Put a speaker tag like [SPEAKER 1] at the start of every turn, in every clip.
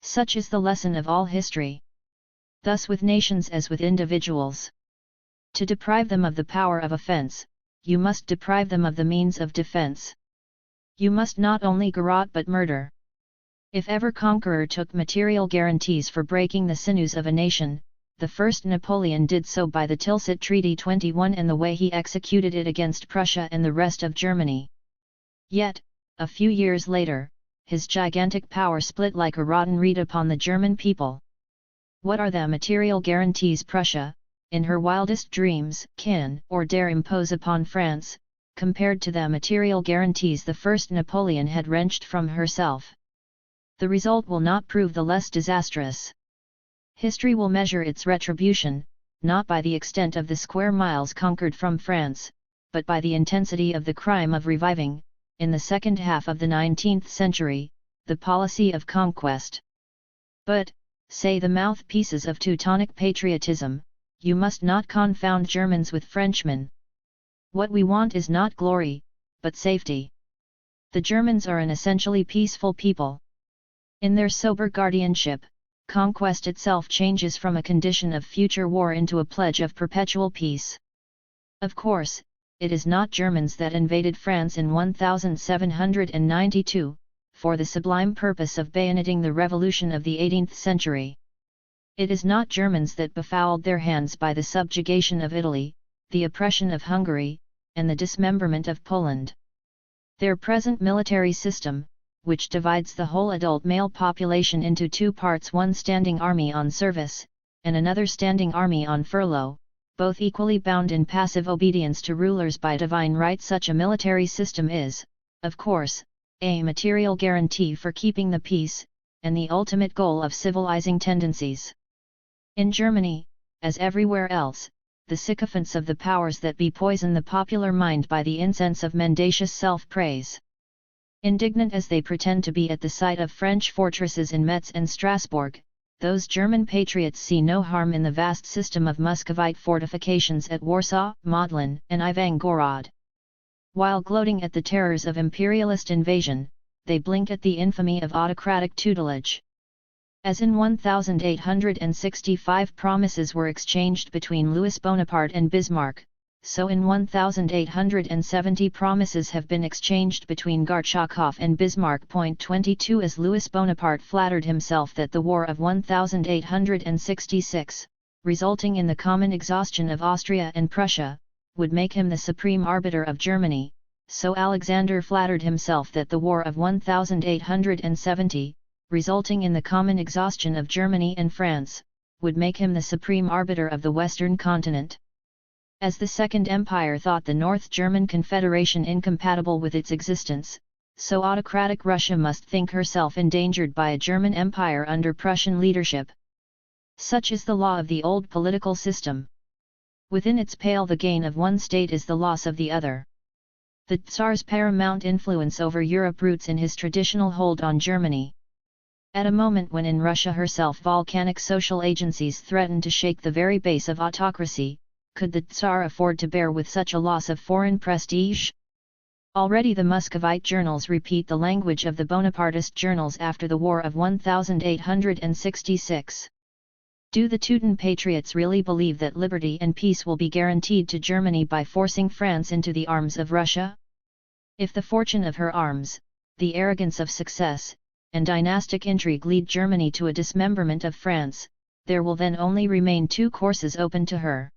[SPEAKER 1] Such is the lesson of all history. Thus with nations as with individuals. To deprive them of the power of offense, you must deprive them of the means of defense. You must not only garrote but murder. If ever conqueror took material guarantees for breaking the sinews of a nation, the first Napoleon did so by the Tilsit Treaty 21 and the way he executed it against Prussia and the rest of Germany. Yet, a few years later, his gigantic power split like a rotten reed upon the German people. What are the material guarantees Prussia, in her wildest dreams, can or dare impose upon France, compared to the material guarantees the first Napoleon had wrenched from herself? The result will not prove the less disastrous. History will measure its retribution, not by the extent of the square miles conquered from France, but by the intensity of the crime of reviving, in the second half of the 19th century, the policy of conquest. But, say the mouthpieces of Teutonic patriotism, you must not confound Germans with Frenchmen. What we want is not glory, but safety. The Germans are an essentially peaceful people. In their sober guardianship, conquest itself changes from a condition of future war into a pledge of perpetual peace. Of course, it is not Germans that invaded France in 1792, for the sublime purpose of bayoneting the revolution of the 18th century. It is not Germans that befouled their hands by the subjugation of Italy, the oppression of Hungary, and the dismemberment of Poland. Their present military system, which divides the whole adult male population into two parts, one standing army on service, and another standing army on furlough, both equally bound in passive obedience to rulers by divine right. Such a military system is, of course, a material guarantee for keeping the peace, and the ultimate goal of civilizing tendencies. In Germany, as everywhere else, the sycophants of the powers that be poison the popular mind by the incense of mendacious self-praise. Indignant as they pretend to be at the sight of French fortresses in Metz and Strasbourg, those German patriots see no harm in the vast system of Muscovite fortifications at Warsaw, Modlin, and Ivangorod. While gloating at the terrors of imperialist invasion, they blink at the infamy of autocratic tutelage. As in 1865 promises were exchanged between Louis Bonaparte and Bismarck, so in 1870 promises have been exchanged between Gorchakov and Bismarck. 22 As Louis Bonaparte flattered himself that the War of 1866, resulting in the common exhaustion of Austria and Prussia, would make him the supreme arbiter of Germany, so Alexander flattered himself that the War of 1870, resulting in the common exhaustion of Germany and France, would make him the supreme arbiter of the Western continent. As the Second Empire thought the North German Confederation incompatible with its existence, so autocratic Russia must think herself endangered by a German Empire under Prussian leadership. Such is the law of the old political system. Within its pale the gain of one state is the loss of the other. The Tsar's paramount influence over Europe roots in his traditional hold on Germany. At a moment when in Russia herself volcanic social agencies threaten to shake the very base of autocracy, could the Tsar afford to bear with such a loss of foreign prestige? Already the Muscovite journals repeat the language of the Bonapartist journals after the War of 1866. Do the Teuton patriots really believe that liberty and peace will be guaranteed to Germany by forcing France into the arms of Russia? If the fortune of her arms, the arrogance of success, and dynastic intrigue lead Germany to a dismemberment of France, there will then only remain two courses open to her.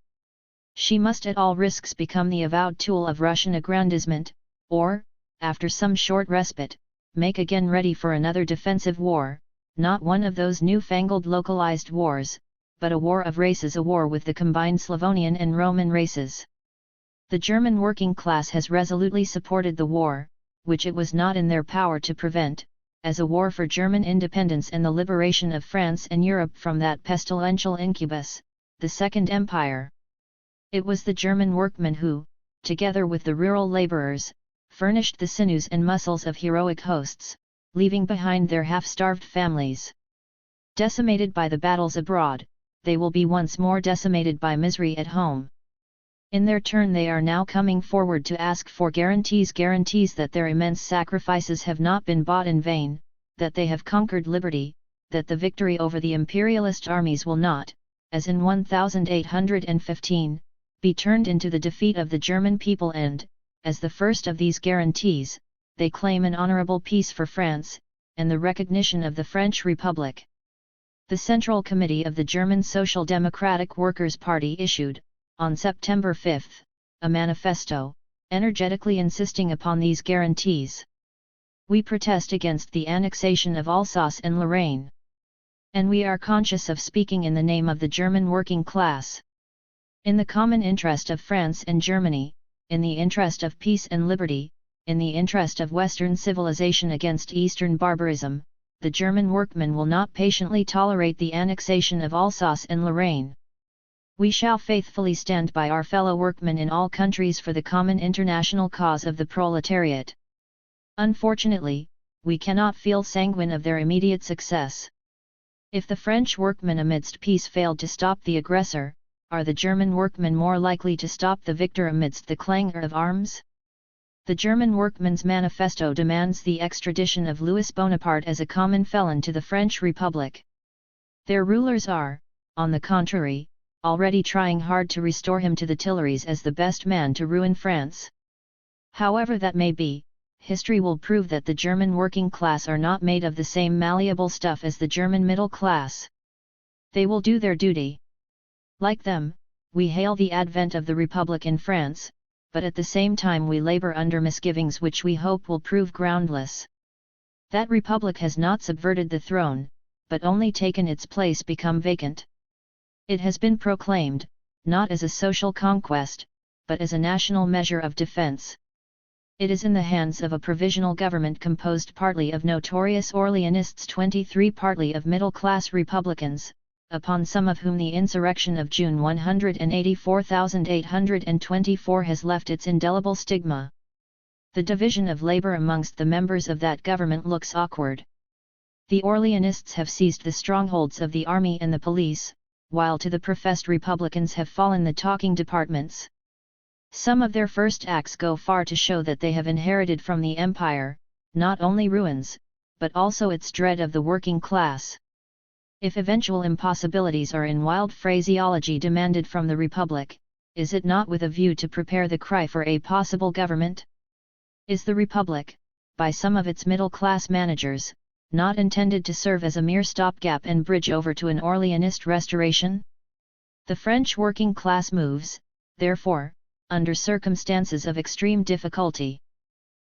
[SPEAKER 1] She must at all risks become the avowed tool of Russian aggrandizement, or, after some short respite, make again ready for another defensive war, not one of those new-fangled localized wars, but a war of races, a war with the combined Slavonian and Roman races. The German working class has resolutely supported the war, which it was not in their power to prevent, as a war for German independence and the liberation of France and Europe from that pestilential incubus, the Second Empire. It was the German workmen who, together with the rural laborers, furnished the sinews and muscles of heroic hosts, leaving behind their half-starved families. Decimated by the battles abroad, they will be once more decimated by misery at home. In their turn they are now coming forward to ask for guarantees that their immense sacrifices have not been bought in vain, that they have conquered liberty, that the victory over the imperialist armies will not, as in 1815, be turned into the defeat of the German people and, as the first of these guarantees, they claim an honorable peace for France, and the recognition of the French Republic. The Central Committee of the German Social Democratic Workers' Party issued, on September 5, a manifesto, energetically insisting upon these guarantees. We protest against the annexation of Alsace and Lorraine. And we are conscious of speaking in the name of the German working class. In the common interest of France and Germany, in the interest of peace and liberty, in the interest of Western civilization against Eastern barbarism, the German workmen will not patiently tolerate the annexation of Alsace and Lorraine. We shall faithfully stand by our fellow workmen in all countries for the common international cause of the proletariat. Unfortunately, we cannot feel sanguine of their immediate success. If the French workmen amidst peace failed to stop the aggressor, are the German workmen more likely to stop the victor amidst the clangor of arms? The German Workmen's Manifesto demands the extradition of Louis Bonaparte as a common felon to the French Republic. Their rulers are, on the contrary, already trying hard to restore him to the Tuileries as the best man to ruin France. However that may be, history will prove that the German working class are not made of the same malleable stuff as the German middle class. They will do their duty. Like them, we hail the advent of the Republic in France, but at the same time we labor under misgivings which we hope will prove groundless. That Republic has not subverted the throne, but only taken its place become vacant. It has been proclaimed, not as a social conquest, but as a national measure of defense. It is in the hands of a provisional government composed partly of notorious Orleanists, 23 partly of middle-class Republicans, upon some of whom the insurrection of June 184,824 has left its indelible stigma. The division of labor amongst the members of that government looks awkward. The Orleanists have seized the strongholds of the army and the police, while to the professed Republicans have fallen the talking departments. Some of their first acts go far to show that they have inherited from the empire, not only ruins, but also its dread of the working class. If eventual impossibilities are in wild phraseology demanded from the Republic, is it not with a view to prepare the cry for a possible government? Is the Republic, by some of its middle-class managers, not intended to serve as a mere stopgap and bridge over to an Orleanist restoration? The French working class moves, therefore, under circumstances of extreme difficulty.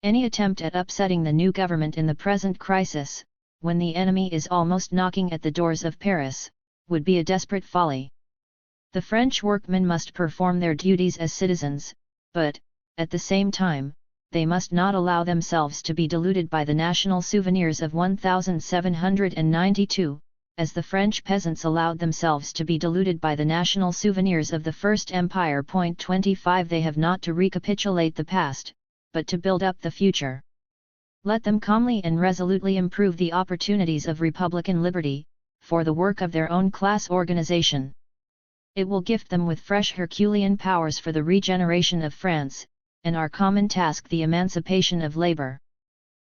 [SPEAKER 1] Any attempt at upsetting the new government in the present crisis, when the enemy is almost knocking at the doors of Paris, would be a desperate folly. The French workmen must perform their duties as citizens, but, at the same time, they must not allow themselves to be deluded by the national souvenirs of 1792, as the French peasants allowed themselves to be deluded by the national souvenirs of the First Empire. 25 They have not to recapitulate the past, but to build up the future. Let them calmly and resolutely improve the opportunities of republican liberty, for the work of their own class organization. It will gift them with fresh Herculean powers for the regeneration of France, and our common task the emancipation of labor.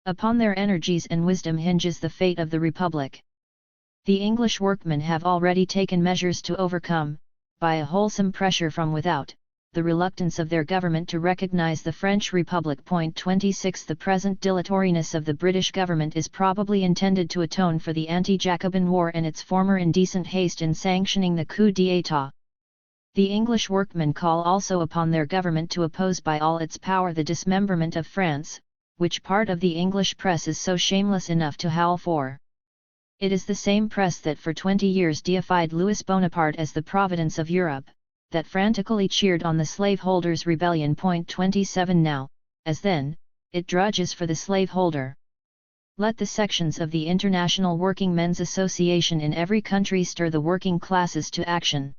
[SPEAKER 1] Upon their energies and wisdom hinges the fate of the Republic. The English workmen have already taken measures to overcome, by a wholesome pressure from without, the reluctance of their government to recognize the French Republic. 26 The present dilatoriness of the British government is probably intended to atone for the anti-Jacobin war and its former indecent haste in sanctioning the coup d'état. The English workmen call also upon their government to oppose by all its power the dismemberment of France, which part of the English press is so shameless enough to howl for. It is the same press that for 20 years deified Louis Bonaparte as the providence of Europe, that frantically cheered on the slaveholders' rebellion. 27 Now, as then, it drudges for the slaveholder. Let the sections of the International Working Men's Association in every country stir the working classes to action.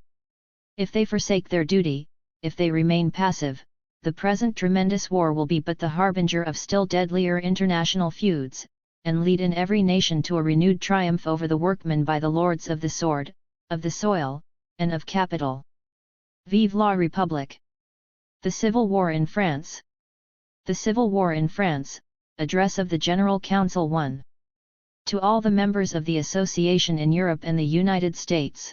[SPEAKER 1] If they forsake their duty, if they remain passive, the present tremendous war will be but the harbinger of still deadlier international feuds, and lead in every nation to a renewed triumph over the workmen by the lords of the sword, of the soil, and of capital. Vive la République! The Civil War in France. The Civil War in France, Address of the General Council 1. To all the members of the association in Europe and the United States.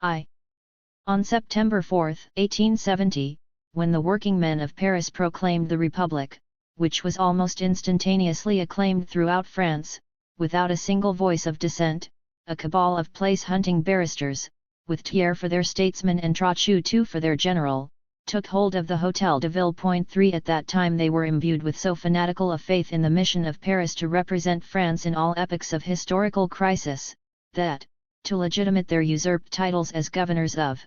[SPEAKER 1] On September 4, 1870, when the working men of Paris proclaimed the Republic, which was almost instantaneously acclaimed throughout France, without a single voice of dissent, a cabal of place-hunting barristers, with Thiers for their statesman and Trochu too for their general, took hold of the Hôtel de Ville. 3 At that time they were imbued with so fanatical a faith in the mission of Paris to represent France in all epochs of historical crisis, that, to legitimate their usurped titles as governors of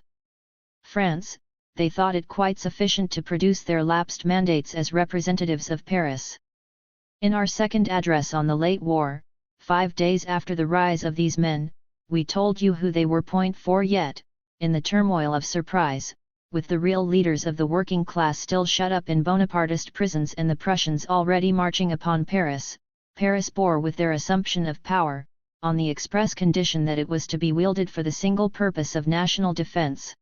[SPEAKER 1] France, they thought it quite sufficient to produce their lapsed mandates as representatives of Paris. In our second address on the late war, 5 days after the rise of these men, we told you who they were. 4 Yet, in the turmoil of surprise, with the real leaders of the working class still shut up in Bonapartist prisons and the Prussians already marching upon Paris, Paris bore with their assumption of power, on the express condition that it was to be wielded for the single purpose of national defense.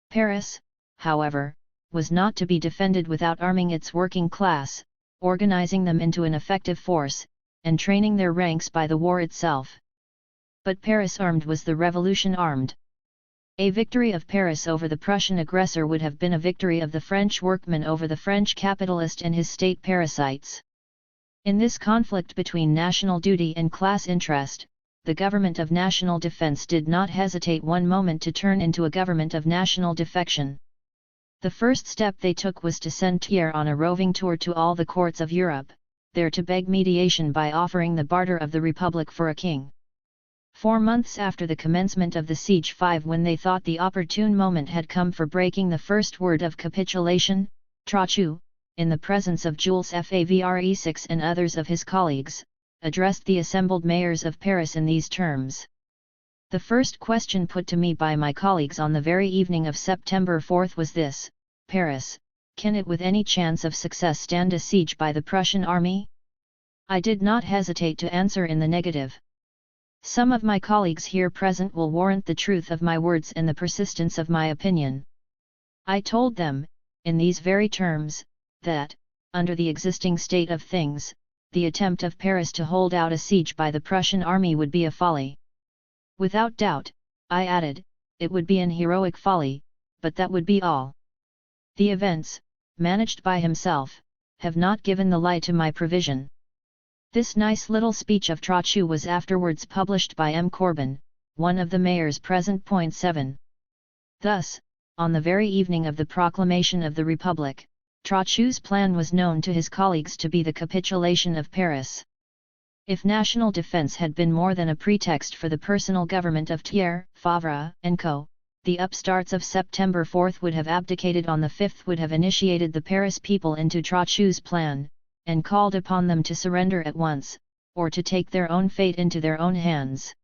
[SPEAKER 1] Paris, however, was not to be defended without arming its working class, organizing them into an effective force, and training their ranks by the war itself. But Paris armed was the revolution armed. A victory of Paris over the Prussian aggressor would have been a victory of the French workman over the French capitalist and his state parasites. In this conflict between national duty and class interest, the government of national defense did not hesitate one moment to turn into a government of national defection. The first step they took was to send Thiers on a roving tour to all the courts of Europe, there to beg mediation by offering the barter of the Republic for a king. 4 months after the commencement of the siege, when they thought the opportune moment had come for breaking the first word of capitulation, Trochu, in the presence of Jules Favre and others of his colleagues, addressed the assembled mayors of Paris in these terms. The first question put to me by my colleagues on the very evening of September 4 was this: Paris, can it with any chance of success stand a siege by the Prussian army? I did not hesitate to answer in the negative. Some of my colleagues here present will warrant the truth of my words and the persistence of my opinion. I told them, in these very terms, that, under the existing state of things, the attempt of Paris to hold out a siege by the Prussian army would be a folly. Without doubt, I added, it would be an heroic folly, but that would be all. The events, managed by himself, have not given the lie to my prevision. This nice little speech of Trochu was afterwards published by M. Corbin, one of the mayors present. 7. Thus, on the very evening of the proclamation of the Republic, Trochu's plan was known to his colleagues to be the capitulation of Paris. If national defense had been more than a pretext for the personal government of Thiers, Favre, and co., the upstarts of September 4 would have abdicated on the 5th, would have initiated the Paris people into Trochu's plan, and called upon them to surrender at once, or to take their own fate into their own hands.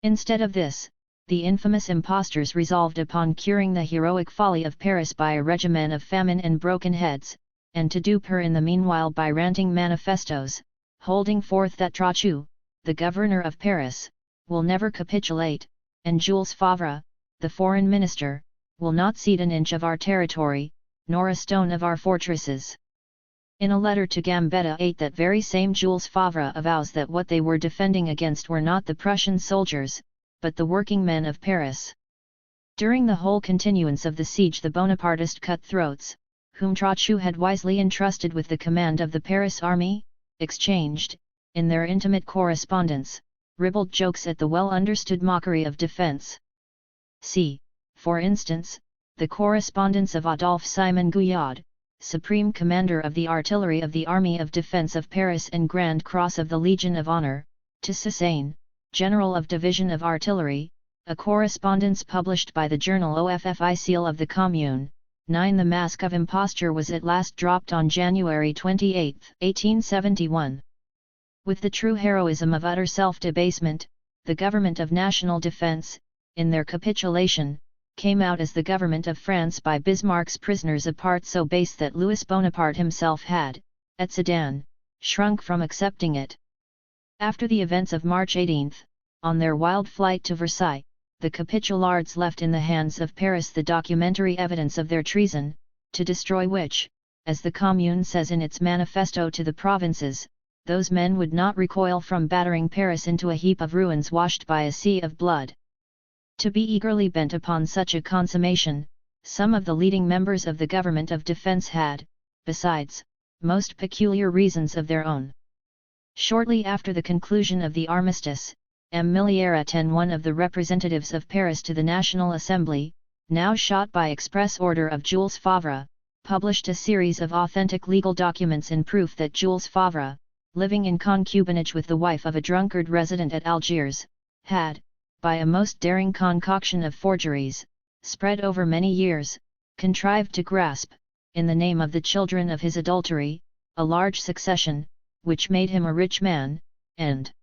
[SPEAKER 1] Instead of this, the infamous impostors resolved upon curing the heroic folly of Paris by a regimen of famine and broken heads, and to dupe her in the meanwhile by ranting manifestos, holding forth that Trochu, the governor of Paris, will never capitulate, and Jules Favre, the foreign minister, will not cede an inch of our territory, nor a stone of our fortresses. In a letter to Gambetta 8, that very same Jules Favre avows that what they were defending against were not the Prussian soldiers, but the working men of Paris. During the whole continuance of the siege, the Bonapartist cutthroats, whom Trochu had wisely entrusted with the command of the Paris army, exchanged, in their intimate correspondence, ribald jokes at the well-understood mockery of defense. See, for instance, the correspondence of Adolphe Simon Gouillard, Supreme Commander of the Artillery of the Army of Defense of Paris and Grand Cross of the Legion of Honor, to Cézanne, General of Division of Artillery, a correspondence published by the journal Officiel of the Commune. 9. The mask of imposture was at last dropped on January 28, 1871. With the true heroism of utter self-debasement, the government of national defense, in their capitulation, came out as the government of France by Bismarck's prisoners, a part so base that Louis Bonaparte himself had, at Sedan, shrunk from accepting it. After the events of March 18, on their wild flight to Versailles, the capitulards left in the hands of Paris the documentary evidence of their treason, to destroy which, as the Commune says in its manifesto to the provinces, those men would not recoil from battering Paris into a heap of ruins washed by a sea of blood. To be eagerly bent upon such a consummation, some of the leading members of the government of defense had, besides, most peculiar reasons of their own. Shortly after the conclusion of the armistice, M. Millieratin, one of the representatives of Paris to the National Assembly, now shot by express order of Jules Favre, published a series of authentic legal documents in proof that Jules Favre, living in concubinage with the wife of a drunkard resident at Algiers, had, by a most daring concoction of forgeries, spread over many years, contrived to grasp, in the name of the children of his adultery, a large succession, which made him a rich man, and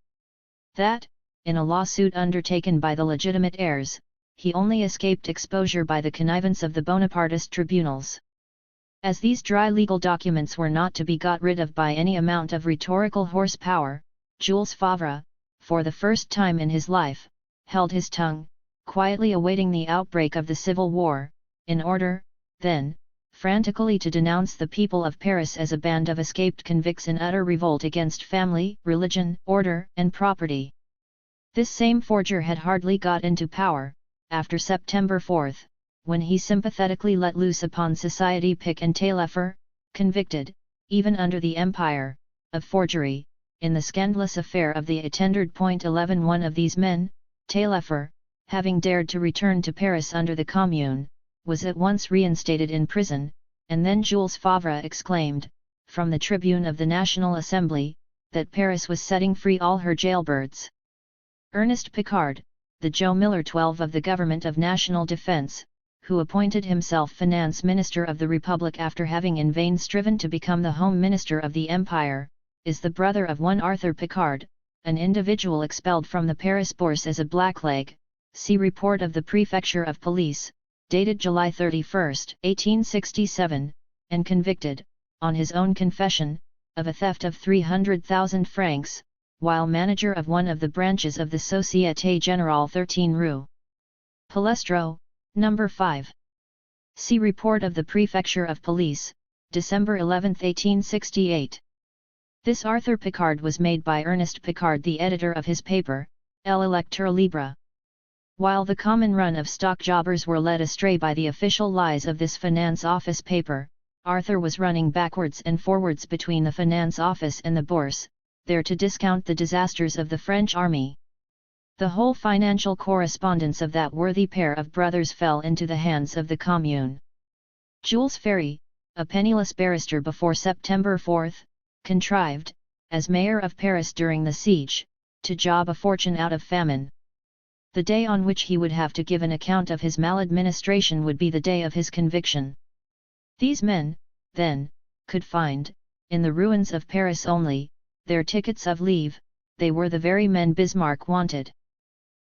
[SPEAKER 1] that, in a lawsuit undertaken by the legitimate heirs, he only escaped exposure by the connivance of the Bonapartist tribunals. As these dry legal documents were not to be got rid of by any amount of rhetorical horsepower, Jules Favre, for the first time in his life, held his tongue, quietly awaiting the outbreak of the civil war, in order, then, frantically to denounce the people of Paris as a band of escaped convicts in utter revolt against family, religion, order, and property. This same forger had hardly got into power, after September 4, when he sympathetically let loose upon society pick and Taillefer, convicted, even under the Empire, of forgery, in the scandalous affair of the Attendard. 11. One of these men, Taillefer, having dared to return to Paris under the Commune, was at once reinstated in prison, and then Jules Favre exclaimed, from the tribune of the National Assembly, that Paris was setting free all her jailbirds. Ernest Picard, the Joe Miller 12 of the Government of National Defense, who appointed himself Finance Minister of the Republic after having in vain striven to become the Home Minister of the Empire, is the brother of one Arthur Picard, an individual expelled from the Paris Bourse as a blackleg. See Report of the Prefecture of Police, dated July 31, 1867, and convicted, on his own confession, of a theft of 300,000 francs, while manager of one of the branches of the Société Générale 13 Rue Palestro, No. 5. See Report of the Prefecture of Police, December 11, 1868. This Arthur Picard was made by Ernest Picard the editor of his paper, L'Electeur Libre. While the common run of stock jobbers were led astray by the official lies of this finance office paper, Arthur was running backwards and forwards between the finance office and the Bourse, there to discount the disasters of the French army. The whole financial correspondence of that worthy pair of brothers fell into the hands of the Commune. Jules Ferry, a penniless barrister before September 4, contrived, as mayor of Paris during the siege, to job a fortune out of famine. The day on which he would have to give an account of his maladministration would be the day of his conviction. These men, then, could find, in the ruins of Paris only, their tickets of leave. They were the very men Bismarck wanted.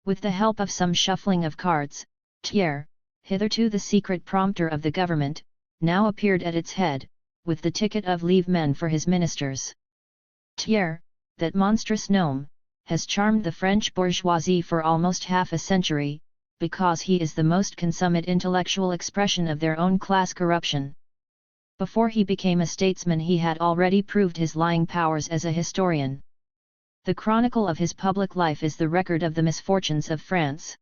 [SPEAKER 1] With the help of some shuffling of cards, Thiers, hitherto the secret prompter of the government, now appeared at its head, with the ticket of leave men for his ministers. Thiers, that monstrous gnome, has charmed the French bourgeoisie for almost half a century, because he is the most consummate intellectual expression of their own class corruption. Before he became a statesman he had already proved his lying powers as a historian. The chronicle of his public life is the record of the misfortunes of France.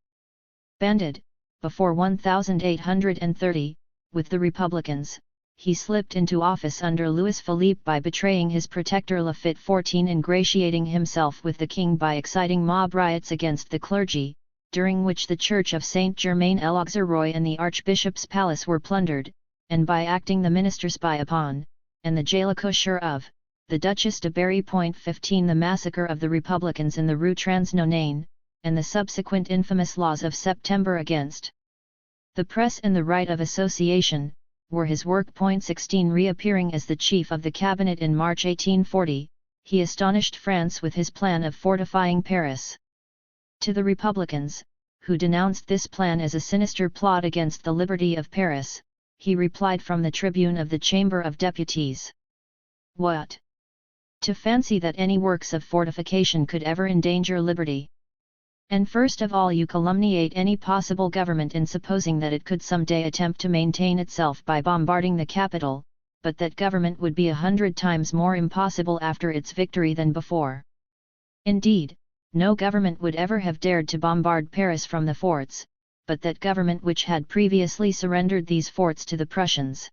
[SPEAKER 1] Banded, before 1830, with the Republicans, he slipped into office under Louis Philippe by betraying his protector Laffitte XIV, ingratiating himself with the king by exciting mob riots against the clergy, during which the church of Saint-Germain-l'Auxerrois and the Archbishop's palace were plundered, and by acting the minister spy upon, and the jailocouture of, the Duchess de Berry. 15 The massacre of the Republicans in the Rue Transnonain, and the subsequent infamous laws of September against the press and the right of association, were his work. 16 Reappearing as the chief of the cabinet in March 1840, he astonished France with his plan of fortifying Paris. To the Republicans, who denounced this plan as a sinister plot against the liberty of Paris, he replied from the tribune of the Chamber of Deputies. What? To fancy that any works of fortification could ever endanger liberty. And first of all you calumniate any possible government in supposing that it could some day attempt to maintain itself by bombarding the capital, but that government would be 100 times more impossible after its victory than before. Indeed, no government would ever have dared to bombard Paris from the forts, but that government which had previously surrendered these forts to the Prussians.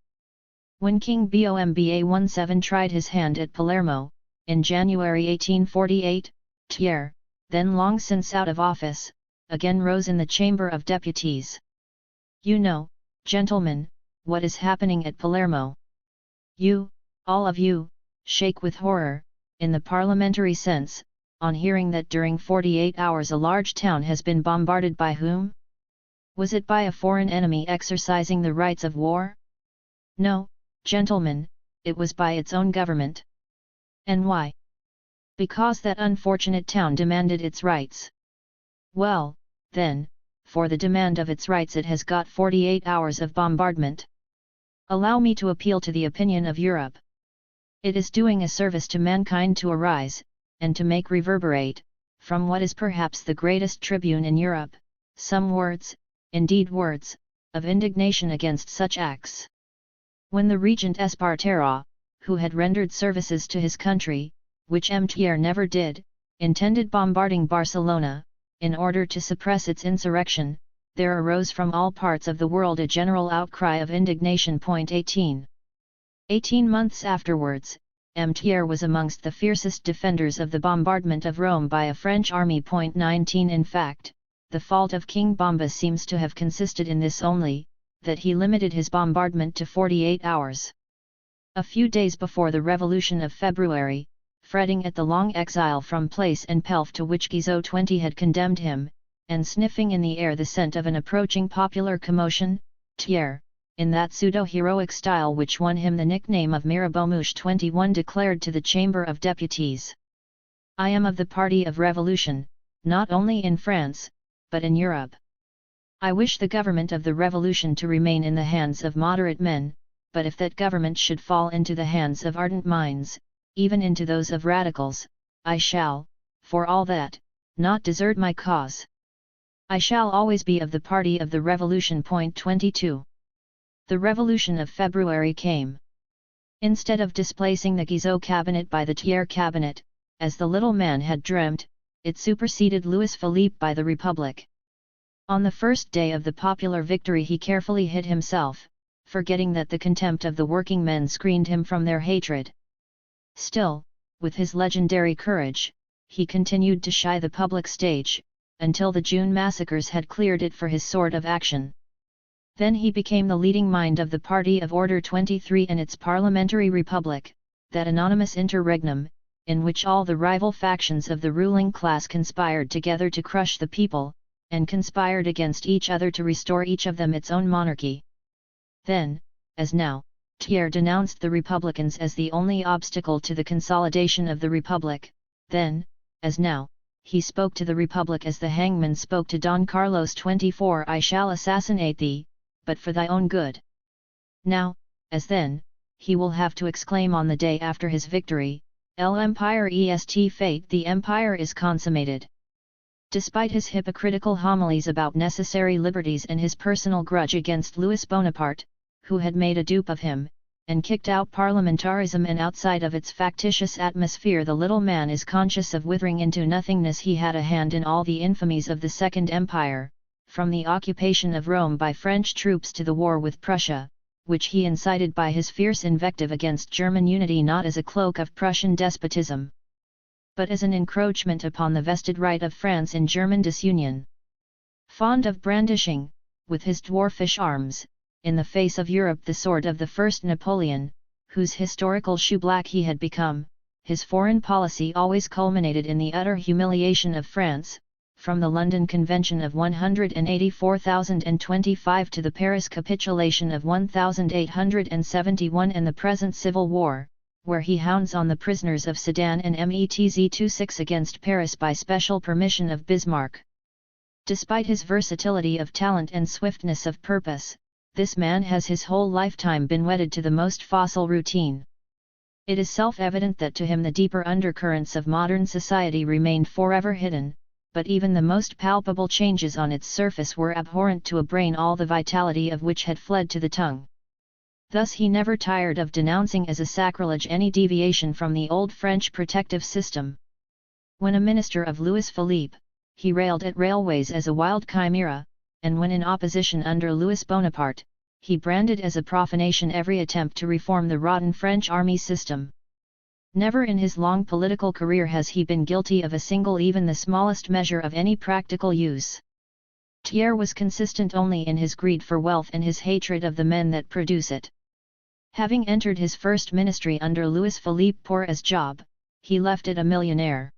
[SPEAKER 1] When King Bomba 17 tried his hand at Palermo, in January 1848, Thiers, then long since out of office, again rose in the Chamber of Deputies. "You know, gentlemen, what is happening at Palermo. You, all of you, shake with horror, in the parliamentary sense, on hearing that during 48 hours a large town has been bombarded by whom? Was it by a foreign enemy exercising the rights of war? No, gentlemen, it was by its own government. And why? Because that unfortunate town demanded its rights. Well, then, for the demand of its rights it has got 48 hours of bombardment. Allow me to appeal to the opinion of Europe. It is doing a service to mankind to arise, and to make reverberate, from what is perhaps the greatest tribune in Europe, some words, indeed words, of indignation against such acts. When the Regent Espartero, who had rendered services to his country, which M. Thiers never did, intended bombarding Barcelona, in order to suppress its insurrection, there arose from all parts of the world a general outcry of indignation. 18 months afterwards, M. Thiers was amongst the fiercest defenders of the bombardment of Rome by a French army. 19 In fact, the fault of King Bomba seems to have consisted in this only, that he limited his bombardment to 48 hours. A few days before the Revolution of February, fretting at the long exile from Place and Pelf to which Guizot 20 had condemned him, and sniffing in the air the scent of an approaching popular commotion, Thiers, in that pseudo-heroic style which won him the nickname of Mirabomouche 21, declared to the Chamber of Deputies: "I am of the party of revolution, not only in France, but in Europe. I wish the government of the revolution to remain in the hands of moderate men, but if that government should fall into the hands of ardent minds, even into those of radicals, I shall, for all that, not desert my cause. I shall always be of the party of the revolution." 22 The Revolution of February came. Instead of displacing the Guizot cabinet by the Thiers cabinet, as the little man had dreamt, it superseded Louis Philippe by the Republic. On the first day of the popular victory he carefully hid himself, forgetting that the contempt of the working men screened him from their hatred. Still, with his legendary courage, he continued to shy the public stage, until the June massacres had cleared it for his sword of action. Then he became the leading mind of the Party of Order 23 and its parliamentary republic, that anonymous interregnum, in which all the rival factions of the ruling class conspired together to crush the people, and conspired against each other to restore each of them its own monarchy. Then, as now, Thiers denounced the Republicans as the only obstacle to the consolidation of the Republic. Then, as now, he spoke to the Republic as the hangman spoke to Don Carlos 24: "I shall assassinate thee, but for thy own good." Now, as then, he will have to exclaim on the day after his victory, "L'Empire est fait, the empire is consummated." Despite his hypocritical homilies about necessary liberties and his personal grudge against Louis Bonaparte, who had made a dupe of him, and kicked out parliamentarism, and outside of its factitious atmosphere the little man is conscious of withering into nothingness. He had a hand in all the infamies of the Second Empire, from the occupation of Rome by French troops to the war with Prussia, which he incited by his fierce invective against German unity, not as a cloak of Prussian despotism, but as an encroachment upon the vested right of France in German disunion. Fond of brandishing, with his dwarfish arms, in the face of Europe the sword of the first Napoleon, whose historical shoeblack he had become, his foreign policy always culminated in the utter humiliation of France, from the London Convention of 184,025 to the Paris capitulation of 1871 and the present civil war, where he hounds on the prisoners of Sedan and Metz-26 against Paris by special permission of Bismarck. Despite his versatility of talent and swiftness of purpose, this man has his whole lifetime been wedded to the most fossil routine. It is self-evident that to him the deeper undercurrents of modern society remained forever hidden, but even the most palpable changes on its surface were abhorrent to a brain all the vitality of which had fled to the tongue. Thus he never tired of denouncing as a sacrilege any deviation from the old French protective system. When a minister of Louis Philippe, he railed at railways as a wild chimera, and when in opposition under Louis Bonaparte, he branded as a profanation every attempt to reform the rotten French army system. Never in his long political career has he been guilty of a single, even the smallest measure of any practical use. Thiers was consistent only in his greed for wealth and his hatred of the men that produce it. Having entered his first ministry under Louis Philippe poor as job, he left it a millionaire.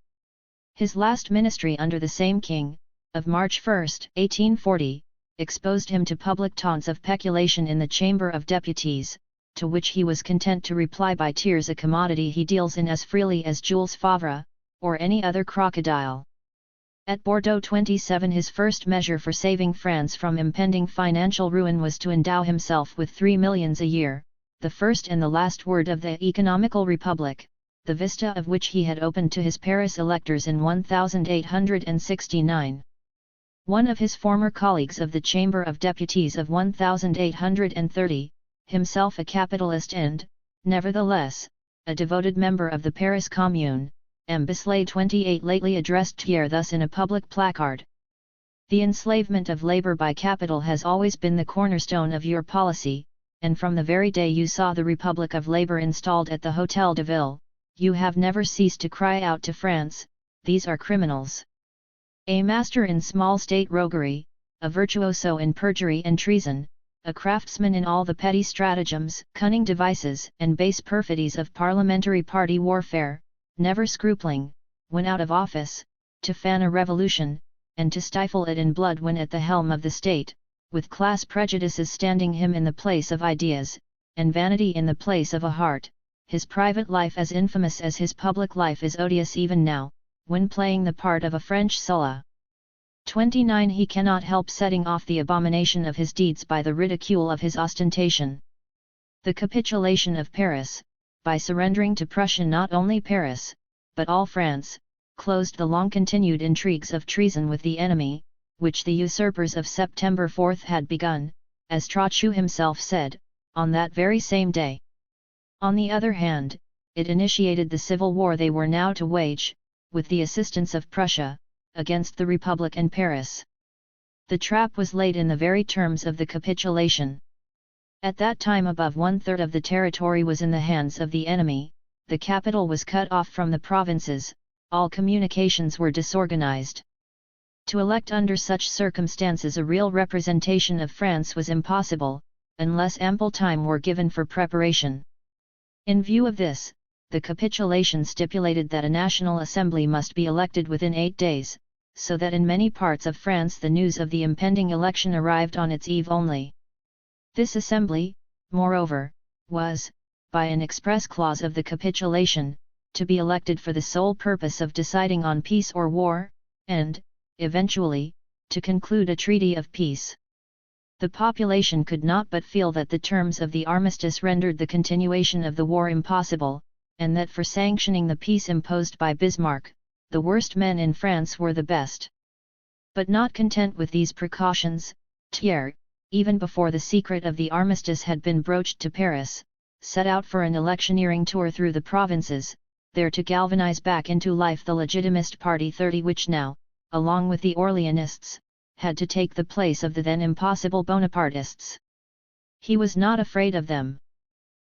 [SPEAKER 1] His last ministry under the same king, of March 1, 1840, exposed him to public taunts of peculation in the Chamber of Deputies, to which he was content to reply by tears, a commodity he deals in as freely as Jules Favre, or any other crocodile. At Bordeaux 27, his first measure for saving France from impending financial ruin was to endow himself with 3 millions a year, the first and the last word of the economical republic, the vista of which he had opened to his Paris electors in 1869. One of his former colleagues of the Chamber of Deputies of 1830, himself a capitalist and, nevertheless, a devoted member of the Paris Commune, M. Bisley 28, lately addressed Thiers thus in a public placard: "The enslavement of labor by capital has always been the cornerstone of your policy, and from the very day you saw the Republic of Labor installed at the Hôtel de Ville, you have never ceased to cry out to France, 'These are criminals.' A master in small state roguery, a virtuoso in perjury and treason, a craftsman in all the petty stratagems, cunning devices and base perfidies of parliamentary party warfare, never scrupling, when out of office, to fan a revolution, and to stifle it in blood when at the helm of the state, with class prejudices standing him in the place of ideas, and vanity in the place of a heart, his private life as infamous as his public life is odious even now, when playing the part of a French Sulla. 29. He cannot help setting off the abomination of his deeds by the ridicule of his ostentation. The capitulation of Paris, by surrendering to Prussia not only Paris, but all France, closed the long-continued intrigues of treason with the enemy, which the usurpers of September 4 had begun, as Trochu himself said, on that very same day. On the other hand, it initiated the civil war they were now to wage, with the assistance of Prussia, against the Republic and Paris. The trap was laid in the very terms of the capitulation. At that time above 1/3 of the territory was in the hands of the enemy, the capital was cut off from the provinces, all communications were disorganized. To elect under such circumstances a real representation of France was impossible, unless ample time were given for preparation. In view of this, the capitulation stipulated that a National Assembly must be elected within 8 days, so that in many parts of France the news of the impending election arrived on its eve only. This assembly, moreover, was, by an express clause of the capitulation, to be elected for the sole purpose of deciding on peace or war, and, eventually, to conclude a treaty of peace. The population could not but feel that the terms of the armistice rendered the continuation of the war impossible, and that for sanctioning the peace imposed by Bismarck, the worst men in France were the best. But not content with these precautions, Thiers, even before the secret of the armistice had been broached to Paris, set out for an electioneering tour through the provinces, there to galvanize back into life the Legitimist Party 30, which now, along with the Orleanists, had to take the place of the then impossible Bonapartists. He was not afraid of them.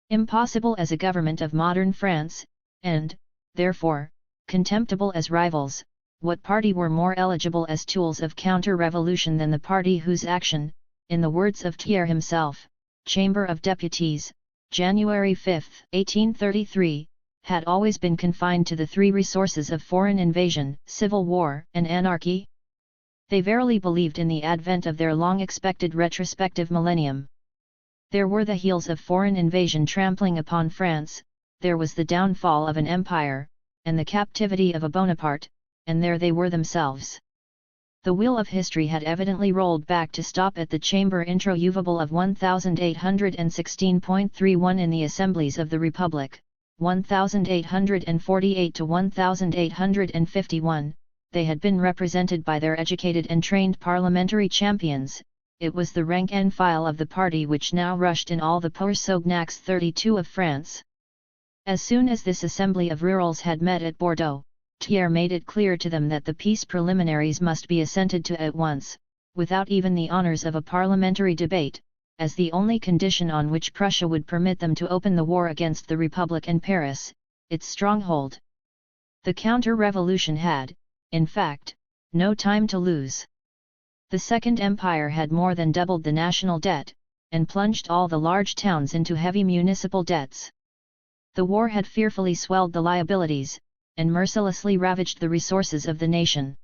[SPEAKER 1] Impossible as a government of modern France, and, therefore, contemptible as rivals, what party were more eligible as tools of counter-revolution than the party whose action, in the words of Thiers himself, Chamber of Deputies, January 5, 1833, had always been confined to the 3 resources of foreign invasion, civil war, and anarchy? They verily believed in the advent of their long-expected retrospective millennium. There were the heels of foreign invasion trampling upon France, there was the downfall of an empire, and the captivity of a Bonaparte, and there they were themselves. The wheel of history had evidently rolled back to stop at the chamber introuvable of 1816.31 in the assemblies of the Republic, 1848 to 1851, they had been represented by their educated and trained parliamentary champions, it was the rank and file of the party which now rushed in all the Pourceaugnacs 32 of France. As soon as this assembly of rurals had met at Bordeaux, Thiers made it clear to them that the peace preliminaries must be assented to at once, without even the honours of a parliamentary debate, as the only condition on which Prussia would permit them to open the war against the Republic and Paris, its stronghold. The counter-revolution had, in fact, no time to lose. The Second Empire had more than doubled the national debt, and plunged all the large towns into heavy municipal debts. The war had fearfully swelled the liabilities, and mercilessly ravaged the resources of the nation.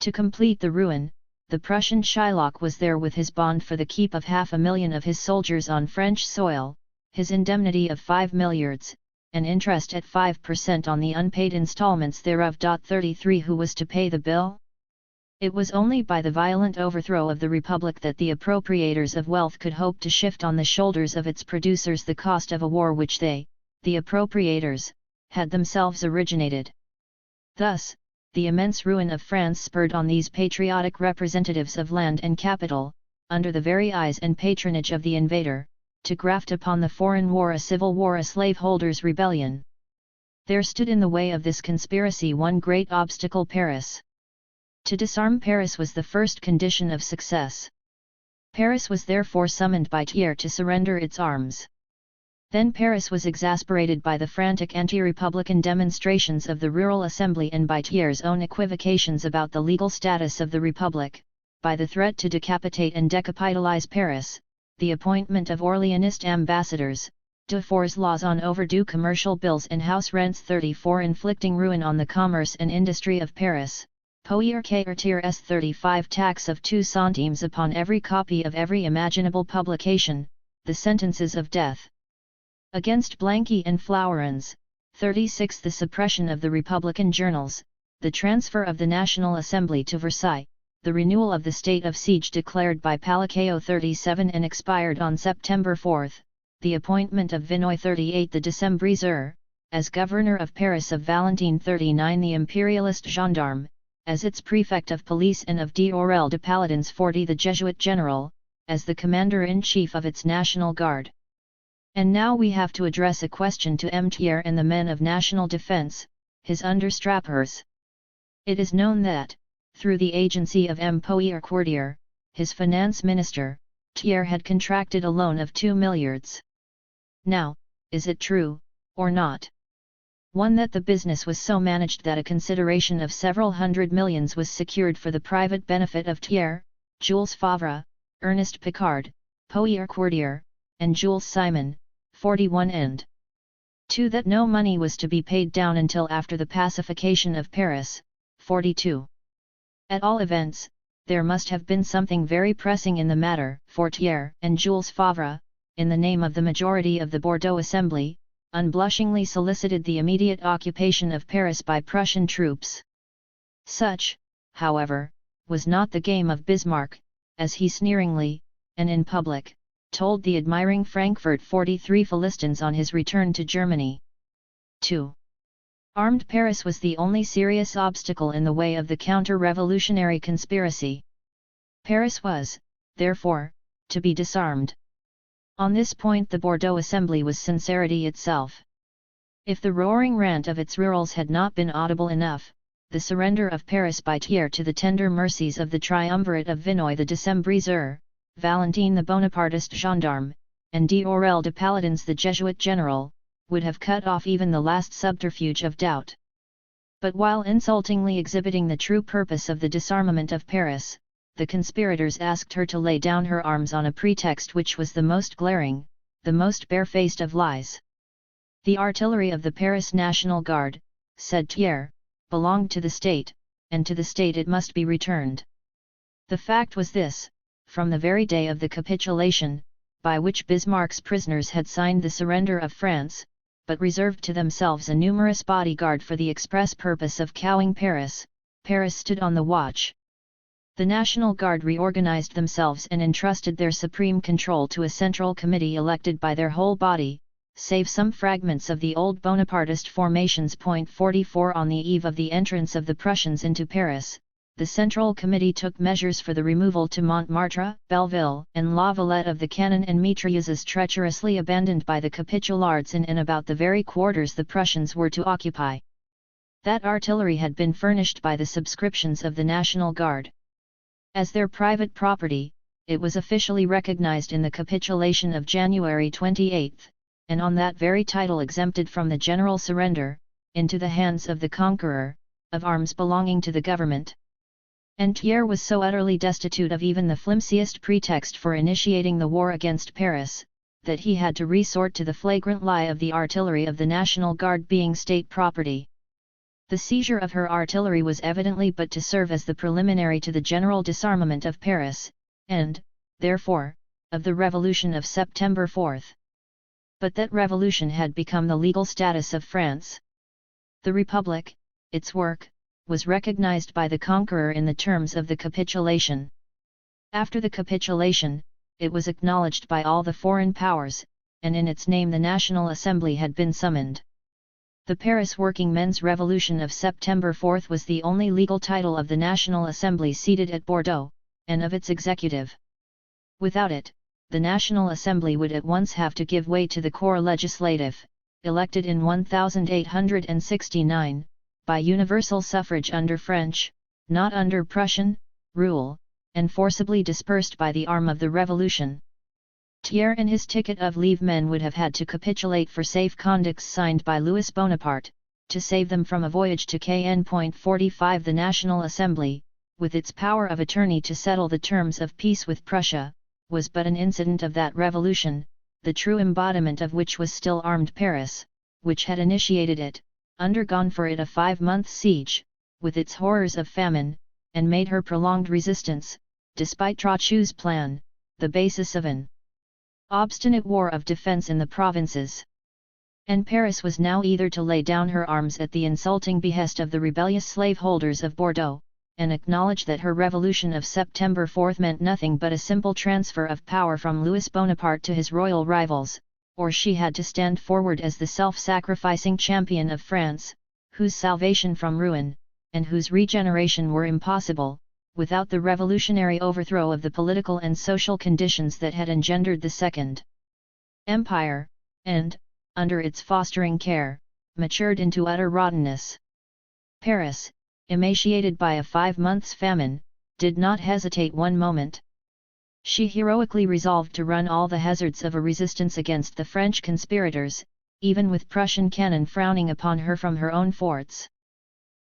[SPEAKER 1] To complete the ruin, the Prussian Shylock was there with his bond for the keep of 500,000 of his soldiers on French soil, his indemnity of 5 milliards, and interest at 5% on the unpaid installments thereof. 33 Who was to pay the bill? It was only by the violent overthrow of the Republic that the appropriators of wealth could hope to shift on the shoulders of its producers the cost of a war which they, the appropriators, had themselves originated. Thus, the immense ruin of France spurred on these patriotic representatives of land and capital, under the very eyes and patronage of the invader, to graft upon the foreign war a civil war, a slaveholders' rebellion. There stood in the way of this conspiracy one great obstacle: Paris. To disarm Paris was the first condition of success. Paris was therefore summoned by Thiers to surrender its arms. Then Paris was exasperated by the frantic anti-republican demonstrations of the Rural Assembly and by Thiers' own equivocations about the legal status of the Republic, by the threat to decapitate and decapitalize Paris, the appointment of Orleanist ambassadors, Dufour's laws on overdue commercial bills and house rents, 34 inflicting ruin on the commerce and industry of Paris, Thiers' 35 tax of 2 centimes upon every copy of every imaginable publication, the sentences of death against Blanqui and Flourens, 36 the suppression of the Republican journals, the transfer of the National Assembly to Versailles, the renewal of the state of siege declared by Palacio 37 and expired on September 4, the appointment of Vinoy 38 the Decembriser, as governor of Paris, of Valentine 39 the imperialist gendarme, as its prefect of police, and of d'Aurelle de Paladins 40 the Jesuit general, as the commander-in-chief of its National Guard. And now we have to address a question to M. Thiers and the men of national defense, his understrappers. It is known that, through the agency of M. Poirier, his finance minister, Thiers had contracted a loan of 2 milliards. Now, is it true, or not? One, that the business was so managed that a consideration of several hundred millions was secured for the private benefit of Thiers, Jules Favre, Ernest Picard, Poirier, and Jules Simon, 41 and 2. That no money was to be paid down until after the pacification of Paris, 42. At all events, there must have been something very pressing in the matter, for Thiers and Jules Favre, in the name of the majority of the Bordeaux Assembly, unblushingly solicited the immediate occupation of Paris by Prussian troops. Such, however, was not the game of Bismarck, as he sneeringly, and in public, told the admiring Frankfurt 43 Philistines on his return to Germany. 2. Armed Paris was the only serious obstacle in the way of the counter-revolutionary conspiracy. Paris was, therefore, to be disarmed. On this point the Bordeaux Assembly was sincerity itself. If the roaring rant of its rurals had not been audible enough, the surrender of Paris by Thiers to the tender mercies of the triumvirate of Vinoy the Decembriser, Valentine the Bonapartist gendarme, and d'Aurelle de Paladins the Jesuit general, would have cut off even the last subterfuge of doubt. But while insultingly exhibiting the true purpose of the disarmament of Paris, the conspirators asked her to lay down her arms on a pretext which was the most glaring, the most barefaced of lies. The artillery of the Paris National Guard, said Thiers, belonged to the state, and to the state it must be returned. The fact was this: from the very day of the capitulation, by which Bismarck's prisoners had signed the surrender of France, but reserved to themselves a numerous bodyguard for the express purpose of cowing Paris, Paris stood on the watch. The National Guard reorganized themselves and entrusted their supreme control to a central committee elected by their whole body, save some fragments of the old Bonapartist formations. 44 On the eve of the entrance of the Prussians into Paris, the Central Committee took measures for the removal to Montmartre, Belleville, and La Valette of the cannon and mitrailleuses treacherously abandoned by the Capitulards in and about the very quarters the Prussians were to occupy. That artillery had been furnished by the subscriptions of the National Guard. As their private property, it was officially recognized in the capitulation of January 28, and on that very title exempted from the general surrender, into the hands of the conqueror, of arms belonging to the government. And Thiers was so utterly destitute of even the flimsiest pretext for initiating the war against Paris, that he had to resort to the flagrant lie of the artillery of the National Guard being state property. The seizure of her artillery was evidently but to serve as the preliminary to the general disarmament of Paris, and, therefore, of the Revolution of September 4. But that revolution had become the legal status of France. The Republic, its work, was recognized by the conqueror in the terms of the capitulation. After the capitulation, it was acknowledged by all the foreign powers, and in its name the National Assembly had been summoned. The Paris Working Men's Revolution of September 4 was the only legal title of the National Assembly seated at Bordeaux, and of its executive. Without it, the National Assembly would at once have to give way to the Corps Legislatif, elected in 1869, by universal suffrage under French, not under Prussian, rule, and forcibly dispersed by the arm of the Revolution. Thiers and his ticket of leave men would have had to capitulate for safe conducts signed by Louis Bonaparte, to save them from a voyage to Kn.45. The National Assembly, with its power of attorney to settle the terms of peace with Prussia, was but an incident of that revolution, the true embodiment of which was still armed Paris, which had initiated it, undergone for it a 5-month siege, with its horrors of famine, and made her prolonged resistance, despite Trochu's plan, the basis of an obstinate war of defense in the provinces. And Paris was now either to lay down her arms at the insulting behest of the rebellious slaveholders of Bordeaux, and acknowledge that her revolution of September 4 meant nothing but a simple transfer of power from Louis Bonaparte to his royal rivals, or she had to stand forward as the self-sacrificing champion of France, whose salvation from ruin, and whose regeneration were impossible, without the revolutionary overthrow of the political and social conditions that had engendered the Second Empire, and, under its fostering care, matured into utter rottenness. Paris, emaciated by a 5 months' famine, did not hesitate one moment. She heroically resolved to run all the hazards of a resistance against the French conspirators, even with Prussian cannon frowning upon her from her own forts.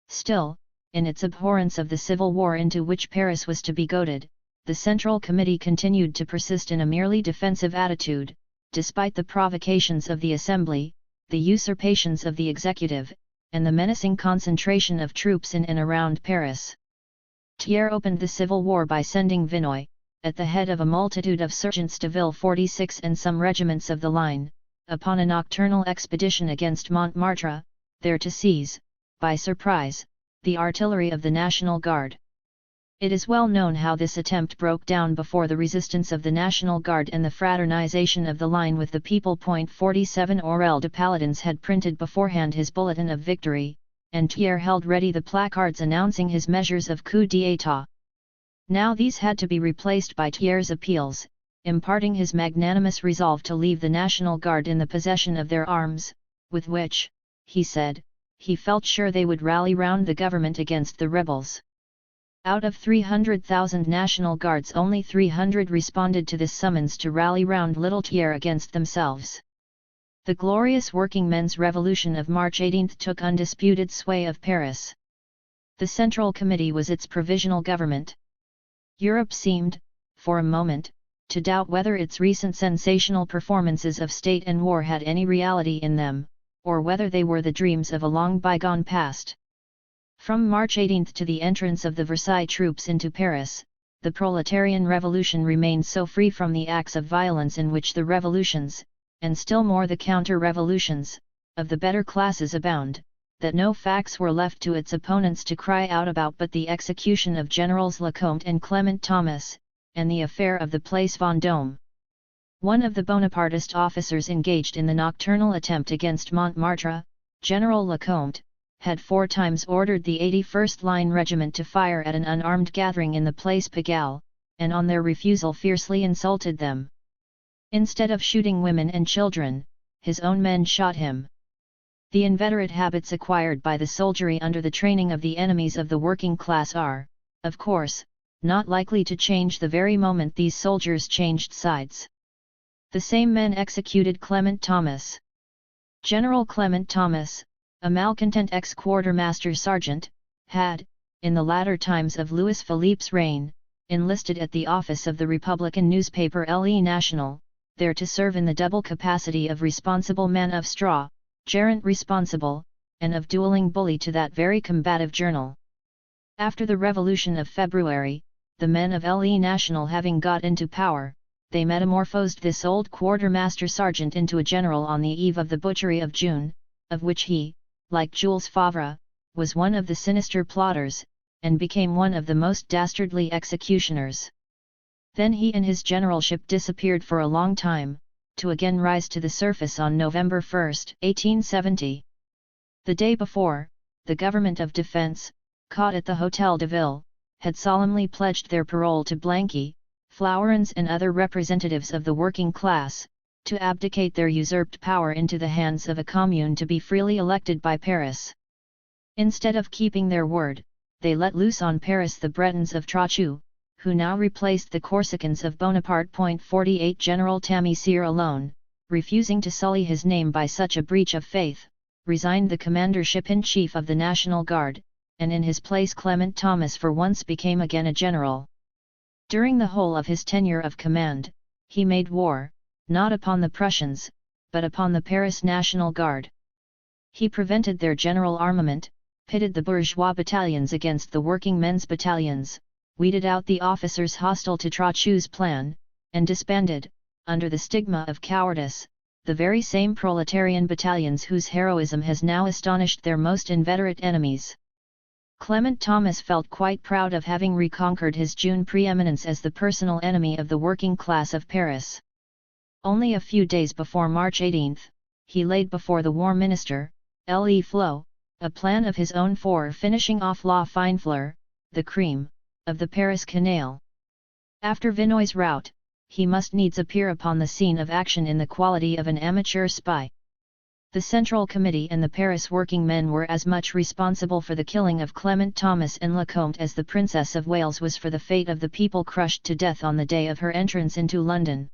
[SPEAKER 1] Still, in its abhorrence of the civil war into which Paris was to be goaded, the Central Committee continued to persist in a merely defensive attitude, despite the provocations of the Assembly, the usurpations of the Executive, and the menacing concentration of troops in and around Paris. Thiers opened the civil war by sending Vinoy, at the head of a multitude of sergeants de ville 46 and some regiments of the line, upon a nocturnal expedition against Montmartre, there to seize, by surprise, the artillery of the National Guard. It is well known how this attempt broke down before the resistance of the National Guard and the fraternization of the line with the people. 47 Aurel de Paladins had printed beforehand his bulletin of victory, and Thiers held ready the placards announcing his measures of coup d'état. Now these had to be replaced by Thiers' appeals, imparting his magnanimous resolve to leave the National Guard in the possession of their arms, with which, he said, he felt sure they would rally round the government against the rebels. Out of 300,000 National Guards only 300 responded to this summons to rally round little Thiers against themselves. The glorious working men's revolution of March 18 took undisputed sway of Paris. The Central Committee was its provisional government. Europe seemed, for a moment, to doubt whether its recent sensational performances of state and war had any reality in them, or whether they were the dreams of a long bygone past. From March 18 to the entrance of the Versailles troops into Paris, the proletarian revolution remained so free from the acts of violence in which the revolutions, and still more the counter-revolutions, of the better classes abound, that no facts were left to its opponents to cry out about but the execution of Generals Lecomte and Clement Thomas, and the affair of the Place Vendôme. One of the Bonapartist officers engaged in the nocturnal attempt against Montmartre, General Lecomte, had 4 times ordered the 81st Line Regiment to fire at an unarmed gathering in the Place Pigalle, and on their refusal fiercely insulted them. Instead of shooting women and children, his own men shot him. The inveterate habits acquired by the soldiery under the training of the enemies of the working class are, of course, not likely to change the very moment these soldiers changed sides. The same men executed Clement Thomas. General Clement Thomas, a malcontent ex-quartermaster sergeant, had, in the latter times of Louis Philippe's reign, enlisted at the office of the Republican newspaper Le National, there to serve in the double capacity of responsible man of straw, gerant responsible, and of dueling bully to that very combative journal. After the Revolution of February, the men of Le National having got into power, they metamorphosed this old quartermaster sergeant into a general on the eve of the butchery of June, of which he, like Jules Favre, was one of the sinister plotters, and became one of the most dastardly executioners. Then he and his generalship disappeared for a long time, to again rise to the surface on November 1, 1870. The day before, the Government of Defense, caught at the Hôtel de Ville, had solemnly pledged their parole to Blanqui, Flourens and other representatives of the working class, to abdicate their usurped power into the hands of a commune to be freely elected by Paris. Instead of keeping their word, they let loose on Paris the Bretons of Trochu, who now replaced the Corsicans of Bonaparte. 48 General Tamisier alone, refusing to sully his name by such a breach of faith, resigned the commandership-in-chief of the National Guard, and in his place Clement Thomas for once became again a general. During the whole of his tenure of command, he made war, not upon the Prussians, but upon the Paris National Guard. He prevented their general armament, pitted the bourgeois battalions against the working men's battalions, weeded out the officers hostile to Trochu's plan, and disbanded, under the stigma of cowardice, the very same proletarian battalions whose heroism has now astonished their most inveterate enemies. Clement Thomas felt quite proud of having reconquered his June preeminence as the personal enemy of the working class of Paris. Only a few days before March 18, he laid before the War Minister, Le Flo, a plan of his own for finishing off La Finefleur, the cream, of the Paris Canal. After Vinoy's rout, he must needs appear upon the scene of action in the quality of an amateur spy. The Central Committee and the Paris working men were as much responsible for the killing of Clement Thomas and Lecomte as the Princess of Wales was for the fate of the people crushed to death on the day of her entrance into London.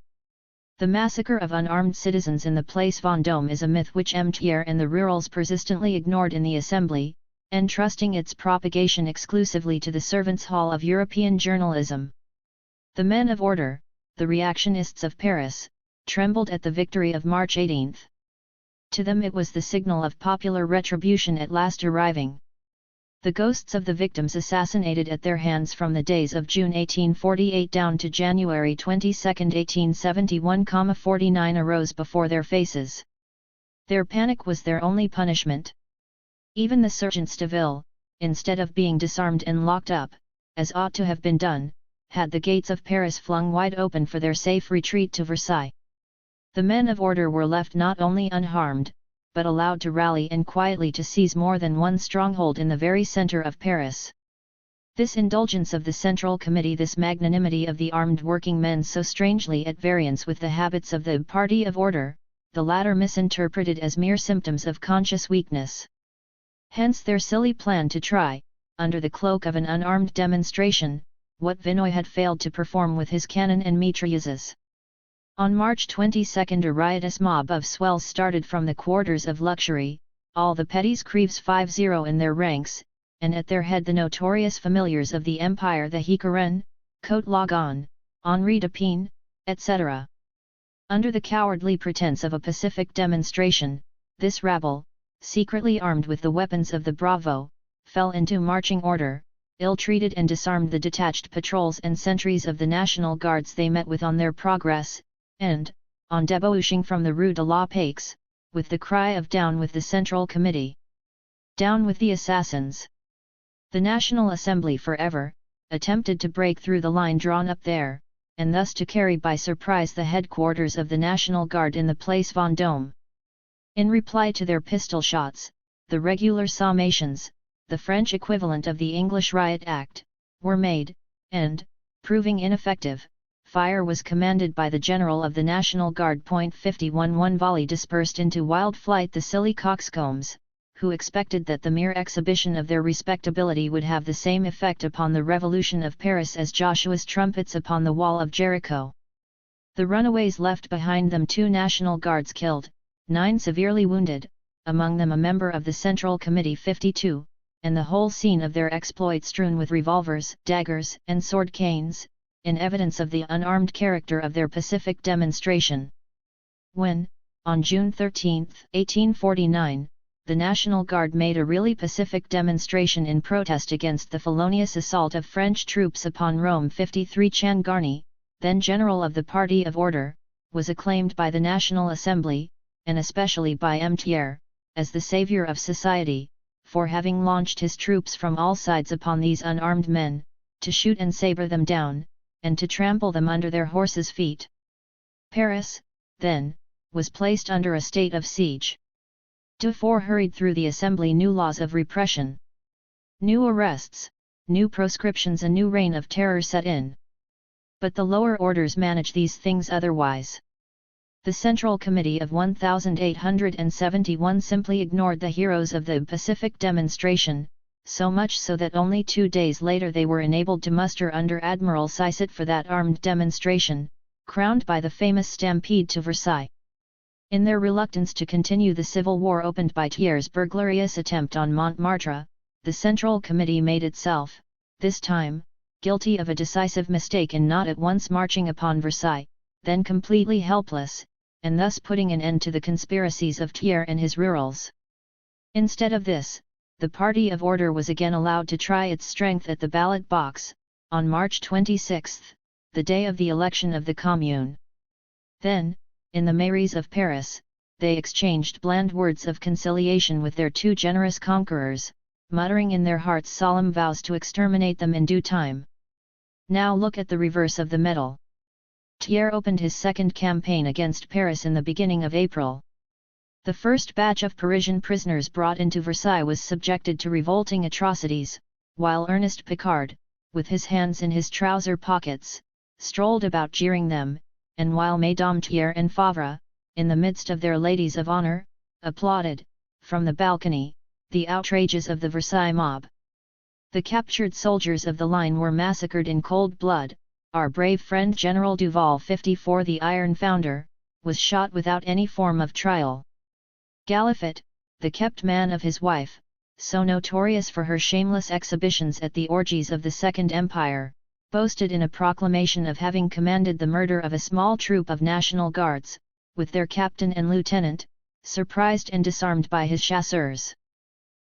[SPEAKER 1] The massacre of unarmed citizens in the Place Vendôme is a myth which M. Thiers and the rurals persistently ignored in the Assembly, entrusting its propagation exclusively to the servants' hall of European journalism. The men of order, the reactionists of Paris, trembled at the victory of March 18. To them it was the signal of popular retribution at last arriving. The ghosts of the victims assassinated at their hands from the days of June 1848 down to January 22, 1871,49 arose before their faces. Their panic was their only punishment. Even the sergeants de ville, instead of being disarmed and locked up, as ought to have been done, had the gates of Paris flung wide open for their safe retreat to Versailles. The men of order were left not only unharmed, but allowed to rally and quietly to seize more than one stronghold in the very centre of Paris. This indulgence of the Central Committee, this magnanimity of the armed working men so strangely at variance with the habits of the party of order, the latter misinterpreted as mere symptoms of conscious weakness. Hence their silly plan to try, under the cloak of an unarmed demonstration, what Vinoy had failed to perform with his cannon and mitrailleuses. On March 22 a riotous mob of swells started from the quarters of luxury, all the petits creves 50 in their ranks, and at their head the notorious familiars of the Empire, the Hicarin, Cote Lagon, Henri Depine, etc. Under the cowardly pretense of a pacific demonstration, this rabble, secretly armed with the weapons of the bravo, fell into marching order, ill-treated and disarmed the detached patrols and sentries of the National Guards they met with on their progress, and, on debouching from the Rue de la Paix, with the cry of "Down with the Central Committee! Down with the assassins!" the National Assembly forever, attempted to break through the line drawn up there, and thus to carry by surprise the headquarters of the National Guard in the Place Vendôme. In reply to their pistol shots, the regular sommations, the French equivalent of the English Riot Act, were made, and, proving ineffective, fire was commanded by the General of the National Guard. 51 One volley dispersed into wild flight the silly coxcombs, who expected that the mere exhibition of their respectability would have the same effect upon the Revolution of Paris as Joshua's trumpets upon the wall of Jericho. The runaways left behind them 2 National Guards killed, 9 severely wounded, among them a member of the Central Committee 52, and the whole scene of their exploit strewn with revolvers, daggers, and sword canes, in evidence of the unarmed character of their pacific demonstration. When, on June 13, 1849, the National Guard made a really pacific demonstration in protest against the felonious assault of French troops upon Rome, 53 Changarny, then General of the Party of Order, was acclaimed by the National Assembly, and especially by M. Thiers, as the savior of society, for having launched his troops from all sides upon these unarmed men, to shoot and sabre them down, and to trample them under their horses' feet. Paris, then, was placed under a state of siege. Dufour hurried through the Assembly new laws of repression. New arrests, new proscriptions, a new reign of terror set in. But the lower orders manage these things otherwise. The Central Committee of 1871 simply ignored the heroes of the Pacific demonstration, so much so that only 2 days later they were enabled to muster under Admiral Syssat for that armed demonstration, crowned by the famous stampede to Versailles. In their reluctance to continue the civil war opened by Thiers' burglarious attempt on Montmartre, the Central Committee made itself, this time, guilty of a decisive mistake in not at once marching upon Versailles, then completely helpless, and thus putting an end to the conspiracies of Thiers and his rurals. Instead of this, the Party of Order was again allowed to try its strength at the ballot box, on March 26, the day of the election of the Commune. Then, in the mairies of Paris, they exchanged bland words of conciliation with their 2 generous conquerors, muttering in their hearts solemn vows to exterminate them in due time. Now look at the reverse of the medal. Thiers opened his second campaign against Paris in the beginning of April. The first batch of Parisian prisoners brought into Versailles was subjected to revolting atrocities, while Ernest Picard, with his hands in his trouser pockets, strolled about jeering them, and while Mesdames Thiers and Favre, in the midst of their ladies of honor, applauded, from the balcony, the outrages of the Versailles mob. The captured soldiers of the line were massacred in cold blood. Our brave friend General Duval, 54, the iron founder, was shot without any form of trial. Galifet, the kept man of his wife, so notorious for her shameless exhibitions at the orgies of the Second Empire, boasted in a proclamation of having commanded the murder of a small troop of National Guards, with their captain and lieutenant, surprised and disarmed by his chasseurs.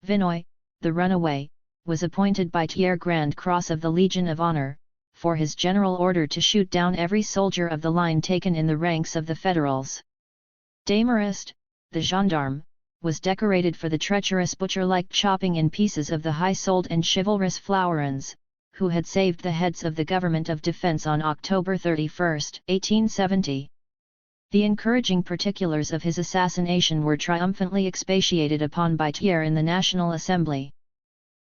[SPEAKER 1] Vinoy, the runaway, was appointed by Thiers Grand Cross of the Legion of Honor, for his general order to shoot down every soldier of the line taken in the ranks of the Federals. Desmarest, the gendarme, was decorated for the treacherous butcher-like chopping in pieces of the high-souled and chivalrous Flourens, who had saved the heads of the Government of Defense on October 31, 1870. The encouraging particulars of his assassination were triumphantly expatiated upon by Thiers in the National Assembly.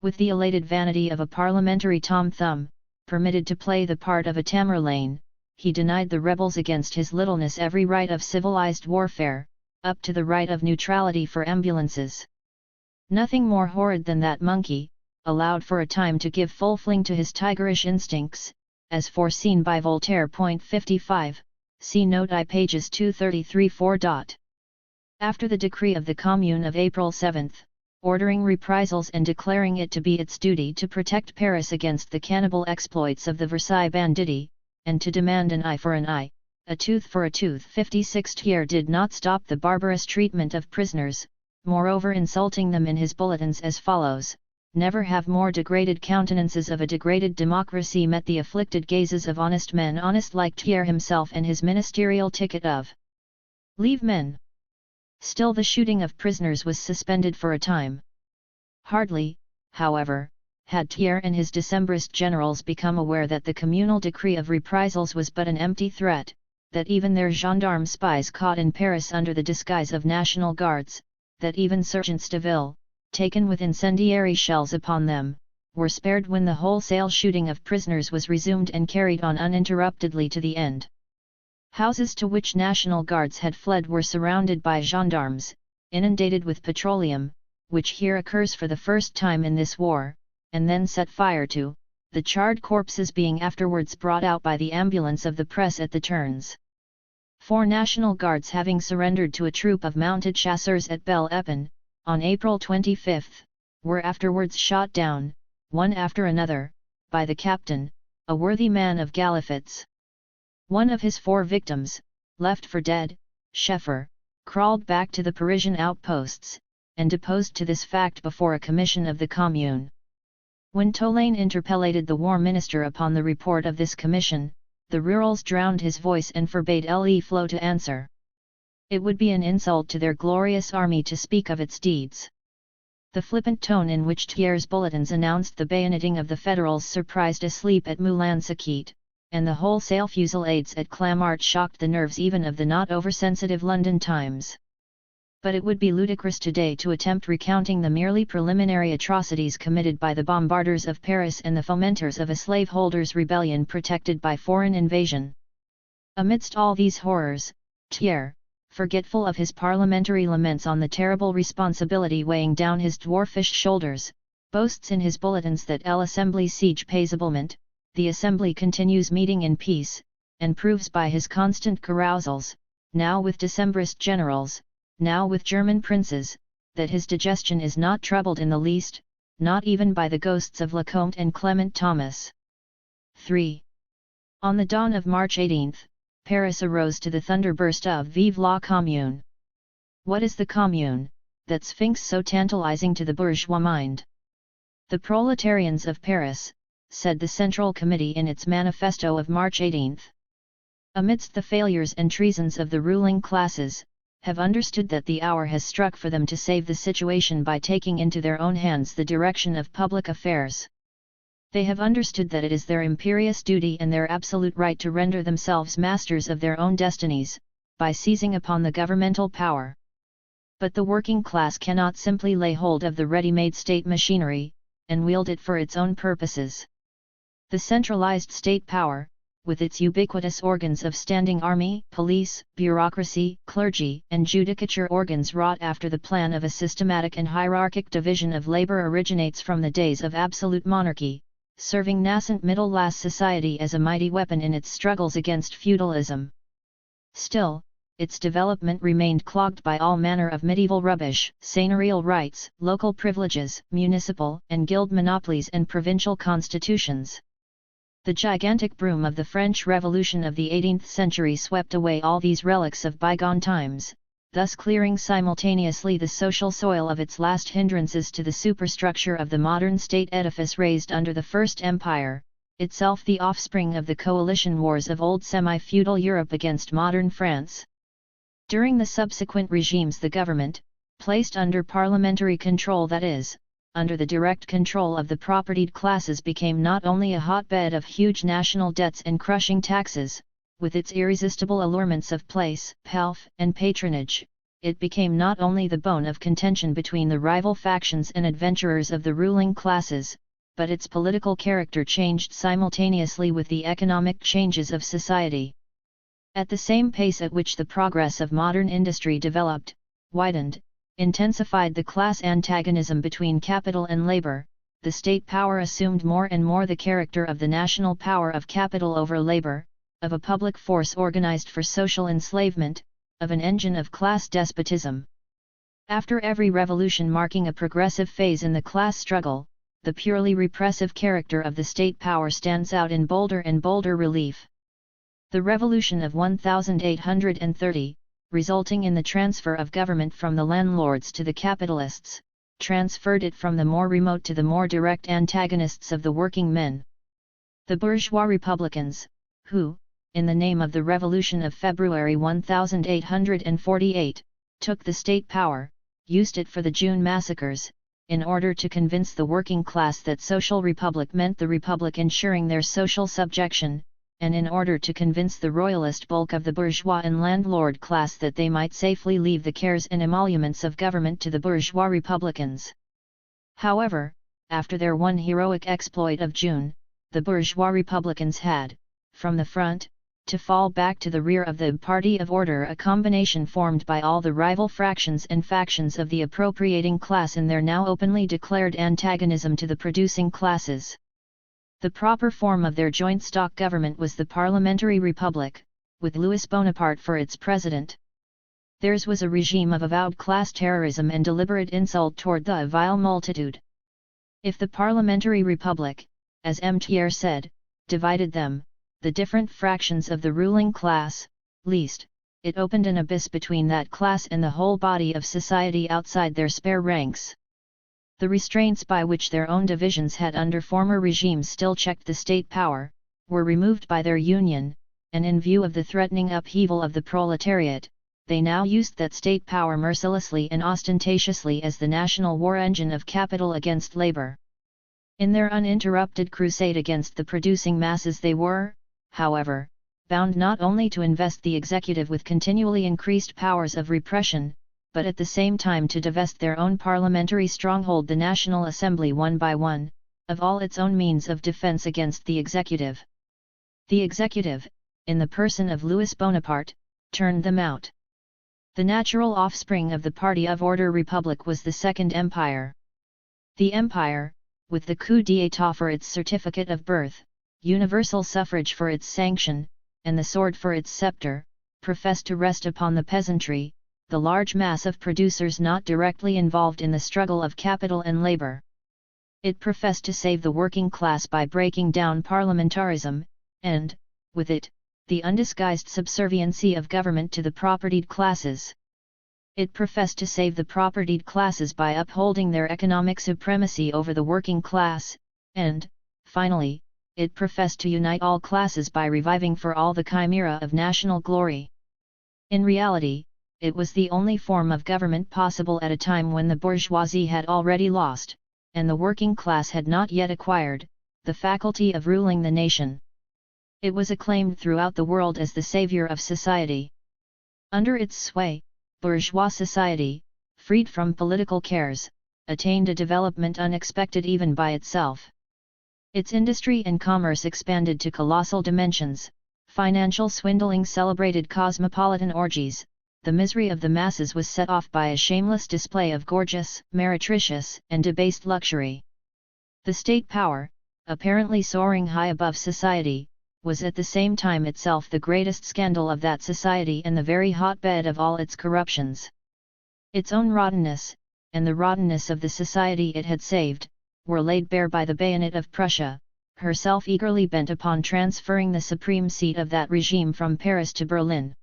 [SPEAKER 1] With the elated vanity of a parliamentary Tom Thumb, permitted to play the part of a Tamerlane, he denied the rebels against his littleness every right of civilized warfare, up to the right of neutrality for ambulances. Nothing more horrid than that monkey, allowed for a time to give full fling to his tigerish instincts, as foreseen by Voltaire. 55, see note I pages 233-4. After the decree of the Commune of April 7, ordering reprisals and declaring it to be its duty to protect Paris against the cannibal exploits of the Versailles banditti, and to demand an eye for an eye, a tooth for a tooth, 56, Thiers did not stop the barbarous treatment of prisoners, moreover insulting them in his bulletins as follows: "Never have more degraded countenances of a degraded democracy met the afflicted gazes of honest men honest like Thiers himself and his ministerial ticket of leave men." Still the shooting of prisoners was suspended for a time. Hardly, however, had Thiers and his Decembrist generals become aware that the communal decree of reprisals was but an empty threat, that even their gendarme spies caught in Paris under the disguise of National Guards, that even Sergeant Steville, taken with incendiary shells upon them, were spared when the wholesale shooting of prisoners was resumed and carried on uninterruptedly to the end. Houses to which National Guards had fled were surrounded by gendarmes, inundated with petroleum, which here occurs for the first time in this war, and then set fire to, the charred corpses being afterwards brought out by the ambulance of the press at the turns. 4 National Guards having surrendered to a troop of mounted chasseurs at Belle Epine, on April 25, were afterwards shot down, one after another, by the captain, a worthy man of Gallifat's. One of his 4 victims, left for dead, Scheffer, crawled back to the Parisian outposts, and deposed to this fact before a commission of the Commune. When Tolaine interpellated the War Minister upon the report of this commission, the rurals drowned his voice and forbade Le Flot to answer. It would be an insult to their glorious army to speak of its deeds. The flippant tone in which Thiers' bulletins announced the bayoneting of the Federals surprised asleep at Moulin-Saquet, and the wholesale fusillades at Clamart shocked the nerves even of the not oversensitive London Times. But it would be ludicrous today to attempt recounting the merely preliminary atrocities committed by the bombarders of Paris and the fomenters of a slaveholders' rebellion protected by foreign invasion. Amidst all these horrors, Thiers, forgetful of his parliamentary laments on the terrible responsibility weighing down his dwarfish shoulders, boasts in his bulletins that l'Assemblée siege paisiblement, the Assembly continues meeting in peace, and proves by his constant carousals, now with Decembrist generals, now with German princes, that his digestion is not troubled in the least, not even by the ghosts of Lecomte and Clement Thomas. 3. On the dawn of March 18, Paris arose to the thunderburst of Vive la Commune. What is the Commune, that sphinx so tantalizing to the bourgeois mind? The proletarians of Paris, said the Central Committee in its manifesto of March 18. Amidst the failures and treasons of the ruling classes, have understood that the hour has struck for them to save the situation by taking into their own hands the direction of public affairs. They have understood that it is their imperious duty and their absolute right to render themselves masters of their own destinies, by seizing upon the governmental power. But the working class cannot simply lay hold of the ready-made state machinery, and wield it for its own purposes. The centralized state power, with its ubiquitous organs of standing army, police, bureaucracy, clergy, and judicature organs wrought after the plan of a systematic and hierarchic division of labor originates from the days of absolute monarchy, serving nascent middle-class society as a mighty weapon in its struggles against feudalism. Still, its development remained clogged by all manner of medieval rubbish, seigneurial rights, local privileges, municipal and guild monopolies and provincial constitutions. The gigantic broom of the French Revolution of the 18th century swept away all these relics of bygone times, thus clearing simultaneously the social soil of its last hindrances to the superstructure of the modern state edifice raised under the First Empire, itself the offspring of the coalition wars of old semi-feudal Europe against modern France. During the subsequent regimes the government, placed under parliamentary control, that is, under the direct control of the propertied classes, became not only a hotbed of huge national debts and crushing taxes, with its irresistible allurements of place, pelf, and patronage, it became not only the bone of contention between the rival factions and adventurers of the ruling classes, but its political character changed simultaneously with the economic changes of society. At the same pace at which the progress of modern industry developed, widened, intensified the class antagonism between capital and labor, the state power assumed more and more the character of the national power of capital over labor, of a public force organized for social enslavement, of an engine of class despotism. After every revolution marking a progressive phase in the class struggle, the purely repressive character of the state power stands out in bolder and bolder relief. The Revolution of 1830, resulting in the transfer of government from the landlords to the capitalists, transferred it from the more remote to the more direct antagonists of the working men. The bourgeois republicans, who, in the name of the Revolution of February 1848, took the state power, used it for the June massacres, in order to convince the working class that social republic meant the republic ensuring their social subjection, and in order to convince the royalist bulk of the bourgeois and landlord class that they might safely leave the cares and emoluments of government to the bourgeois republicans. However, after their one heroic exploit of June, the bourgeois republicans had, from the front, to fall back to the rear of the party of order, a combination formed by all the rival fractions and factions of the appropriating class in their now openly declared antagonism to the producing classes. The proper form of their joint stock government was the parliamentary republic, with Louis Bonaparte for its president. Theirs was a regime of avowed class terrorism and deliberate insult toward the vile multitude. If the parliamentary republic, as M. Thiers said, divided them, the different fractions of the ruling class, least, it opened an abyss between that class and the whole body of society outside their spare ranks. The restraints by which their own divisions had under former regimes still checked the state power, were removed by their union, and in view of the threatening upheaval of the proletariat, they now used that state power mercilessly and ostentatiously as the national war engine of capital against labor. In their uninterrupted crusade against the producing masses they were, however, bound not only to invest the executive with continually increased powers of repression, but at the same time to divest their own parliamentary stronghold, the National Assembly, one by one, of all its own means of defense against the executive. The executive, in the person of Louis Bonaparte, turned them out. The natural offspring of the party of order republic was the Second Empire. The empire, with the coup d'état for its certificate of birth, universal suffrage for its sanction, and the sword for its scepter, professed to rest upon the peasantry, the large mass of producers not directly involved in the struggle of capital and labor. It professed to save the working class by breaking down parliamentarism, and, with it, the undisguised subserviency of government to the propertied classes. It professed to save the propertied classes by upholding their economic supremacy over the working class, and, finally, it professed to unite all classes by reviving for all the chimera of national glory. In reality, it was the only form of government possible at a time when the bourgeoisie had already lost, and the working class had not yet acquired, the faculty of ruling the nation. It was acclaimed throughout the world as the savior of society. Under its sway, bourgeois society, freed from political cares, attained a development unexpected even by itself. Its industry and commerce expanded to colossal dimensions, financial swindling celebrated cosmopolitan orgies, the misery of the masses was set off by a shameless display of gorgeous, meretricious, and debased luxury. The state power, apparently soaring high above society, was at the same time itself the greatest scandal of that society and the very hotbed of all its corruptions. Its own rottenness, and the rottenness of the society it had saved, were laid bare by the bayonet of Prussia, herself eagerly bent upon transferring the supreme seat of that regime from Paris to Berlin.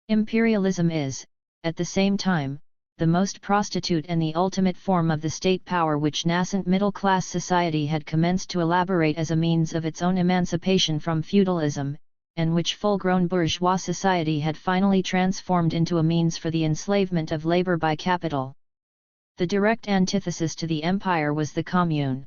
[SPEAKER 1] Imperialism is, at the same time, the most prostitute and the ultimate form of the state power which nascent middle-class society had commenced to elaborate as a means of its own emancipation from feudalism, and which full-grown bourgeois society had finally transformed into a means for the enslavement of labor by capital. The direct antithesis to the empire was the Commune.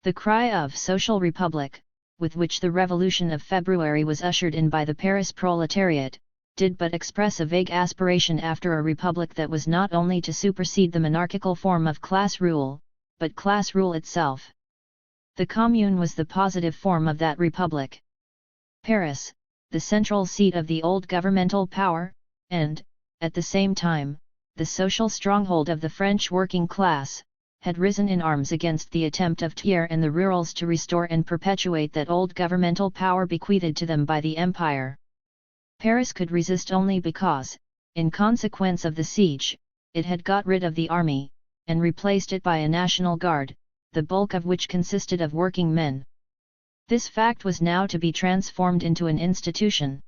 [SPEAKER 1] The cry of social republic, with which the Revolution of February was ushered in by the Paris proletariat, did but express a vague aspiration after a republic that was not only to supersede the monarchical form of class rule, but class rule itself. The Commune was the positive form of that republic. Paris, the central seat of the old governmental power, and, at the same time, the social stronghold of the French working class, had risen in arms against the attempt of Thiers and the rurals to restore and perpetuate that old governmental power bequeathed to them by the empire. Paris could resist only because, in consequence of the siege, it had got rid of the army, and replaced it by a national guard, the bulk of which consisted of working men. This fact was now to be transformed into an institution.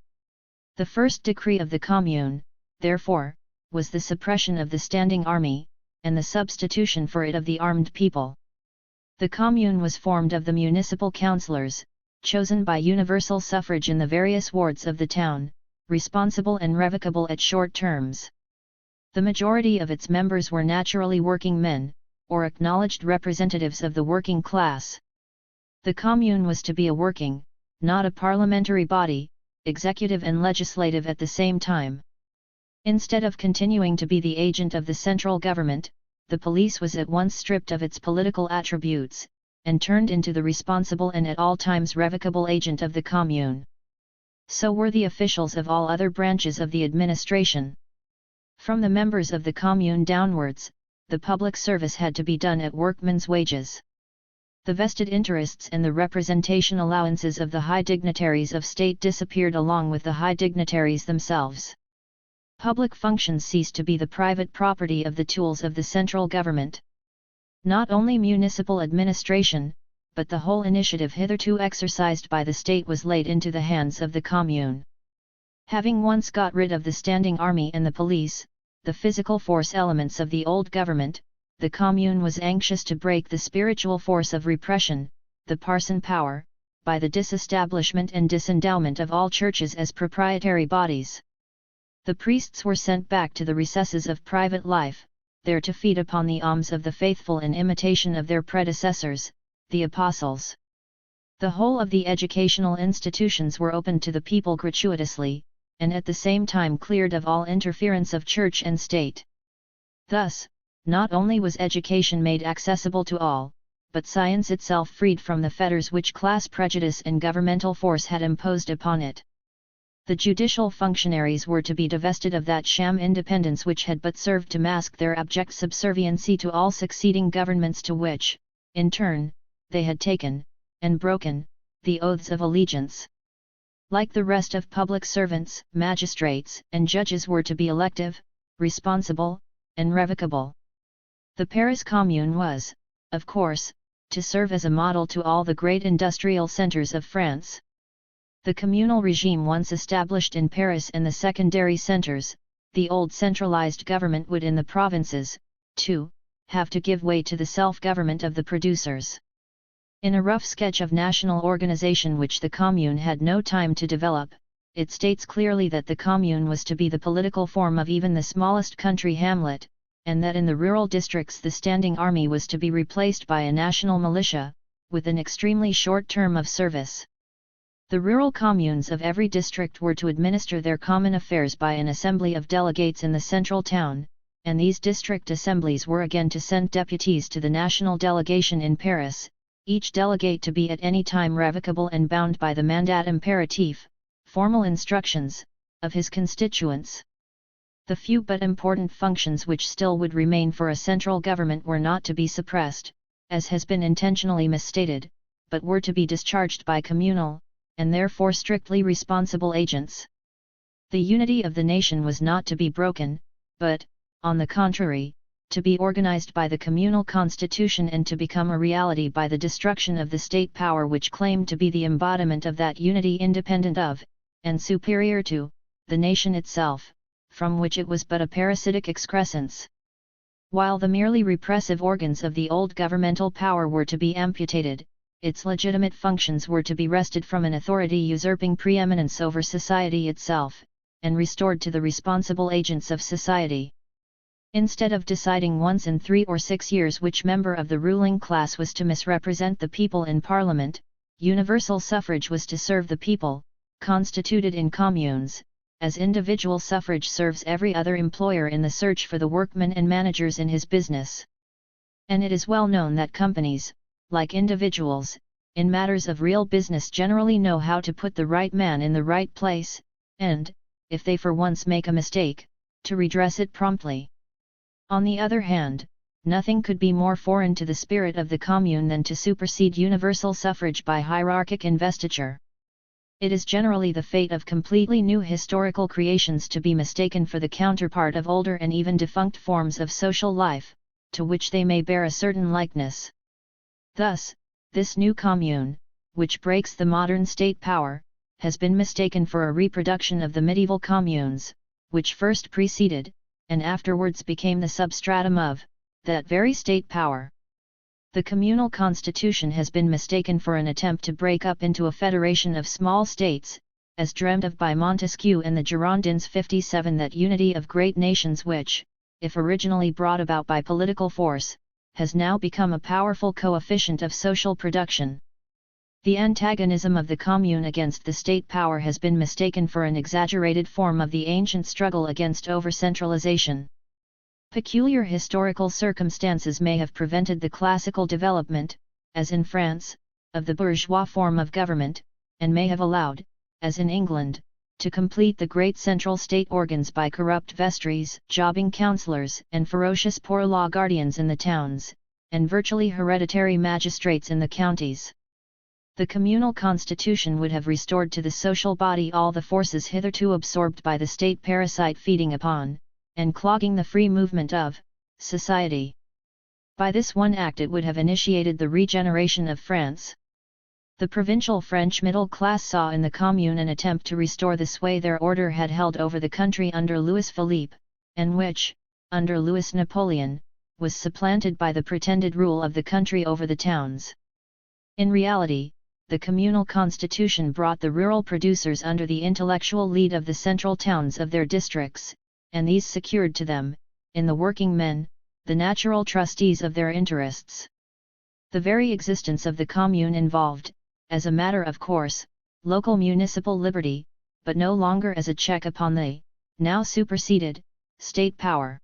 [SPEAKER 1] The first decree of the Commune, therefore, was the suppression of the standing army, and the substitution for it of the armed people. The Commune was formed of the municipal councillors, chosen by universal suffrage in the various wards of the town, responsible and revocable at short terms. The majority of its members were naturally working men, or acknowledged representatives of the working class. The Commune was to be a working, not a parliamentary body, executive and legislative at the same time. Instead of continuing to be the agent of the central government, the police was at once stripped of its political attributes, and turned into the responsible and at all times revocable agent of the commune. So were the officials of all other branches of the administration. From the members of the commune downwards, the public service had to be done at workmen's wages. The vested interests and the representation allowances of the high dignitaries of state disappeared along with the high dignitaries themselves. Public functions ceased to be the private property of the tools of the central government. Not only municipal administration, but the whole initiative hitherto exercised by the state was laid into the hands of the commune. Having once got rid of the standing army and the police, the physical force elements of the old government, the commune was anxious to break the spiritual force of repression, the parson power, by the disestablishment and disendowment of all churches as proprietary bodies. The priests were sent back to the recesses of private life, there to feed upon the alms of the faithful in imitation of their predecessors, the apostles. The whole of the educational institutions were opened to the people gratuitously, and at the same time cleared of all interference of church and state. Thus, not only was education made accessible to all, but science itself freed from the fetters which class prejudice and governmental force had imposed upon it. The judicial functionaries were to be divested of that sham independence which had but served to mask their abject subserviency to all succeeding governments to which, in turn, they had taken, and broken, the oaths of allegiance. Like the rest of public servants, magistrates and judges were to be elective, responsible, and revocable. The Paris Commune was, of course, to serve as a model to all the great industrial centers of France. The communal regime once established in Paris and the secondary centers, the old centralized government would in the provinces, too, have to give way to the self-government of the producers. In a rough sketch of national organization which the commune had no time to develop, it states clearly that the commune was to be the political form of even the smallest country hamlet, and that in the rural districts the standing army was to be replaced by a national militia, with an extremely short term of service. The rural communes of every district were to administer their common affairs by an assembly of delegates in the central town, and these district assemblies were again to send deputies to the national delegation in Paris, each delegate to be at any time revocable and bound by the mandat imperatif, formal instructions, of his constituents. The few but important functions which still would remain for a central government were not to be suppressed, as has been intentionally misstated, but were to be discharged by communal, and therefore strictly responsible agents. The unity of the nation was not to be broken, but, on the contrary, to be organized by the communal constitution and to become a reality by the destruction of the state power which claimed to be the embodiment of that unity independent of, and superior to, the nation itself, from which it was but a parasitic excrescence. While the merely repressive organs of the old governmental power were to be amputated, its legitimate functions were to be wrested from an authority usurping preeminence over society itself, and restored to the responsible agents of society. Instead of deciding once in 3 or 6 years which member of the ruling class was to misrepresent the people in Parliament, universal suffrage was to serve the people, constituted in communes, as individual suffrage serves every other employer in the search for the workmen and managers in his business. And it is well known that companies, like individuals, in matters of real business generally know how to put the right man in the right place, and, if they for once make a mistake, to redress it promptly. On the other hand, nothing could be more foreign to the spirit of the commune than to supersede universal suffrage by hierarchic investiture. It is generally the fate of completely new historical creations to be mistaken for the counterpart of older and even defunct forms of social life, to which they may bear a certain likeness. Thus, this new commune, which breaks the modern state power, has been mistaken for a reproduction of the medieval communes, which first preceded, and afterwards became the substratum of, that very state power. The communal constitution has been mistaken for an attempt to break up into a federation of small states, as dreamed of by Montesquieu and the Girondins 57, that unity of great nations which, if originally brought about by political force, has now become a powerful coefficient of social production. The antagonism of the commune against the state power has been mistaken for an exaggerated form of the ancient struggle against over-centralization. Peculiar historical circumstances may have prevented the classical development, as in France, of the bourgeois form of government, and may have allowed, as in England, to complete the great central state organs by corrupt vestries, jobbing councillors, and ferocious poor law guardians in the towns, and virtually hereditary magistrates in the counties. The communal constitution would have restored to the social body all the forces hitherto absorbed by the state parasite feeding upon, and clogging the free movement of, society. By this one act it would have initiated the regeneration of France. The provincial French middle class saw in the Commune an attempt to restore the sway their order had held over the country under Louis Philippe, and which, under Louis Napoleon, was supplanted by the pretended rule of the country over the towns. In reality, the communal constitution brought the rural producers under the intellectual lead of the central towns of their districts, and these secured to them, in the working men, the natural trustees of their interests. The very existence of the commune involved, as a matter of course, local municipal liberty, but no longer as a check upon the, now superseded, state power.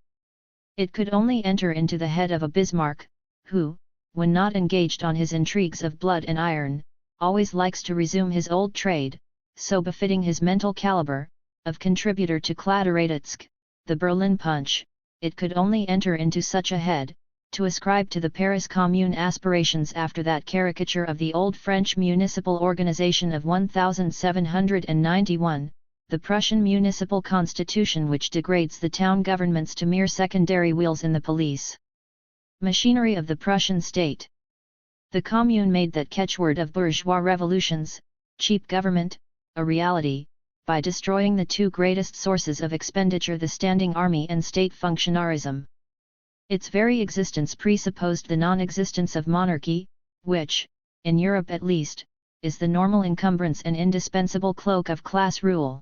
[SPEAKER 1] It could only enter into the head of a Bismarck, who, when not engaged on his intrigues of blood and iron, always likes to resume his old trade, so befitting his mental caliber, of contributor to Kladderadatsk, the Berlin Punch. It could only enter into such a head, to ascribe to the Paris Commune aspirations after that caricature of the old French municipal organization of 1791, the Prussian municipal constitution which degrades the town governments to mere secondary wheels in the police machinery of the Prussian state. The Commune made that catchword of bourgeois revolutions, cheap government, a reality, by destroying the two greatest sources of expenditure, the standing army and state functionarism. Its very existence presupposed the non-existence of monarchy, which, in Europe at least, is the normal encumbrance and indispensable cloak of class rule.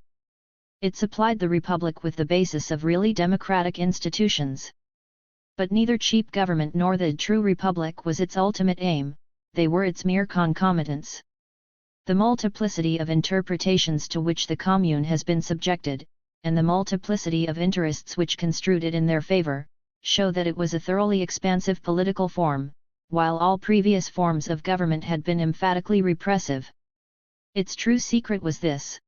[SPEAKER 1] It supplied the republic with the basis of really democratic institutions. But neither cheap government nor the true republic was its ultimate aim, they were its mere concomitants. The multiplicity of interpretations to which the Commune has been subjected, and the multiplicity of interests which construed it in their favor, show that it was a thoroughly expansive political form, while all previous forms of government had been emphatically repressive. Its true secret was this.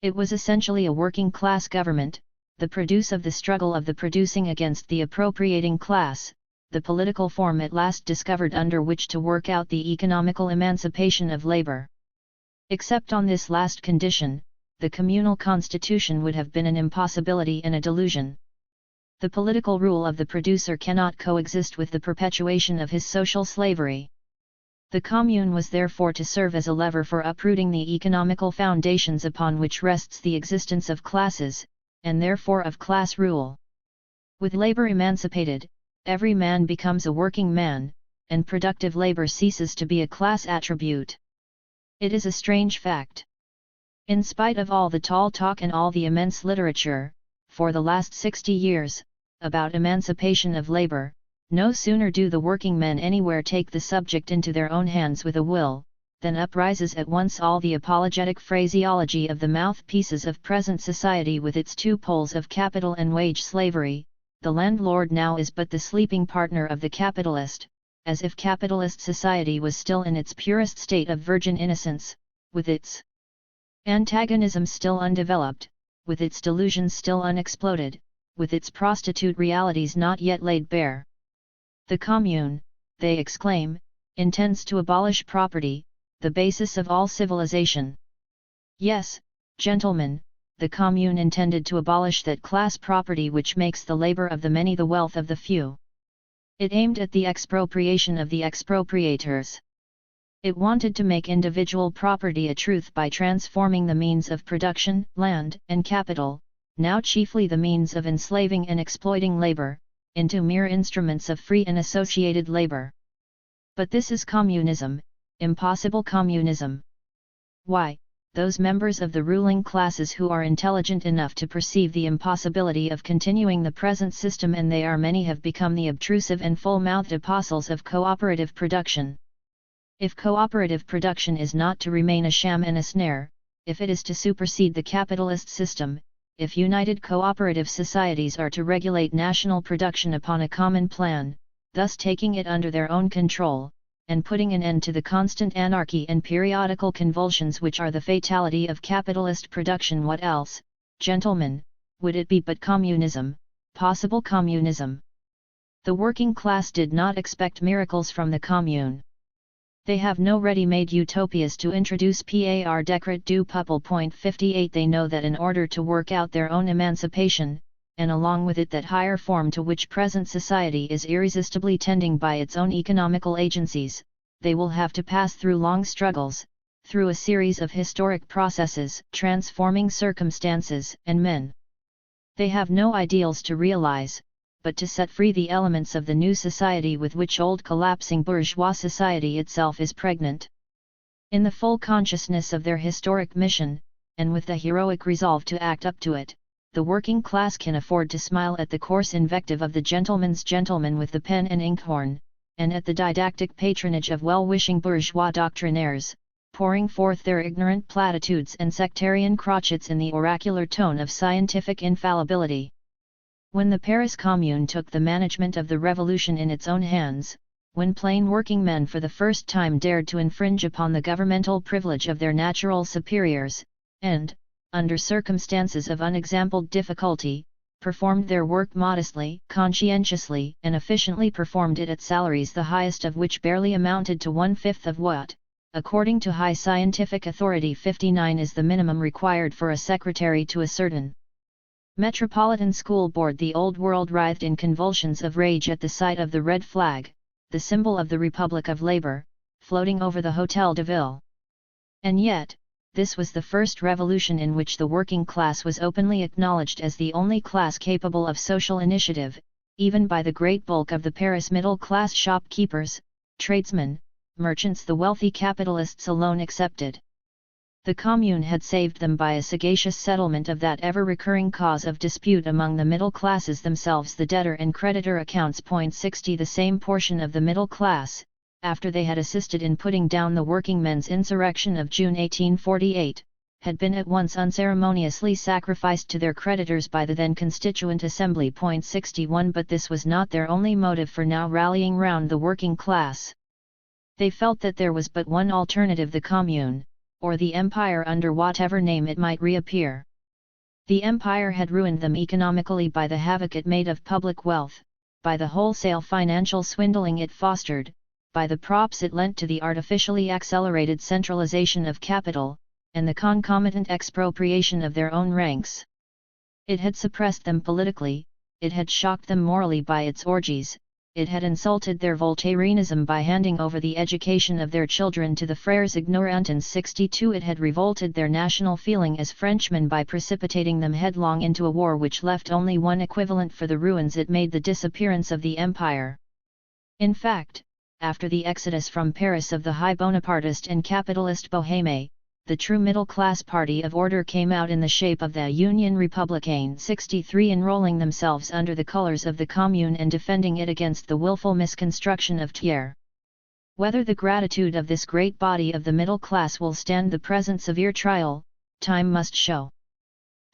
[SPEAKER 1] It was essentially a working-class government, the produce of the struggle of the producing against the appropriating class, the political form at last discovered under which to work out the economical emancipation of labor. Except on this last condition, the communal constitution would have been an impossibility and a delusion. The political rule of the producer cannot coexist with the perpetuation of his social slavery. The commune was therefore to serve as a lever for uprooting the economical foundations upon which rests the existence of classes, and therefore of class rule. With labor emancipated, every man becomes a working man, and productive labor ceases to be a class attribute. It is a strange fact. In spite of all the tall talk and all the immense literature, for the last 60 years, about emancipation of labor, no sooner do the working men anywhere take the subject into their own hands with a will, than uprises at once all the apologetic phraseology of the mouthpieces of present society with its two poles of capital and wage slavery. The landlord now is but the sleeping partner of the capitalist, as if capitalist society was still in its purest state of virgin innocence, with its antagonism still undeveloped, with its delusions still unexploded, with its prostitute realities not yet laid bare. The commune, they exclaim, intends to abolish property, the basis of all civilization. Yes, gentlemen, the commune intended to abolish that class property which makes the labor of the many the wealth of the few. It aimed at the expropriation of the expropriators. It wanted to make individual property a truth by transforming the means of production, land and capital, now chiefly the means of enslaving and exploiting labor, into mere instruments of free and associated labor. But this is communism, impossible communism. Why, those members of the ruling classes who are intelligent enough to perceive the impossibility of continuing the present system, and they are many, have become the obtrusive and full-mouthed apostles of cooperative production. If cooperative production is not to remain a sham and a snare, if it is to supersede the capitalist system, if united cooperative societies are to regulate national production upon a common plan, thus taking it under their own control, and putting an end to the constant anarchy and periodical convulsions which are the fatality of capitalist production, what else, gentlemen, would it be but communism, possible communism? The working class did not expect miracles from the commune. They have no ready-made utopias to introduce par Decret du Peuple. 58 They know that in order to work out their own emancipation, and along with it that higher form to which present society is irresistibly tending by its own economical agencies, they will have to pass through long struggles, through a series of historic processes, transforming circumstances and men. They have no ideals to realize, but to set free the elements of the new society with which old collapsing bourgeois society itself is pregnant. In the full consciousness of their historic mission, and with the heroic resolve to act up to it, the working class can afford to smile at the coarse invective of the gentleman's gentleman with the pen and inkhorn, and at the didactic patronage of well-wishing bourgeois doctrinaires, pouring forth their ignorant platitudes and sectarian crotchets in the oracular tone of scientific infallibility. When the Paris Commune took the management of the revolution in its own hands, when plain working men for the first time dared to infringe upon the governmental privilege of their natural superiors, and, under circumstances of unexampled difficulty, performed their work modestly, conscientiously, and efficiently, performed it at salaries the highest of which barely amounted to 1/5 of what, according to high scientific authority 59 is the minimum required for a secretary to a certain Metropolitan School Board. The old world writhed in convulsions of rage at the sight of the red flag, the symbol of the Republic of Labour, floating over the Hôtel de Ville. And yet, this was the first revolution in which the working class was openly acknowledged as the only class capable of social initiative, even by the great bulk of the Paris middle-class shopkeepers, tradesmen, merchants, the wealthy capitalists alone excepted. The Commune had saved them by a sagacious settlement of that ever-recurring cause of dispute among the middle classes themselves, the debtor and creditor accounts. 60 The same portion of the middle class, after they had assisted in putting down the working men's insurrection of June 1848, had been at once unceremoniously sacrificed to their creditors by the then Constituent Assembly. 61 But this was not their only motive for now rallying round the working class. They felt that there was but one alternative: the Commune, or the Empire, under whatever name it might reappear. The Empire had ruined them economically by the havoc it made of public wealth, by the wholesale financial swindling it fostered, by the props it lent to the artificially accelerated centralization of capital, and the concomitant expropriation of their own ranks. It had suppressed them politically, it had shocked them morally by its orgies, it had insulted their Voltaireanism by handing over the education of their children to the frères ignorantins. 62 It had revolted their national feeling as Frenchmen by precipitating them headlong into a war which left only one equivalent for the ruins it made: the disappearance of the Empire. In fact, after the exodus from Paris of the high Bonapartist and capitalist Bohème, the true middle-class party of order came out in the shape of the Union Républicaine. 63 Enrolling themselves under the colours of the Commune and defending it against the wilful misconstruction of Thiers. Whether the gratitude of this great body of the middle class will stand the present severe trial, time must show.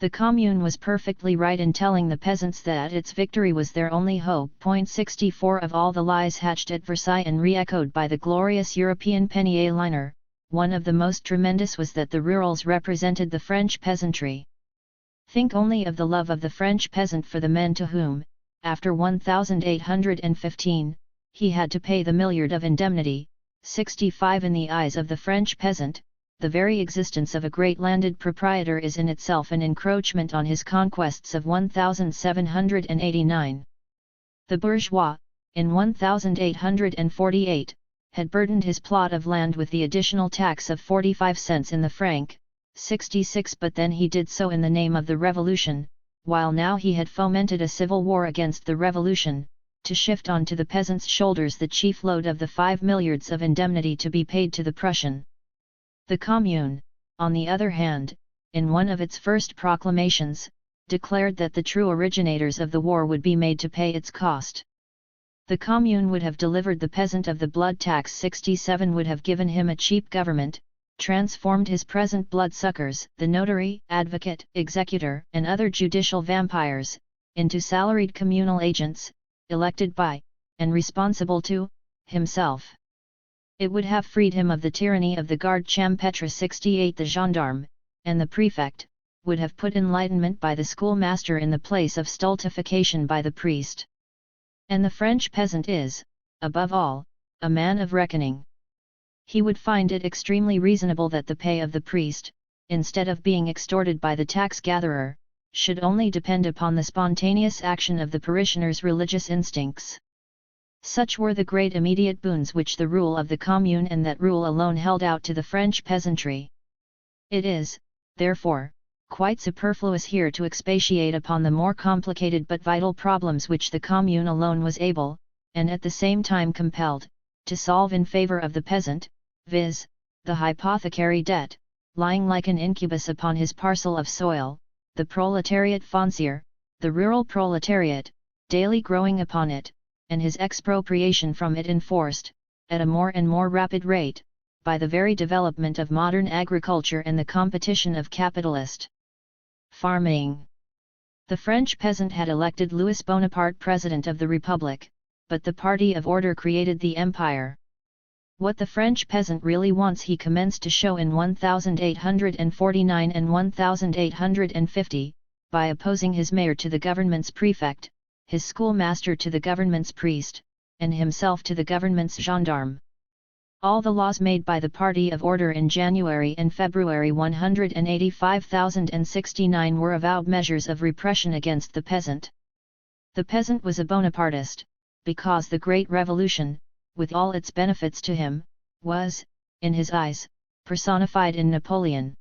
[SPEAKER 1] The Commune was perfectly right in telling the peasants that its victory was their only hope. 64 Of all the lies hatched at Versailles and re-echoed by the glorious European Penier liner, one of the most tremendous was that the rurals represented the French peasantry. Think only of the love of the French peasant for the men to whom, after 1815, he had to pay the milliard of indemnity. 65 In the eyes of the French peasant, the very existence of a great landed proprietor is in itself an encroachment on his conquests of 1789. The bourgeois, in 1848, had burdened his plot of land with the additional tax of 45 cents in the franc, 66, but then he did so in the name of the revolution, while now he had fomented a civil war against the revolution, to shift on to the peasant's shoulders the chief load of the 5 milliards of indemnity to be paid to the Prussian. The Commune, on the other hand, in one of its first proclamations, declared that the true originators of the war would be made to pay its cost. The Commune would have delivered the peasant of the blood tax. 67 Would have given him a cheap government, transformed his present bloodsuckers, the notary, advocate, executor, and other judicial vampires, into salaried communal agents, elected by, and responsible to, himself. It would have freed him of the tyranny of the guard Champetre 68. The gendarme, and the prefect, would have put enlightenment by the schoolmaster in the place of stultification by the priest. And the French peasant is, above all, a man of reckoning. He would find it extremely reasonable that the pay of the priest, instead of being extorted by the tax-gatherer, should only depend upon the spontaneous action of the parishioners' religious instincts. Such were the great immediate boons which the rule of the Commune and that rule alone held out to the French peasantry. It is, therefore, quite superfluous here to expatiate upon the more complicated but vital problems which the Commune alone was able, and at the same time compelled, to solve in favor of the peasant, viz., the hypothecary debt, lying like an incubus upon his parcel of soil, the proletariat foncier, the rural proletariat, daily growing upon it, and his expropriation from it enforced, at a more and more rapid rate, by the very development of modern agriculture and the competition of capitalist farming. The French peasant had elected Louis Bonaparte President of the Republic, but the party of order created the empire. What the French peasant really wants he commenced to show in 1849 and 1850, by opposing his mayor to the government's prefect, his schoolmaster to the government's priest, and himself to the government's gendarme. All the laws made by the party of order in January and February 185,069 were avowed measures of repression against the peasant. The peasant was a Bonapartist, because the Great Revolution, with all its benefits to him, was, in his eyes, personified in Napoleon.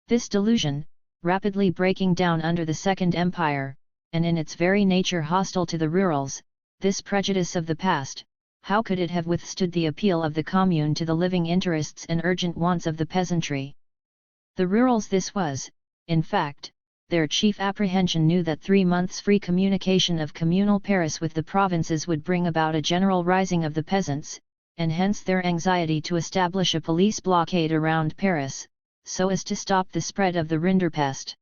[SPEAKER 1] This delusion, rapidly breaking down under the Second Empire, and in its very nature hostile to the rurals, this prejudice of the past, how could it have withstood the appeal of the Commune to the living interests and urgent wants of the peasantry? The rurals, this was, in fact, their chief apprehension, knew that 3 months' free communication of communal Paris with the provinces would bring about a general rising of the peasants, and hence their anxiety to establish a police blockade around Paris, so as to stop the spread of the rinderpest.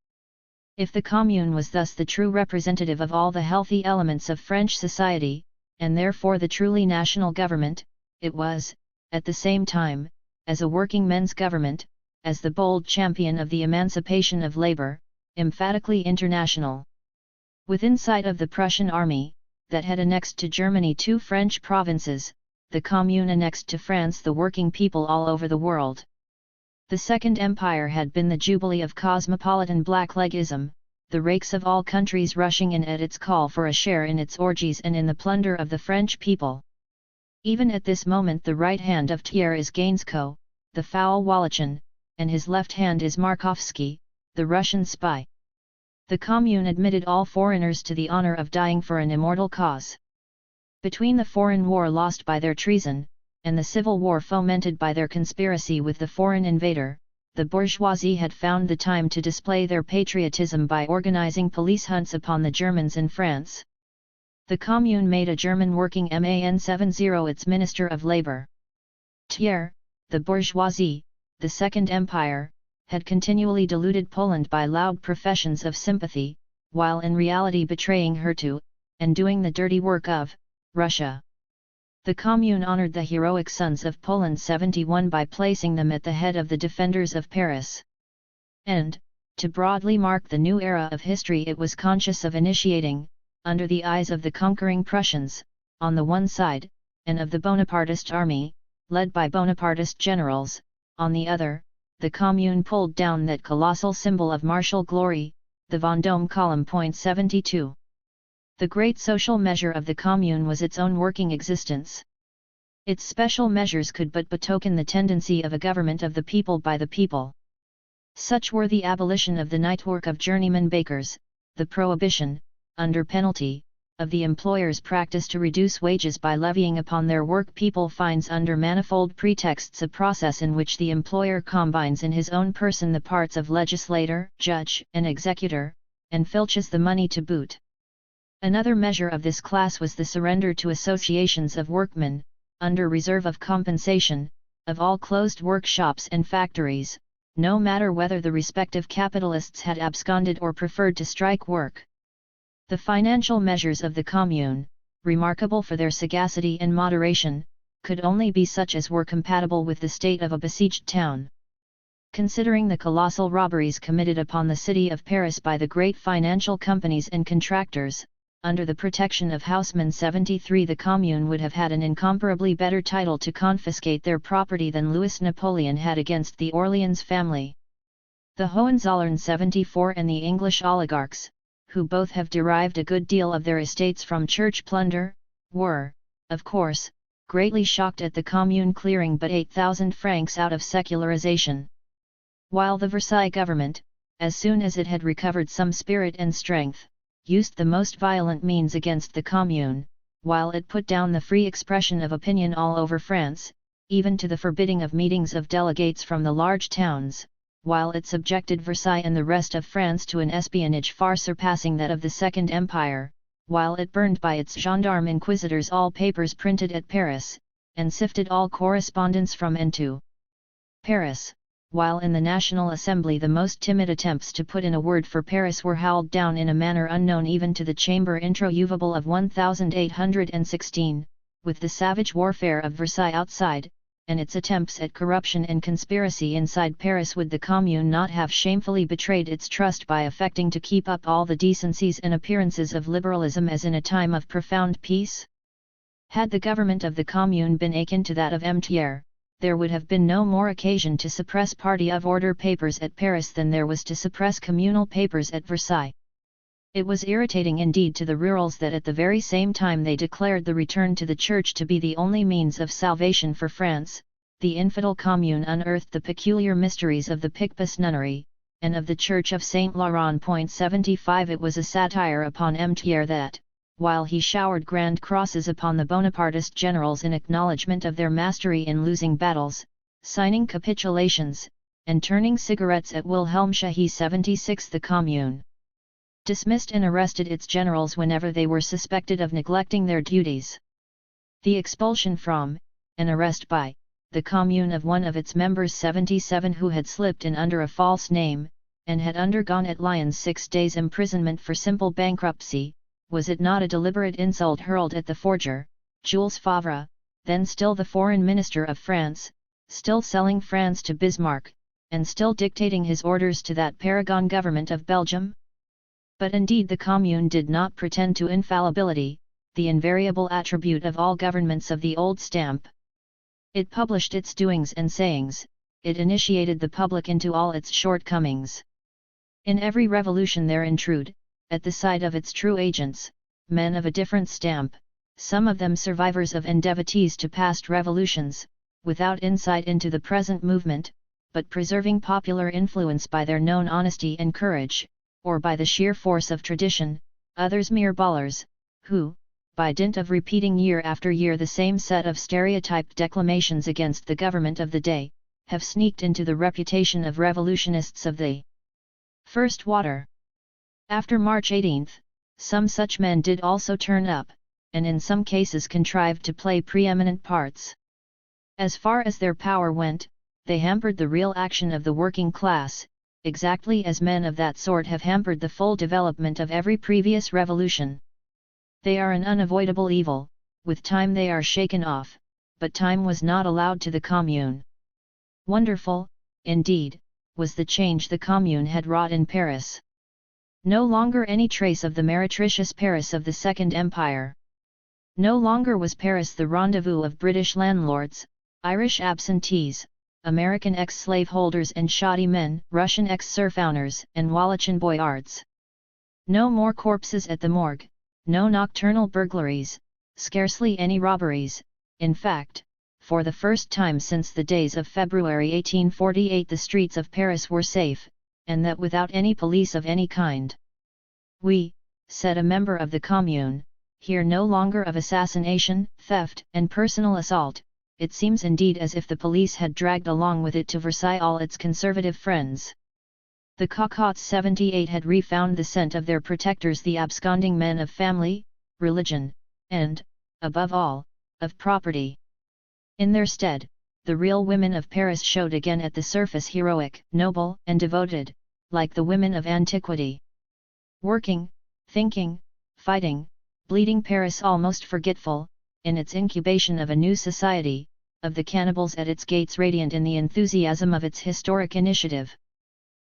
[SPEAKER 1] If the Commune was thus the true representative of all the healthy elements of French society, and therefore the truly national government, it was, at the same time, as a working men's government, as the bold champion of the emancipation of labor, emphatically international. Within sight of the Prussian army, that had annexed to Germany 2 French provinces, the Commune annexed to France the working people all over the world. The Second Empire had been the jubilee of cosmopolitan blacklegism, the rakes of all countries rushing in at its call for a share in its orgies and in the plunder of the French people. Even at this moment the right hand of Thiers is Gainscow, the foul Wallachian, and his left hand is Markovsky, the Russian spy. The Commune admitted all foreigners to the honor of dying for an immortal cause. Between the foreign war lost by their treason, and the civil war fomented by their conspiracy with the foreign invader, the bourgeoisie had found the time to display their patriotism by organizing police hunts upon the Germans in France. The Commune made a German working man 70 its Minister of Labor. Thiers, the bourgeoisie, the Second Empire, had continually deluded Poland by loud professions of sympathy, while in reality betraying her to, and doing the dirty work of, Russia. The Commune honored the heroic sons of Poland 71 by placing them at the head of the defenders of Paris. And, to broadly mark the new era of history it was conscious of initiating, under the eyes of the conquering Prussians, on the one side, and of the Bonapartist army, led by Bonapartist generals, on the other, the Commune pulled down that colossal symbol of martial glory, the Vendôme column. 72. The great social measure of the Commune was its own working existence. Its special measures could but betoken the tendency of a government of the people by the people. Such were the abolition of the night work of journeyman bakers, the prohibition, under penalty, of the employer's practice to reduce wages by levying upon their work people fines under manifold pretexts, a process in which the employer combines in his own person the parts of legislator, judge, and executor, and filches the money to boot. Another measure of this class was the surrender to associations of workmen, under reserve of compensation, of all closed workshops and factories, no matter whether the respective capitalists had absconded or preferred to strike work. The financial measures of the Commune, remarkable for their sagacity and moderation, could only be such as were compatible with the state of a besieged town. Considering the colossal robberies committed upon the city of Paris by the great financial companies and contractors, under the protection of Haussmann 73, the Commune would have had an incomparably better title to confiscate their property than Louis Napoleon had against the Orleans family. The Hohenzollern 74 and the English oligarchs, who both have derived a good deal of their estates from church plunder, were, of course, greatly shocked at the Commune clearing but 8,000 francs out of secularization. While the Versailles government, as soon as it had recovered some spirit and strength, used the most violent means against the Commune, while it put down the free expression of opinion all over France, even to the forbidding of meetings of delegates from the large towns, while it subjected Versailles and the rest of France to an espionage far surpassing that of the Second Empire, while it burned by its gendarme inquisitors all papers printed at Paris, and sifted all correspondence from and to Paris, while in the National Assembly the most timid attempts to put in a word for Paris were howled down in a manner unknown even to the Chamber introuvable of 1816, with the savage warfare of Versailles outside, and its attempts at corruption and conspiracy inside Paris, would the Commune not have shamefully betrayed its trust by affecting to keep up all the decencies and appearances of liberalism as in a time of profound peace? Had the government of the Commune been akin to that of M. Thiers, there would have been no more occasion to suppress party of order papers at Paris than there was to suppress communal papers at Versailles. It was irritating indeed to the rurals that at the very same time they declared the return to the Church to be the only means of salvation for France, the infidel Commune unearthed the peculiar mysteries of the Picpus nunnery, and of the Church of Saint Laurent. 75 It was a satire upon M. Thiers that, while he showered grand crosses upon the Bonapartist generals in acknowledgement of their mastery in losing battles, signing capitulations, and turning cigarettes at Wilhelmshahe 76, the Commune dismissed and arrested its generals whenever they were suspected of neglecting their duties. The expulsion from, and arrest by, the Commune of one of its members 77 who had slipped in under a false name, and had undergone at Lyons 6 days' imprisonment for simple bankruptcy, was it not a deliberate insult hurled at the forger, Jules Favre, then still the foreign minister of France, still selling France to Bismarck, and still dictating his orders to that paragon government of Belgium? But indeed the Commune did not pretend to infallibility, the invariable attribute of all governments of the old stamp. It published its doings and sayings, it initiated the public into all its shortcomings. In every revolution there intrude, at the side of its true agents, men of a different stamp, some of them survivors of and devotees to past revolutions, without insight into the present movement, but preserving popular influence by their known honesty and courage, or by the sheer force of tradition, others mere ballers, who, by dint of repeating year after year the same set of stereotyped declamations against the government of the day, have sneaked into the reputation of revolutionists of the first water. After March 18, some such men did also turn up, and in some cases contrived to play preeminent parts. As far as their power went, they hampered the real action of the working class, exactly as men of that sort have hampered the full development of every previous revolution. They are an unavoidable evil, with time they are shaken off, but time was not allowed to the Commune. Wonderful, indeed, was the change the Commune had wrought in Paris. No longer any trace of the meretricious Paris of the Second Empire. No longer was Paris the rendezvous of British landlords, Irish absentees, American ex-slaveholders and shoddy men, Russian ex-serf owners and Wallachian boyards. No more corpses at the morgue, no nocturnal burglaries, scarcely any robberies. In fact, for the first time since the days of February 1848 the streets of Paris were safe, and that without any police of any kind. We, said a member of the Commune, hear no longer of assassination, theft, and personal assault. It seems indeed as if the police had dragged along with it to Versailles all its conservative friends. The Cocottes 78 had refound the scent of their protectors, the absconding men of family, religion, and, above all, of property. In their stead, the real women of Paris showed again at the surface heroic, noble, and devoted, like the women of antiquity. Working, thinking, fighting, bleeding Paris almost forgetful, in its incubation of a new society, of the cannibals at its gates radiant in the enthusiasm of its historic initiative.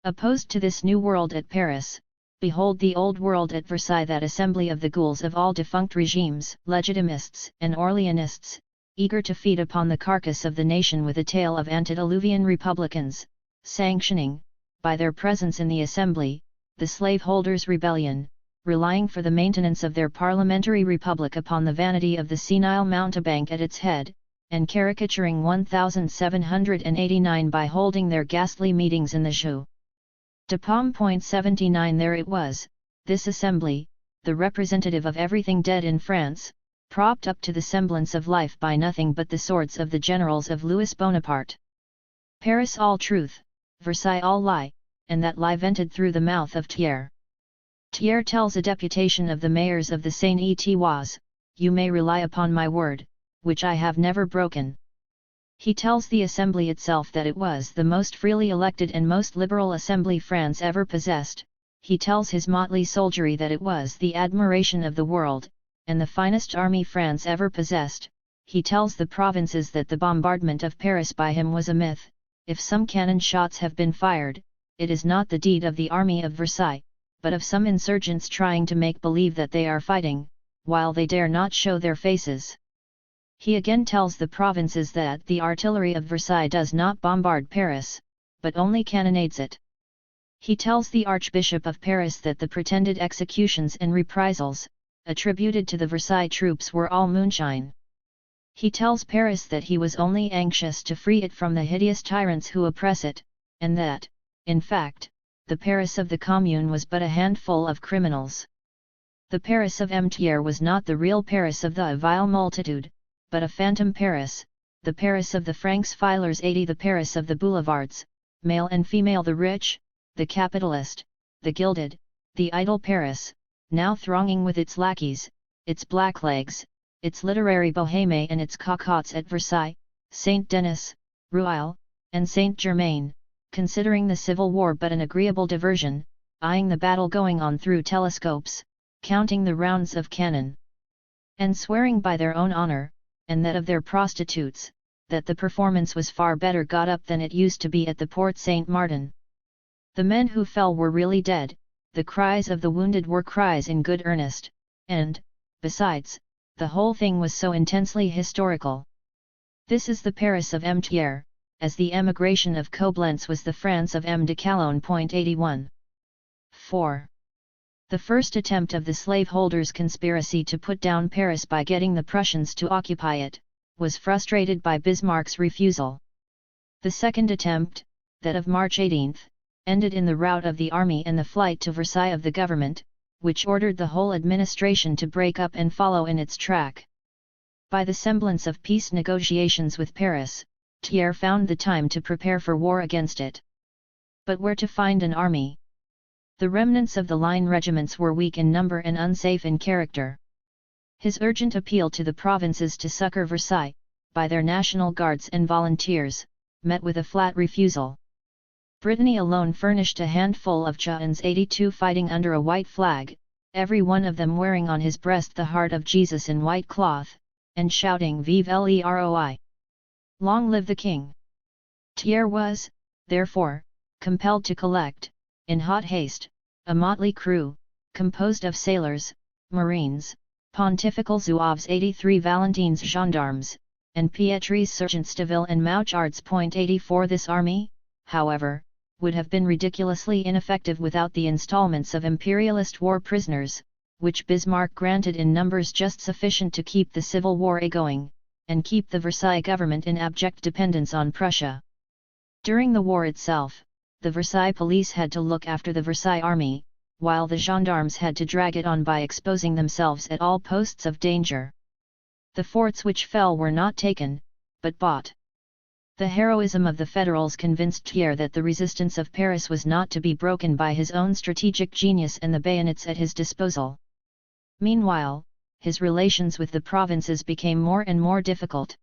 [SPEAKER 1] Opposed to this new world at Paris, behold the old world at Versailles, that assembly of the ghouls of all defunct regimes, legitimists and Orleanists, eager to feed upon the carcass of the nation with a tale of antediluvian republicans, sanctioning, by their presence in the assembly, the slaveholders' rebellion, relying for the maintenance of their parliamentary republic upon the vanity of the senile mountebank at its head, and caricaturing 1789 by holding their ghastly meetings in the Jeu de Paume. 79 There it was, this assembly, the representative of everything dead in France, propped up to the semblance of life by nothing but the swords of the generals of Louis Bonaparte. Paris all truth, Versailles all lie, and that lie vented through the mouth of Thiers. Thiers tells a deputation of the mayors of the Seine-et-Oise, you may rely upon my word, which I have never broken. He tells the assembly itself that it was the most freely elected and most liberal assembly France ever possessed. He tells his motley soldiery that it was the admiration of the world, and the finest army France ever possessed. He tells the provinces that the bombardment of Paris by him was a myth. If some cannon shots have been fired, it is not the deed of the army of Versailles, but of some insurgents trying to make believe that they are fighting, while they dare not show their faces. He again tells the provinces that the artillery of Versailles does not bombard Paris, but only cannonades it. He tells the Archbishop of Paris that the pretended executions and reprisals, attributed to the Versailles troops, were all moonshine. He tells Paris that he was only anxious to free it from the hideous tyrants who oppress it, and that, in fact, the Paris of the Commune was but a handful of criminals. The Paris of Thiers was not the real Paris of the vile multitude, but a phantom Paris, the Paris of the Francs filers 80, the Paris of the boulevards, male and female, the rich, the capitalist, the gilded, the idle Paris, now thronging with its lackeys, its blacklegs, its literary bohème and its cocottes at Versailles, Saint-Denis, Rueil, and Saint-Germain, considering the civil war but an agreeable diversion, eyeing the battle going on through telescopes, counting the rounds of cannon, and swearing by their own honor, and that of their prostitutes, that the performance was far better got up than it used to be at the Porte Saint-Martin. The men who fell were really dead, the cries of the wounded were cries in good earnest, and, besides, the whole thing was so intensely historical. This is the Paris of Thiers, as the emigration of Coblentz was the France of M. de Calonne. 81. 4. The first attempt of the slaveholders' conspiracy to put down Paris by getting the Prussians to occupy it, was frustrated by Bismarck's refusal. The second attempt, that of March 18, ended in the rout of the army and the flight to Versailles of the government, which ordered the whole administration to break up and follow in its track. By the semblance of peace negotiations with Paris, Thiers found the time to prepare for war against it. But where to find an army? The remnants of the line regiments were weak in number and unsafe in character. His urgent appeal to the provinces to succor Versailles, by their national guards and volunteers, met with a flat refusal. Brittany alone furnished a handful of Chouans, 82 fighting under a white flag, every one of them wearing on his breast the heart of Jesus in white cloth, and shouting Vive l'Roi! Long live the King! Thiers was, therefore, compelled to collect, in hot haste, a motley crew, composed of sailors, marines, pontifical zouaves, 83 Valentines gendarmes, and Pietries sergeants de ville and Mouchards. 84 This army, however, would have been ridiculously ineffective without the installments of imperialist war prisoners, which Bismarck granted in numbers just sufficient to keep the civil war going, and keep the Versailles government in abject dependence on Prussia. During the war itself, the Versailles police had to look after the Versailles army, while the gendarmes had to drag it on by exposing themselves at all posts of danger. The forts which fell were not taken, but bought. The heroism of the Federals convinced Thiers that the resistance of Paris was not to be broken by his own strategic genius and the bayonets at his disposal. Meanwhile, his relations with the provinces became more and more difficult.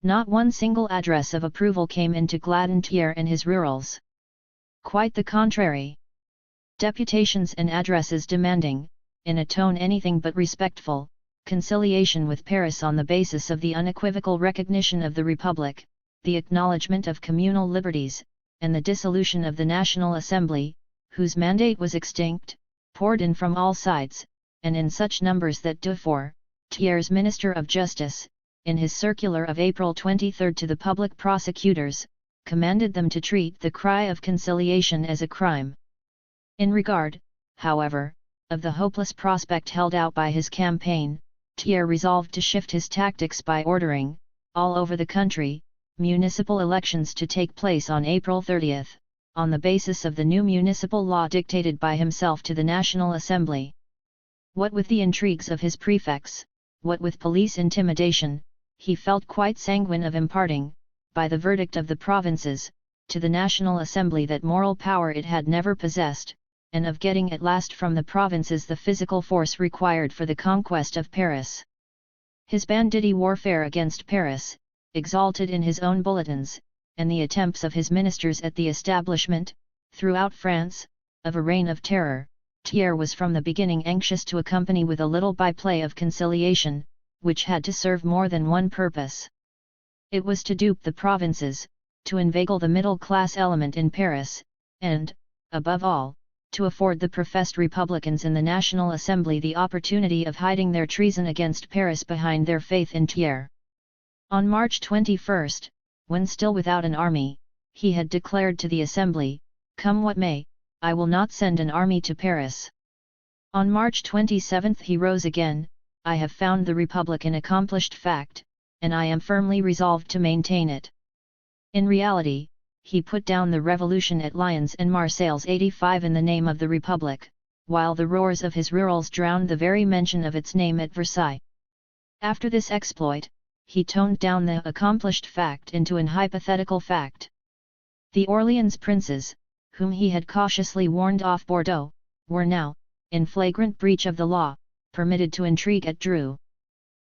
[SPEAKER 1] Not one single address of approval came into gladden Thiers and his rurals. Quite the contrary. Deputations and addresses demanding, in a tone anything but respectful, conciliation with Paris on the basis of the unequivocal recognition of the Republic, the acknowledgement of communal liberties, and the dissolution of the National Assembly, whose mandate was extinct, poured in from all sides, and in such numbers that Dufour, Thiers' Minister of Justice, in his circular of April 23 to the public prosecutors, commanded them to treat the cry of conciliation as a crime. In regard, however, of the hopeless prospect held out by his campaign, Thiers resolved to shift his tactics by ordering, all over the country, municipal elections to take place on April 30, on the basis of the new municipal law dictated by himself to the National Assembly. What with the intrigues of his prefects, what with police intimidation, he felt quite sanguine of imparting, by the verdict of the provinces, to the National Assembly that moral power it had never possessed, and of getting at last from the provinces the physical force required for the conquest of Paris. His banditti warfare against Paris, exalted in his own bulletins, and the attempts of his ministers at the establishment, throughout France, of a reign of terror, Thiers was from the beginning anxious to accompany with a little byplay of conciliation, which had to serve more than one purpose. It was to dupe the provinces, to inveigle the middle-class element in Paris, and, above all, to afford the professed Republicans in the National Assembly the opportunity of hiding their treason against Paris behind their faith in Thiers. On March 21, when still without an army, he had declared to the Assembly, "Come what may, I will not send an army to Paris." On March 27 he rose again, "I have found the Republic an accomplished fact, and I am firmly resolved to maintain it." In reality, he put down the revolution at Lyons and Marseilles 85 in the name of the Republic, while the roars of his rurals drowned the very mention of its name at Versailles. After this exploit, he toned down the accomplished fact into an hypothetical fact. The Orleans princes, whom he had cautiously warned off Bordeaux, were now, in flagrant breach of the law, permitted to intrigue at Dreux.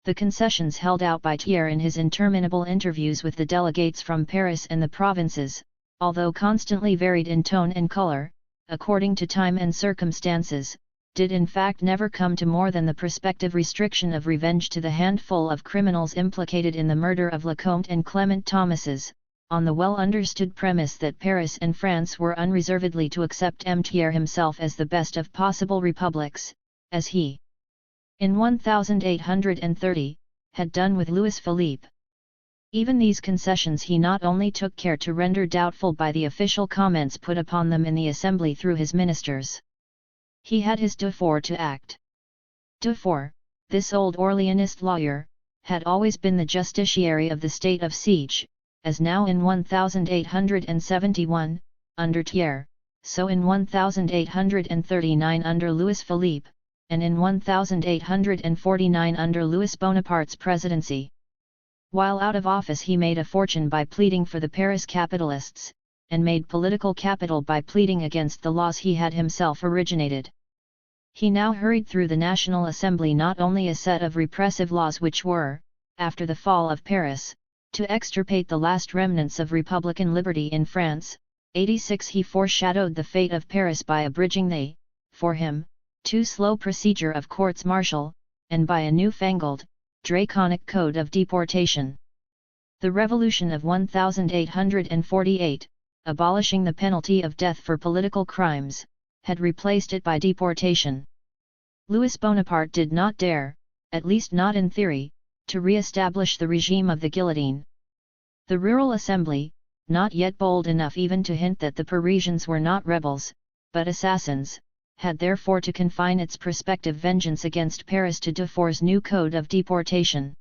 [SPEAKER 1] The concessions held out by Thiers in his interminable interviews with the delegates from Paris and the provinces, although constantly varied in tone and color, according to time and circumstances, did in fact never come to more than the prospective restriction of revenge to the handful of criminals implicated in the murder of Lecomte and Clement Thomases, on the well-understood premise that Paris and France were unreservedly to accept Thiers himself as the best of possible republics, as he, in 1830, had done with Louis Philippe. Even these concessions he not only took care to render doubtful by the official comments put upon them in the Assembly through his ministers. He had his Dufour to act. Dufour, this old Orleanist lawyer, had always been the justiciary of the state of siege, as now in 1871, under Thiers, so in 1839 under Louis Philippe, and in 1849 under Louis Bonaparte's presidency. While out of office he made a fortune by pleading for the Paris capitalists, and made political capital by pleading against the laws he had himself originated. He now hurried through the National Assembly not only a set of repressive laws which were, after the fall of Paris, to extirpate the last remnants of republican liberty in France. 86 He foreshadowed the fate of Paris by abridging the, for him, too slow procedure of courts-martial, and by a new-fangled, draconic code of deportation. The Revolution of 1848, abolishing the penalty of death for political crimes, had replaced it by deportation. Louis Bonaparte did not dare, at least not in theory, to re-establish the regime of the guillotine. The Rural Assembly, not yet bold enough even to hint that the Parisians were not rebels, but assassins, had therefore to confine its prospective vengeance against Paris to Dufour's new code of deportation.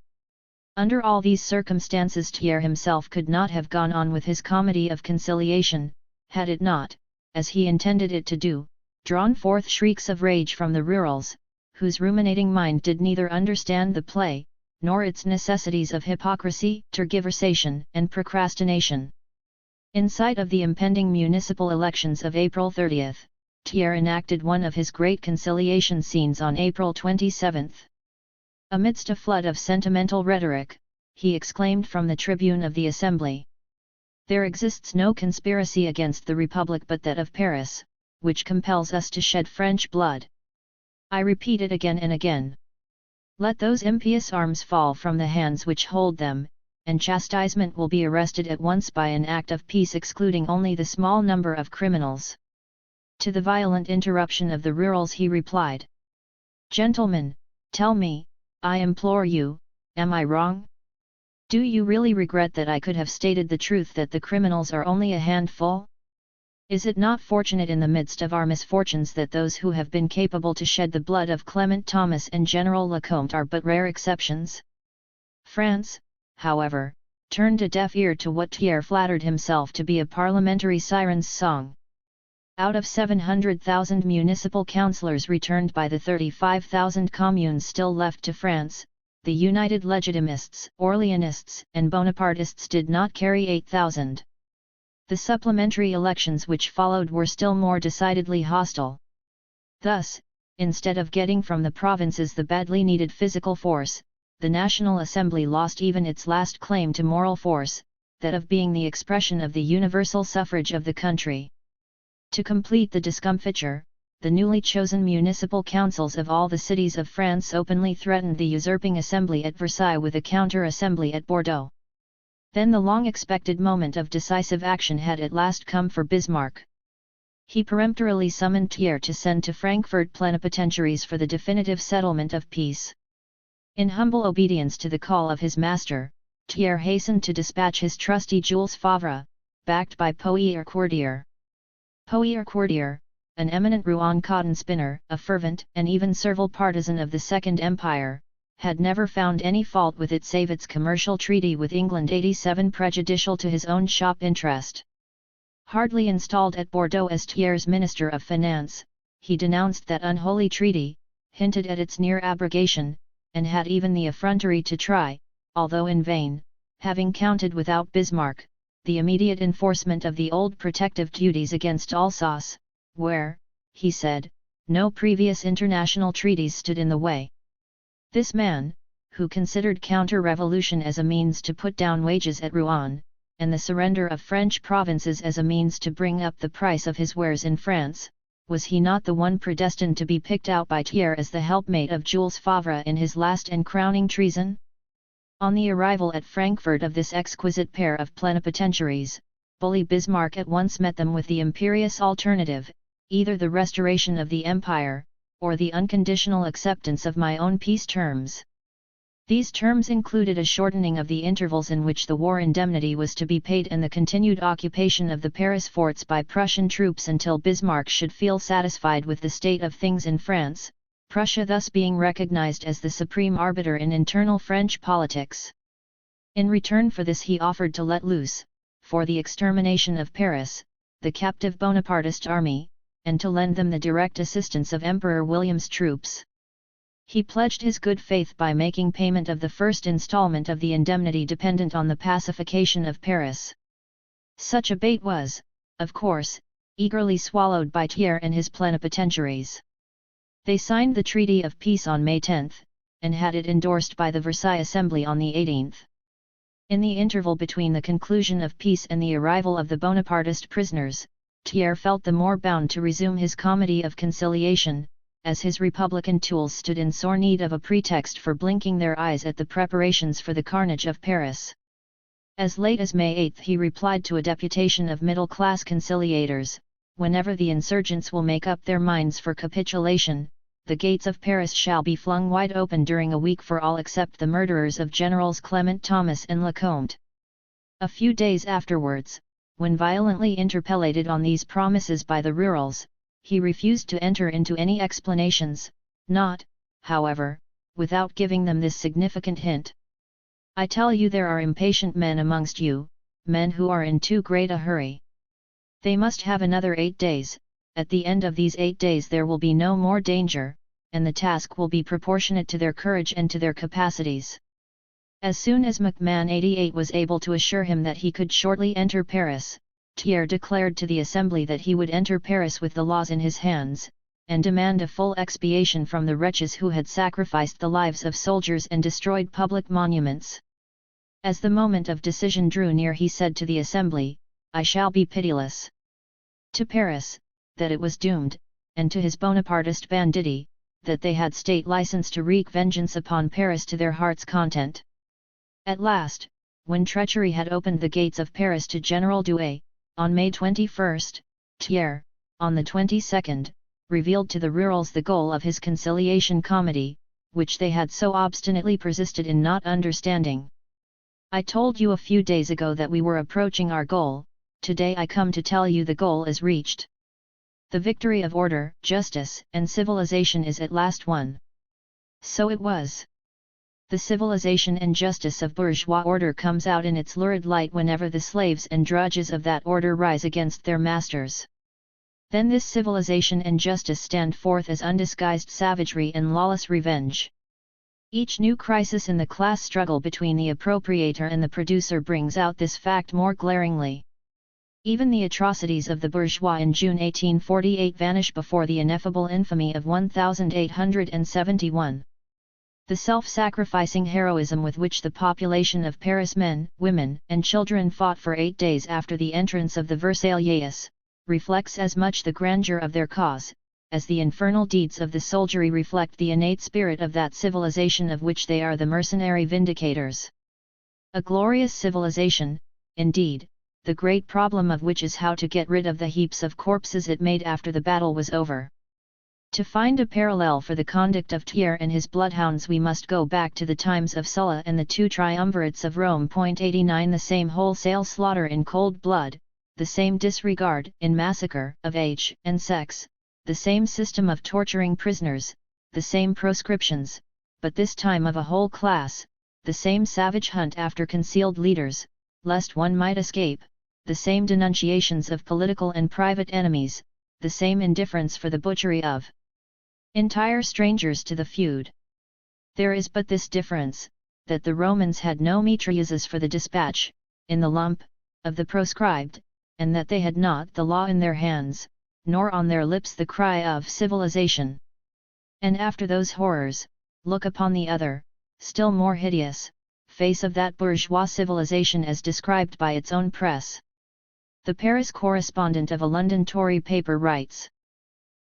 [SPEAKER 1] Under all these circumstances Thiers himself could not have gone on with his comedy of conciliation, had it not, as he intended it to do, drawn forth shrieks of rage from the rurals, whose ruminating mind did neither understand the play, nor its necessities of hypocrisy, tergiversation, and procrastination. In sight of the impending municipal elections of April 30, Thiers enacted one of his great conciliation scenes on April 27. Amidst a flood of sentimental rhetoric, he exclaimed from the tribune of the assembly. There exists no conspiracy against the Republic but that of Paris, which compels us to shed French blood. I repeat it again and again. Let those impious arms fall from the hands which hold them, and chastisement will be arrested at once by an act of peace excluding only the small number of criminals. To the violent interruption of the rurals he replied, Gentlemen, tell me, I implore you, am I wrong? Do you really regret that I could have stated the truth that the criminals are only a handful? Is it not fortunate in the midst of our misfortunes that those who have been capable to shed the blood of Clement Thomas and General Lecomte are but rare exceptions? France, however, turned a deaf ear to what Thiers flattered himself to be a parliamentary siren's song. Out of 700,000 municipal councillors returned by the 35,000 communes still left to France, the United Legitimists, Orleanists, and Bonapartists did not carry 8,000. The supplementary elections which followed were still more decidedly hostile. Thus, instead of getting from the provinces the badly needed physical force, the National Assembly lost even its last claim to moral force, that of being the expression of the universal suffrage of the country. To complete the discomfiture, the newly chosen municipal councils of all the cities of France openly threatened the usurping assembly at Versailles with a counter-assembly at Bordeaux. Then the long-expected moment of decisive action had at last come for Bismarck. He peremptorily summoned Thiers to send to Frankfurt plenipotentiaries for the definitive settlement of peace. In humble obedience to the call of his master, Thiers hastened to dispatch his trusty Jules Favre, backed by Poirier-Courtier. Poirier-Courtier, an eminent Rouen cotton spinner, a fervent and even servile partisan of the Second Empire, had never found any fault with it save its commercial treaty with England 87 prejudicial to his own shop interest. Hardly installed at Bordeaux as Thiers' Minister of Finance, he denounced that unholy treaty, hinted at its near abrogation, and had even the effrontery to try, although in vain, having counted without Bismarck, the immediate enforcement of the old protective duties against Alsace, where, he said, no previous international treaties stood in the way. This man, who considered counter-revolution as a means to put down wages at Rouen, and the surrender of French provinces as a means to bring up the price of his wares in France, was he not the one predestined to be picked out by Thiers as the helpmate of Jules Favre in his last and crowning treason? On the arrival at Frankfurt of this exquisite pair of plenipotentiaries, bully Bismarck at once met them with the imperious alternative, either the restoration of the empire, or the unconditional acceptance of my own peace terms. These terms included a shortening of the intervals in which the war indemnity was to be paid and the continued occupation of the Paris forts by Prussian troops until Bismarck should feel satisfied with the state of things in France, Prussia thus being recognized as the supreme arbiter in internal French politics. In return for this he offered to let loose, for the extermination of Paris, the captive Bonapartist army, and to lend them the direct assistance of Emperor William's troops. He pledged his good faith by making payment of the first installment of the indemnity dependent on the pacification of Paris. Such a bait was, of course, eagerly swallowed by Thiers and his plenipotentiaries. They signed the Treaty of Peace on May 10, and had it endorsed by the Versailles Assembly on the 18th. In the interval between the conclusion of peace and the arrival of the Bonapartist prisoners, Thiers felt the more bound to resume his comedy of conciliation, as his republican tools stood in sore need of a pretext for blinking their eyes at the preparations for the carnage of Paris. As late as May 8 he replied to a deputation of middle-class conciliators, "Whenever the insurgents will make up their minds for capitulation, the gates of Paris shall be flung wide open during a week for all except the murderers of Generals Clement Thomas and Lecomte." A few days afterwards, when violently interpellated on these promises by the rurals, he refused to enter into any explanations, not, however, without giving them this significant hint. "I tell you there are impatient men amongst you, men who are in too great a hurry. They must have another 8 days, at the end of these 8 days there will be no more danger, and the task will be proportionate to their courage and to their capacities." As soon as MacMahon 88 was able to assure him that he could shortly enter Paris, Thiers declared to the Assembly that he would enter Paris with the laws in his hands, and demand a full expiation from the wretches who had sacrificed the lives of soldiers and destroyed public monuments. As the moment of decision drew near, he said to the assembly, "I shall be pitiless." To Paris, that it was doomed, and to his Bonapartist banditti, that they had state license to wreak vengeance upon Paris to their heart's content. At last, when treachery had opened the gates of Paris to General Douay, on May 21, Thiers, on the 22nd, revealed to the rurals the goal of his conciliation comedy, which they had so obstinately persisted in not understanding. "I told you a few days ago that we were approaching our goal, today I come to tell you the goal is reached. The victory of order, justice, and civilization is at last won." So it was. The civilization and justice of bourgeois order comes out in its lurid light whenever the slaves and drudges of that order rise against their masters. Then this civilization and justice stand forth as undisguised savagery and lawless revenge. Each new crisis in the class struggle between the appropriator and the producer brings out this fact more glaringly. Even the atrocities of the bourgeois in June 1848 vanish before the ineffable infamy of 1871. The self-sacrificing heroism with which the population of Paris, men, women, and children fought for 8 days after the entrance of the Versaillais, reflects as much the grandeur of their cause, as the infernal deeds of the soldiery reflect the innate spirit of that civilization of which they are the mercenary vindicators. A glorious civilization, indeed, the great problem of which is how to get rid of the heaps of corpses it made after the battle was over. To find a parallel for the conduct of Thiers and his bloodhounds we must go back to the times of Sulla and the two triumvirates of Rome. 89 The same wholesale slaughter in cold blood, the same disregard in massacre of age and sex, the same system of torturing prisoners, the same proscriptions, but this time of a whole class, the same savage hunt after concealed leaders, lest one might escape, the same denunciations of political and private enemies, the same indifference for the butchery of entire strangers to the feud. There is but this difference, that the Romans had no mitrailleuses for the dispatch, in the lump, of the proscribed, and that they had not the law in their hands, nor on their lips the cry of civilization. And after those horrors, look upon the other, still more hideous, face of that bourgeois civilization as described by its own press. The Paris correspondent of a London Tory paper writes,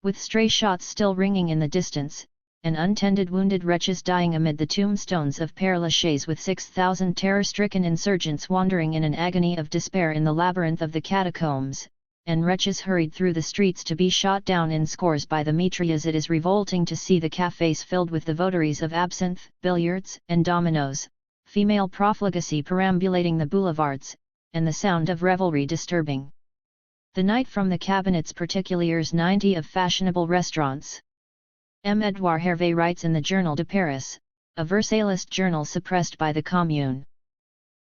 [SPEAKER 1] "With stray shots still ringing in the distance, and untended wounded wretches dying amid the tombstones of Père Lachaise, with 6,000 terror-stricken insurgents wandering in an agony of despair in the labyrinth of the catacombs, and wretches hurried through the streets to be shot down in scores by the mitrailleuse, it is revolting to see the cafés filled with the votaries of absinthe, billiards, and dominoes, female profligacy perambulating the boulevards, and the sound of revelry disturbing the night from the cabinets particuliers 90 of fashionable restaurants." M. Edouard Hervé writes in the Journal de Paris, a Versaillist journal suppressed by the Commune.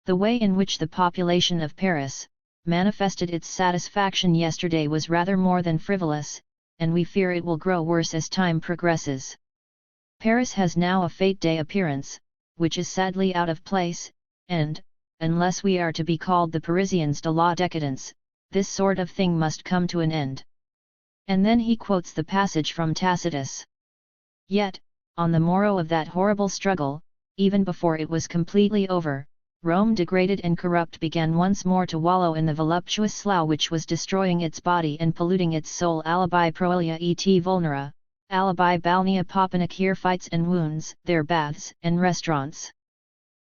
[SPEAKER 1] The way in which the population of Paris manifested its satisfaction yesterday was rather more than frivolous, and we fear it will grow worse as time progresses. Paris has now a fête day appearance, which is sadly out of place, and, unless we are to be called the Parisians de la décadence, this sort of thing must come to an end. And then he quotes the passage from Tacitus. Yet, on the morrow of that horrible struggle, even before it was completely over, Rome degraded and corrupt began once more to wallow in the voluptuous slough which was destroying its body and polluting its soul. Alibi proelia et vulnera, alibi balnea popenic, here fights and wounds, their baths and restaurants.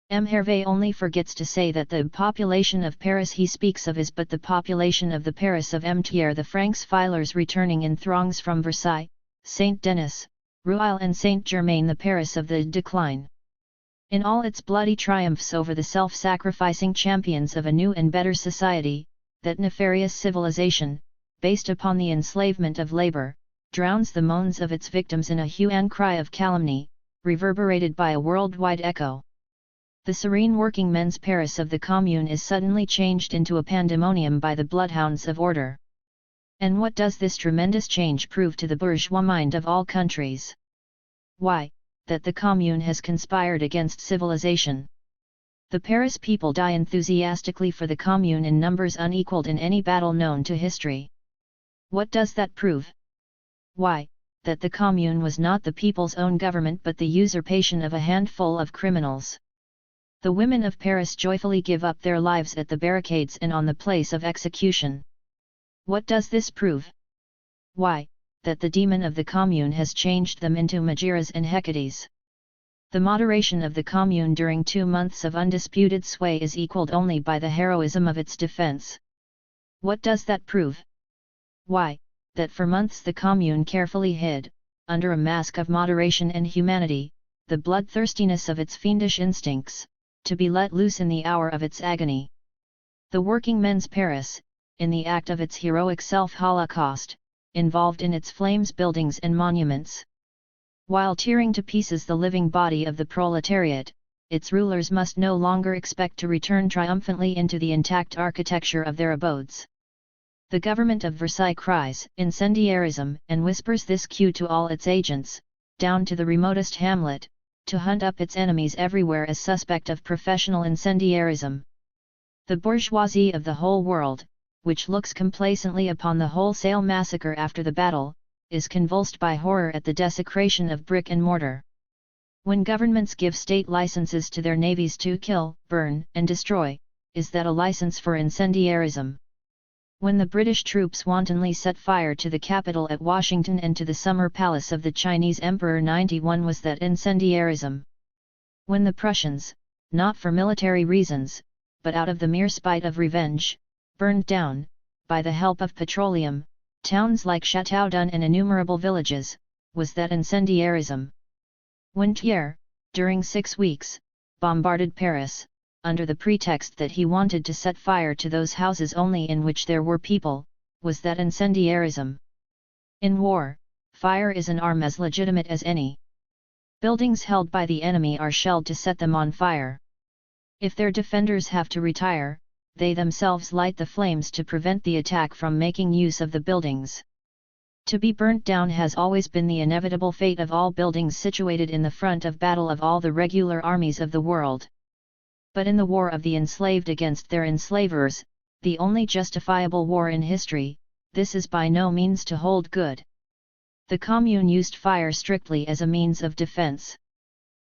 [SPEAKER 1] M. Hervé only forgets to say that the population of Paris he speaks of is but the population of the Paris of M. Thiers, the Francs filers returning in throngs from Versailles, Saint-Denis, Rueil and Saint-Germain, the Paris of the decline. In all its bloody triumphs over the self-sacrificing champions of a new and better society, that nefarious civilization, based upon the enslavement of labor, drowns the moans of its victims in a hue and cry of calumny, reverberated by a worldwide echo. The serene working men's Paris of the Commune is suddenly changed into a pandemonium by the bloodhounds of order. And what does this tremendous change prove to the bourgeois mind of all countries? Why, that the Commune has conspired against civilization. The Paris people die enthusiastically for the Commune in numbers unequaled in any battle known to history. What does that prove? Why, that the Commune was not the people's own government but the usurpation of a handful of criminals. The women of Paris joyfully give up their lives at the barricades and on the place of execution. What does this prove? Why, that the demon of the Commune has changed them into Megaeras and Hecates. The moderation of the Commune during 2 months of undisputed sway is equalled only by the heroism of its defense. What does that prove? Why, that for months the Commune carefully hid, under a mask of moderation and humanity, the bloodthirstiness of its fiendish instincts, to be let loose in the hour of its agony. The working men's Paris, in the act of its heroic self-holocaust, involved in its flames buildings and monuments. While tearing to pieces the living body of the proletariat, its rulers must no longer expect to return triumphantly into the intact architecture of their abodes. The government of Versailles cries incendiarism and whispers this cue to all its agents, down to the remotest hamlet, to hunt up its enemies everywhere as suspect of professional incendiarism. The bourgeoisie of the whole world, which looks complacently upon the wholesale massacre after the battle, is convulsed by horror at the desecration of brick and mortar. When governments give state licenses to their navies to kill, burn, and destroy, is that a license for incendiarism? When the British troops wantonly set fire to the Capitol at Washington and to the summer palace of the Chinese Emperor 91, was that incendiarism? When the Prussians, not for military reasons, but out of the mere spite of revenge, burned down, by the help of petroleum, towns like Châteaudun and innumerable villages, was that incendiarism? When Thiers, during 6 weeks, bombarded Paris, under the pretext that he wanted to set fire to those houses only in which there were people, was that incendiarism? In war, fire is an arm as legitimate as any. Buildings held by the enemy are shelled to set them on fire. If their defenders have to retire, they themselves light the flames to prevent the attack from making use of the buildings. To be burnt down has always been the inevitable fate of all buildings situated in the front of battle of all the regular armies of the world. But in the war of the enslaved against their enslavers, the only justifiable war in history, this is by no means to hold good. The Commune used fire strictly as a means of defense.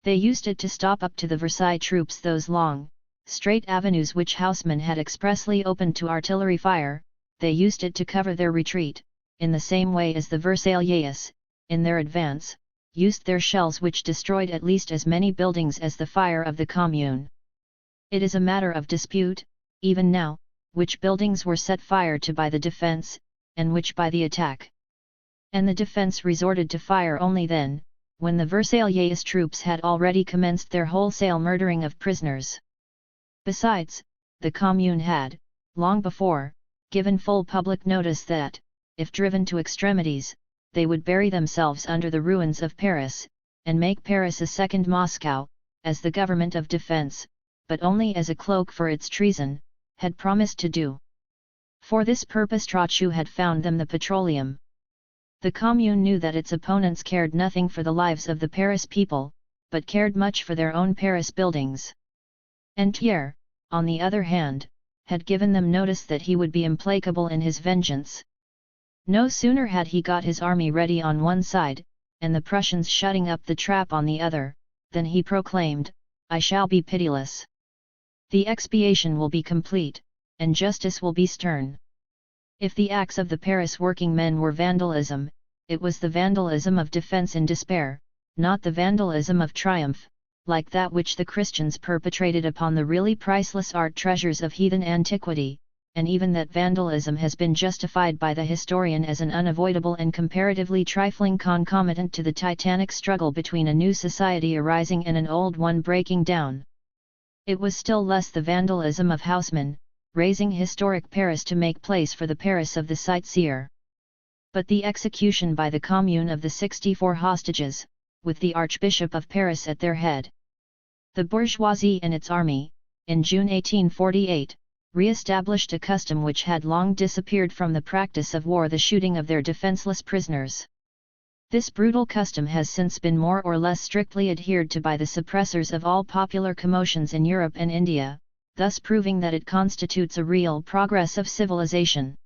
[SPEAKER 1] They used it to stop up to the Versailles troops those long, straight avenues which housemen had expressly opened to artillery fire. They used it to cover their retreat, in the same way as the Versaillais, in their advance, used their shells which destroyed at least as many buildings as the fire of the Commune. It is a matter of dispute, even now, which buildings were set fire to by the defense, and which by the attack. And the defense resorted to fire only then, when the Versaillais troops had already commenced their wholesale murdering of prisoners. Besides, the Commune had, long before, given full public notice that, if driven to extremities, they would bury themselves under the ruins of Paris, and make Paris a second Moscow, as the government of defense, but only as a cloak for its treason, had promised to do. For this purpose Trochu had found them the petroleum. The Commune knew that its opponents cared nothing for the lives of the Paris people, but cared much for their own Paris buildings. And Thiers, on the other hand, had given them notice that he would be implacable in his vengeance. No sooner had he got his army ready on one side, and the Prussians shutting up the trap on the other, than he proclaimed, "I shall be pitiless. The expiation will be complete, and justice will be stern." If the acts of the Paris working men were vandalism, it was the vandalism of defense in despair, not the vandalism of triumph, like that which the Christians perpetrated upon the really priceless art treasures of heathen antiquity, and even that vandalism has been justified by the historian as an unavoidable and comparatively trifling concomitant to the titanic struggle between a new society arising and an old one breaking down. It was still less the vandalism of housemen, raising historic Paris to make place for the Paris of the sightseer. But the execution by the Commune of the 64 hostages, with the Archbishop of Paris at their head. The bourgeoisie and its army, in June 1848, re-established a custom which had long disappeared from the practice of war, the shooting of their defenseless prisoners. This brutal custom has since been more or less strictly adhered to by the suppressors of all popular commotions in Europe and India, thus proving that it constitutes a real progress of civilization.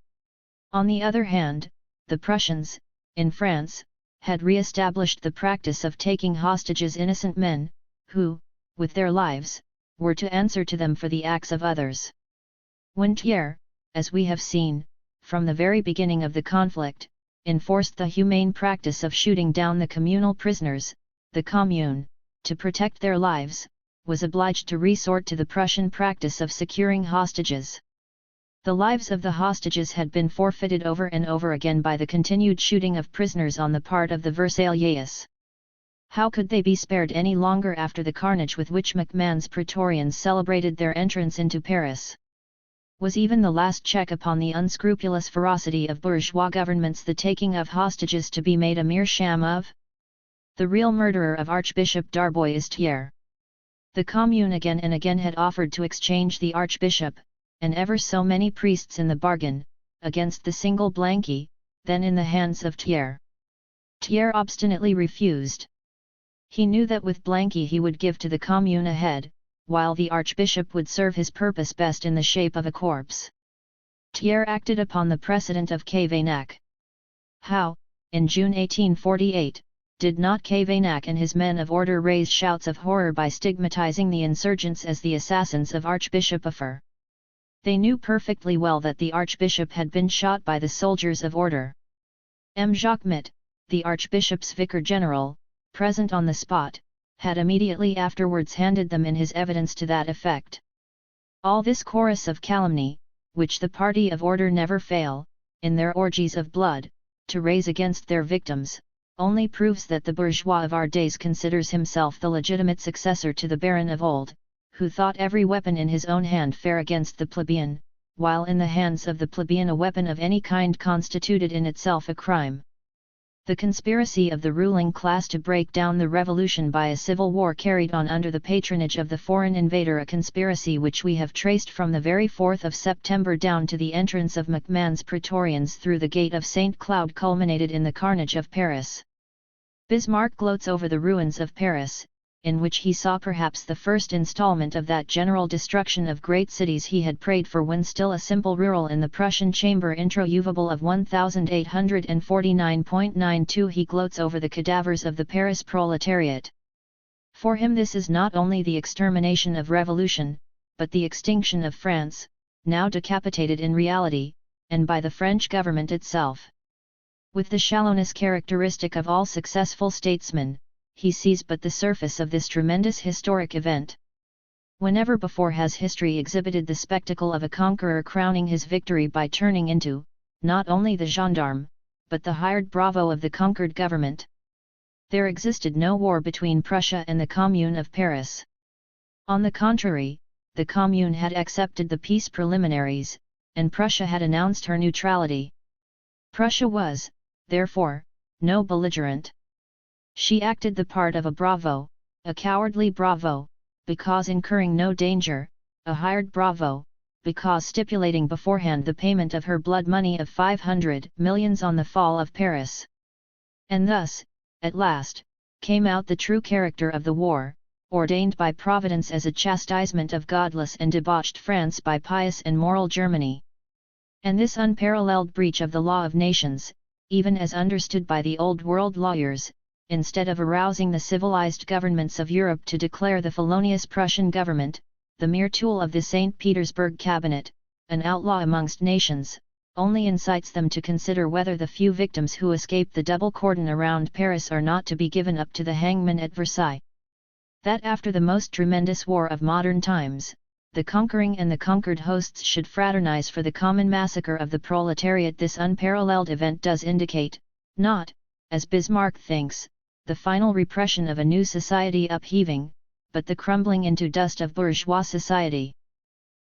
[SPEAKER 1] On the other hand, the Prussians, in France, had re-established the practice of taking hostages innocent men, who, with their lives, were to answer to them for the acts of others. When Thiers, as we have seen, from the very beginning of the conflict, enforced the humane practice of shooting down the communal prisoners, the Commune, to protect their lives, was obliged to resort to the Prussian practice of securing hostages. The lives of the hostages had been forfeited over and over again by the continued shooting of prisoners on the part of the Versaillais. How could they be spared any longer after the carnage with which MacMahon's Praetorians celebrated their entrance into Paris? Was even the last check upon the unscrupulous ferocity of bourgeois governments the taking of hostages to be made a mere sham of? The real murderer of Archbishop Darboy is Thiers. The Commune again and again had offered to exchange the Archbishop, and ever so many priests in the bargain, against the single Blanqui, then in the hands of Thiers. Thiers obstinately refused. He knew that with Blanqui he would give to the Commune a head, while the Archbishop would serve his purpose best in the shape of a corpse. Thiers acted upon the precedent of Cavaignac. How, in June 1848, did not Cavaignac and his men of order raise shouts of horror by stigmatizing the insurgents as the assassins of Archbishop Afer? They knew perfectly well that the Archbishop had been shot by the soldiers of order. M. Jacquemet, the Archbishop's vicar general, present on the spot, had immediately afterwards handed them in his evidence to that effect. All this chorus of calumny, which the party of order never fail, in their orgies of blood, to raise against their victims, only proves that the bourgeois of our days considers himself the legitimate successor to the baron of old, who thought every weapon in his own hand fair against the plebeian, while in the hands of the plebeian a weapon of any kind constituted in itself a crime. The conspiracy of the ruling class to break down the revolution by a civil war carried on under the patronage of the foreign invader, a conspiracy which we have traced from the very 4th of September down to the entrance of MacMahon's Praetorians through the gate of St. Cloud, culminated in the carnage of Paris. Bismarck gloats over the ruins of Paris, in which he saw perhaps the first installment of that general destruction of great cities he had prayed for when still a simple rural in the Prussian chamber introuvable of 1849.92. He gloats over the cadavers of the Paris proletariat. For him this is not only the extermination of revolution, but the extinction of France, now decapitated in reality, and by the French government itself. With the shallowness characteristic of all successful statesmen, he sees but the surface of this tremendous historic event. Whenever before has history exhibited the spectacle of a conqueror crowning his victory by turning into, not only the gendarme, but the hired bravo of the conquered government? There existed no war between Prussia and the Commune of Paris. On the contrary, the Commune had accepted the peace preliminaries, and Prussia had announced her neutrality. Prussia was, therefore, no belligerent. She acted the part of a bravo, a cowardly bravo, because incurring no danger, a hired bravo, because stipulating beforehand the payment of her blood money of 500 millions on the fall of Paris. And thus, at last, came out the true character of the war, ordained by Providence as a chastisement of godless and debauched France by pious and moral Germany. And this unparalleled breach of the law of nations, even as understood by the old world lawyers, instead of arousing the civilized governments of Europe to declare the felonious Prussian government, the mere tool of the St. Petersburg cabinet, an outlaw amongst nations, only incites them to consider whether the few victims who escape the double cordon around Paris are not to be given up to the hangman at Versailles. That after the most tremendous war of modern times, the conquering and the conquered hosts should fraternize for the common massacre of the proletariat, this unparalleled event does indicate, not, as Bismarck thinks, the final repression of a new society upheaving, but the crumbling into dust of bourgeois society.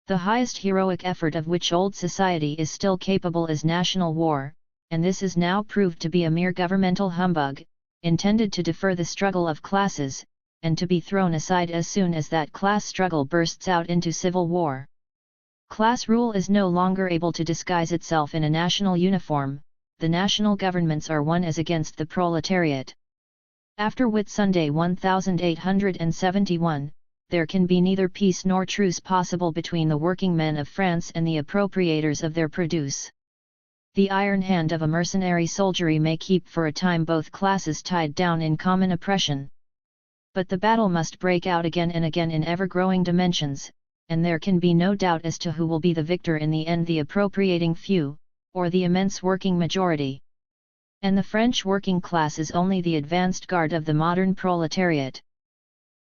[SPEAKER 1] The highest heroic effort of which old society is still capable is national war, and this is now proved to be a mere governmental humbug, intended to defer the struggle of classes, and to be thrown aside as soon as that class struggle bursts out into civil war. Class rule is no longer able to disguise itself in a national uniform, the national governments are one as against the proletariat. After Whitsunday 1871, there can be neither peace nor truce possible between the working men of France and the appropriators of their produce. The iron hand of a mercenary soldiery may keep for a time both classes tied down in common oppression. But the battle must break out again and again in ever-growing dimensions, and there can be no doubt as to who will be the victor in the end, the appropriating few, or the immense working majority. And the French working class is only the advanced guard of the modern proletariat.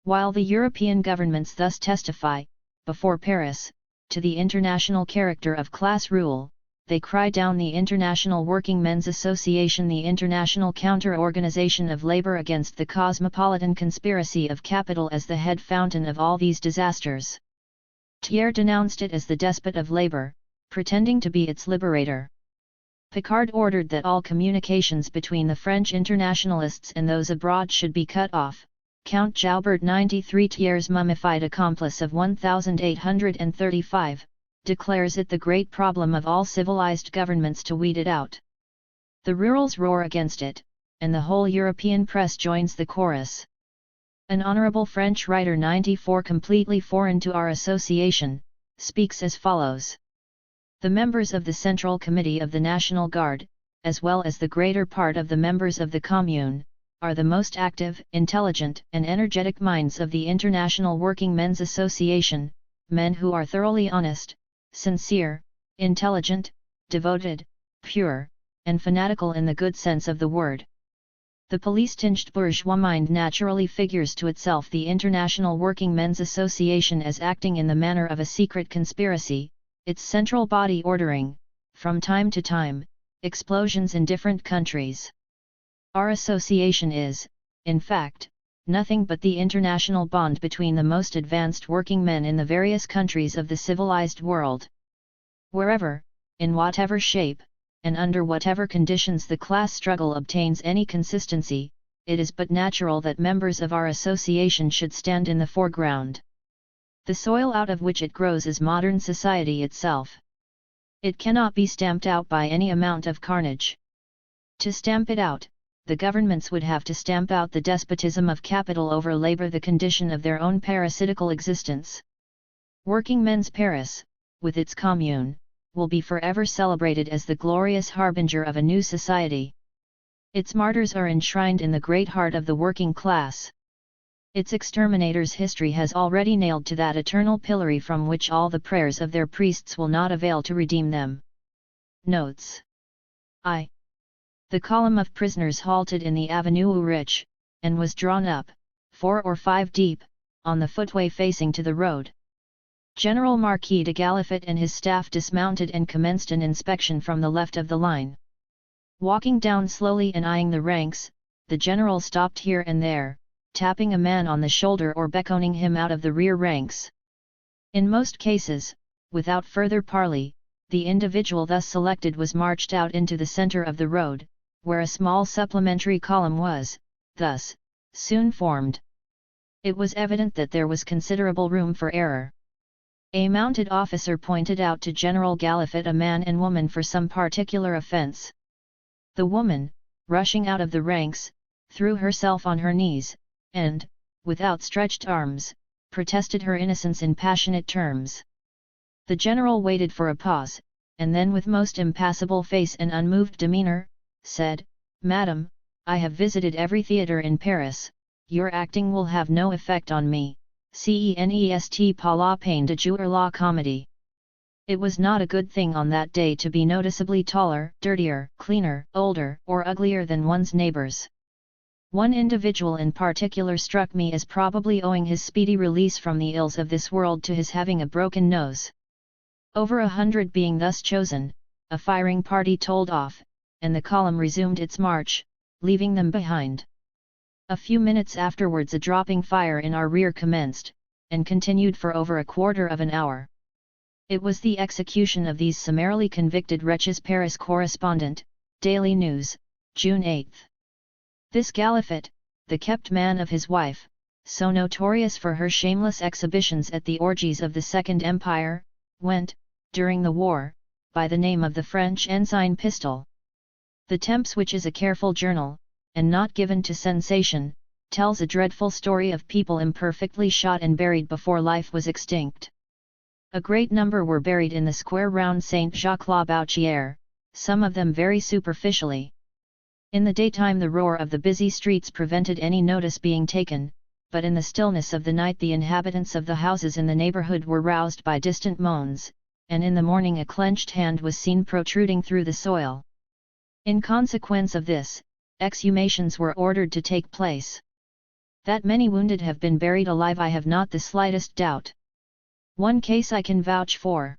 [SPEAKER 1] While the European governments thus testify, before Paris, to the international character of class rule, they cry down the International Working Men's Association, the international counter-organization of labor, against the cosmopolitan conspiracy of capital as the head fountain of all these disasters. Thiers denounced it as the despot of labor, pretending to be its liberator. Picard ordered that all communications between the French internationalists and those abroad should be cut off. Count Joubert, 93, Thiers' mummified accomplice of 1835, declares it the great problem of all civilized governments to weed it out. The rurals roar against it, and the whole European press joins the chorus. An honorable French writer, 94, completely foreign to our association, speaks as follows: "The members of the Central Committee of the National Guard, as well as the greater part of the members of the Commune, are the most active, intelligent, and energetic minds of the International Working Men's Association, men who are thoroughly honest, sincere, intelligent, devoted, pure, and fanatical in the good sense of the word." The police-tinged bourgeois mind naturally figures to itself the International Working Men's Association as acting in the manner of a secret conspiracy, its central body ordering, from time to time, explosions in different countries. Our association is, in fact, nothing but the international bond between the most advanced working men in the various countries of the civilized world. Wherever, in whatever shape, and under whatever conditions the class struggle obtains any consistency, it is but natural that members of our association should stand in the foreground. The soil out of which it grows is modern society itself. It cannot be stamped out by any amount of carnage. To stamp it out, the governments would have to stamp out the despotism of capital over labor, the condition of their own parasitical existence. Working men's Paris, with its commune, will be forever celebrated as the glorious harbinger of a new society. Its martyrs are enshrined in the great heart of the working class. Its exterminators' history has already nailed to that eternal pillory from which all the prayers of their priests will not avail to redeem them. Notes. I. The column of prisoners halted in the Avenue Ulrich, and was drawn up, 4 or 5 deep, on the footway facing to the road. General Marquis de Galifet and his staff dismounted and commenced an inspection from the left of the line. Walking down slowly and eyeing the ranks, the general stopped here and there, tapping a man on the shoulder or beckoning him out of the rear ranks. In most cases, without further parley, the individual thus selected was marched out into the center of the road, where a small supplementary column was, thus, soon formed. It was evident that there was considerable room for error. A mounted officer pointed out to General Galifet a man and woman for some particular offense. The woman, rushing out of the ranks, threw herself on her knees, and, with outstretched arms, protested her innocence in passionate terms. The general waited for a pause, and then with most impassible face and unmoved demeanor, said, "Madam, I have visited every theatre in Paris, your acting will have no effect on me. Cenest pas la peine de jouer la comédie." It was not a good thing on that day to be noticeably taller, dirtier, cleaner, older, or uglier than one's neighbors. One individual in particular struck me as probably owing his speedy release from the ills of this world to his having a broken nose. Over 100 being thus chosen, a firing party told off, and the column resumed its march, leaving them behind. A few minutes afterwards a dropping fire in our rear commenced, and continued for over a quarter of an hour. It was the execution of these summarily convicted wretches. Paris Correspondent, Daily News, June 8. This Galifet, the kept man of his wife, so notorious for her shameless exhibitions at the orgies of the Second Empire, went, during the war, by the name of the French Ensign Pistol. The Temps, which is a careful journal, and not given to sensation, tells a dreadful story of people imperfectly shot and buried before life was extinct. A great number were buried in the square round Saint-Jacques-la-Bouchière, some of them very superficially. In the daytime the roar of the busy streets prevented any notice being taken, but in the stillness of the night the inhabitants of the houses in the neighborhood were roused by distant moans, and in the morning a clenched hand was seen protruding through the soil. In consequence of this, exhumations were ordered to take place. That many wounded have been buried alive I have not the slightest doubt. One case I can vouch for.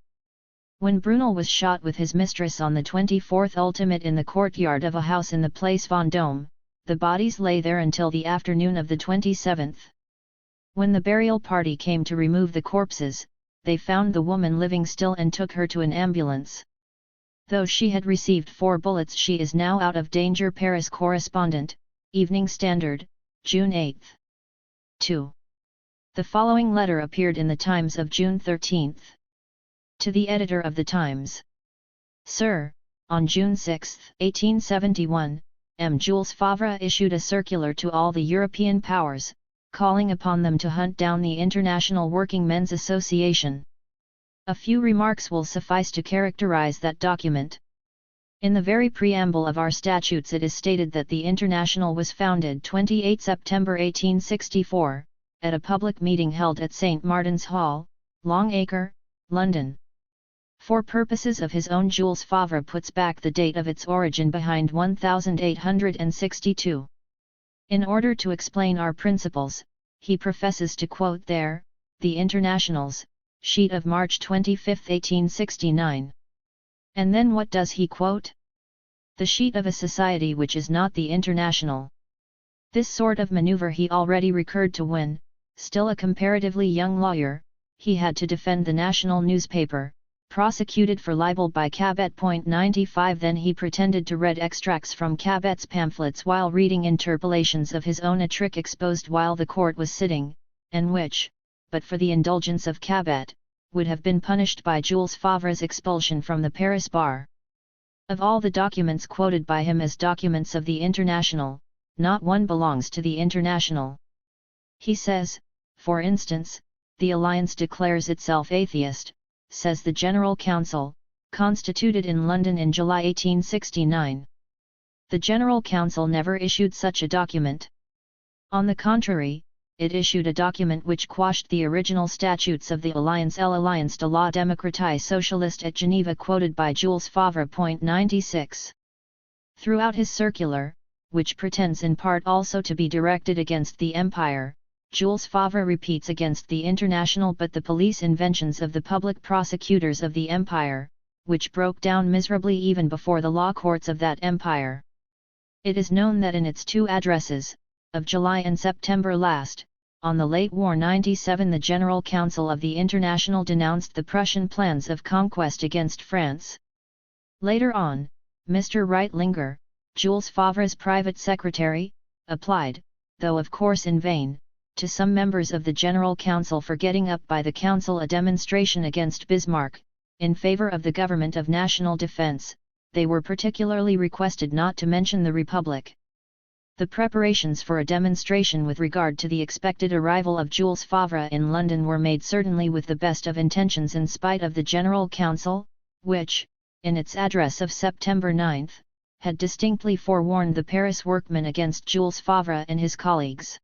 [SPEAKER 1] When Brunel was shot with his mistress on the 24th ultimate in the courtyard of a house in the Place Vendôme, the bodies lay there until the afternoon of the 27th. When the burial party came to remove the corpses, they found the woman living still and took her to an ambulance. Though she had received 4 bullets, she is now out of danger. Paris Correspondent, Evening Standard, June 8. 2. The following letter appeared in the Times of June 13. To the editor of the Times. Sir, on June 6, 1871, M. Jules Favre issued a circular to all the European powers, calling upon them to hunt down the International Working Men's Association. A few remarks will suffice to characterize that document. In the very preamble of our statutes it is stated that the International was founded 28 September 1864, at a public meeting held at St. Martin's Hall, Long Acre, London. For purposes of his own, Jules Favre puts back the date of its origin behind 1862. In order to explain our principles, he professes to quote there, the International's sheet of March 25, 1869. And then what does he quote? The sheet of a society which is not the International. This sort of maneuver he already recurred to when, still a comparatively young lawyer, he had to defend the national newspaper, prosecuted for libel by Cabet. 95. Then he pretended to read extracts from Cabet's pamphlets while reading interpolations of his own, a trick exposed while the court was sitting, and which, but for the indulgence of Cabet, would have been punished by Jules Favre's expulsion from the Paris bar. Of all the documents quoted by him as documents of the International, not one belongs to the International. He says, for instance, the Alliance declares itself atheist, says the General Council, constituted in London in July 1869. The General Council never issued such a document. On the contrary, it issued a document which quashed the original statutes of the Alliance, l'Alliance de la Démocratie Socialiste at Geneva, quoted by Jules Favre. 96. Throughout his circular, which pretends in part also to be directed against the Empire, Jules Favre repeats against the International but the police inventions of the public prosecutors of the Empire, which broke down miserably even before the law courts of that Empire. It is known that in its 2 addresses, of July and September last, on the late war 97, the General Council of the International denounced the Prussian plans of conquest against France. Later on, Mr. Reitlinger, Jules Favre's private secretary, applied, though of course in vain, to some members of the General Council for getting up by the Council a demonstration against Bismarck, in favor of the government of national defense. They were particularly requested not to mention the Republic. The preparations for a demonstration with regard to the expected arrival of Jules Favre in London were made certainly with the best of intentions in spite of the General Council, which, in its address of September 9, had distinctly forewarned the Paris workmen against Jules Favre and his colleagues.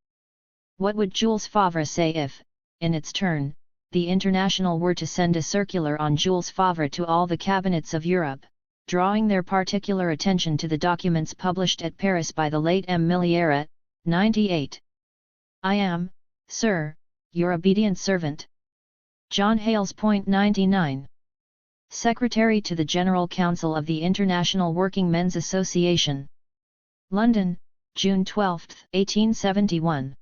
[SPEAKER 1] What would Jules Favre say if, in its turn, the International were to send a circular on Jules Favre to all the cabinets of Europe, drawing their particular attention to the documents published at Paris by the late M. Millieret, 98. I am, sir, your obedient servant, John Hales. 99. Secretary to the General Council of the International Working Men's Association. London, June 12, 1871.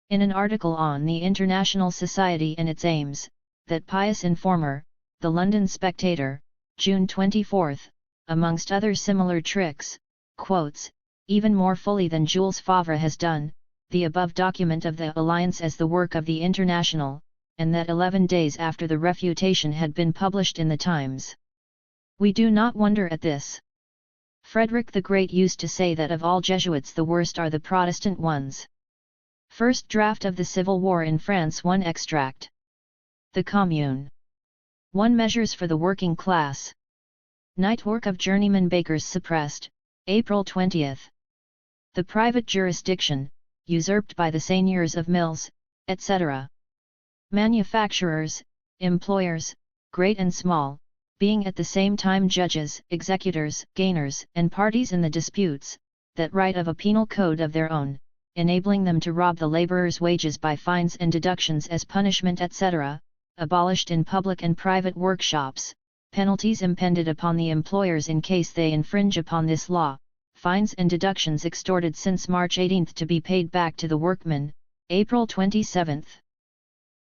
[SPEAKER 1] In an article on the International Society and its aims, that pious informer, the London Spectator, June 24, amongst other similar tricks, quotes, even more fully than Jules Favre has done, the above document of the Alliance as the work of the International, and that 11 days after the refutation had been published in the Times. We do not wonder at this. Frederick the Great used to say that of all Jesuits the worst are the Protestant ones. First draft of the Civil War in France. 1 extract. The Commune. 1 Measures for the working class. Night work of journeyman bakers suppressed, April 20. The private jurisdiction, usurped by the seigneurs of mills, etc. Manufacturers, employers, great and small, being at the same time judges, executors, gainers, and parties in the disputes, that right of a penal code of their own, enabling them to rob the laborers' wages by fines and deductions as punishment, etc., abolished in public and private workshops, penalties impended upon the employers in case they infringe upon this law, fines and deductions extorted since March 18 to be paid back to the workmen, April 27.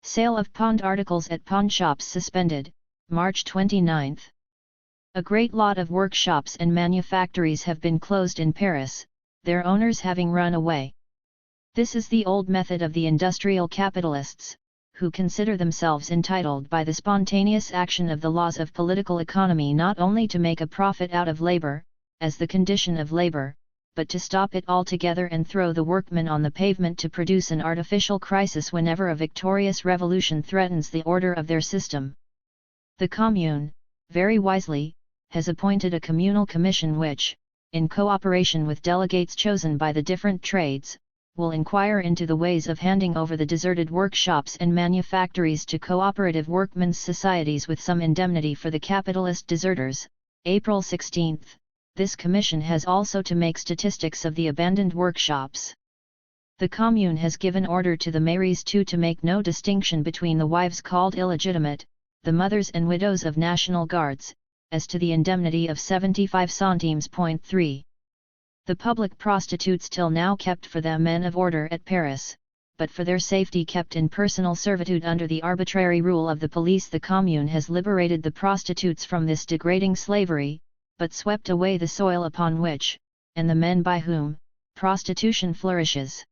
[SPEAKER 1] Sale of pawned articles at pawn shops suspended, March 29. A great lot of workshops and manufactories have been closed in Paris, their owners having run away. This is the old method of the industrial capitalists, who consider themselves entitled by the spontaneous action of the laws of political economy not only to make a profit out of labor, as the condition of labor, but to stop it altogether and throw the workmen on the pavement to produce an artificial crisis whenever a victorious revolution threatens the order of their system. The Commune, very wisely, has appointed a communal commission which, in cooperation with delegates chosen by the different trades, will inquire into the ways of handing over the deserted workshops and manufactories to cooperative workmen's societies with some indemnity for the capitalist deserters, April 16. This commission has also to make statistics of the abandoned workshops. The Commune has given order to the mairies to make no distinction between the wives called illegitimate, the mothers and widows of National Guards, as to the indemnity of 75 centimes. 3. The public prostitutes till now kept for the men of order at Paris, but for their safety kept in personal servitude under the arbitrary rule of the police. The Commune has liberated the prostitutes from this degrading slavery, but swept away the soil upon which, and the men by whom, prostitution flourishes.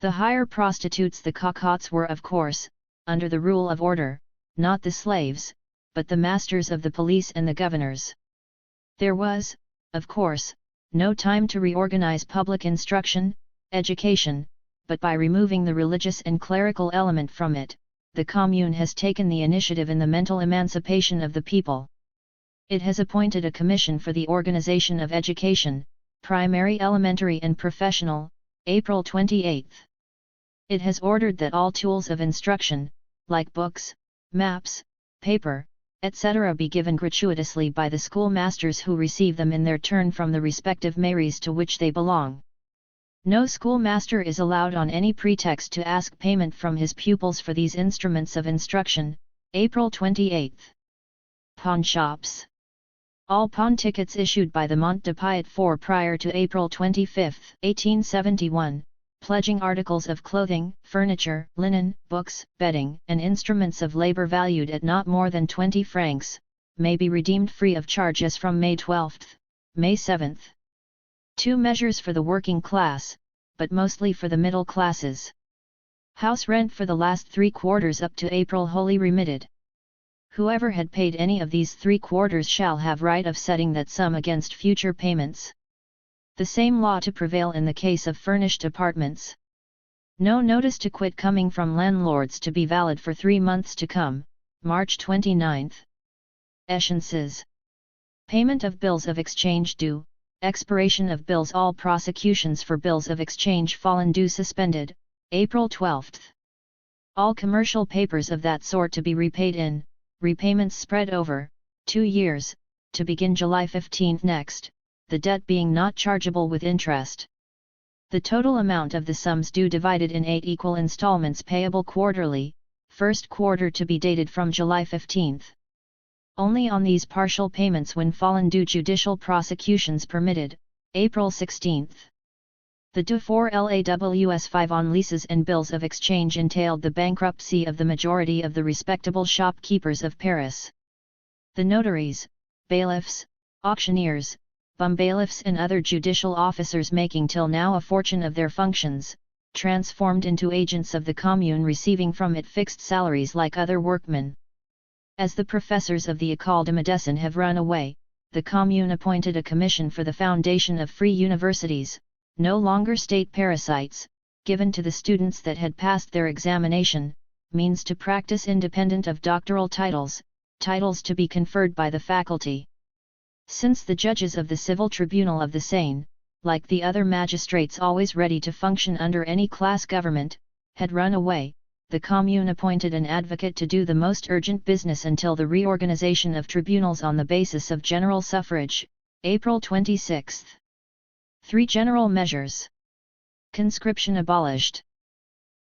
[SPEAKER 1] The higher prostitutes, the cocottes, were of course, under the rule of order, not the slaves, but the masters of the police and the governors. There was, of course, no time to reorganize public instruction, education, but by removing the religious and clerical element from it, the Commune has taken the initiative in the mental emancipation of the people. It has appointed a commission for the organization of education, primary, elementary and professional, April 28. It has ordered that all tools of instruction, like books, maps, paper, etc., be given gratuitously by the schoolmasters who receive them in their turn from the respective mairies to which they belong. No schoolmaster is allowed on any pretext to ask payment from his pupils for these instruments of instruction, April 28. Pawn shops. All pawn tickets issued by the Mont de Piet IV prior to April 25, 1871, pledging articles of clothing, furniture, linen, books, bedding, and instruments of labor valued at not more than 20 francs, may be redeemed free of charge as from May 12, May 7. 2 measures for the working class, but mostly for the middle classes. House rent for the last 3 quarters up to April wholly remitted. Whoever had paid any of these 3 quarters shall have right of setting that sum against future payments. The same law to prevail in the case of furnished apartments. No notice to quit coming from landlords to be valid for 3 months to come, March 29. Échéances. Payment of bills of exchange due, expiration of bills. All prosecutions for bills of exchange fallen due suspended, April 12. All commercial papers of that sort to be repaid in, repayments spread over, 2 years, to begin July 15 next, the debt being not chargeable with interest. The total amount of the sums due divided in 8 equal installments payable quarterly, first quarter to be dated from July 15. Only on these partial payments when fallen due judicial prosecutions permitted, April 16. The due for LAWS 5 on leases and bills of exchange entailed the bankruptcy of the majority of the respectable shopkeepers of Paris. The notaries, bailiffs, auctioneers, bum bailiffs and other judicial officers making till now a fortune of their functions, transformed into agents of the Commune receiving from it fixed salaries like other workmen. As the professors of the École de Médecine have run away, the Commune appointed a commission for the foundation of free universities, no longer state parasites, given to the students that had passed their examination, means to practice independent of doctoral titles, titles to be conferred by the faculty. Since the judges of the Civil Tribunal of the Seine, like the other magistrates always ready to function under any class government, had run away. The Commune appointed an advocate to do the most urgent business until the reorganization of tribunals on the basis of general suffrage, April 26. 3 general measures. Conscription abolished.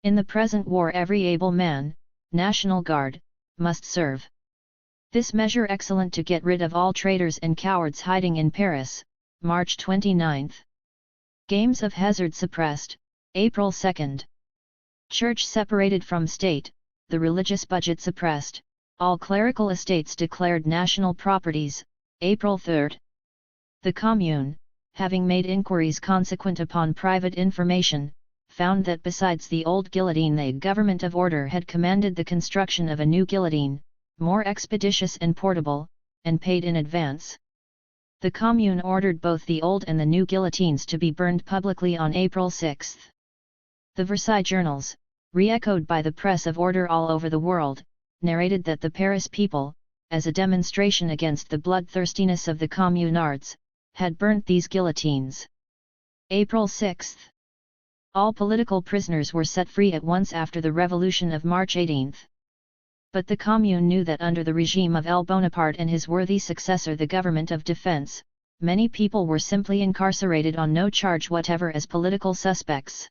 [SPEAKER 1] In the present war every able man, National Guard, must serve. This measure excellent to get rid of all traitors and cowards hiding in Paris, March 29. Games of hazard suppressed, April 2. Church separated from state, the religious budget suppressed, all clerical estates declared national properties, April 3. The Commune, having made inquiries consequent upon private information, found that besides the old guillotine the government of order had commanded the construction of a new guillotine, more expeditious and portable, and paid in advance. The Commune ordered both the old and the new guillotines to be burned publicly on April 6. The Versailles journals, re-echoed by the press of order all over the world, narrated that the Paris people, as a demonstration against the bloodthirstiness of the communards, had burnt these guillotines. April 6. All political prisoners were set free at once after the revolution of March 18. But the Commune knew that under the regime of L. Bonaparte and his worthy successor the government of defense, many people were simply incarcerated on no charge whatever as political suspects.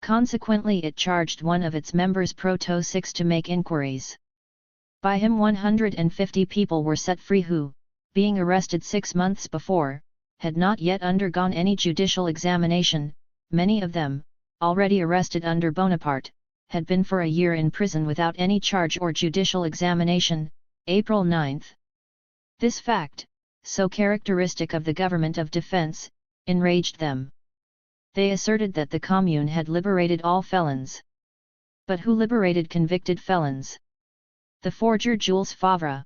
[SPEAKER 1] Consequently it charged one of its members Proto 6 to make inquiries. By him 150 people were set free who, being arrested 6 months before, had not yet undergone any judicial examination. Many of them, already arrested under Bonaparte, had been for a year in prison without any charge or judicial examination, April 9. This fact, so characteristic of the government of defense, enraged them. They asserted that the Commune had liberated all felons. But who liberated convicted felons? The forger Jules Favre.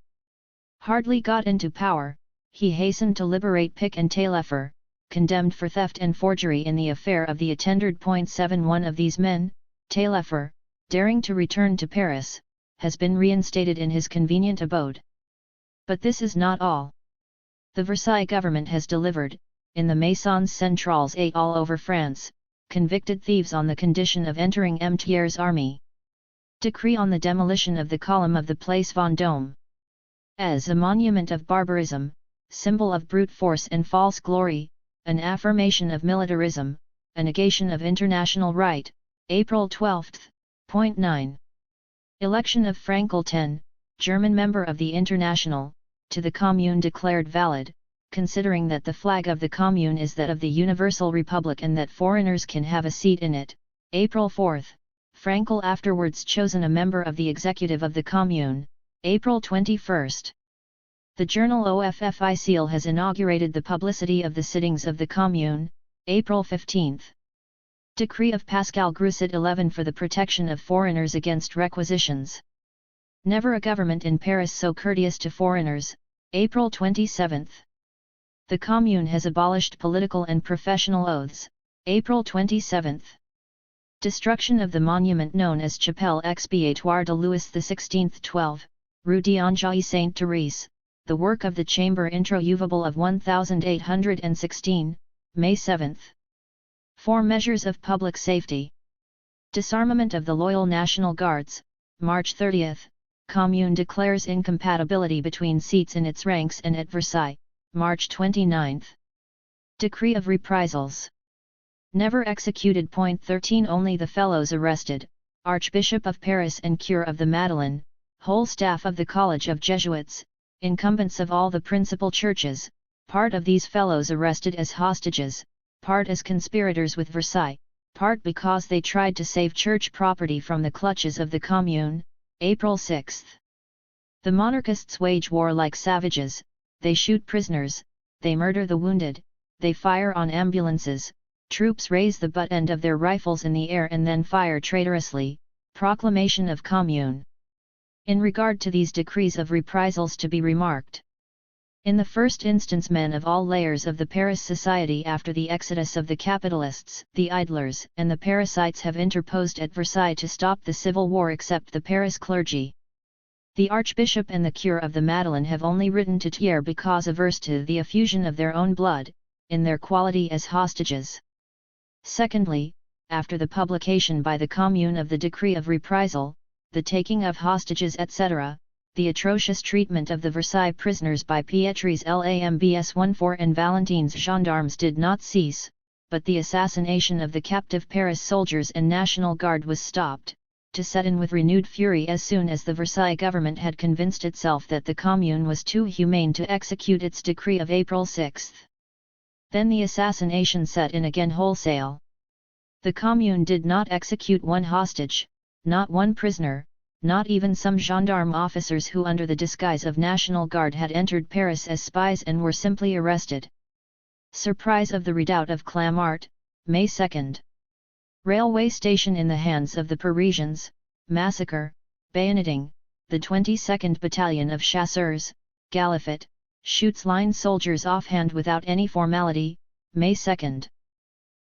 [SPEAKER 1] Hardly got into power, he hastened to liberate Pic and Taillefer, condemned for theft and forgery in the affair of the attendard. 71 of these men, Taillefer, daring to return to Paris, has been reinstated in his convenient abode. But this is not all. The Versailles government has delivered, in the Maisons Centrales 8 all over France, convicted thieves on the condition of entering M. Thiers' army. Decree on the demolition of the column of the Place Vendôme. As a monument of barbarism, symbol of brute force and false glory, an affirmation of militarism, a negation of international right, April 12.9. Election of Frankel 10, German member of the International, to the Commune declared valid, considering that the flag of the Commune is that of the Universal Republic and that foreigners can have a seat in it, April 4. Frankel afterwards chosen a member of the executive of the Commune, April 21. The journal Officiel has inaugurated the publicity of the sittings of the Commune, April 15. Decree of Pascal Grousset 11 for the protection of foreigners against requisitions. Never a government in Paris so courteous to foreigners, April 27. The Commune has abolished political and professional oaths, April 27. Destruction of the monument known as Chapelle Expiatoire de Louis XVI 12, Rue d'Angely Sainte-Thérèse, the work of the Chamber Introuvable of 1816, May 7. 4 measures of public safety. Disarmament of the Loyal National Guards, March 30. Commune declares incompatibility between seats in its ranks and at Versailles, March 29. Decree of reprisals. Never executed. 13 Only the fellows arrested, Archbishop of Paris and Cure of the Madeleine, whole staff of the College of Jesuits, incumbents of all the principal churches, part of these fellows arrested as hostages, part as conspirators with Versailles, part because they tried to save church property from the clutches of the Commune, April 6. The monarchists wage war like savages, they shoot prisoners, they murder the wounded, they fire on ambulances, troops raise the butt end of their rifles in the air and then fire traitorously. Proclamation of Commune. In regard to these decrees of reprisals to be remarked. In the first instance men of all layers of the Paris society after the exodus of the capitalists, the idlers and the parasites have interposed at Versailles to stop the civil war except the Paris clergy. The Archbishop and the Cure of the Madeleine have only written to Thiers because averse to the effusion of their own blood, in their quality as hostages. Secondly, after the publication by the Commune of the decree of reprisal, the taking of hostages etc., the atrocious treatment of the Versailles prisoners by Pietries Lambs 14 and Valentines gendarmes did not cease, but the assassination of the captive Paris soldiers and National Guard was stopped, to set in with renewed fury as soon as the Versailles government had convinced itself that the Commune was too humane to execute its decree of April 6. Then the assassination set in again wholesale. The Commune did not execute one hostage, not one prisoner, not even some gendarme officers who under the disguise of National Guard had entered Paris as spies and were simply arrested. Surprise of the redoubt of Clamart, May 2. Railway station in the hands of the Parisians, massacre, bayoneting, the 22nd Battalion of Chasseurs, Galifet, shoots line soldiers offhand without any formality, May 2.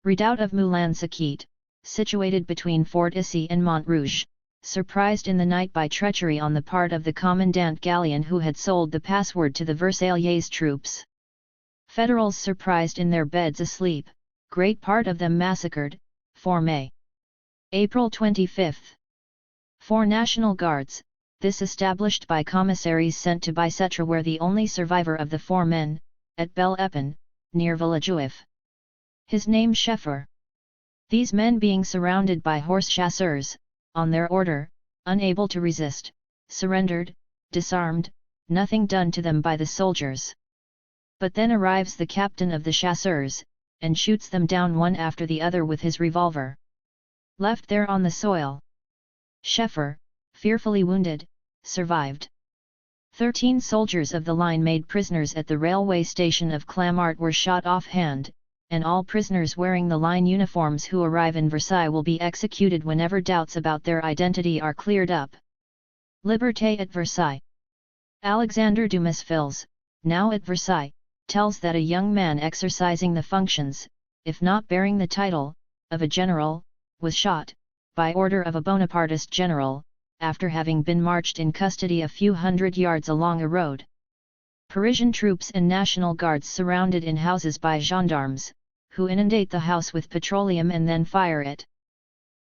[SPEAKER 1] Redoubt of Moulin-Saquet, situated between Fort Issy and Montrouge, surprised in the night by treachery on the part of the Commandant Gallion who had sold the password to the Versaillais troops. Federals surprised in their beds asleep, great part of them massacred, 4 May. April 25. 4 National Guards, this established by commissaries sent to Bicêtre were the only survivor of the 4 men, at Belle Epine, near Villejuif. His name Scheffer. These men being surrounded by horse chasseurs, on their order, unable to resist, surrendered, disarmed, nothing done to them by the soldiers. But then arrives the captain of the chasseurs, and shoots them down one after the other with his revolver. Left there on the soil. Scheffer, fearfully wounded, survived. 13 soldiers of the line made prisoners at the railway station of Clamart were shot offhand, and all prisoners wearing the line uniforms who arrive in Versailles will be executed whenever doubts about their identity are cleared up. Liberté at Versailles. Alexandre Dumas Fils, now at Versailles, tells that a young man exercising the functions, if not bearing the title, of a general, was shot, by order of a Bonapartist general, after having been marched in custody a few hundred yards along a road. Parisian troops and National Guards surrounded in houses by gendarmes, who inundate the house with petroleum and then fire it.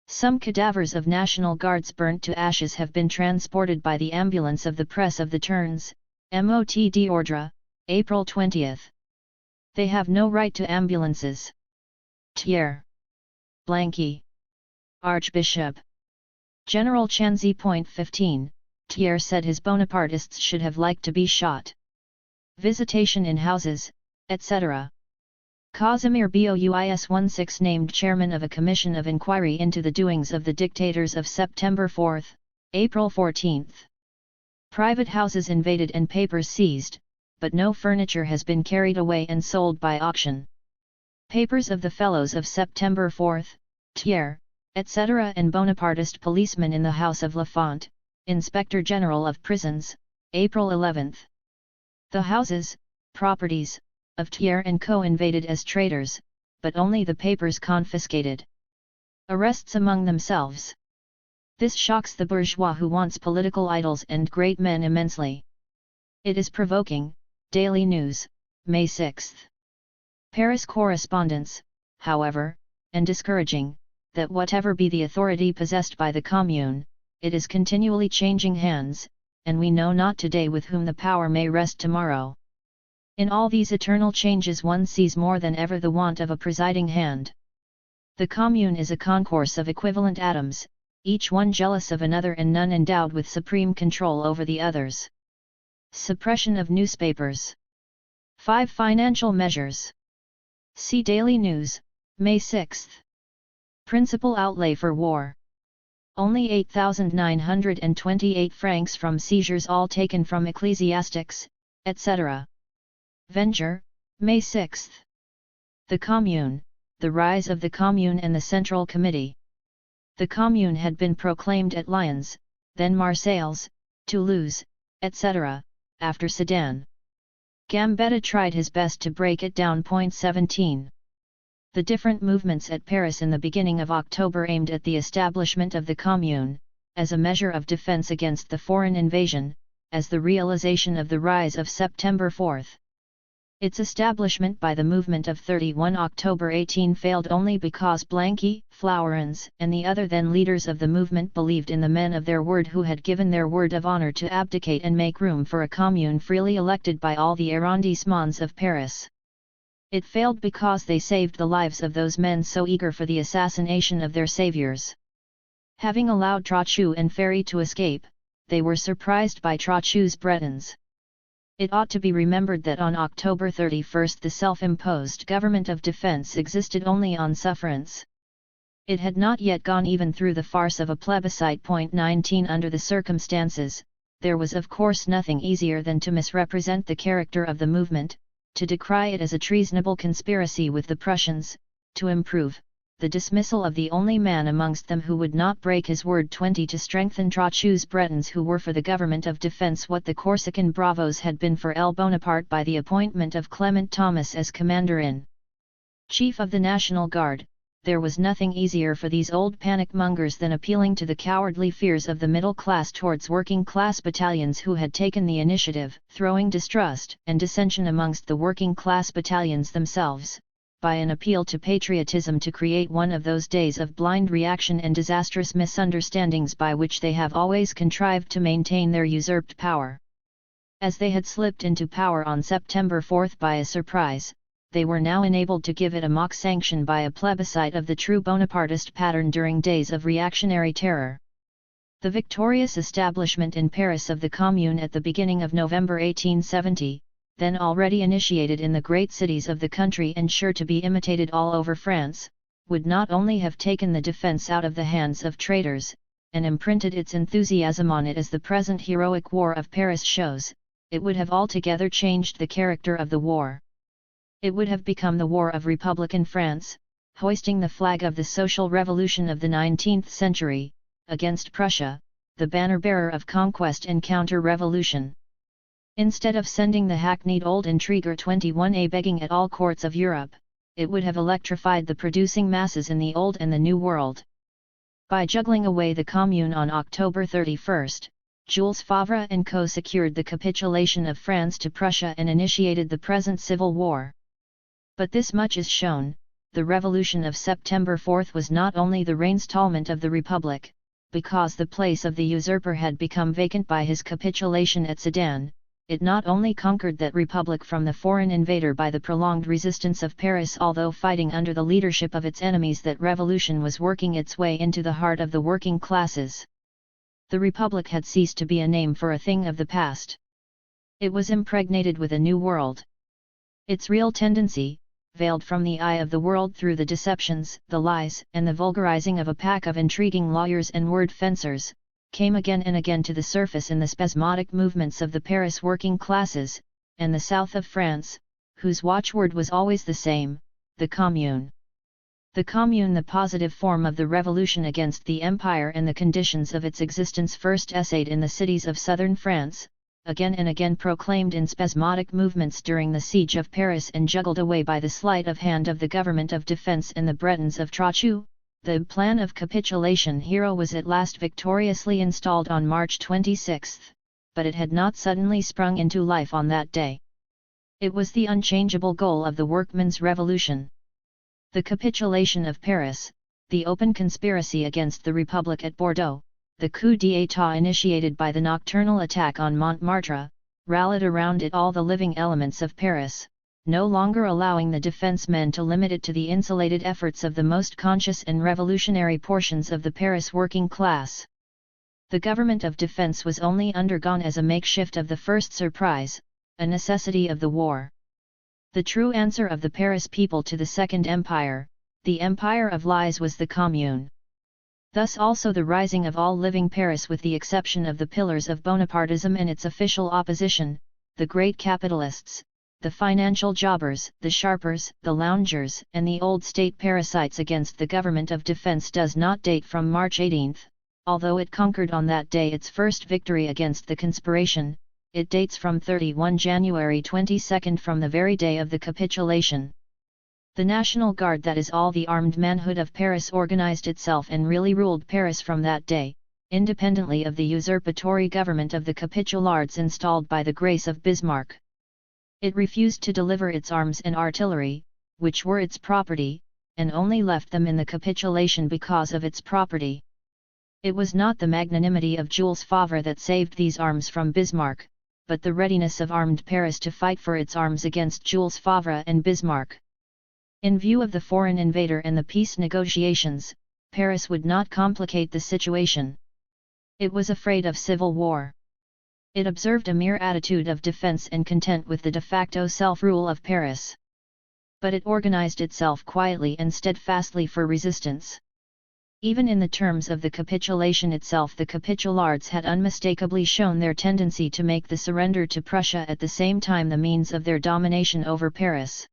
[SPEAKER 1] Some cadavers of National Guards burnt to ashes have been transported by the ambulance of the press of the Turns, Mot d'Ordre, April 20. They have no right to ambulances. Thiers. Blanqui. Archbishop. General Chanzy. 15, Thiers said his Bonapartists should have liked to be shot. Visitation in houses, etc. Casimir Bois 16 named chairman of a commission of inquiry into the doings of the dictators of September 4, April 14. Private houses invaded and papers seized, but no furniture has been carried away and sold by auction. Papers of the Fellows of September 4, Thiers, etc. and Bonapartist policemen in the house of Lafont, Inspector General of Prisons, April 11. The houses, properties, of Thiers and Co. invaded as traitors, but only the papers confiscated. Arrests among themselves. This shocks the bourgeois who wants political idols and great men immensely. It is provoking. Daily News, May 6. Paris correspondence, however, and discouraging, that whatever be the authority possessed by the Commune, it is continually changing hands, and we know not today with whom the power may rest tomorrow. In all these eternal changes one sees more than ever the want of a presiding hand. The Commune is a concourse of equivalent atoms, each one jealous of another and none endowed with supreme control over the others. Suppression of newspapers. 5 financial measures. See Daily News, May 6. Principal outlay for war. Only 8,928 francs from seizures all taken from ecclesiastics, etc. Venger, May 6. The Commune, the rise of the Commune and the Central Committee. The Commune had been proclaimed at Lyons, then Marseilles, Toulouse, etc., after Sedan. Gambetta tried his best to break it down. 17. The different movements at Paris in the beginning of October aimed at the establishment of the Commune, as a measure of defense against the foreign invasion, as the realization of the rise of September 4. Its establishment by the movement of 31 October 18 failed only because Blanqui, Flourens, and the other then leaders of the movement believed in the men of their word who had given their word of honor to abdicate and make room for a commune freely elected by all the arrondissements of Paris. It failed because they saved the lives of those men so eager for the assassination of their saviors. Having allowed Trochu and Ferry to escape, they were surprised by Trochu's Bretons. It ought to be remembered that on October 31 the self-imposed government of defense existed only on sufferance. It had not yet gone even through the farce of a plebiscite. 19 Under the circumstances, there was of course nothing easier than to misrepresent the character of the movement, to decry it as a treasonable conspiracy with the Prussians, to improve the dismissal of the only man amongst them who would not break his word. 20 To strengthen Trochu's Bretons who were for the government of defense what the Corsican bravos had been for L. Bonaparte by the appointment of Clement Thomas as commander-in-chief of the National Guard, there was nothing easier for these old panic-mongers than appealing to the cowardly fears of the middle class towards working-class battalions who had taken the initiative, throwing distrust and dissension amongst the working-class battalions themselves, by an appeal to patriotism to create one of those days of blind reaction and disastrous misunderstandings by which they have always contrived to maintain their usurped power. As they had slipped into power on September 4 by a surprise, they were now enabled to give it a mock sanction by a plebiscite of the true Bonapartist pattern during days of reactionary terror. The victorious establishment in Paris of the Commune at the beginning of November 1870, then already initiated in the great cities of the country and sure to be imitated all over France, would not only have taken the defense out of the hands of traitors, and imprinted its enthusiasm on it as the present heroic war of Paris shows, it would have altogether changed the character of the war. It would have become the war of Republican France, hoisting the flag of the social revolution of the 19th century, against Prussia, the banner-bearer of conquest and counter-revolution. Instead of sending the hackneyed old intriguer 21A begging at all courts of Europe, it would have electrified the producing masses in the Old and the New World. By juggling away the Commune on October 31, Jules Favre and co. secured the capitulation of France to Prussia and initiated the present civil war. But this much is shown, the Revolution of September 4 was not only the reinstallment of the Republic, because the place of the usurper had become vacant by his capitulation at Sedan. It not only conquered that republic from the foreign invader by the prolonged resistance of Paris, although fighting under the leadership of its enemies, that revolution was working its way into the heart of the working classes. The republic had ceased to be a name for a thing of the past. It was impregnated with a new world. Its real tendency, veiled from the eye of the world through the deceptions, the lies, and the vulgarizing of a pack of intriguing lawyers and word fencers, came again and again to the surface in the spasmodic movements of the Paris working classes, and the south of France, whose watchword was always the same, the Commune. The Commune, the positive form of the revolution against the Empire and the conditions of its existence first essayed in the cities of southern France, again and again proclaimed in spasmodic movements during the siege of Paris and juggled away by the sleight of hand of the government of defense and the Bretons of Trochu. The plan of capitulation hero was at last victoriously installed on March 26, but it had not suddenly sprung into life on that day. It was the unchangeable goal of the workmen's revolution. The capitulation of Paris, the open conspiracy against the Republic at Bordeaux, the coup d'état initiated by the nocturnal attack on Montmartre, rallied around it all the living elements of Paris, no longer allowing the defense men to limit it to the insulated efforts of the most conscious and revolutionary portions of the Paris working class. The government of defense was only undergone as a makeshift of the first surprise, a necessity of the war. The true answer of the Paris people to the Second Empire, the Empire of Lies, was the Commune. Thus also the rising of all living Paris, with the exception of the pillars of Bonapartism and its official opposition, the great capitalists, the financial jobbers, the sharpers, the loungers, and the old state parasites against the government of defense, does not date from March 18, although it conquered on that day its first victory against the conspiration. It dates from 31 January 22, from the very day of the capitulation. The National Guard, that is all the armed manhood of Paris, organized itself and really ruled Paris from that day, independently of the usurpatory government of the capitulards installed by the grace of Bismarck. It refused to deliver its arms and artillery, which were its property, and only left them in the capitulation because of its property. It was not the magnanimity of Jules Favre that saved these arms from Bismarck, but the readiness of armed Paris to fight for its arms against Jules Favre and Bismarck. In view of the foreign invader and the peace negotiations, Paris would not complicate the situation. It was afraid of civil war. It observed a mere attitude of defense and content with the de facto self-rule of Paris. But it organized itself quietly and steadfastly for resistance. Even in the terms of the capitulation itself, the capitulards had unmistakably shown their tendency to make the surrender to Prussia at the same time the means of their domination over Paris.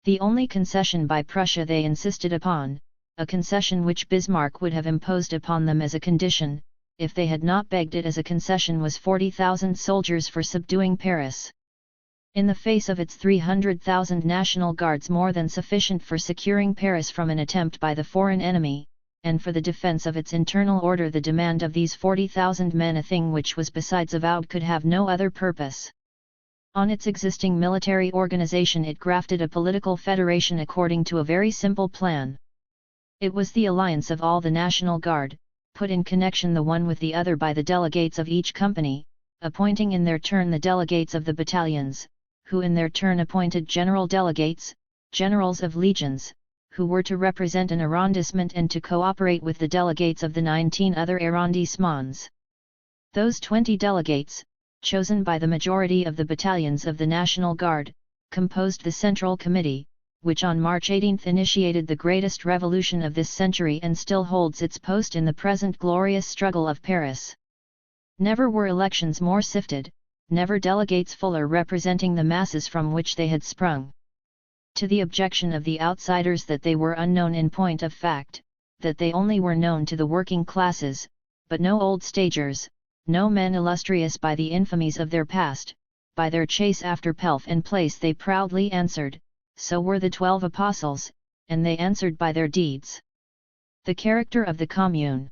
[SPEAKER 1] The only concession by Prussia they insisted upon, a concession which Bismarck would have imposed upon them as a condition, if they had not begged it as a concession, was 40,000 soldiers for subduing Paris. In the face of its 300,000 National Guards, more than sufficient for securing Paris from an attempt by the foreign enemy, and for the defense of its internal order, the demand of these 40,000 men, a thing which was besides avowed, could have no other purpose. On its existing military organization it grafted a political federation according to a very simple plan. It was the alliance of all the National Guard, put in connection the one with the other by the delegates of each company, appointing in their turn the delegates of the battalions, who in their turn appointed general delegates, generals of legions, who were to represent an arrondissement and to cooperate with the delegates of the 19 other arrondissements. Those 20 delegates, chosen by the majority of the battalions of the National Guard, composed the Central Committee, which on March 18 initiated the greatest revolution of this century and still holds its post in the present glorious struggle of Paris. Never were elections more sifted, never delegates fuller representing the masses from which they had sprung. To the objection of the outsiders that they were unknown in point of fact, that they only were known to the working classes, but no old stagers, no men illustrious by the infamies of their past, by their chase after pelf and place, they proudly answered, so were the 12 apostles, and they answered by their deeds. The character of the Commune.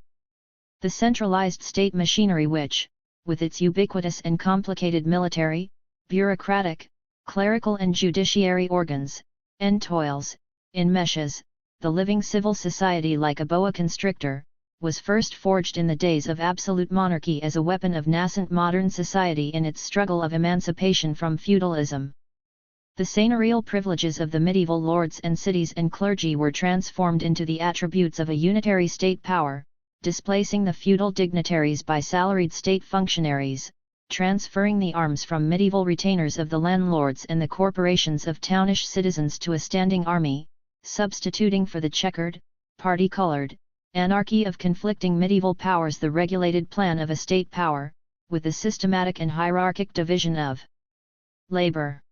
[SPEAKER 1] The centralized state machinery which, with its ubiquitous and complicated military, bureaucratic, clerical and judiciary organs, entoils, enmeshes, the living civil society like a boa constrictor, was first forged in the days of absolute monarchy as a weapon of nascent modern society in its struggle of emancipation from feudalism. The seigneurial privileges of the medieval lords and cities and clergy were transformed into the attributes of a unitary state power, displacing the feudal dignitaries by salaried state functionaries, transferring the arms from medieval retainers of the landlords and the corporations of townish citizens to a standing army, substituting for the checkered, party-colored, anarchy of conflicting medieval powers the regulated plan of a state power, with the systematic and hierarchic division of labor.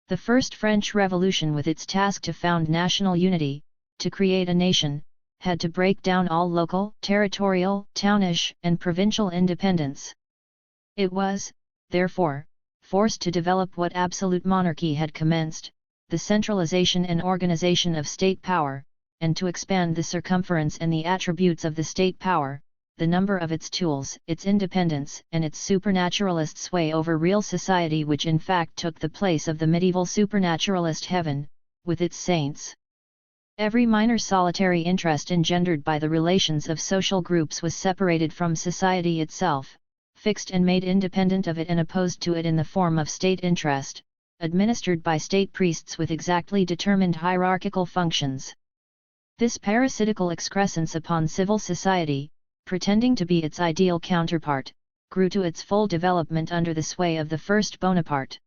[SPEAKER 1] The first French Revolution, with its task to found national unity, to create a nation, had to break down all local, territorial, townish, and provincial independence. It was, therefore, forced to develop what absolute monarchy had commenced, the centralization and organization of state power, and to expand the circumference and the attributes of the state power, the number of its tools, its independence, and its supernaturalist sway over real society, which in fact took the place of the medieval supernaturalist heaven, with its saints. Every minor solitary interest engendered by the relations of social groups was separated from society itself, fixed and made independent of it and opposed to it in the form of state interest, administered by state priests with exactly determined hierarchical functions. This parasitical excrescence upon civil society, pretending to be its ideal counterpart, grew to its full development under the sway of the first Bonaparte.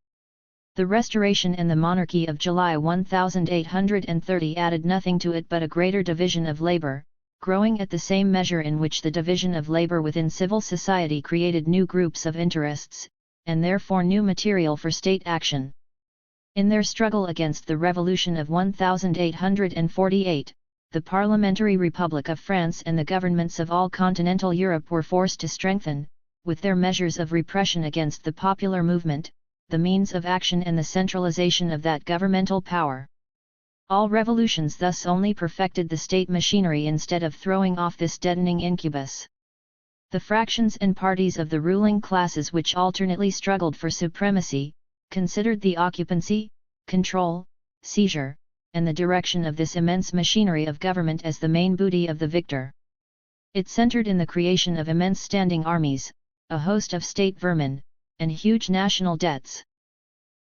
[SPEAKER 1] The Restoration and the monarchy of July 1830 added nothing to it but a greater division of labor, growing at the same measure in which the division of labor within civil society created new groups of interests, and therefore new material for state action. In their struggle against the Revolution of 1848, the Parliamentary Republic of France and the governments of all continental Europe were forced to strengthen, with their measures of repression against the popular movement, the means of action and the centralization of that governmental power. All revolutions thus only perfected the state machinery instead of throwing off this deadening incubus. The fractions and parties of the ruling classes which alternately struggled for supremacy, considered the occupancy, control, seizure, and the direction of this immense machinery of government as the main booty of the victor. It centered in the creation of immense standing armies, a host of state vermin, and huge national debts.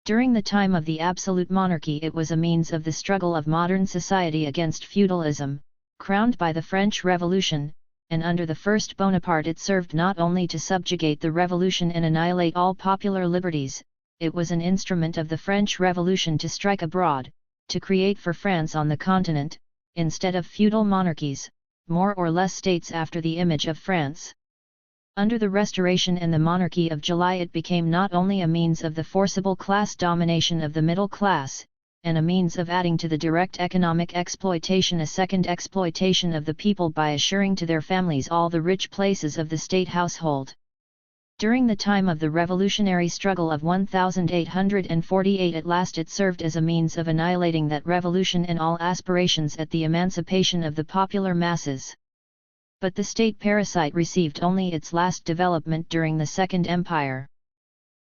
[SPEAKER 1] During the time of the absolute monarchy it was a means of the struggle of modern society against feudalism, crowned by the French Revolution, and under the first Bonaparte it served not only to subjugate the revolution and annihilate all popular liberties, it was an instrument of the French Revolution to strike abroad, to create for France on the continent, instead of feudal monarchies, more or less states after the image of France. Under the Restoration and the monarchy of July it became not only a means of the forcible class domination of the middle class, and a means of adding to the direct economic exploitation a second exploitation of the people by assuring to their families all the rich places of the state household. During the time of the revolutionary struggle of 1848 at last it served as a means of annihilating that revolution and all aspirations at the emancipation of the popular masses. But the state parasite received only its last development during the Second Empire.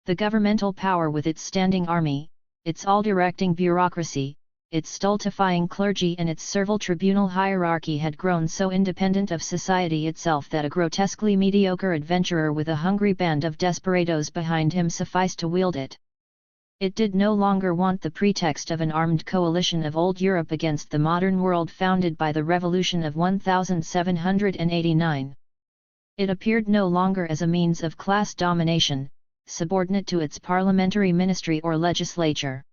[SPEAKER 1] The governmental power with its standing army, its all-directing bureaucracy, its stultifying clergy and its servile tribunal hierarchy had grown so independent of society itself that a grotesquely mediocre adventurer with a hungry band of desperadoes behind him sufficed to wield it. It did no longer want the pretext of an armed coalition of old Europe against the modern world founded by the Revolution of 1789. It appeared no longer as a means of class domination, subordinate to its parliamentary ministry or legislature.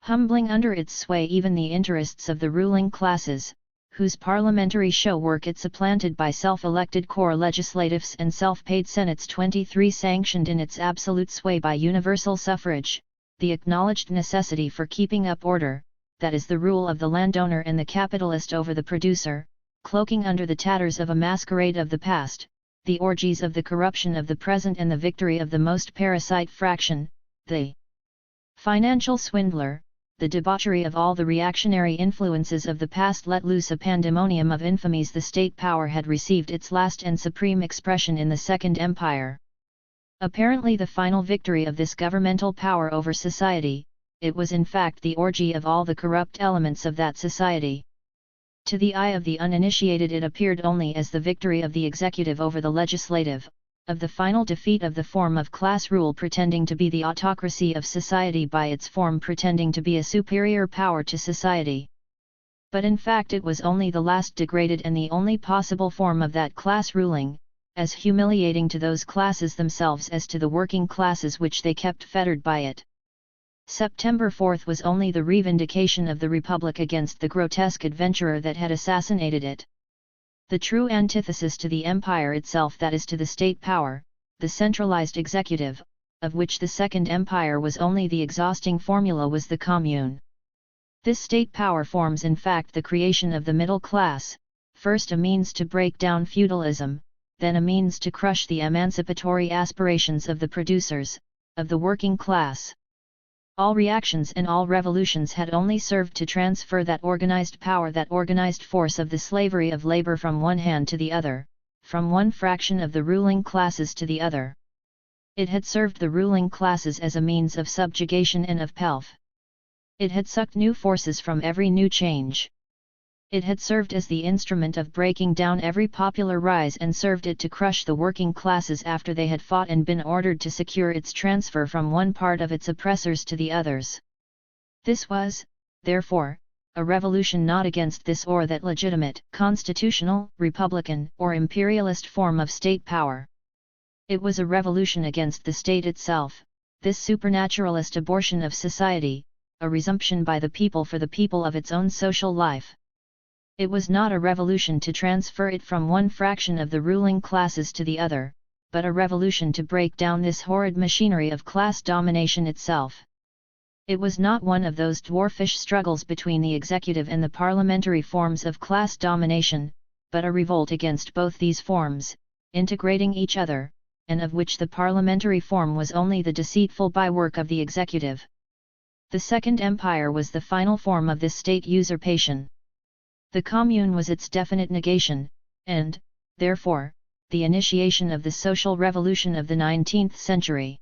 [SPEAKER 1] Humbling under its sway even the interests of the ruling classes, whose parliamentary show work it supplanted by self-elected corps legislatives and self-paid senates 23 sanctioned in its absolute sway by universal suffrage, the acknowledged necessity for keeping up order, that is the rule of the landowner and the capitalist over the producer, cloaking under the tatters of a masquerade of the past, the orgies of the corruption of the present and the victory of the most parasite fraction, the financial swindler, the debauchery of all the reactionary influences of the past let loose a pandemonium of infamies. The state power had received its last and supreme expression in the Second Empire. Apparently the final victory of this governmental power over society, it was in fact the orgy of all the corrupt elements of that society. To the eye of the uninitiated it appeared only as the victory of the executive over the legislative, of the final defeat of the form of class rule pretending to be the autocracy of society by its form pretending to be a superior power to society. But in fact it was only the last degraded and the only possible form of that class ruling, as humiliating to those classes themselves as to the working classes which they kept fettered by it. September 4 was only the revindication of the Republic against the grotesque adventurer that had assassinated it. The true antithesis to the empire itself, that is to the state power, the centralized executive, of which the Second Empire was only the exhausting formula, was the commune. This state power forms in fact the creation of the middle class, first a means to break down feudalism, then a means to crush the emancipatory aspirations of the producers, of the working class. All reactions and all revolutions had only served to transfer that organized power, that organized force of the slavery of labor from one hand to the other, from one fraction of the ruling classes to the other. It had served the ruling classes as a means of subjugation and of pelf. It had sucked new forces from every new change. It had served as the instrument of breaking down every popular rise and served it to crush the working classes after they had fought and been ordered to secure its transfer from one part of its oppressors to the others. This was, therefore, a revolution not against this or that legitimate, constitutional, republican, or imperialist form of state power. It was a revolution against the state itself, this supernaturalist abortion of society, a resumption by the people for the people of its own social life. It was not a revolution to transfer it from one fraction of the ruling classes to the other, but a revolution to break down this horrid machinery of class domination itself. It was not one of those dwarfish struggles between the executive and the parliamentary forms of class domination, but a revolt against both these forms, integrating each other, and of which the parliamentary form was only the deceitful bywork of the executive. The Second Empire was the final form of this state usurpation. The Commune was its definite negation, and, therefore, the initiation of the social revolution of the 19th century.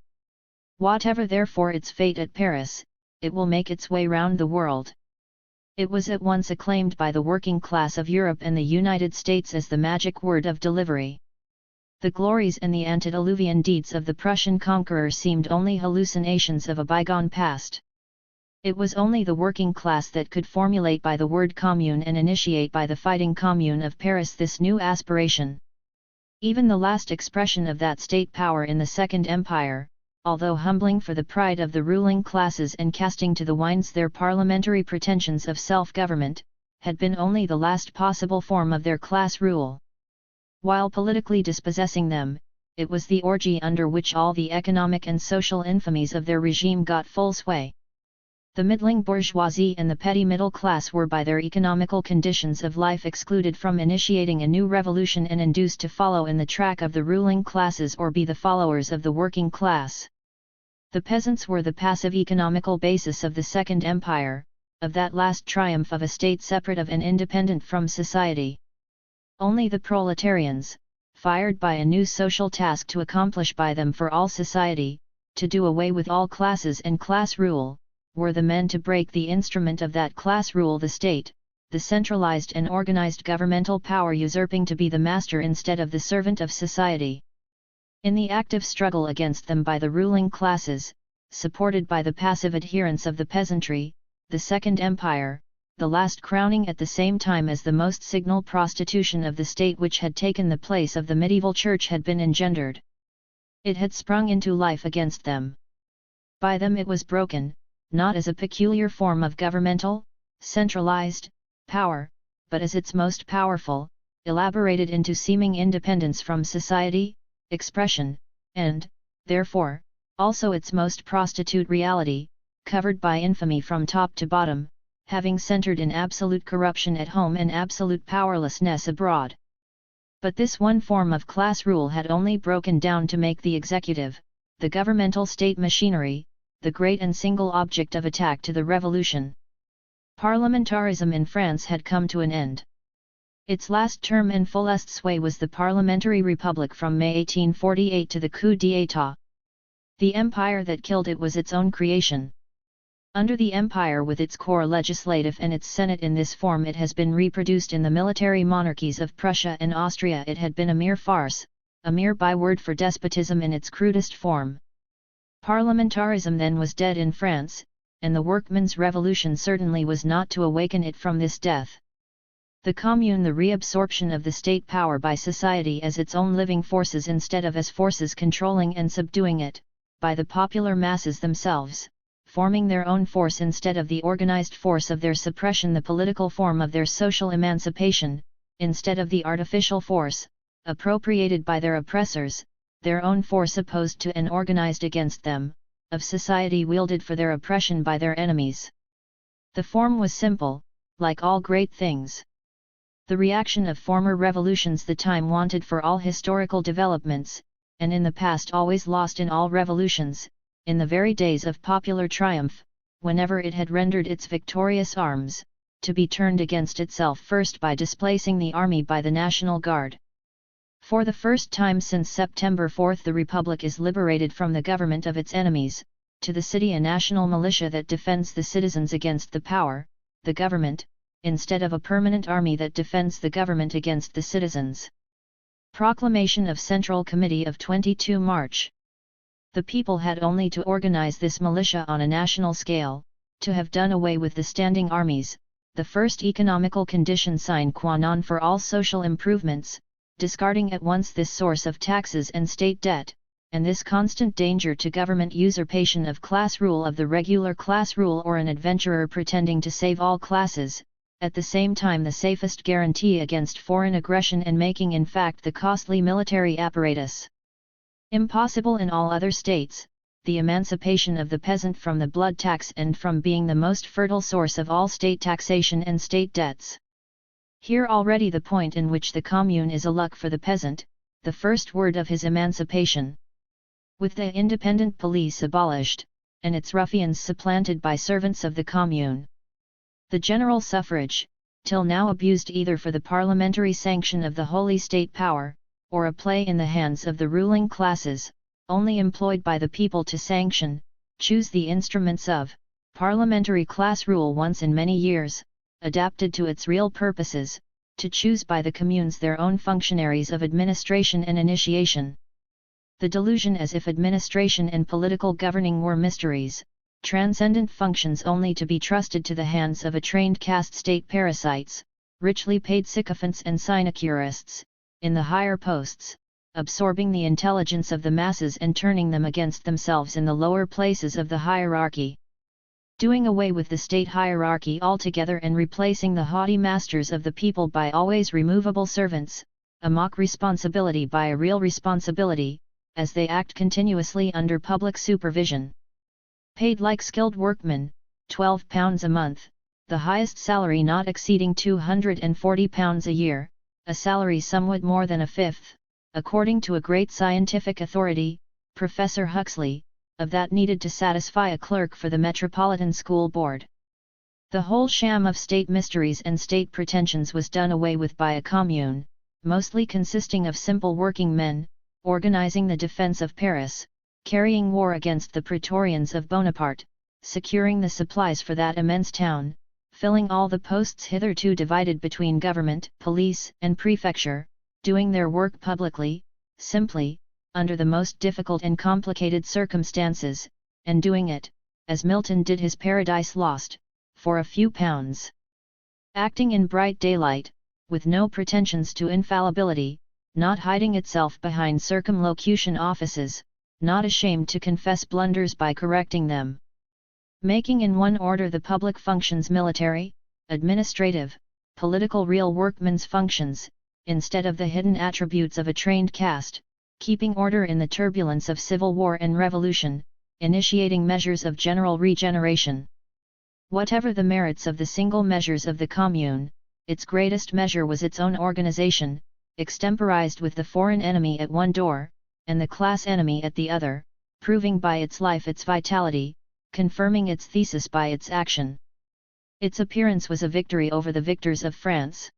[SPEAKER 1] Whatever therefore its fate at Paris, it will make its way round the world. It was at once acclaimed by the working class of Europe and the United States as the magic word of delivery. The glories and the antediluvian deeds of the Prussian conqueror seemed only hallucinations of a bygone past. It was only the working class that could formulate by the word commune and initiate by the fighting commune of Paris this new aspiration. Even the last expression of that state power in the Second Empire, although humbling for the pride of the ruling classes and casting to the winds their parliamentary pretensions of self-government, had been only the last possible form of their class rule. While politically dispossessing them, it was the orgy under which all the economic and social infamies of their regime got full sway. The middling bourgeoisie and the petty middle class were by their economical conditions of life excluded from initiating a new revolution and induced to follow in the track of the ruling classes or be the followers of the working class. The peasants were the passive economical basis of the Second Empire, of that last triumph of a state separate of and independent from society. Only the proletarians, fired by a new social task to accomplish by them for all society, to do away with all classes and class rule, were the men to break the instrument of that class rule, the state, the centralized and organized governmental power usurping to be the master instead of the servant of society. In the active struggle against them by the ruling classes, supported by the passive adherence of the peasantry, the Second Empire, the last crowning at the same time as the most signal prostitution of the state which had taken the place of the medieval church, had been engendered. It had sprung into life against them. By them it was broken, not as a peculiar form of governmental, centralized, power, but as its most powerful, elaborated into seeming independence from society, expression, and, therefore, also its most prostitute reality, covered by infamy from top to bottom, having centered in absolute corruption at home and absolute powerlessness abroad. But this one form of class rule had only broken down to make the executive, the governmental state machinery, the great and single object of attack to the revolution. Parliamentarism in France had come to an end. Its last term and fullest sway was the Parliamentary Republic from May 1848 to the coup d'état. The empire that killed it was its own creation. Under the empire with its corps legislative and its senate in this form it has been reproduced in the military monarchies of Prussia and Austria. It had been a mere farce, a mere byword for despotism in its crudest form. Parliamentarism then was dead in France, and the workmen's revolution certainly was not to awaken it from this death. The Commune, the reabsorption of the state power by society as its own living forces instead of as forces controlling and subduing it, by the popular masses themselves, forming their own force instead of the organized force of their suppression, the political form of their social emancipation, instead of the artificial force, appropriated by their oppressors, their own force opposed to and organized against them, of society wielded for their oppression by their enemies. The form was simple, like all great things. The reaction of former revolutions, the time wanted for all historical developments, and in the past always lost in all revolutions, in the very days of popular triumph, whenever it had rendered its victorious arms, to be turned against itself first by displacing the army by the National Guard. For the first time since September 4 the Republic is liberated from the government of its enemies, to the city a national militia that defends the citizens against the power, the government, instead of a permanent army that defends the government against the citizens. Proclamation of Central Committee of 22 March. The people had only to organize this militia on a national scale, to have done away with the standing armies, the first economical condition sine qua non for all social improvements, discarding at once this source of taxes and state debt, and this constant danger to government usurpation of class rule, of the regular class rule or an adventurer pretending to save all classes, at the same time the safest guarantee against foreign aggression and making in fact the costly military apparatus impossible in all other states, the emancipation of the peasant from the blood tax and from being the most fertile source of all state taxation and state debts. Here already the point in which the Commune is a luck for the peasant, the first word of his emancipation. With the independent police abolished, and its ruffians supplanted by servants of the Commune. The general suffrage, till now abused either for the parliamentary sanction of the holy state power, or a play in the hands of the ruling classes, only employed by the people to sanction, choose the instruments of parliamentary class rule once in many years, adapted to its real purposes, to choose by the communes their own functionaries of administration and initiation. The delusion as if administration and political governing were mysteries, transcendent functions only to be trusted to the hands of a trained caste state parasites, richly paid sycophants and sinecurists, in the higher posts, absorbing the intelligence of the masses and turning them against themselves in the lower places of the hierarchy. Doing away with the state hierarchy altogether and replacing the haughty masters of the people by always removable servants, a mock responsibility by a real responsibility, as they act continuously under public supervision. Paid like skilled workmen, £12 a month, the highest salary not exceeding £240 a year, a salary somewhat more than a fifth, according to a great scientific authority, Professor Huxley, of that needed to satisfy a clerk for the Metropolitan School Board. The whole sham of state mysteries and state pretensions was done away with by a commune, mostly consisting of simple working men, organizing the defense of Paris, carrying war against the Praetorians of Bonaparte, securing the supplies for that immense town, filling all the posts hitherto divided between government, police, and prefecture, doing their work publicly, simply, under the most difficult and complicated circumstances, and doing it, as Milton did his Paradise Lost, for a few pounds. Acting in bright daylight, with no pretensions to infallibility, not hiding itself behind circumlocution offices, not ashamed to confess blunders by correcting them. Making in one order the public functions military, administrative, political real workmen's functions, instead of the hidden attributes of a trained caste, keeping order in the turbulence of civil war and revolution, initiating measures of general regeneration. Whatever the merits of the single measures of the Commune, its greatest measure was its own organization, extemporized with the foreign enemy at one door, and the class enemy at the other, proving by its life its vitality, confirming its thesis by its action. Its appearance was a victory over the victors of France.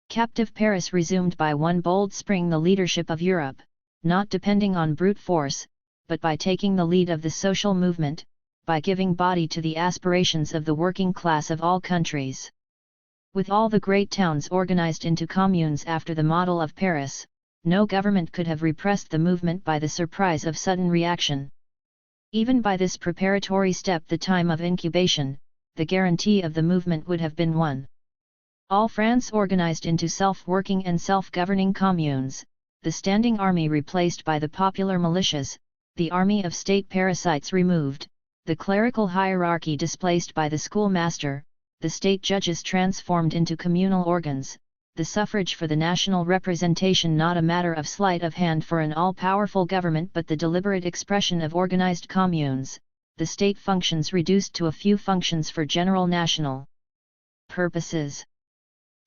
[SPEAKER 1] Captive Paris resumed by one bold spring the leadership of Europe, not depending on brute force, but by taking the lead of the social movement, by giving body to the aspirations of the working class of all countries. With all the great towns organized into communes after the model of Paris, no government could have repressed the movement by the surprise of sudden reaction. Even by this preparatory step, the time of incubation, the guarantee of the movement would have been won. All France organized into self-working and self-governing communes, the standing army replaced by the popular militias, the army of state parasites removed, the clerical hierarchy displaced by the schoolmaster, the state judges transformed into communal organs, the suffrage for the national representation not a matter of sleight of hand for an all-powerful government but the deliberate expression of organized communes, the state functions reduced to a few functions for general national purposes.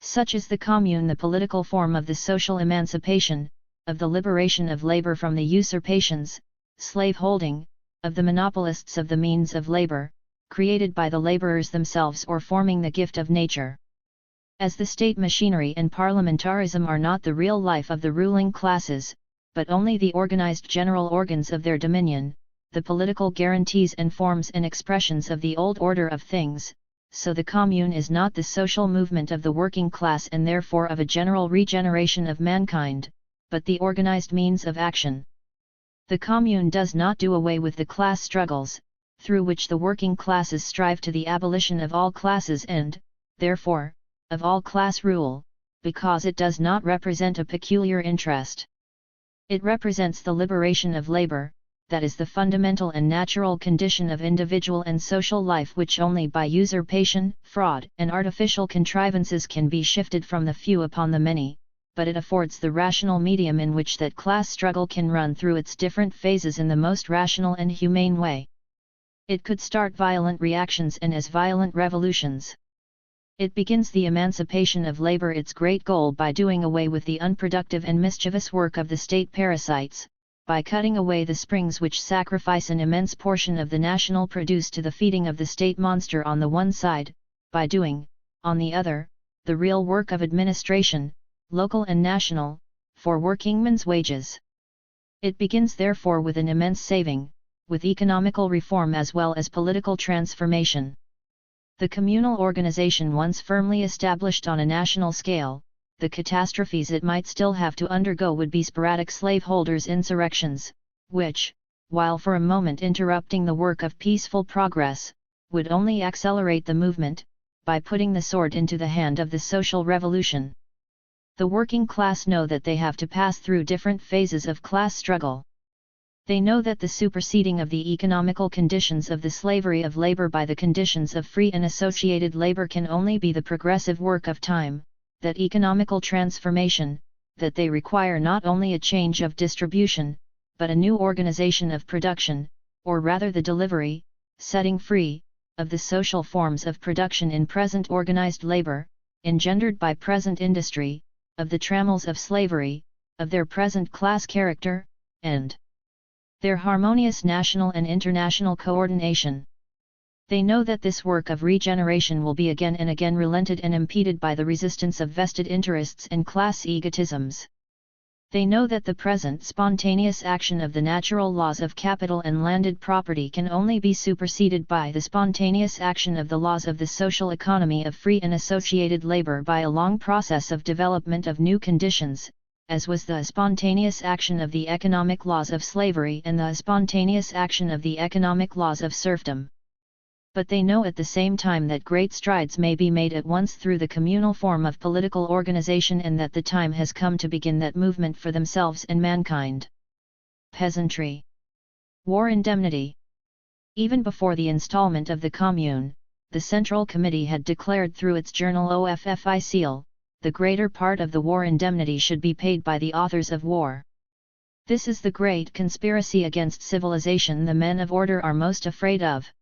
[SPEAKER 1] Such is the commune, the political form of the social emancipation, of the liberation of labor from the usurpations, slave-holding, of the monopolists of the means of labor, created by the laborers themselves or forming the gift of nature. As the state machinery and parliamentarism are not the real life of the ruling classes, but only the organized general organs of their dominion, the political guarantees and forms and expressions of the old order of things, so the commune is not the social movement of the working class and therefore of a general regeneration of mankind, but the organized means of action. The commune does not do away with the class struggles, through which the working classes strive to the abolition of all classes and, therefore, of all class rule, because it does not represent a peculiar interest. It represents the liberation of labor, that is the fundamental and natural condition of individual and social life which only by usurpation, fraud, and artificial contrivances can be shifted from the few upon the many, but it affords the rational medium in which that class struggle can run through its different phases in the most rational and humane way. It could start violent reactions and as violent revolutions. It begins the emancipation of labor, its great goal, by doing away with the unproductive and mischievous work of the state parasites, by cutting away the springs which sacrifice an immense portion of the national produce to the feeding of the state monster on the one side, by doing, on the other, the real work of administration, local and national, for workingmen's wages. It begins therefore with an immense saving, with economical reform as well as political transformation. The communal organization once firmly established on a national scale, the catastrophes it might still have to undergo would be sporadic slaveholders' insurrections, which, while for a moment interrupting the work of peaceful progress, would only accelerate the movement, by putting the sword into the hand of the social revolution. The working class know that they have to pass through different phases of class struggle. They know that the superseding of the economical conditions of the slavery of labor by the conditions of free and associated labor can only be the progressive work of time, that economical transformation, that they require not only a change of distribution, but a new organization of production, or rather the delivery, setting free, of the social forms of production in present organized labor, engendered by present industry, of the trammels of slavery, of their present class character, and their harmonious national and international coordination. They know that this work of regeneration will be again and again relented and impeded by the resistance of vested interests and class egotisms. They know that the present spontaneous action of the natural laws of capital and landed property can only be superseded by the spontaneous action of the laws of the social economy of free and associated labor by a long process of development of new conditions, as was the spontaneous action of the economic laws of slavery and the spontaneous action of the economic laws of serfdom. But they know at the same time that great strides may be made at once through the communal form of political organization and that the time has come to begin that movement for themselves and mankind. Peasantry. War indemnity. Even before the installment of the Commune, the Central Committee had declared through its journal Officiel, the greater part of the war indemnity should be paid by the authors of war. This is the great conspiracy against civilization the men of order are most afraid of.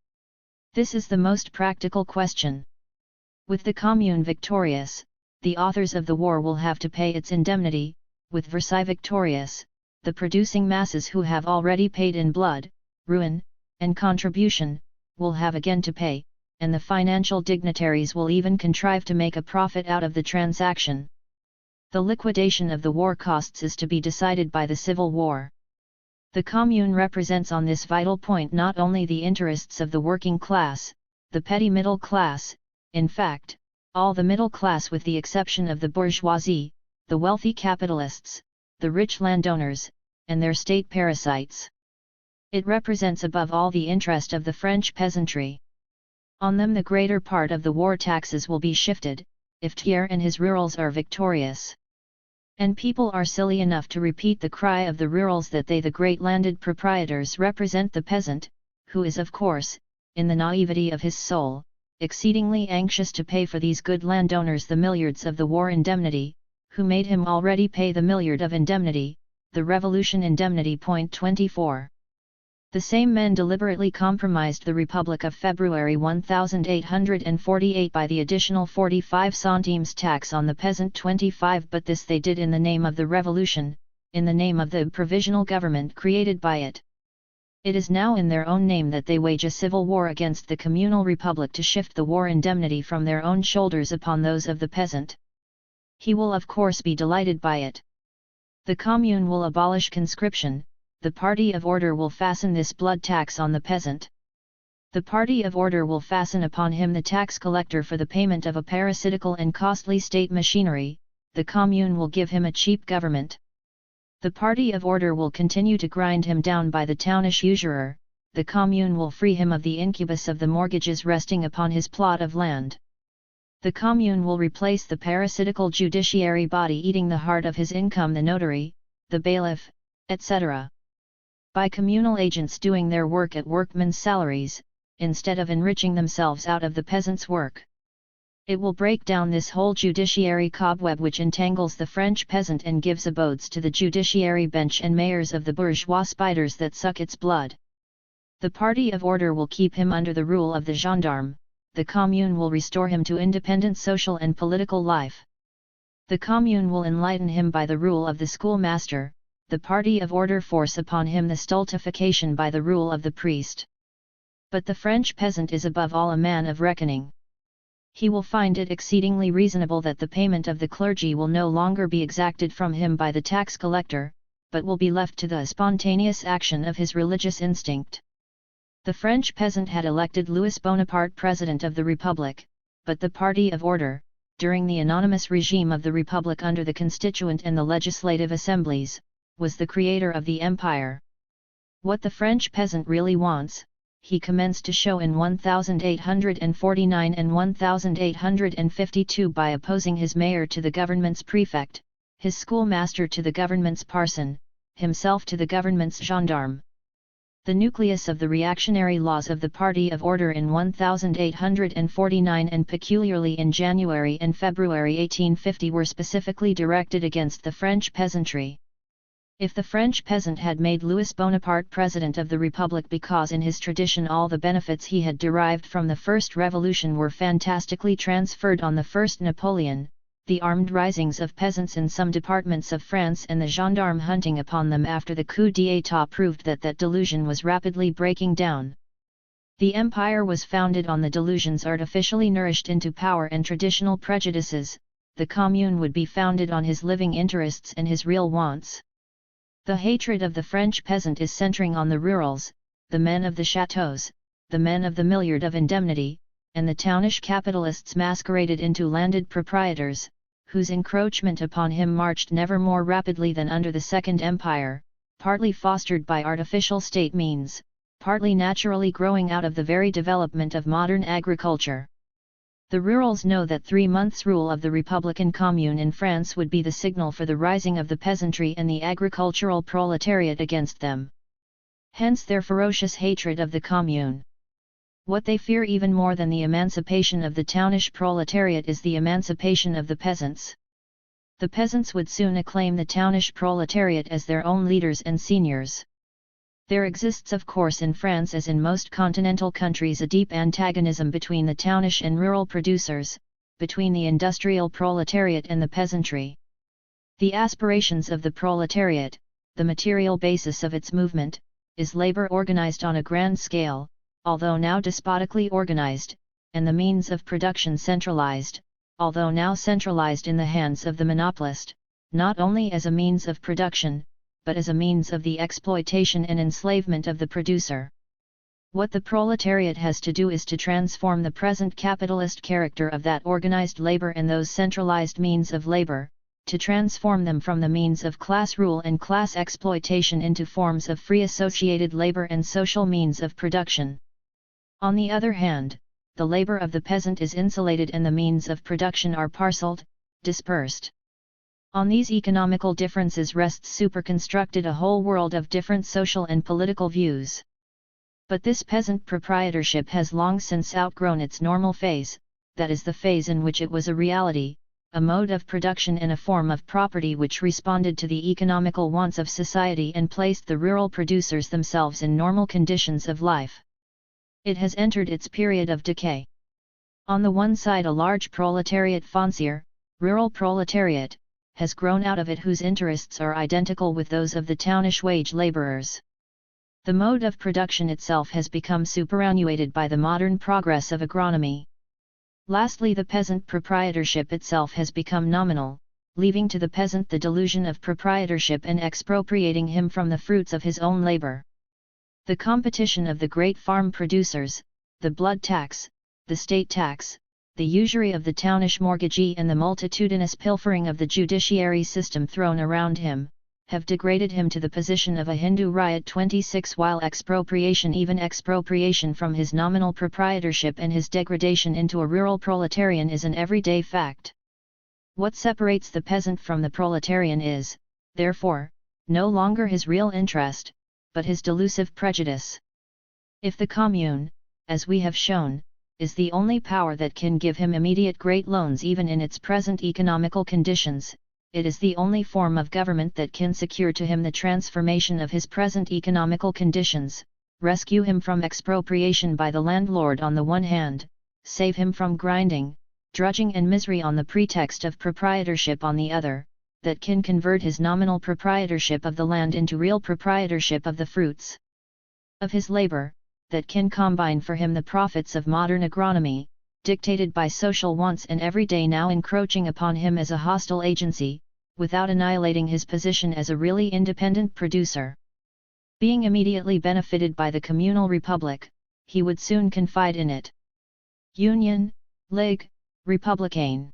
[SPEAKER 1] This is the most practical question. With the Commune victorious, the authors of the war will have to pay its indemnity; with Versailles victorious, the producing masses who have already paid in blood, ruin, and contribution, will have again to pay, and the financial dignitaries will even contrive to make a profit out of the transaction. The liquidation of the war costs is to be decided by the civil war. The Commune represents on this vital point not only the interests of the working class, the petty middle class, in fact, all the middle class with the exception of the bourgeoisie, the wealthy capitalists, the rich landowners, and their state parasites. It represents above all the interest of the French peasantry. On them the greater part of the war taxes will be shifted, if Thiers and his rurals are victorious. And people are silly enough to repeat the cry of the rurals that they, the great landed proprietors, represent the peasant, who is of course, in the naivety of his soul, exceedingly anxious to pay for these good landowners the milliards of the war indemnity, who made him already pay the milliard of indemnity, the Revolution indemnity. 24. The same men deliberately compromised the Republic of February 1848 by the additional 45 centimes tax on the peasant 25, but this they did in the name of the Revolution, in the name of the provisional government created by it. It is now in their own name that they wage a civil war against the communal republic to shift the war indemnity from their own shoulders upon those of the peasant. He will of course be delighted by it. The Commune will abolish conscription. The party of order will fasten this blood tax on the peasant. The party of order will fasten upon him the tax collector for the payment of a parasitical and costly state machinery. The Commune will give him a cheap government. The party of order will continue to grind him down by the townish usurer. The Commune will free him of the incubus of the mortgages resting upon his plot of land. The Commune will replace the parasitical judiciary body eating the heart of his income, the notary, the bailiff, etc. By communal agents doing their work at workmen's salaries, instead of enriching themselves out of the peasants' work. It will break down this whole judiciary cobweb which entangles the French peasant and gives abodes to the judiciary bench and mayors of the bourgeois spiders that suck its blood. The party of order will keep him under the rule of the gendarme. The Commune will restore him to independent social and political life. The Commune will enlighten him by the rule of the schoolmaster. The party of order force upon him the stultification by the rule of the priest. But the French peasant is above all a man of reckoning. He will find it exceedingly reasonable that the payment of the clergy will no longer be exacted from him by the tax collector, but will be left to the spontaneous action of his religious instinct. The French peasant had elected Louis Bonaparte President of the Republic, but the party of order, during the anonymous regime of the Republic under the Constituent and the Legislative Assemblies, was the creator of the empire. What the French peasant really wants, he commenced to show in 1849 and 1852 by opposing his mayor to the government's prefect, his schoolmaster to the government's parson, himself to the government's gendarme. The nucleus of the reactionary laws of the Party of Order in 1849 and peculiarly in January and February 1850 were specifically directed against the French peasantry. If the French peasant had made Louis Bonaparte President of the Republic because in his tradition all the benefits he had derived from the First Revolution were fantastically transferred on the First Napoleon, the armed risings of peasants in some departments of France and the gendarme hunting upon them after the coup d'état proved that that delusion was rapidly breaking down. The empire was founded on the delusions artificially nourished into power and traditional prejudices. The commune would be founded on his living interests and his real wants. The hatred of the French peasant is centering on the rurals, the men of the chateaux, the men of the milliard of indemnity, and the townish capitalists masqueraded into landed proprietors, whose encroachment upon him marched never more rapidly than under the Second Empire, partly fostered by artificial state means, partly naturally growing out of the very development of modern agriculture. The rurals know that 3 months' rule of the Republican Commune in France would be the signal for the rising of the peasantry and the agricultural proletariat against them. Hence their ferocious hatred of the Commune. What they fear even more than the emancipation of the townish proletariat is the emancipation of the peasants. The peasants would soon acclaim the townish proletariat as their own leaders and seniors. There exists of course in France as in most continental countries a deep antagonism between the townish and rural producers, between the industrial proletariat and the peasantry. The aspirations of the proletariat, the material basis of its movement, is labor organized on a grand scale, although now despotically organized, and the means of production centralized, although now centralized in the hands of the monopolist, not only as a means of production, but as a means of the exploitation and enslavement of the producer. What the proletariat has to do is to transform the present capitalist character of that organized labor and those centralized means of labor, to transform them from the means of class rule and class exploitation into forms of free associated labor and social means of production. On the other hand, the labor of the peasant is insulated and the means of production are parceled, dispersed. On these economical differences rests superconstructed a whole world of different social and political views. But this peasant proprietorship has long since outgrown its normal phase, that is the phase in which it was a reality, a mode of production and a form of property which responded to the economical wants of society and placed the rural producers themselves in normal conditions of life. It has entered its period of decay. On the one side a large proletariat foncier, rural proletariat, has grown out of it whose interests are identical with those of the townish wage laborers. The mode of production itself has become superannuated by the modern progress of agronomy. Lastly, the peasant proprietorship itself has become nominal, leaving to the peasant the delusion of proprietorship and expropriating him from the fruits of his own labor. The competition of the great farm producers, the blood tax, the state tax, the usury of the townish mortgagee and the multitudinous pilfering of the judiciary system thrown around him, have degraded him to the position of a Hindu Riot 26, while expropriation, even expropriation from his nominal proprietorship and his degradation into a rural proletarian, is an everyday fact. What separates the peasant from the proletarian is, therefore, no longer his real interest, but his delusive prejudice. If the commune, as we have shown, is the only power that can give him immediate great loans even in its present economical conditions, it is the only form of government that can secure to him the transformation of his present economical conditions, rescue him from expropriation by the landlord on the one hand, save him from grinding, drudging and misery on the pretext of proprietorship on the other, that can convert his nominal proprietorship of the land into real proprietorship of the fruits of his labor, that can combine for him the profits of modern agronomy, dictated by social wants and every day now encroaching upon him as a hostile agency, without annihilating his position as a really independent producer. Being immediately benefited by the communal republic, he would soon confide in it. Union, Ligue, Républicaine.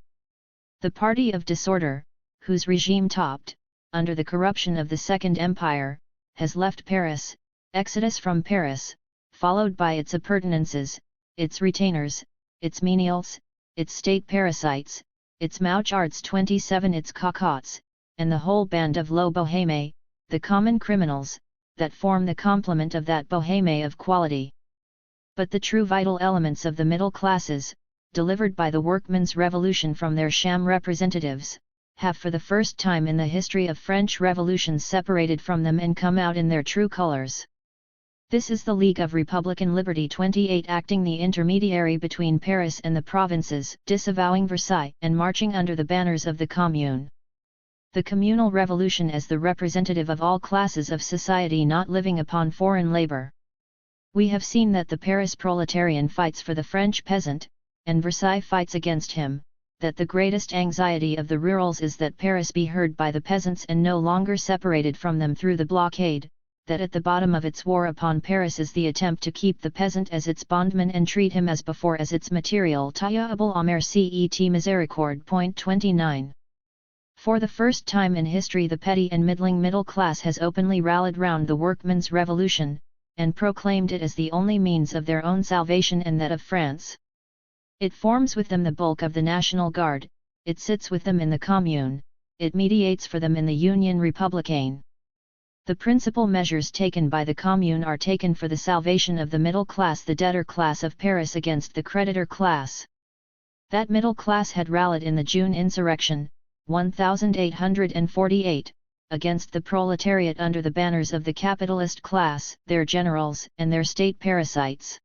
[SPEAKER 1] The party of disorder, whose regime topped, under the corruption of the Second Empire, has left Paris, exodus from Paris, followed by its appurtenances, its retainers, its menials, its state parasites, its mouchards 27 its cocottes, and the whole band of low bohème, the common criminals, that form the complement of that bohème of quality. But the true vital elements of the middle classes, delivered by the workmen's revolution from their sham representatives, have for the first time in the history of French revolutions separated from them and come out in their true colors. This is the League of Republican Liberty 28 acting the intermediary between Paris and the provinces, disavowing Versailles and marching under the banners of the Commune. The communal revolution as the representative of all classes of society not living upon foreign labor. We have seen that the Paris proletarian fights for the French peasant, and Versailles fights against him, that the greatest anxiety of the rurals is that Paris be heard by the peasants and no longer separated from them through the blockade, that at the bottom of its war upon Paris is the attempt to keep the peasant as its bondman and treat him as before as its material taillable à merci et miséricorde. 29. For the first time in history the petty and middling middle class has openly rallied round the workmen's revolution, and proclaimed it as the only means of their own salvation and that of France. It forms with them the bulk of the National Guard, it sits with them in the Commune, it mediates for them in the Union Républicaine. The principal measures taken by the Commune are taken for the salvation of the middle class, the debtor class of Paris against the creditor class. That middle class had rallied in the June insurrection, 1848, against the proletariat under the banners of the capitalist class, their generals, and their state parasites.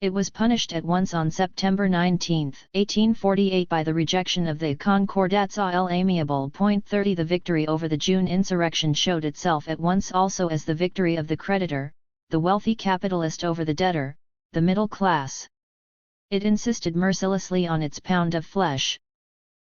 [SPEAKER 1] It was punished at once on September 19, 1848 by the rejection of the Concordats à l'amiable. 30 The victory over the June insurrection showed itself at once also as the victory of the creditor, the wealthy capitalist over the debtor, the middle class. It insisted mercilessly on its pound of flesh.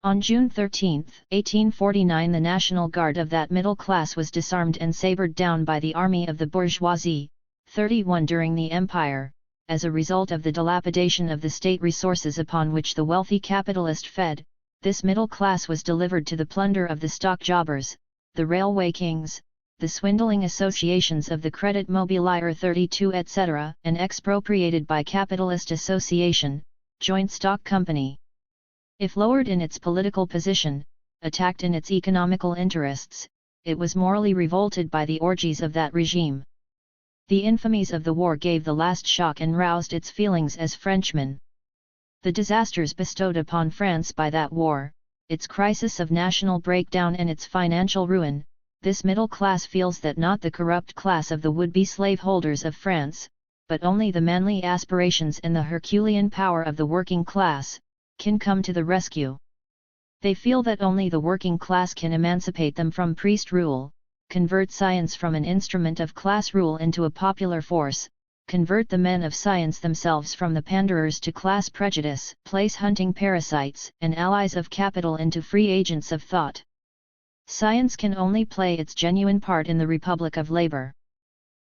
[SPEAKER 1] On June 13, 1849 the National Guard of that middle class was disarmed and sabred down by the army of the bourgeoisie, 31 during the Empire, as a result of the dilapidation of the state resources upon which the wealthy capitalist fed. This middle class was delivered to the plunder of the stock jobbers, the railway kings, the swindling associations of the Credit Mobilier 32 etc., and expropriated by capitalist association, joint stock company. If lowered in its political position, attacked in its economical interests, it was morally revolted by the orgies of that regime. The infamies of the war gave the last shock and roused its feelings as Frenchmen. The disasters bestowed upon France by that war, its crisis of national breakdown and its financial ruin, this middle class feels that not the corrupt class of the would-be slaveholders of France, but only the manly aspirations and the Herculean power of the working class, can come to the rescue. They feel that only the working class can emancipate them from priest rule, convert science from an instrument of class rule into a popular force, convert the men of science themselves from the panderers to class prejudice, place-hunting parasites and allies of capital into free agents of thought. Science can only play its genuine part in the Republic of Labor.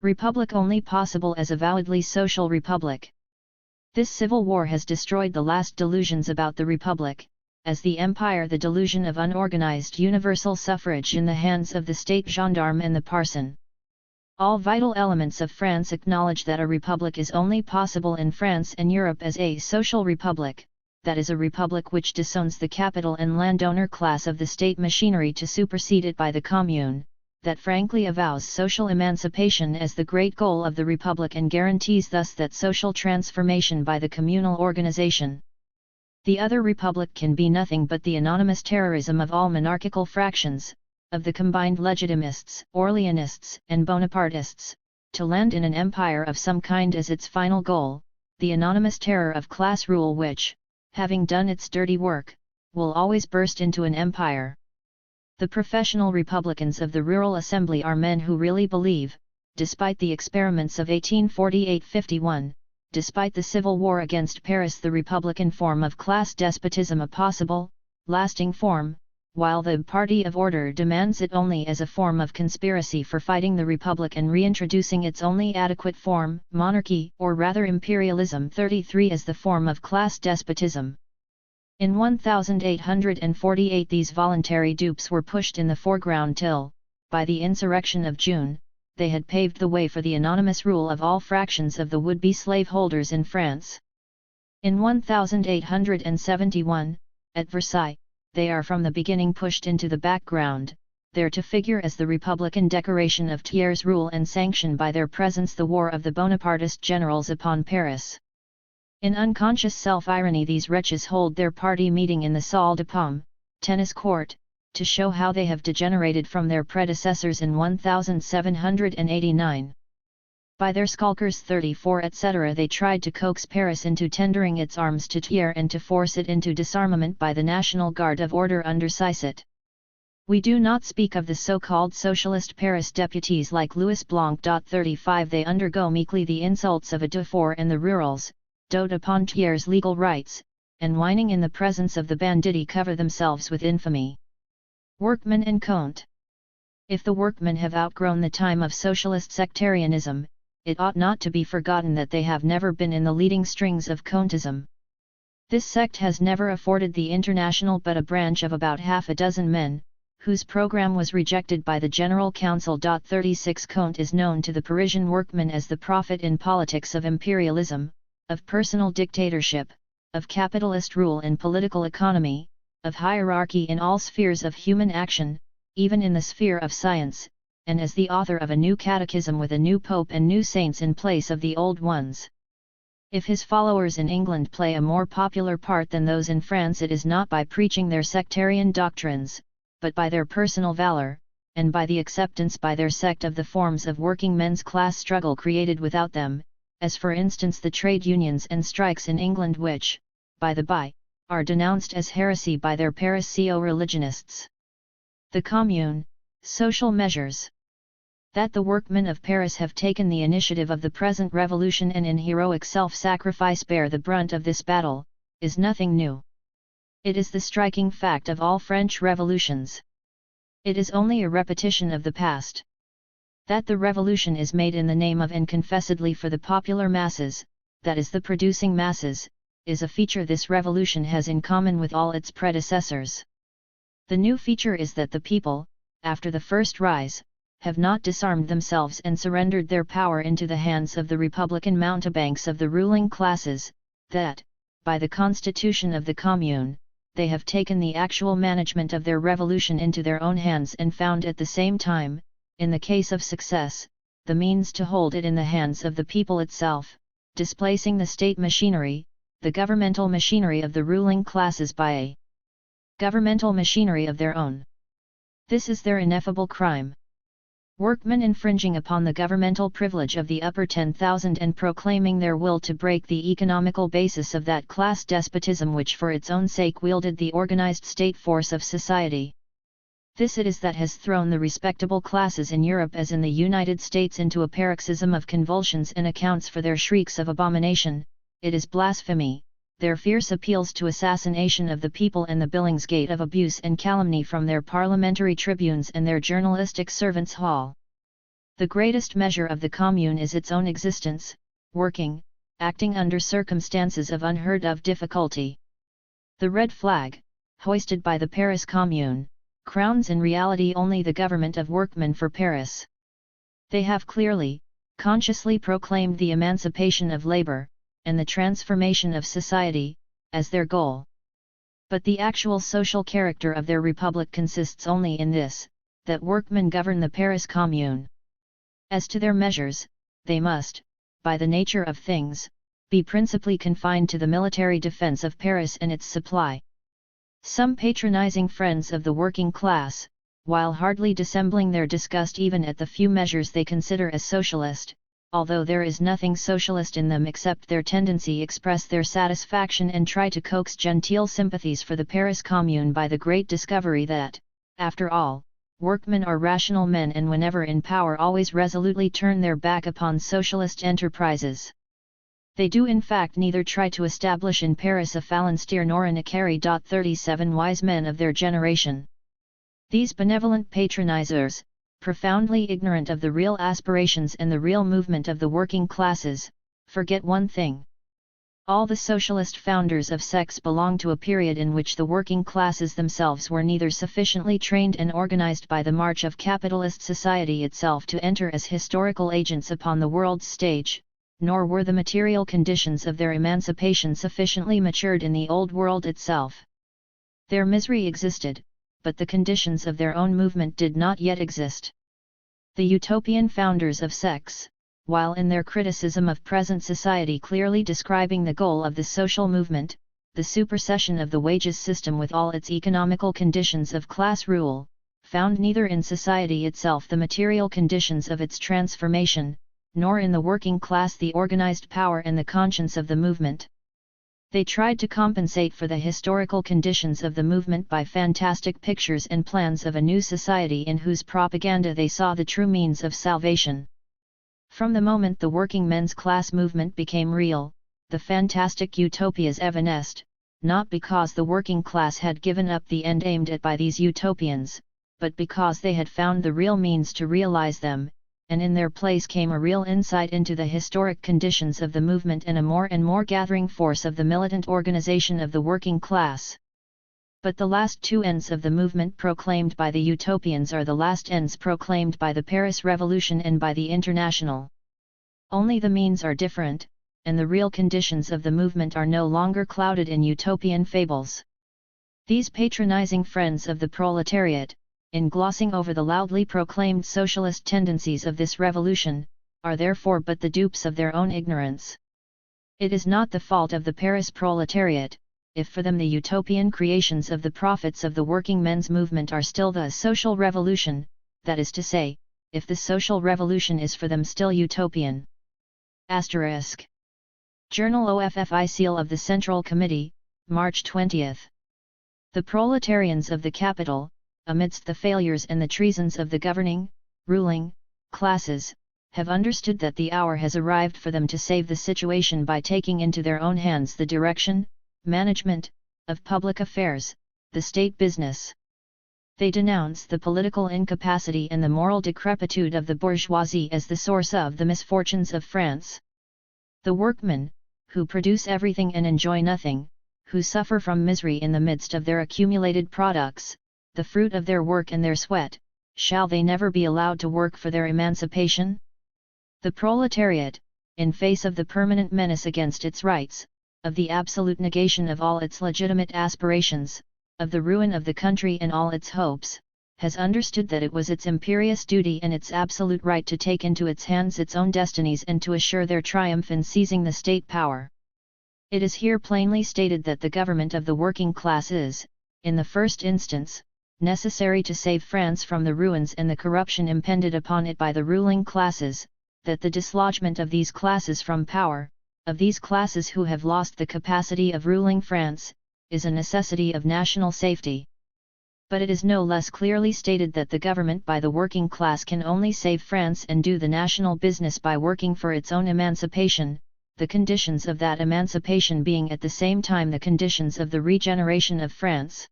[SPEAKER 1] Republic only possible as avowedly social republic. This civil war has destroyed the last delusions about the Republic, as the Empire the delusion of unorganized universal suffrage in the hands of the state gendarme and the parson. All vital elements of France acknowledge that a republic is only possible in France and Europe as a social republic, that is a republic which disowns the capital and landowner class of the state machinery to supersede it by the commune, that frankly avows social emancipation as the great goal of the republic and guarantees thus that social transformation by the communal organization. The other republic can be nothing but the anonymous terrorism of all monarchical fractions, of the combined Legitimists, Orleanists, and Bonapartists, to land in an empire of some kind as its final goal, the anonymous terror of class rule which, having done its dirty work, will always burst into an empire. The professional republicans of the Rural Assembly are men who really believe, despite the experiments of 1848-51, despite the civil war against Paris, the republican form of class despotism a possible, lasting form, while the Party of Order demands it only as a form of conspiracy for fighting the Republic and reintroducing its only adequate form, monarchy, or rather imperialism. 33 as the form of class despotism. In 1848 these voluntary dupes were pushed in the foreground till, by the insurrection of June, they had paved the way for the anonymous rule of all fractions of the would-be slaveholders in France. In 1871, at Versailles, they are from the beginning pushed into the background, there to figure as the Republican decoration of Thiers' rule and sanction by their presence the war of the Bonapartist generals upon Paris. In unconscious self-irony these wretches hold their party meeting in the Salle de Paume, tennis court, to show how they have degenerated from their predecessors in 1789. By their skulkers 34 etc. they tried to coax Paris into tendering its arms to Thiers and to force it into disarmament by the National Guard of Order under Cicet. We do not speak of the so-called socialist Paris deputies like Louis Blanc. 35 They undergo meekly the insults of a Dufour and the rurals, dote upon Thiers' legal rights, and whining in the presence of the banditti cover themselves with infamy. Workmen and Comte. If the workmen have outgrown the time of socialist sectarianism, it ought not to be forgotten that they have never been in the leading strings of Comtism. This sect has never afforded the International but a branch of about half a dozen men, whose program was rejected by the General Council. 36 Comte is known to the Parisian workman as the prophet in politics of imperialism, of personal dictatorship, of capitalist rule in political economy, of hierarchy in all spheres of human action, even in the sphere of science, and as the author of a new catechism with a new pope and new saints in place of the old ones. If his followers in England play a more popular part than those in France, it is not by preaching their sectarian doctrines, but by their personal valor, and by the acceptance by their sect of the forms of working men's class struggle created without them, as for instance the trade unions and strikes in England which, by the by, are denounced as heresy by their Paris co-religionists. The Commune, social measures. That the workmen of Paris have taken the initiative of the present revolution and in heroic self-sacrifice bear the brunt of this battle, is nothing new. It is the striking fact of all French revolutions. It is only a repetition of the past. That the revolution is made in the name of and confessedly for the popular masses, that is the producing masses, is a feature this revolution has in common with all its predecessors. The new feature is that the people, after the first rise, have not disarmed themselves and surrendered their power into the hands of the Republican mountebanks of the ruling classes, that, by the constitution of the Commune, they have taken the actual management of their revolution into their own hands and found at the same time, in the case of success, the means to hold it in the hands of the people itself, displacing the state machinery, the governmental machinery of the ruling classes by a governmental machinery of their own. This is their ineffable crime. Workmen infringing upon the governmental privilege of the upper 10,000 and proclaiming their will to break the economical basis of that class despotism which for its own sake wielded the organized state force of society. This it is that has thrown the respectable classes in Europe as in the United States into a paroxysm of convulsions and accounts for their shrieks of abomination. It is blasphemy, their fierce appeals to assassination of the people and the Billingsgate of abuse and calumny from their parliamentary tribunes and their journalistic servants' hall. The greatest measure of the Commune is its own existence, working, acting under circumstances of unheard of difficulty. The red flag, hoisted by the Paris Commune, crowns in reality only the government of workmen for Paris. They have clearly, consciously proclaimed the emancipation of labor, and the transformation of society, as their goal. But the actual social character of their republic consists only in this, that workmen govern the Paris Commune. As to their measures, they must, by the nature of things, be principally confined to the military defense of Paris and its supply. Some patronizing friends of the working class, while hardly dissembling their disgust even at the few measures they consider as socialist, although there is nothing socialist in them except their tendency, express their satisfaction and try to coax genteel sympathies for the Paris Commune by the great discovery that, after all, workmen are rational men and whenever in power always resolutely turn their back upon socialist enterprises. They do in fact neither try to establish in Paris a phalanstère nor an Icari. 37 Wise men of their generation, These benevolent patronizers, profoundly ignorant of the real aspirations and the real movement of the working classes, forget one thing. All the socialist founders of sects belong to a period in which the working classes themselves were neither sufficiently trained and organized by the march of capitalist society itself to enter as historical agents upon the world's stage, nor were the material conditions of their emancipation sufficiently matured in the old world itself. Their misery existed, but the conditions of their own movement did not yet exist. The utopian founders of sects, while in their criticism of present society clearly describing the goal of the social movement, the supersession of the wages system with all its economical conditions of class rule, found neither in society itself the material conditions of its transformation, nor in the working class the organized power and the conscience of the movement. They tried to compensate for the historical conditions of the movement by fantastic pictures and plans of a new society in whose propaganda they saw the true means of salvation. From the moment the working men's class movement became real, the fantastic utopias evanesced, not because the working class had given up the end aimed at by these utopians, but because they had found the real means to realize them, and in their place came a real insight into the historic conditions of the movement and more gathering force of the militant organization of the working class. But the last two ends of the movement proclaimed by the utopians are the last ends proclaimed by the Paris Revolution and by the International. Only the means are different, and the real conditions of the movement are no longer clouded in utopian fables. These patronizing friends of the proletariat, in glossing over the loudly proclaimed socialist tendencies of this revolution, are therefore but the dupes of their own ignorance. It is not the fault of the Paris proletariat, if for them the utopian creations of the prophets of the working men's movement are still the social revolution, that is to say, if the social revolution is for them still utopian. **** Journal OFFI Seal of the Central Committee, March 20. The proletarians of the capital, amidst the failures and the treasons of the governing, ruling, classes, have understood that the hour has arrived for them to save the situation by taking into their own hands the direction, management, of public affairs, the state business. They denounce the political incapacity and the moral decrepitude of the bourgeoisie as the source of the misfortunes of France. The workmen, who produce everything and enjoy nothing, who suffer from misery in the midst of their accumulated products, the fruit of their work and their sweat, shall they never be allowed to work for their emancipation? The proletariat, in face of the permanent menace against its rights, of the absolute negation of all its legitimate aspirations, of the ruin of the country and all its hopes, has understood that it was its imperious duty and its absolute right to take into its hands its own destinies and to assure their triumph in seizing the state power. It is here plainly stated that the government of the working class is, in the first instance, necessary to save France from the ruins and the corruption impended upon it by the ruling classes, that the dislodgement of these classes from power, of these classes who have lost the capacity of ruling France, is a necessity of national safety. But it is no less clearly stated that the government by the working class can only save France and do the national business by working for its own emancipation, the conditions of that emancipation being at the same time the conditions of the regeneration of France.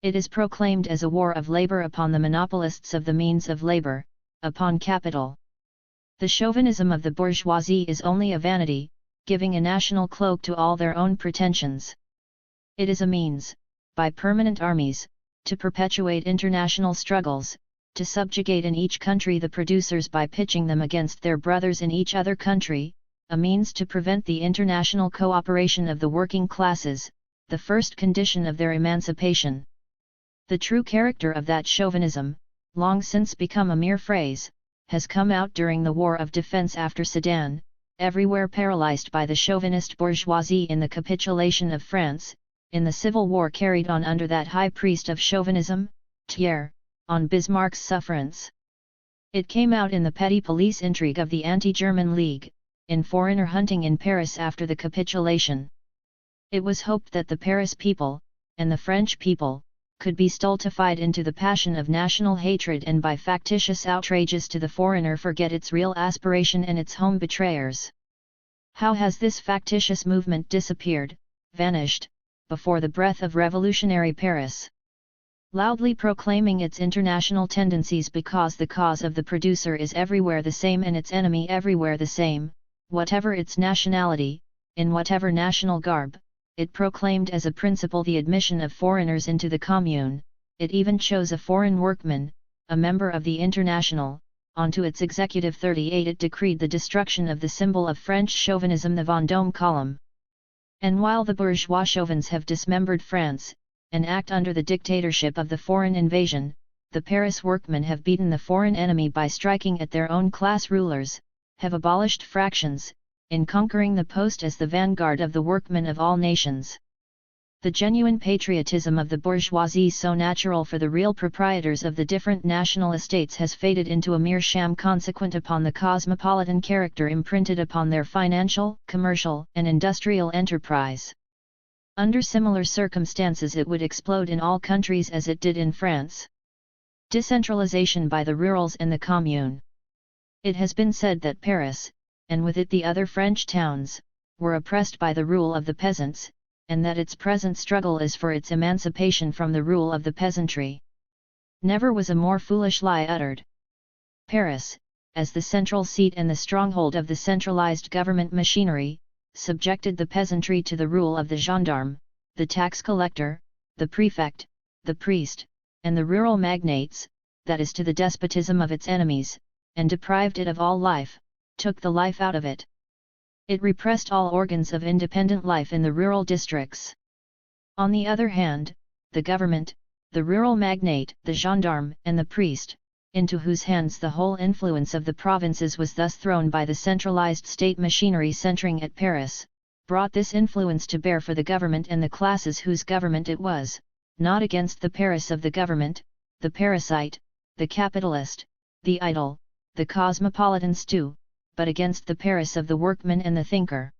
[SPEAKER 1] It is proclaimed as a war of labor upon the monopolists of the means of labor, upon capital. The chauvinism of the bourgeoisie is only a vanity, giving a national cloak to all their own pretensions. It is a means, by permanent armies, to perpetuate international struggles, to subjugate in each country the producers by pitching them against their brothers in each other country, a means to prevent the international cooperation of the working classes, the first condition of their emancipation. The true character of that chauvinism, long since become a mere phrase, has come out during the War of Defense after Sedan, everywhere paralyzed by the chauvinist bourgeoisie in the capitulation of France, in the civil war carried on under that high priest of chauvinism, Thiers, on Bismarck's sufferance. It came out in the petty police intrigue of the Anti-German League, in foreigner hunting in Paris after the capitulation. It was hoped that the Paris people, and the French people, could be stultified into the passion of national hatred and by factitious outrages to the foreigner forget its real aspiration and its home betrayers. How has this factitious movement disappeared, vanished, before the breath of revolutionary Paris? loudly proclaiming its international tendencies because the cause of the producer is everywhere the same and its enemy everywhere the same, whatever its nationality, in whatever national garb. It proclaimed as a principle the admission of foreigners into the Commune. It even chose a foreign workman, a member of the International, onto its Executive 38. It decreed the destruction of the symbol of French chauvinism, the Vendôme column. And while the bourgeois chauvins have dismembered France, and act under the dictatorship of the foreign invasion, the Paris workmen have beaten the foreign enemy by striking at their own class rulers, have abolished fractions, in conquering the post as the vanguard of the workmen of all nations. The genuine patriotism of the bourgeoisie, so natural for the real proprietors of the different national estates, has faded into a mere sham consequent upon the cosmopolitan character imprinted upon their financial, commercial, and industrial enterprise. Under similar circumstances it would explode in all countries as it did in France. Decentralization by the rurals and the Commune. It has been said that Paris, and with it the other French towns, were oppressed by the rule of the peasants, and that its present struggle is for its emancipation from the rule of the peasantry. Never was a more foolish lie uttered. Paris, as the central seat and the stronghold of the centralized government machinery, subjected the peasantry to the rule of the gendarme, the tax collector, the prefect, the priest, and the rural magnates, that is to the despotism of its enemies, and deprived it of all life, took the life out of it. It repressed all organs of independent life in the rural districts. On the other hand, the government, the rural magnate, the gendarme, and the priest, into whose hands the whole influence of the provinces was thus thrown by the centralized state machinery centering at Paris, brought this influence to bear for the government and the classes whose government it was, not against the Paris of the government, the parasite, the capitalist, the idle, the cosmopolitan stew, but against the Paris of the workman and the thinker.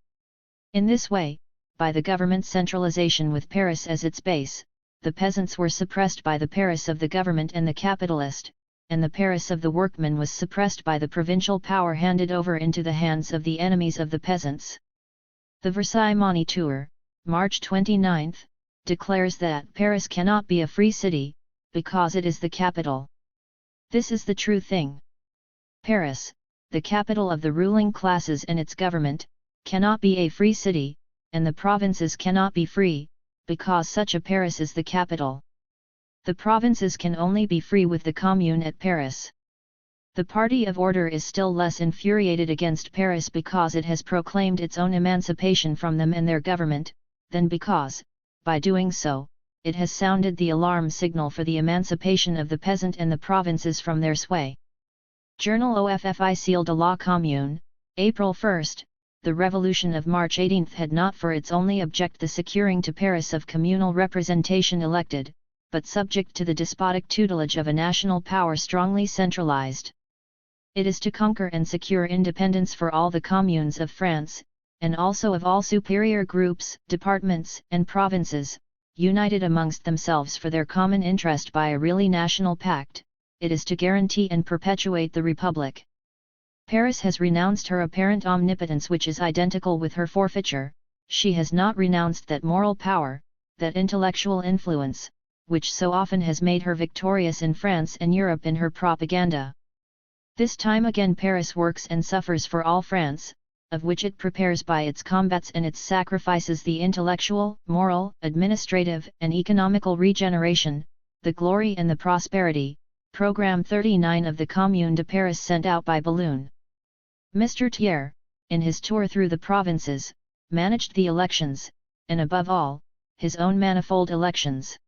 [SPEAKER 1] In this way, by the government centralization with Paris as its base, the peasants were suppressed by the Paris of the government and the capitalist, and the Paris of the workman was suppressed by the provincial power handed over into the hands of the enemies of the peasants. The Versailles Moniteur, March 29, declares that Paris cannot be a free city, because it is the capital. This is the true thing. Paris, the capital of the ruling classes and its government, cannot be a free city, and the provinces cannot be free, because such a Paris is the capital. The provinces can only be free with the Commune at Paris. The party of order is still less infuriated against Paris because it has proclaimed its own emancipation from them and their government, than because, by doing so, it has sounded the alarm signal for the emancipation of the peasant and the provinces from their sway. Journal Officiel de la Commune, April 1. The Revolution of March 18 had not for its only object the securing to Paris of communal representation elected, but subject to the despotic tutelage of a national power strongly centralized. It is to conquer and secure independence for all the communes of France, and also of all superior groups, departments, and provinces, united amongst themselves for their common interest by a really national pact. It is to guarantee and perpetuate the Republic. Paris has renounced her apparent omnipotence, which is identical with her forfeiture. She has not renounced that moral power, that intellectual influence, which so often has made her victorious in France and Europe in her propaganda. This time again Paris works and suffers for all France, of which it prepares by its combats and its sacrifices the intellectual, moral, administrative, and economical regeneration, the glory and the prosperity. Programme 39 of the Commune de Paris sent out by balloon. Mr. Thiers, in his tour through the provinces, managed the elections, and above all, his own manifold elections.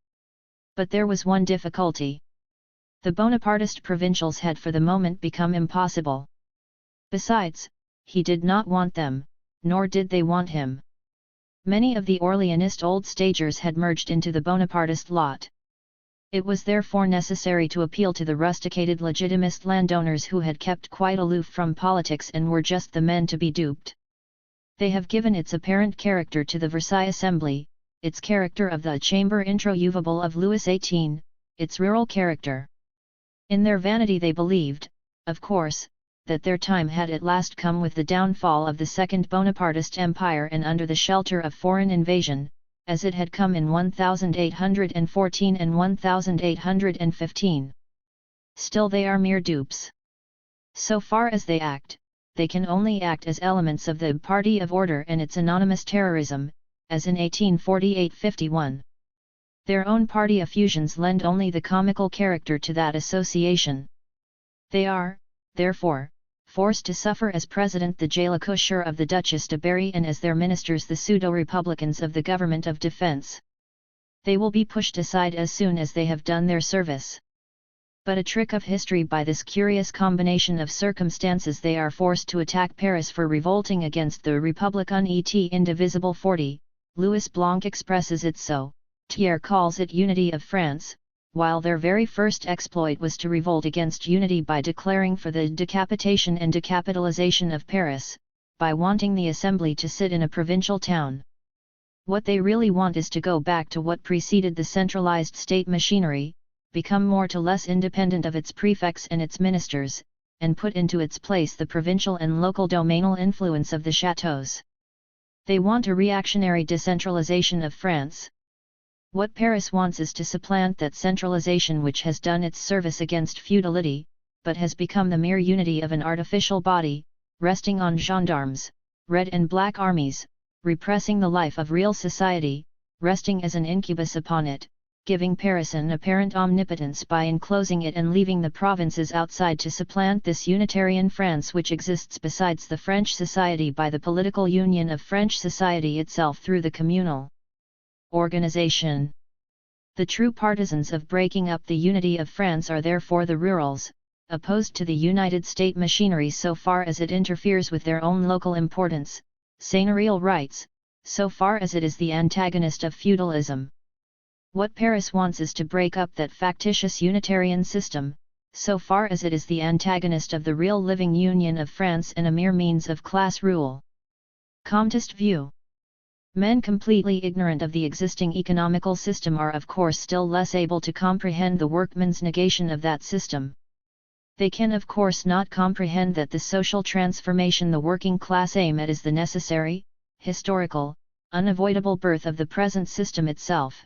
[SPEAKER 1] But there was one difficulty. The Bonapartist provincials had for the moment become impossible. Besides, he did not want them, nor did they want him. Many of the Orleanist old stagers had merged into the Bonapartist lot. It was therefore necessary to appeal to the rusticated legitimist landowners who had kept quite aloof from politics and were just the men to be duped. They have given its apparent character to the Versailles Assembly, its character of the chamber introuvable of Louis XVIII, its rural character. In their vanity they believed, of course, that their time had at last come with the downfall of the Second Bonapartist Empire, and under the shelter of foreign invasion, as it had come in 1814 and 1815. Still they are mere dupes. So far as they act, they can only act as elements of the party of order and its anonymous terrorism, as in 1848-51. Their own party effusions lend only the comical character to that association. They are, therefore, forced to suffer as president the Jalacoucheur of the Duchess de Berry and as their ministers the pseudo-republicans of the Government of Defense. They will be pushed aside as soon as they have done their service. But a trick of history, by this curious combination of circumstances they are forced to attack Paris for revolting against the Republique et indivisible 40, Louis Blanc expresses it so, Thiers calls it unity of France, while their very first exploit was to revolt against unity by declaring for the decapitation and decapitalization of Paris, by wanting the Assembly to sit in a provincial town. What they really want is to go back to what preceded the centralized state machinery, become more to less independent of its prefects and its ministers, and put into its place the provincial and local domainal influence of the chateaux. They want a reactionary decentralization of France. What Paris wants is to supplant that centralization which has done its service against feudality, but has become the mere unity of an artificial body, resting on gendarmes, red and black armies, repressing the life of real society, resting as an incubus upon it, giving Paris an apparent omnipotence by enclosing it and leaving the provinces outside to supplant this unitarian France which exists besides the French society by the political union of French society itself through the communal organization. The true partisans of breaking up the unity of France are therefore the rurals, opposed to the United State machinery so far as it interferes with their own local importance, seigneurial rights, so far as it is the antagonist of feudalism. What Paris wants is to break up that factitious Unitarian system, so far as it is the antagonist of the real living Union of France and a mere means of class rule. Comtist view. Men completely ignorant of the existing economical system are of course still less able to comprehend the workman's negation of that system. They can of course not comprehend that the social transformation the working class aim at is the necessary, historical, unavoidable birth of the present system itself.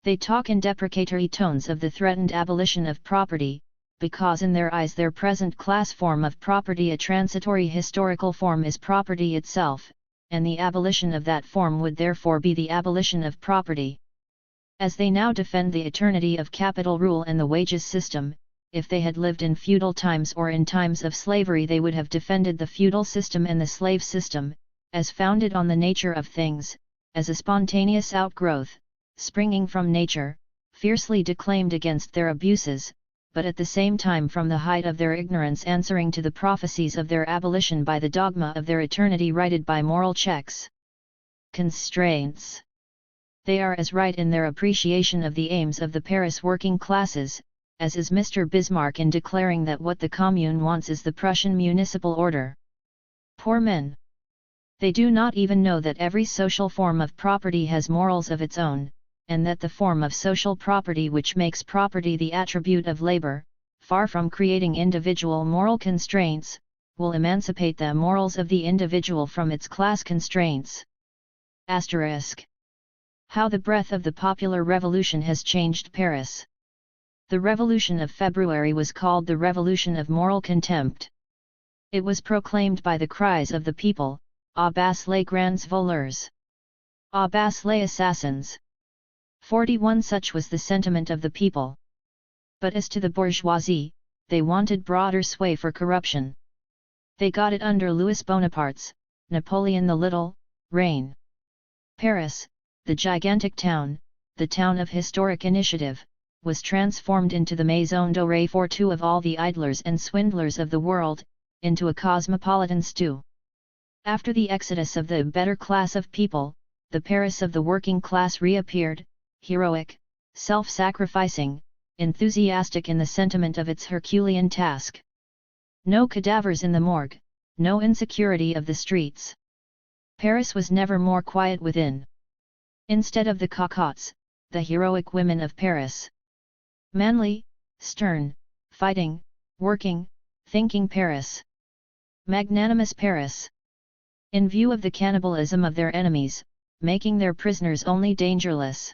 [SPEAKER 1] They talk in deprecatory tones of the threatened abolition of property, because in their eyes their present class form of property, a transitory historical form, is property itself, and the abolition of that form would therefore be the abolition of property. As they now defend the eternity of capital rule and the wages system, if they had lived in feudal times or in times of slavery they would have defended the feudal system and the slave system, as founded on the nature of things, as a spontaneous outgrowth, springing from nature, fiercely declaimed against their abuses, but at the same time from the height of their ignorance answering to the prophecies of their abolition by the dogma of their eternity righted by moral checks. Constraints. They are as right in their appreciation of the aims of the Paris working classes, as is Mr. Bismarck in declaring that what the Commune wants is the Prussian municipal order. Poor men. They do not even know that every social form of property has morals of its own, and that the form of social property which makes property the attribute of labor, far from creating individual moral constraints, will emancipate the morals of the individual from its class constraints. Asterisk. How the breath of the popular revolution has changed Paris. The Revolution of February was called the Revolution of Moral Contempt. It was proclaimed by the cries of the people, "À bas les grands voleurs! À bas les assassins!" 41 Such was the sentiment of the people. But as to the bourgeoisie, they wanted broader sway for corruption. They got it under Louis Bonaparte's, Napoleon the Little, reign. Paris, the gigantic town, the town of historic initiative, was transformed into the maison dorée for two of all the idlers and swindlers of the world, into a cosmopolitan stew. After the exodus of the better class of people, the Paris of the working class reappeared, heroic, self-sacrificing, enthusiastic in the sentiment of its Herculean task. No cadavers in the morgue, no insecurity of the streets. Paris was never more quiet within. Instead of the cocottes, the heroic women of Paris. Manly, stern, fighting, working, thinking Paris. Magnanimous Paris. In view of the cannibalism of their enemies, making their prisoners only dangerless.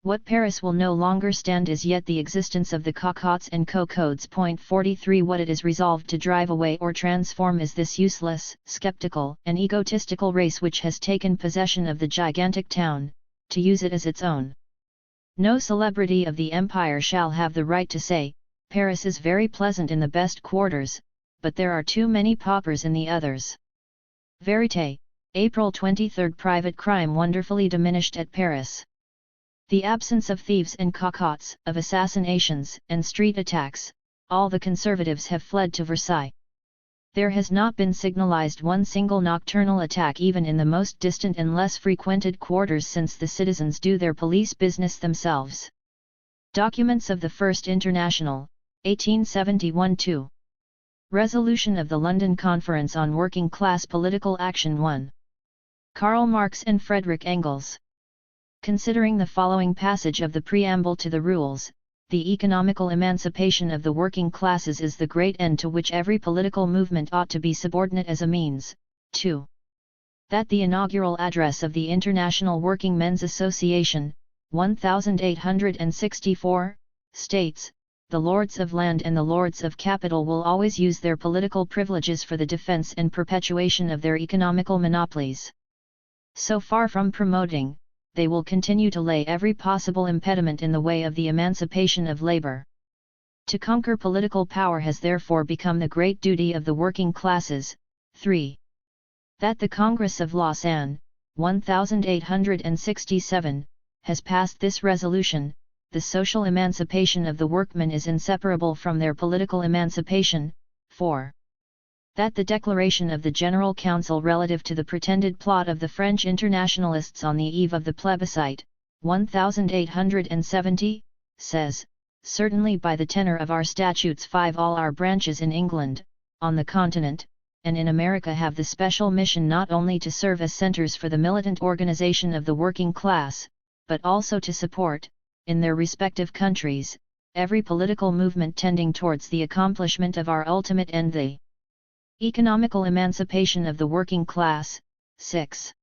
[SPEAKER 1] What Paris will no longer stand is yet the existence of the cocottes and cocodes. 43 What it is resolved to drive away or transform is this useless, skeptical, and egotistical race which has taken possession of the gigantic town, to use it as its own. No celebrity of the empire shall have the right to say, Paris is very pleasant in the best quarters, but there are too many paupers in the others. Vérité, April 23. Private crime wonderfully diminished at Paris. The absence of thieves and cocottes, of assassinations and street attacks, all the conservatives have fled to Versailles. There has not been signalized one single nocturnal attack even in the most distant and less frequented quarters since the citizens do their police business themselves. Documents of the First International, 1871-2. Resolution of the London Conference on Working Class Political Action 1. Karl Marx and Friedrich Engels. Considering the following passage of the preamble to the rules, the economical emancipation of the working classes is the great end to which every political movement ought to be subordinate as a means. 2. That the inaugural address of the International Working Men's Association, 1864, states, "The Lords of Land and the Lords of Capital will always use their political privileges for the defense and perpetuation of their economical monopolies. So far from promoting, they will continue to lay every possible impediment in the way of the emancipation of labor. To conquer political power has therefore become the great duty of the working classes." 3. That the Congress of Lausanne, 1867, has passed this resolution: "The social emancipation of the workmen is inseparable from their political emancipation." 4. That the declaration of the General Council relative to the pretended plot of the French internationalists on the eve of the plebiscite, 1870, says, "Certainly by the tenor of our statutes 5 all our branches in England, on the continent, and in America have the special mission not only to serve as centers for the militant organization of the working class, but also to support, in their respective countries, every political movement tending towards the accomplishment of our ultimate end, the economical emancipation of the working class." 6.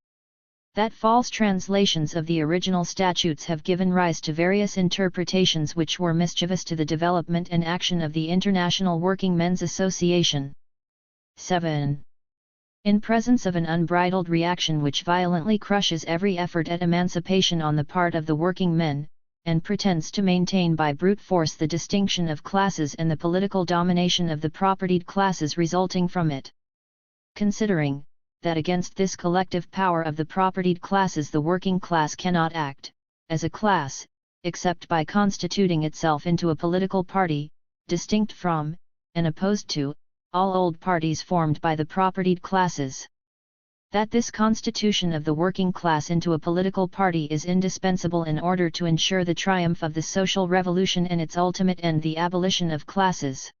[SPEAKER 1] That false translations of the original statutes have given rise to various interpretations which were mischievous to the development and action of the International Working Men's Association. 7. In presence of an unbridled reaction which violently crushes every effort at emancipation on the part of the working men, and pretends to maintain by brute force the distinction of classes and the political domination of the propertied classes resulting from it. Considering that against this collective power of the propertied classes the working class cannot act, as a class, except by constituting itself into a political party, distinct from, and opposed to, all old parties formed by the propertied classes. That this constitution of the working class into a political party is indispensable in order to ensure the triumph of the social revolution and its ultimate end, the abolition of classes.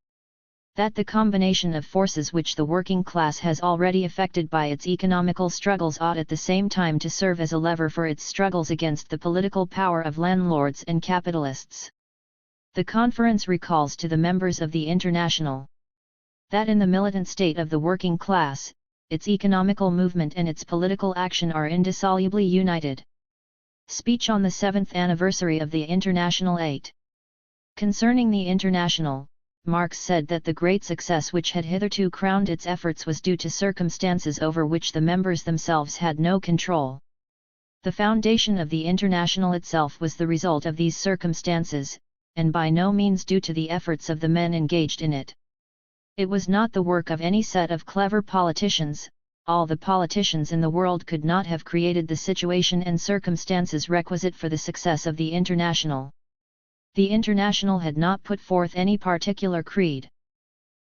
[SPEAKER 1] That the combination of forces which the working class has already effected by its economical struggles ought at the same time to serve as a lever for its struggles against the political power of landlords and capitalists. The conference recalls to the members of the International that in the militant state of the working class, its economical movement and its political action are indissolubly united. Speech on the 7th anniversary of the International 8. Concerning the International, Marx said that the great success which had hitherto crowned its efforts was due to circumstances over which the members themselves had no control. The foundation of the International itself was the result of these circumstances, and by no means due to the efforts of the men engaged in it. It was not the work of any set of clever politicians. All the politicians in the world could not have created the situation and circumstances requisite for the success of the International. The International had not put forth any particular creed.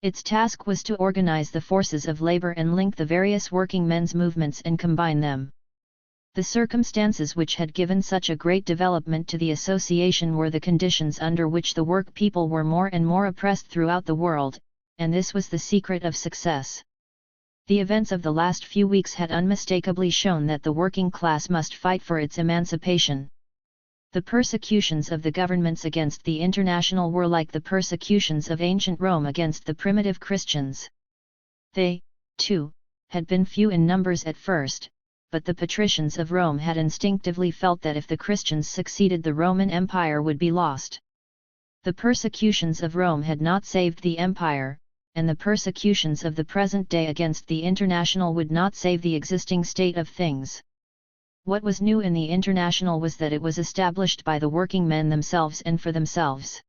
[SPEAKER 1] Its task was to organize the forces of labor and link the various working men's movements and combine them. The circumstances which had given such a great development to the association were the conditions under which the work people were more and more oppressed throughout the world, and this was the secret of success. The events of the last few weeks had unmistakably shown that the working class must fight for its emancipation. The persecutions of the governments against the International were like the persecutions of ancient Rome against the primitive Christians. They, too, had been few in numbers at first, but the patricians of Rome had instinctively felt that if the Christians succeeded, the Roman Empire would be lost. The persecutions of Rome had not saved the empire, and the persecutions of the present day against the International would not save the existing state of things. What was new in the International was that it was established by the working men themselves and for themselves.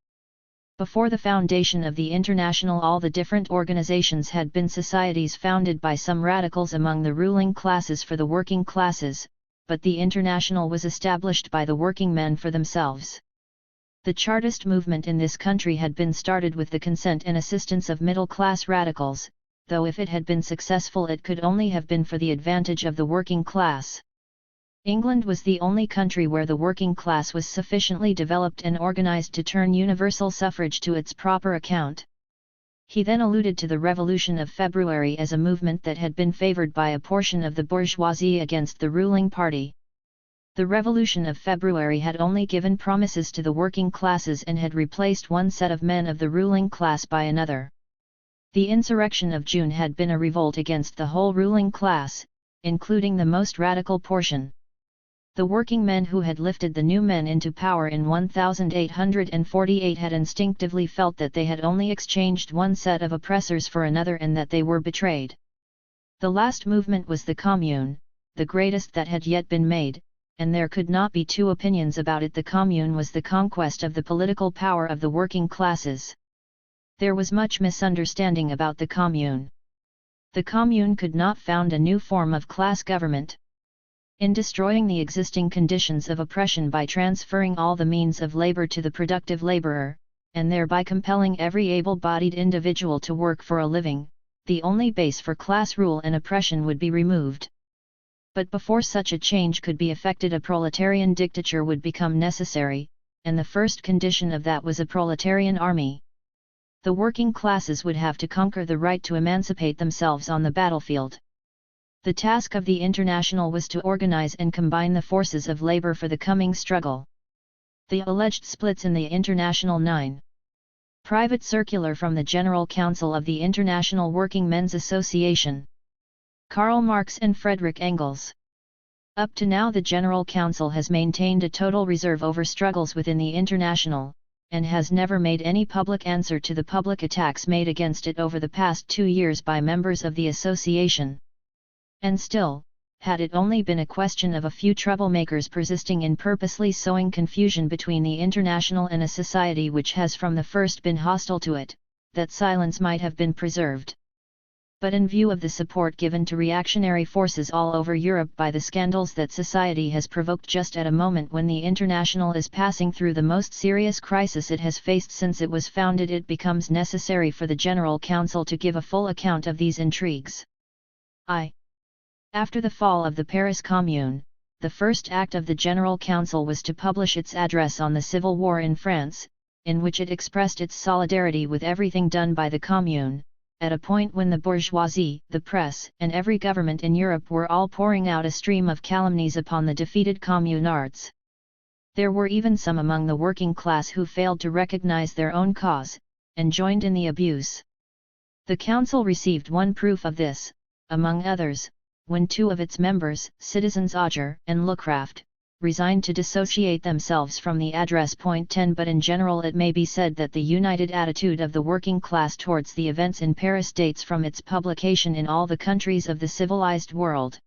[SPEAKER 1] Before the foundation of the International, all the different organizations had been societies founded by some radicals among the ruling classes for the working classes, but the International was established by the working men for themselves. The Chartist movement in this country had been started with the consent and assistance of middle-class radicals, though if it had been successful it could only have been for the advantage of the working class. England was the only country where the working class was sufficiently developed and organized to turn universal suffrage to its proper account. He then alluded to the Revolution of February as a movement that had been favored by a portion of the bourgeoisie against the ruling party. The Revolution of February had only given promises to the working classes and had replaced one set of men of the ruling class by another. The insurrection of June had been a revolt against the whole ruling class, including the most radical portion. The working men who had lifted the new men into power in 1848 had instinctively felt that they had only exchanged one set of oppressors for another and that they were betrayed. The last movement was the Commune, the greatest that had yet been made, and there could not be two opinions about it. The Commune was the conquest of the political power of the working classes. There was much misunderstanding about the Commune. The Commune could not found a new form of class government. In destroying the existing conditions of oppression by transferring all the means of labor to the productive laborer, and thereby compelling every able-bodied individual to work for a living, the only base for class rule and oppression would be removed. But before such a change could be effected, a proletarian dictature would become necessary, and the first condition of that was a proletarian army. The working classes would have to conquer the right to emancipate themselves on the battlefield. The task of the International was to organize and combine the forces of labor for the coming struggle. The alleged splits in the International 9. Private circular from the General Council of the International Working Men's Association. Karl Marx and Friedrich Engels. Up to now the General Council has maintained a total reserve over struggles within the International, and has never made any public answer to the public attacks made against it over the past 2 years by members of the association. And still, had it only been a question of a few troublemakers persisting in purposely sowing confusion between the International and a society which has from the first been hostile to it, that silence might have been preserved. But in view of the support given to reactionary forces all over Europe by the scandals that society has provoked just at a moment when the International is passing through the most serious crisis it has faced since it was founded, it becomes necessary for the General Council to give a full account of these intrigues. After the fall of the Paris Commune, the first act of the General Council was to publish its address on the civil war in France, in which it expressed its solidarity with everything done by the Commune, at a point when the bourgeoisie, the press, and every government in Europe were all pouring out a stream of calumnies upon the defeated communards. There were even some among the working class who failed to recognize their own cause, and joined in the abuse. The Council received one proof of this, among others, when 2 of its members, citizens Auger and Lecraft, resigned to dissociate themselves from the address. 10 But in general it may be said that the united attitude of the working class towards the events in Paris dates from its publication in all the countries of the civilized world.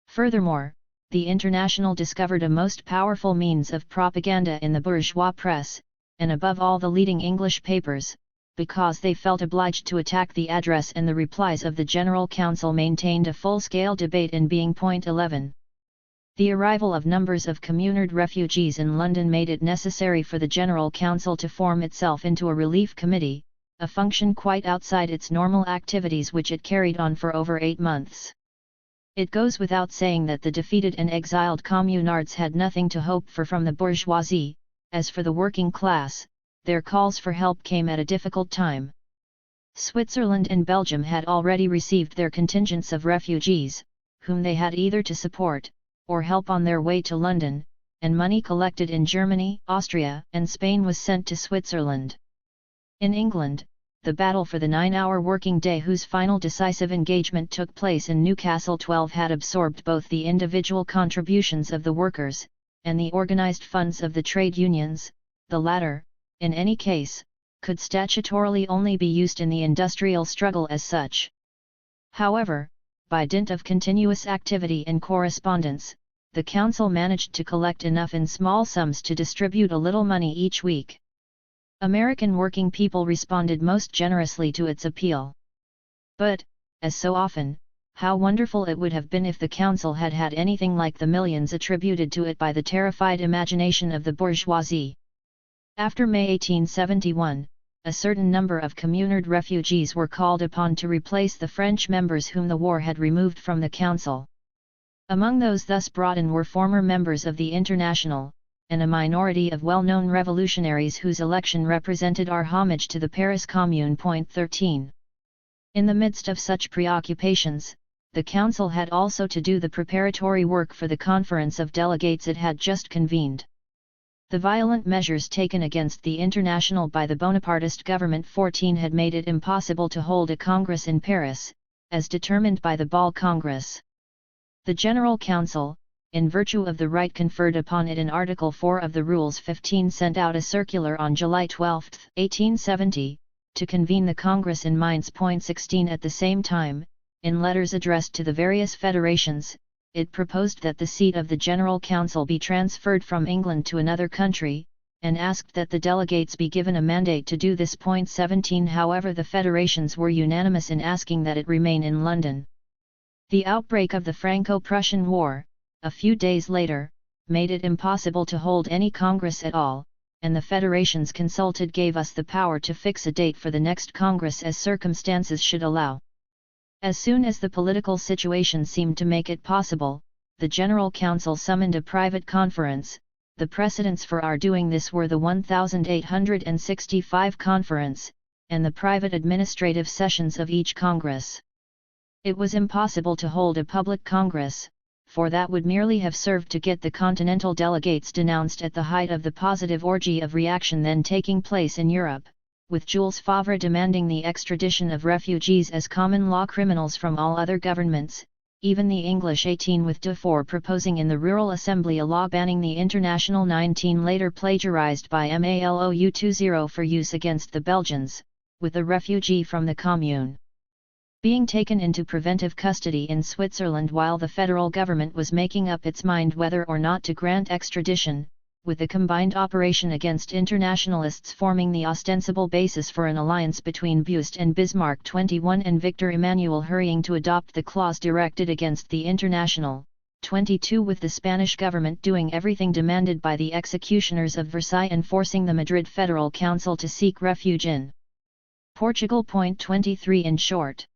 [SPEAKER 1] Furthermore, the International discovered a most powerful means of propaganda in the bourgeois press, and above all the leading English papers, because they felt obliged to attack the address, and the replies of the General Council maintained a full-scale debate in being. 11. The arrival of numbers of communard refugees in London made it necessary for the General Council to form itself into a relief committee, a function quite outside its normal activities which it carried on for over 8 months. It goes without saying that the defeated and exiled communards had nothing to hope for from the bourgeoisie. As for the working class, their calls for help came at a difficult time. Switzerland and Belgium had already received their contingents of refugees, whom they had either to support, or help on their way to London, and money collected in Germany, Austria, and Spain was sent to Switzerland. In England, the battle for the 9-hour working day whose final decisive engagement took place in Newcastle 12 had absorbed both the individual contributions of the workers, and the organized funds of the trade unions. The latter, in any case, could statutorily only be used in the industrial struggle as such. However, by dint of continuous activity and correspondence, the Council managed to collect enough in small sums to distribute a little money each week. American working people responded most generously to its appeal. But, as so often, how wonderful it would have been if the Council had had anything like the millions attributed to it by the terrified imagination of the bourgeoisie. After May 1871, a certain number of communard refugees were called upon to replace the French members whom the war had removed from the Council. Among those thus brought in were former members of the International, and a minority of well-known revolutionaries whose election represented our homage to the Paris Commune. 13. In the midst of such preoccupations, the Council had also to do the preparatory work for the conference of delegates it had just convened. The violent measures taken against the International by the Bonapartist government 14 had made it impossible to hold a Congress in Paris, as determined by the Ball Congress. The General Council, in virtue of the right conferred upon it in Article 4 of the Rules 15, sent out a circular on July 12, 1870, to convene the Congress in Mainz. 16. At the same time, in letters addressed to the various federations, it proposed that the seat of the General Council be transferred from England to another country, and asked that the delegates be given a mandate to do this. 17. However, the federations were unanimous in asking that it remain in London. The outbreak of the Franco-Prussian War, a few days later, made it impossible to hold any Congress at all, and the federations consulted gave us the power to fix a date for the next Congress as circumstances should allow. As soon as the political situation seemed to make it possible, the General Council summoned a private conference. The precedents for our doing this were the 1865 Conference, and the private administrative sessions of each Congress. It was impossible to hold a public Congress, for that would merely have served to get the continental delegates denounced at the height of the positive orgy of reaction then taking place in Europe, with Jules Favre demanding the extradition of refugees as common law criminals from all other governments, even the English 18 with Dufour proposing in the Rural Assembly a law banning the International 19 later plagiarized by MALOU 20 for use against the Belgians, with a refugee from the Commune being taken into preventive custody in Switzerland while the federal government was making up its mind whether or not to grant extradition, with the combined operation against internationalists forming the ostensible basis for an alliance between Beust and Bismarck 21 and Victor Emmanuel hurrying to adopt the clause directed against the International, 22 with the Spanish government doing everything demanded by the executioners of Versailles and forcing the Madrid Federal Council to seek refuge in Portugal. 23 In short,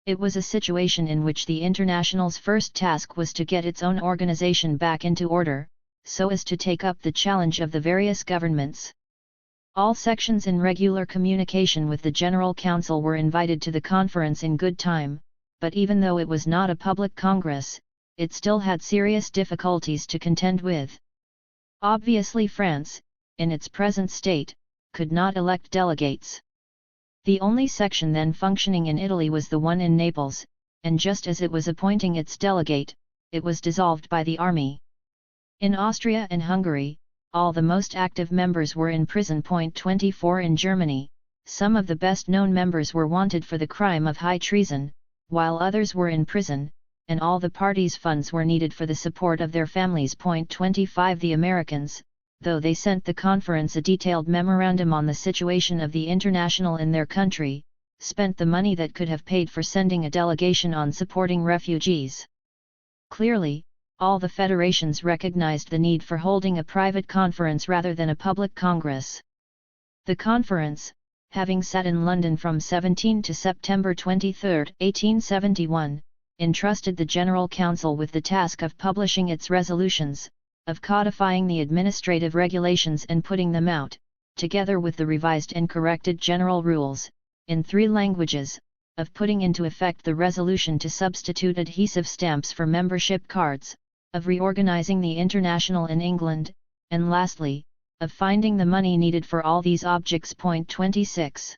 [SPEAKER 1] it was a situation in which the International's first task was to get its own organization back into order, so as to take up the challenge of the various governments. All sections in regular communication with the General Council were invited to the conference in good time, but even though it was not a public congress, it still had serious difficulties to contend with. Obviously France, in its present state, could not elect delegates. The only section then functioning in Italy was the one in Naples, and just as it was appointing its delegate, it was dissolved by the army. In Austria and Hungary, all the most active members were in prison. 24 In Germany, some of the best-known members were wanted for the crime of high treason, while others were in prison, and all the parties' funds were needed for the support of their families. 25 The Americans, though they sent the conference a detailed memorandum on the situation of the International in their country, spent the money that could have paid for sending a delegation on supporting refugees. Clearly, all the federations recognized the need for holding a private conference rather than a public congress. The conference, having sat in London from 17 to September 23, 1871, entrusted the General Council with the task of publishing its resolutions, of codifying the administrative regulations and putting them out, together with the revised and corrected general rules, in 3 languages, of putting into effect the resolution to substitute adhesive stamps for membership cards, of reorganizing the International in England, and lastly, of finding the money needed for all these objects. 26.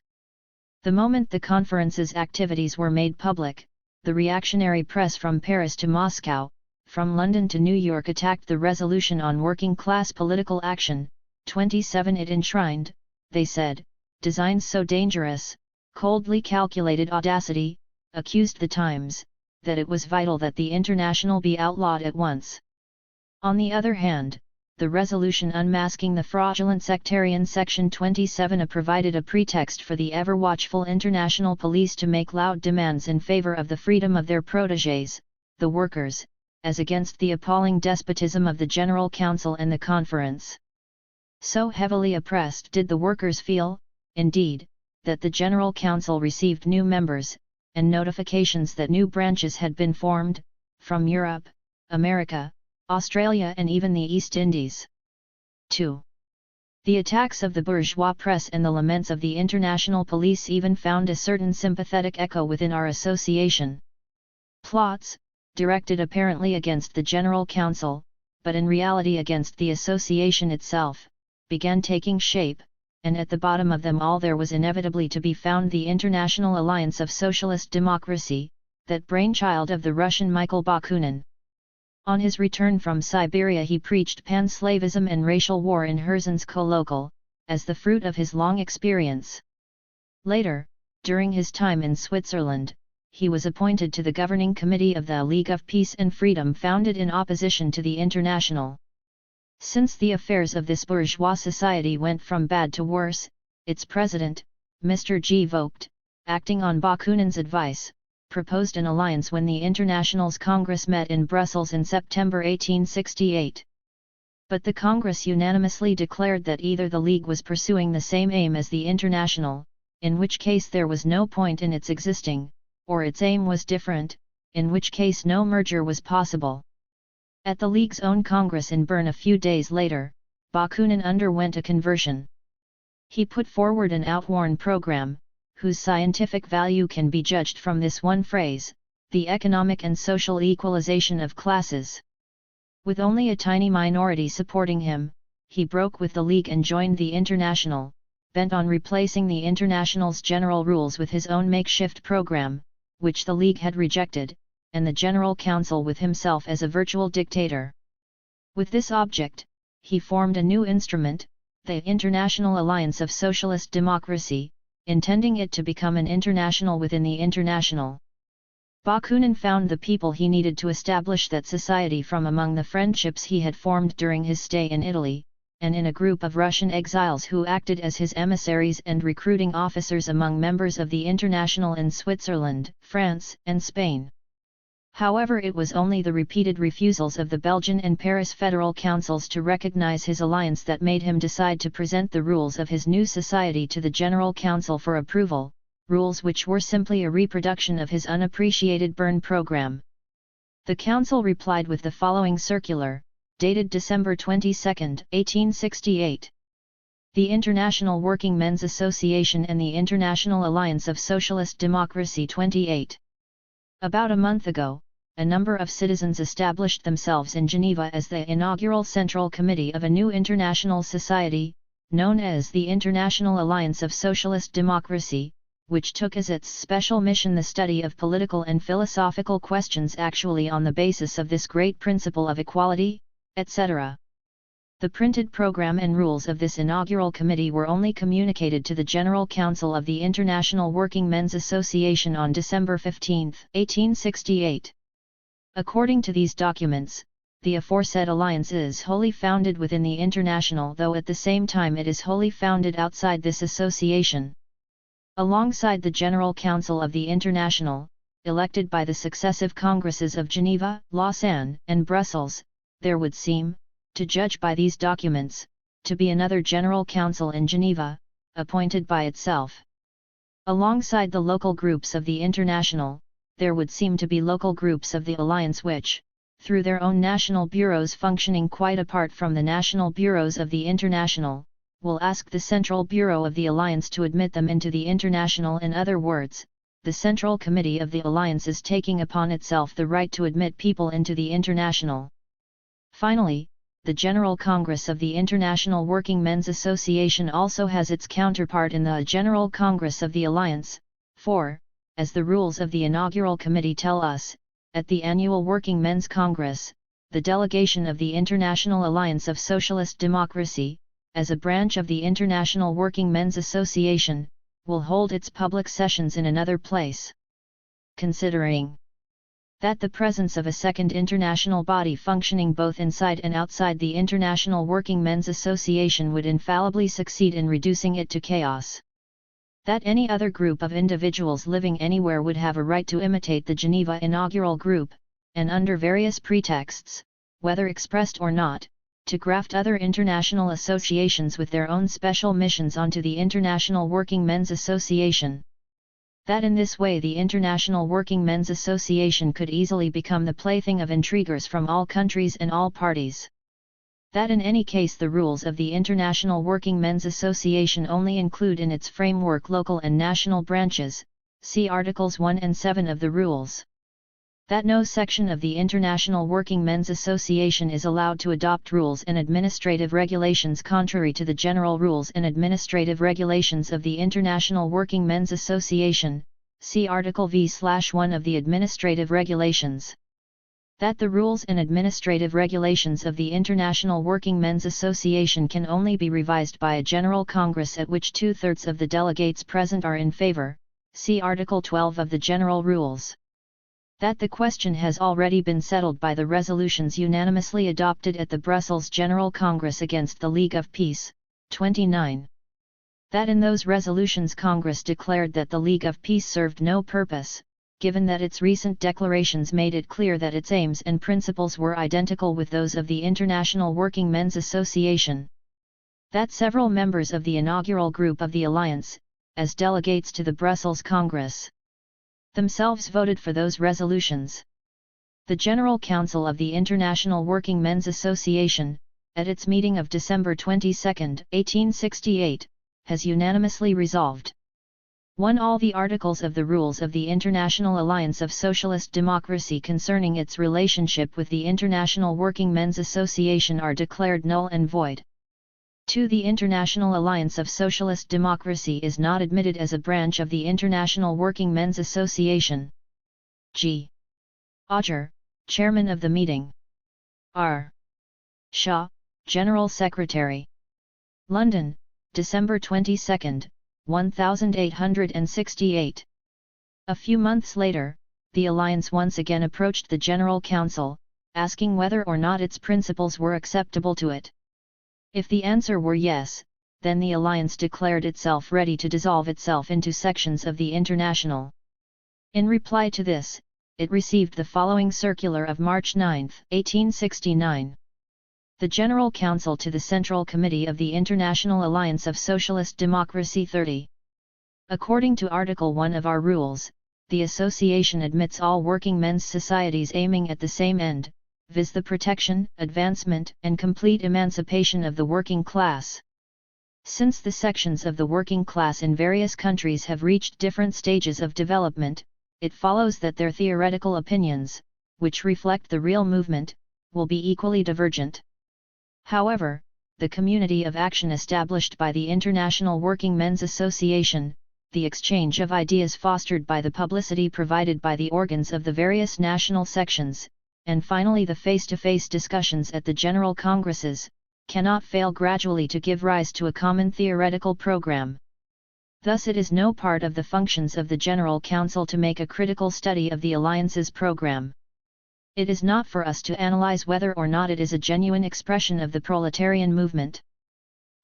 [SPEAKER 1] The moment the conference's activities were made public, the reactionary press from Paris to Moscow, from London to New York attacked the resolution on working-class political action. 27 It enshrined, they said, designs so dangerous, coldly calculated audacity, accused the Times, that it was vital that the International be outlawed at once. On the other hand, the resolution unmasking the fraudulent sectarian Section 27A provided a pretext for the ever-watchful international police to make loud demands in favor of the freedom of their protégés, the workers, as against the appalling despotism of the General Council and the Conference. So heavily oppressed did the workers feel, indeed, that the General Council received new members, and notifications that new branches had been formed, from Europe, America, Australia and even the East Indies. 2. The attacks of the bourgeois press and the laments of the international police even found a certain sympathetic echo within our association. Plots, directed apparently against the General Council, but in reality against the association itself, began taking shape, and at the bottom of them all there was inevitably to be found the International Alliance of Socialist Democracy, that brainchild of the Russian Mikhail Bakunin. On his return from Siberia he preached pan-slavism and racial war in Herzens colloquial, as the fruit of his long experience. Later, during his time in Switzerland, he was appointed to the governing committee of the League of Peace and Freedom founded in opposition to the International. Since the affairs of this bourgeois society went from bad to worse, its president, Mr. G. Vogt, acting on Bakunin's advice, proposed an alliance when the International's Congress met in Brussels in September 1868. But the Congress unanimously declared that either the League was pursuing the same aim as the International, in which case there was no point in its existing, or its aim was different, in which case no merger was possible. At the League's own Congress in Bern a few days later, Bakunin underwent a conversion. He put forward an outworn program, whose scientific value can be judged from this one phrase, the economic and social equalization of classes. With only a tiny minority supporting him, he broke with the League and joined the International, bent on replacing the International's general rules with his own makeshift program, which the League had rejected, and the General Council with himself as a virtual dictator. With this object, he formed a new instrument, the International Alliance of Socialist Democracy, intending it to become an international within the International. Bakunin found the people he needed to establish that society from among the friendships he had formed during his stay in Italy, and in a group of Russian exiles who acted as his emissaries and recruiting officers among members of the International in Switzerland, France, and Spain. However, it was only the repeated refusals of the Belgian and Paris federal councils to recognize his alliance that made him decide to present the rules of his new society to the General Council for approval, rules which were simply a reproduction of his unappreciated Bern program. The Council replied with the following circular, dated December 22, 1868. The International Working Men's Association and the International Alliance of Socialist Democracy 28. About a month ago, a number of citizens established themselves in Geneva as the inaugural Central Committee of a new international society, known as the International Alliance of Socialist Democracy, which took as its special mission the study of political and philosophical questions actually on the basis of this great principle of equality, etc. The printed program and rules of this inaugural committee were only communicated to the General Council of the International Working Men's Association on December 15, 1868. According to these documents, the aforesaid alliance is wholly founded within the International, though at the same time it is wholly founded outside this association. Alongside the General Council of the International, elected by the successive Congresses of Geneva, Lausanne, and Brussels, there would seem, to judge by these documents, to be another General Council in Geneva, appointed by itself. Alongside the local groups of the International, there would seem to be local groups of the Alliance which, through their own national bureaus functioning quite apart from the national bureaus of the International, will ask the Central Bureau of the Alliance to admit them into the International. In other words, the Central Committee of the Alliance is taking upon itself the right to admit people into the International. Finally, the General Congress of the International Working Men's Association also has its counterpart in the General Congress of the Alliance, for, as the rules of the inaugural committee tell us, at the annual Working Men's Congress, the delegation of the International Alliance of Socialist Democracy, as a branch of the International Working Men's Association, will hold its public sessions in another place. Considering that the presence of a second international body functioning both inside and outside the International Working Men's Association would infallibly succeed in reducing it to chaos. That any other group of individuals living anywhere would have a right to imitate the Geneva Inaugural Group, and under various pretexts, whether expressed or not, to graft other international associations with their own special missions onto the International Working Men's Association. That in this way the International Working Men's Association could easily become the plaything of intriguers from all countries and all parties. That in any case the rules of the International Working Men's Association only include in its framework local and national branches, see Articles 1 and 7 of the rules. That no section of the International Working Men's Association is allowed to adopt rules and administrative regulations contrary to the general rules and administrative regulations of the International Working Men's Association, see Article V/1 of the Administrative Regulations. That the rules and administrative regulations of the International Working Men's Association can only be revised by a General Congress at which 2/3 of the delegates present are in favor, see Article 12 of the General Rules. That the question has already been settled by the resolutions unanimously adopted at the Brussels General Congress against the League of Peace, 29. That in those resolutions Congress declared that the League of Peace served no purpose, given that its recent declarations made it clear that its aims and principles were identical with those of the International Working Men's Association. That several members of the inaugural group of the Alliance, as delegates to the Brussels Congress, themselves voted for those resolutions. The General Council of the International Working Men's Association, at its meeting of December 22, 1868, has unanimously resolved 1. All the articles of the rules of the International Alliance of Socialist Democracy concerning its relationship with the International Working Men's Association are declared null and void. 2. The International Alliance of Socialist Democracy is not admitted as a branch of the International Working Men's Association. G. Auger, Chairman of the meeting. R. Shaw, General Secretary. London, December 22, 1868. A few months later, the Alliance once again approached the General Council, asking whether or not its principles were acceptable to it. If the answer were yes, then the Alliance declared itself ready to dissolve itself into sections of the International. In reply to this, it received the following circular of March 9, 1869. The General Council to the Central Committee of the International Alliance of Socialist Democracy 30. According to Article 1 of our rules, the Association admits all working men's societies aiming at the same end, viz. The protection, advancement, and complete emancipation of the working class. Since the sections of the working class in various countries have reached different stages of development, it follows that their theoretical opinions, which reflect the real movement, will be equally divergent. However, the community of action established by the International Working Men's Association, the exchange of ideas fostered by the publicity provided by the organs of the various national sections, and finally the face-to-face discussions at the General Congresses, cannot fail gradually to give rise to a common theoretical program. Thus it is no part of the functions of the General Council to make a critical study of the Alliance's program. It is not for us to analyze whether or not it is a genuine expression of the proletarian movement.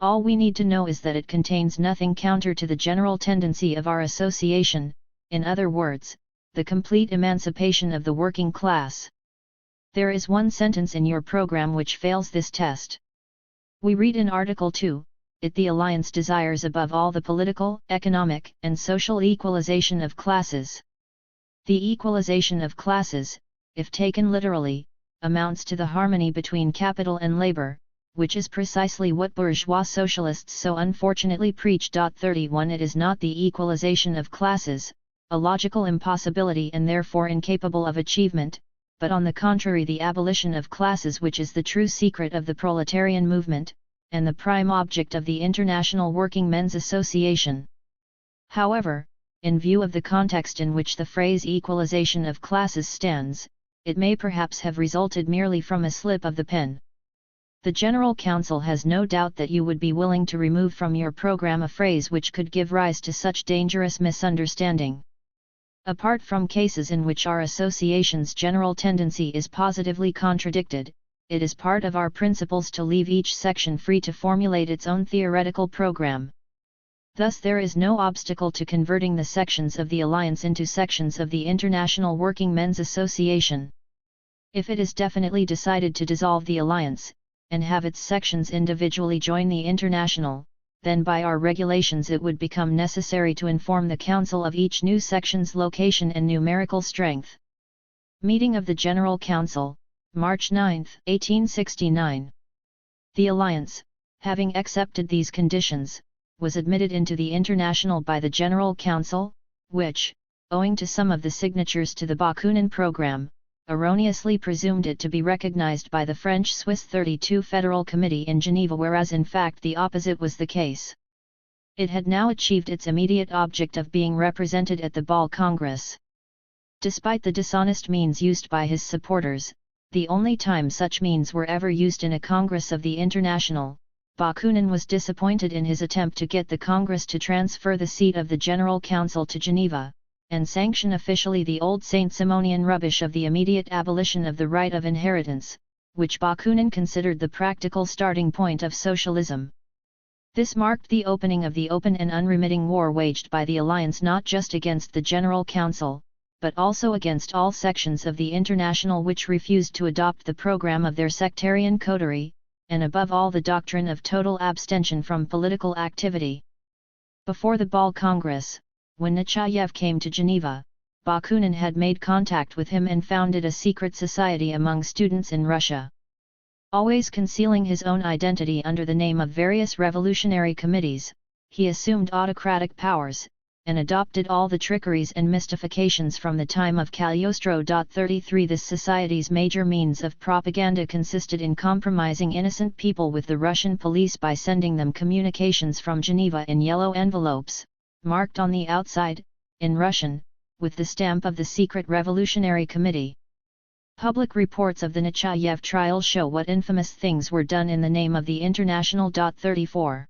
[SPEAKER 1] All we need to know is that it contains nothing counter to the general tendency of our association, in other words, the complete emancipation of the working class. There is one sentence in your program which fails this test. We read in Article 2, the Alliance desires above all the political, economic, and social equalization of classes. The equalization of classes, if taken literally, amounts to the harmony between capital and labor, which is precisely what bourgeois socialists so unfortunately preach. 31 It is not the equalization of classes, a logical impossibility and therefore incapable of achievement, but on the contrary the abolition of classes, which is the true secret of the proletarian movement, and the prime object of the International Working Men's Association. However, in view of the context in which the phrase equalization of classes stands, it may perhaps have resulted merely from a slip of the pen. The General Council has no doubt that you would be willing to remove from your program a phrase which could give rise to such dangerous misunderstanding. Apart from cases in which our association's general tendency is positively contradicted, it is part of our principles to leave each section free to formulate its own theoretical program. Thus there is no obstacle to converting the sections of the Alliance into sections of the International Working Men's Association. If it is definitely decided to dissolve the Alliance, and have its sections individually join the International, then by our regulations it would become necessary to inform the Council of each new section's location and numerical strength. Meeting of the General Council, March 9, 1869. The Alliance, having accepted these conditions, was admitted into the International by the General Council, which, owing to some of the signatures to the Bakunin program, erroneously presumed it to be recognized by the French-Swiss 32 Federal Committee in Geneva, whereas in fact the opposite was the case. It had now achieved its immediate object of being represented at the Ball Congress. Despite the dishonest means used by his supporters, the only time such means were ever used in a Congress of the International, Bakunin was disappointed in his attempt to get the Congress to transfer the seat of the General Council to Geneva, and sanction officially the old Saint-Simonian rubbish of the immediate abolition of the right of inheritance, which Bakunin considered the practical starting point of socialism. This marked the opening of the open and unremitting war waged by the Alliance not just against the General Council, but also against all sections of the International which refused to adopt the program of their sectarian coterie, and above all the doctrine of total abstention from political activity. Before the Ball Congress, when Nechayev came to Geneva, Bakunin had made contact with him and founded a secret society among students in Russia. Always concealing his own identity under the name of various revolutionary committees, he assumed autocratic powers, and adopted all the trickeries and mystifications from the time of Cagliostro. 33 This society's major means of propaganda consisted in compromising innocent people with the Russian police by sending them communications from Geneva in yellow envelopes, marked on the outside, in Russian, with the stamp of the secret revolutionary committee. Public reports of the Nechayev trial show what infamous things were done in the name of the International. 34.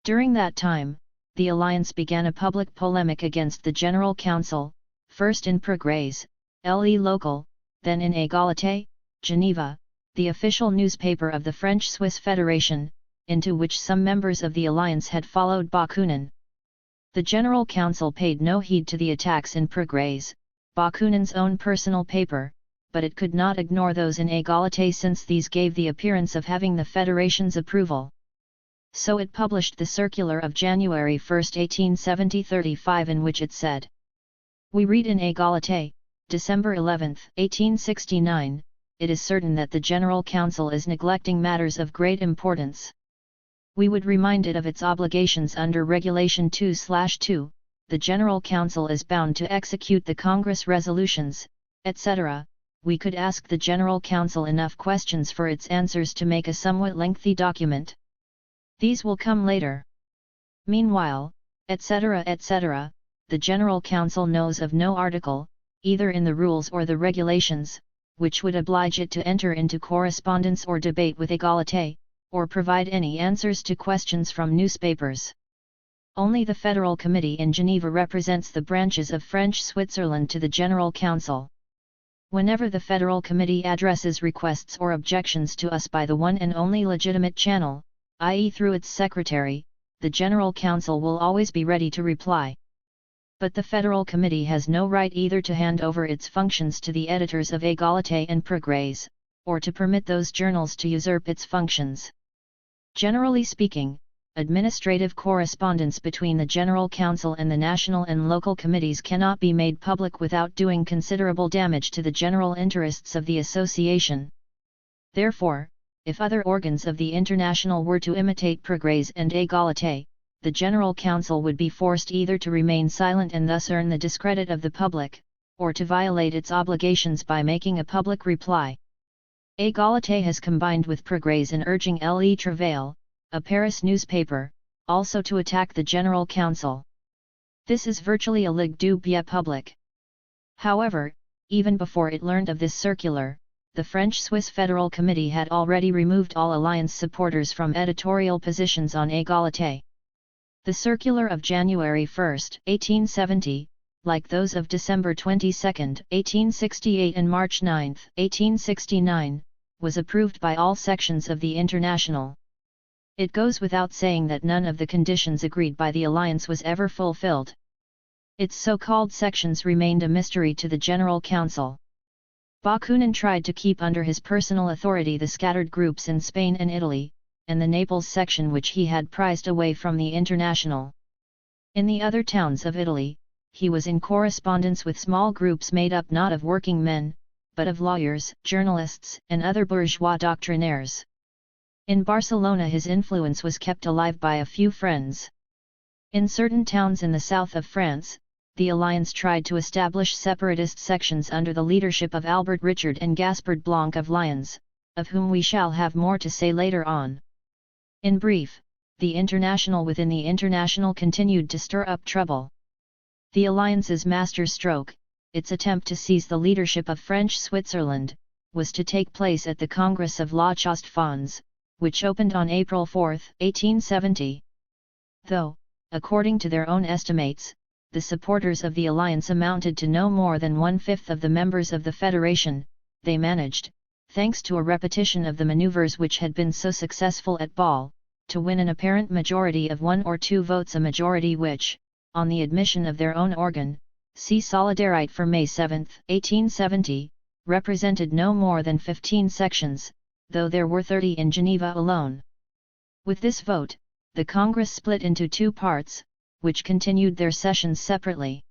[SPEAKER 1] During that time, the Alliance began a public polemic against the General Council, first in Progrès, Le Local, then in Égalité, Geneva, the official newspaper of the French-Swiss Federation, into which some members of the Alliance had followed Bakunin. The General Council paid no heed to the attacks in Progrès, Bakunin's own personal paper, but it could not ignore those in Égalité since these gave the appearance of having the Federation's approval. So it published the circular of January 1, 1870-35 in which it said: We read in Égalité, December 11, 1869, it is certain that the General Council is neglecting matters of great importance. We would remind it of its obligations under Regulation 2/2, the General Council is bound to execute the Congress resolutions, etc. We could ask the General Council enough questions for its answers to make a somewhat lengthy document. These will come later. Meanwhile, etc. etc., the General Council knows of no article, either in the rules or the regulations, which would oblige it to enter into correspondence or debate with Égalité, or provide any answers to questions from newspapers. Only the Federal Committee in Geneva represents the branches of French Switzerland to the General Council. Whenever the Federal Committee addresses requests or objections to us by the one and only legitimate channel, i.e. through its secretary, the General Council will always be ready to reply. But the Federal Committee has no right either to hand over its functions to the editors of Égalité and Progrès, or to permit those journals to usurp its functions. Generally speaking, administrative correspondence between the General Council and the national and local committees cannot be made public without doing considerable damage to the general interests of the association. Therefore, if other organs of the International were to imitate Progrès and Égalité, the General Council would be forced either to remain silent and thus earn the discredit of the public, or to violate its obligations by making a public reply. Égalité has combined with Progrès in urging Le Travail, a Paris newspaper, also to attack the General Council. This is virtually a ligue du bien public. However, even before it learned of this circular, the French-Swiss Federal Committee had already removed all alliance supporters from editorial positions on égalité. The circular of January 1, 1870, like those of December 22, 1868 and March 9, 1869, was approved by all sections of the International. It goes without saying that none of the conditions agreed by the alliance was ever fulfilled. Its so-called sections remained a mystery to the General Council. Bakunin tried to keep under his personal authority the scattered groups in Spain and Italy, and the Naples section which he had prized away from the International. In the other towns of Italy, he was in correspondence with small groups made up not of working men, but of lawyers, journalists, and other bourgeois doctrinaires. In Barcelona his influence was kept alive by a few friends. In certain towns in the south of France, the alliance tried to establish separatist sections under the leadership of Albert Richard and Gaspard Blanc of Lyons, of whom we shall have more to say later on. In brief, the International within the International continued to stir up trouble. The alliance's masterstroke, its attempt to seize the leadership of French Switzerland, was to take place at the Congress of La Chaux-de-Fonds, which opened on April 4, 1870. Though, according to their own estimates, the supporters of the alliance amounted to no more than 1/5 of the members of the Federation, they managed, thanks to a repetition of the maneuvers which had been so successful at Bâle, to win an apparent majority of 1 or 2 votes, a majority which, on the admission of their own organ, see Solidarité for May 7, 1870, represented no more than 15 sections, though there were 30 in Geneva alone. With this vote, the Congress split into 2 parts, which continued their sessions separately.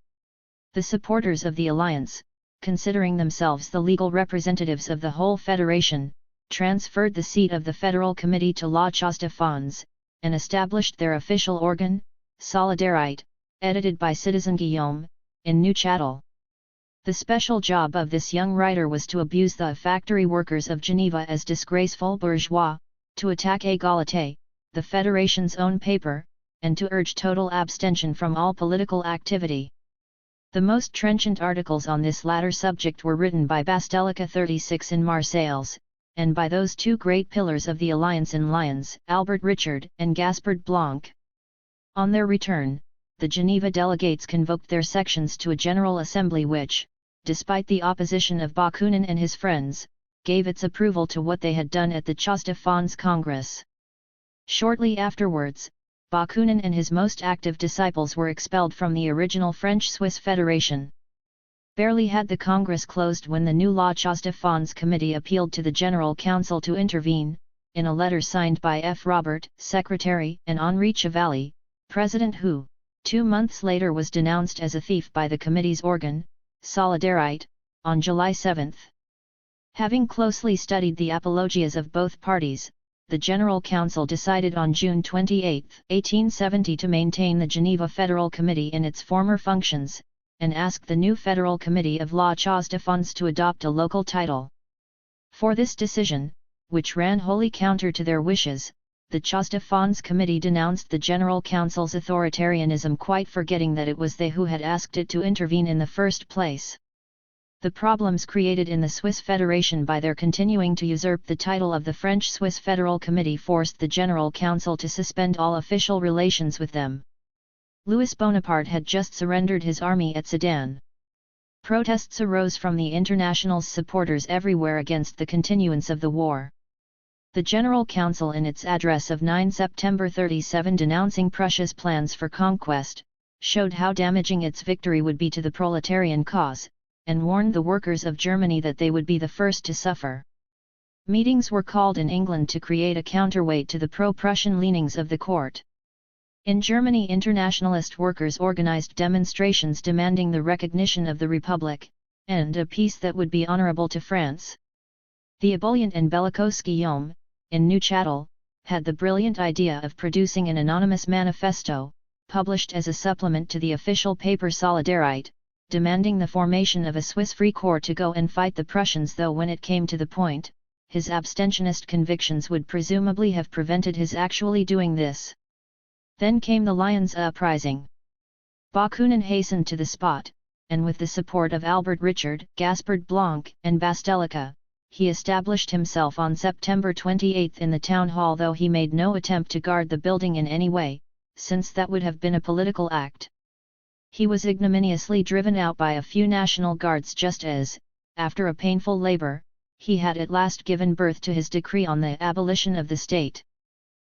[SPEAKER 1] The supporters of the alliance, considering themselves the legal representatives of the whole federation, transferred the seat of the Federal Committee to La Chaux-de-Fonds, and established their official organ, Solidarité, edited by Citizen Guillaume, in Neuchâtel. The special job of this young writer was to abuse the factory workers of Geneva as disgraceful bourgeois, to attack Égalité, the Federation's own paper, and to urge total abstention from all political activity. The most trenchant articles on this latter subject were written by Bastelica 36 in Marseilles, and by those 2 great pillars of the alliance in Lyons, Albert Richard and Gaspard Blanc. On their return, the Geneva delegates convoked their sections to a General Assembly which, despite the opposition of Bakunin and his friends, gave its approval to what they had done at the Chaux-de-Fonds Congress. Shortly afterwards, Bakunin and his most active disciples were expelled from the original French-Swiss Federation. Barely had the Congress closed when the new La Chaux-de-Fonds Committee appealed to the General Council to intervene, in a letter signed by F. Robert, Secretary, and Henri Chevalier, President, who, 2 months later was denounced as a thief by the committee's organ, Solidarité, on July 7. Having closely studied the apologias of both parties, the General Council decided on June 28, 1870 to maintain the Geneva Federal Committee in its former functions, and asked the new Federal Committee of La Chaux-de-Fonds to adopt a local title. For this decision, which ran wholly counter to their wishes, the Chaux-de-Fonds Committee denounced the General Council's authoritarianism, quite forgetting that it was they who had asked it to intervene in the first place. The problems created in the Swiss Federation by their continuing to usurp the title of the French-Swiss Federal Committee forced the General Council to suspend all official relations with them. Louis Bonaparte had just surrendered his army at Sedan. Protests arose from the International's supporters everywhere against the continuance of the war. The General Council, in its address of 9 September 37 denouncing Prussia's plans for conquest, showed how damaging its victory would be to the proletarian cause, and warned the workers of Germany that they would be the first to suffer. Meetings were called in England to create a counterweight to the pro-Prussian leanings of the court. In Germany, internationalist workers organized demonstrations demanding the recognition of the Republic, and a peace that would be honorable to France. The ebullient and bellicose Guillaume, in Neuchâtel, had the brilliant idea of producing an anonymous manifesto, published as a supplement to the official paper Solidarité, demanding the formation of a Swiss Free Corps to go and fight the Prussians, though when it came to the point, his abstentionist convictions would presumably have prevented his actually doing this. Then came the Lyons uprising. Bakunin hastened to the spot, and with the support of Albert Richard, Gaspard Blanc, and Bastelica, he established himself on September 28 in the town hall, though he made no attempt to guard the building in any way, since that would have been a political act. He was ignominiously driven out by a few National Guards, just as, after a painful labor, he had at last given birth to his decree on the abolition of the state.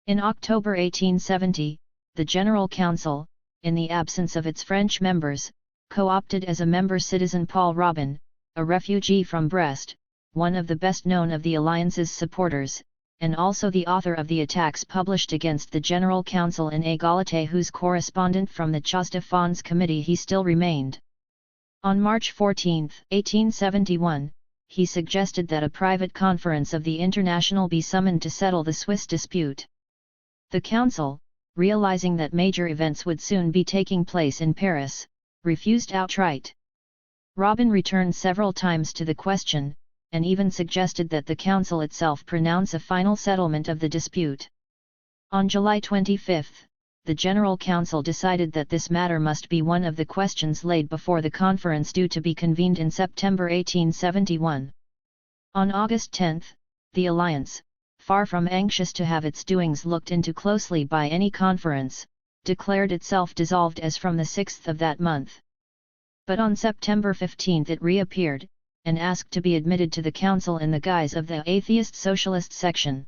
[SPEAKER 1] In October 1870, the General Council, in the absence of its French members, co-opted as a member citizen Paul Robin, a refugee from Brest, one of the best known of the Alliance's supporters, and also the author of the attacks published against the General Council in Égalité, whose correspondent from the Chasse de Fonds Committee he still remained. On March 14, 1871, he suggested that a private conference of the International be summoned to settle the Swiss dispute. The Council, realizing that major events would soon be taking place in Paris, refused outright. Robin returned several times to the question, and even suggested that the Council itself pronounce a final settlement of the dispute. On July 25, the General Council decided that this matter must be one of the questions laid before the conference due to be convened in September 1871. On August 10, the Alliance, far from anxious to have its doings looked into closely by any conference, declared itself dissolved as from the 6th of that month. But on September 15 it reappeared, and asked to be admitted to the Council in the guise of the Atheist Socialist Section.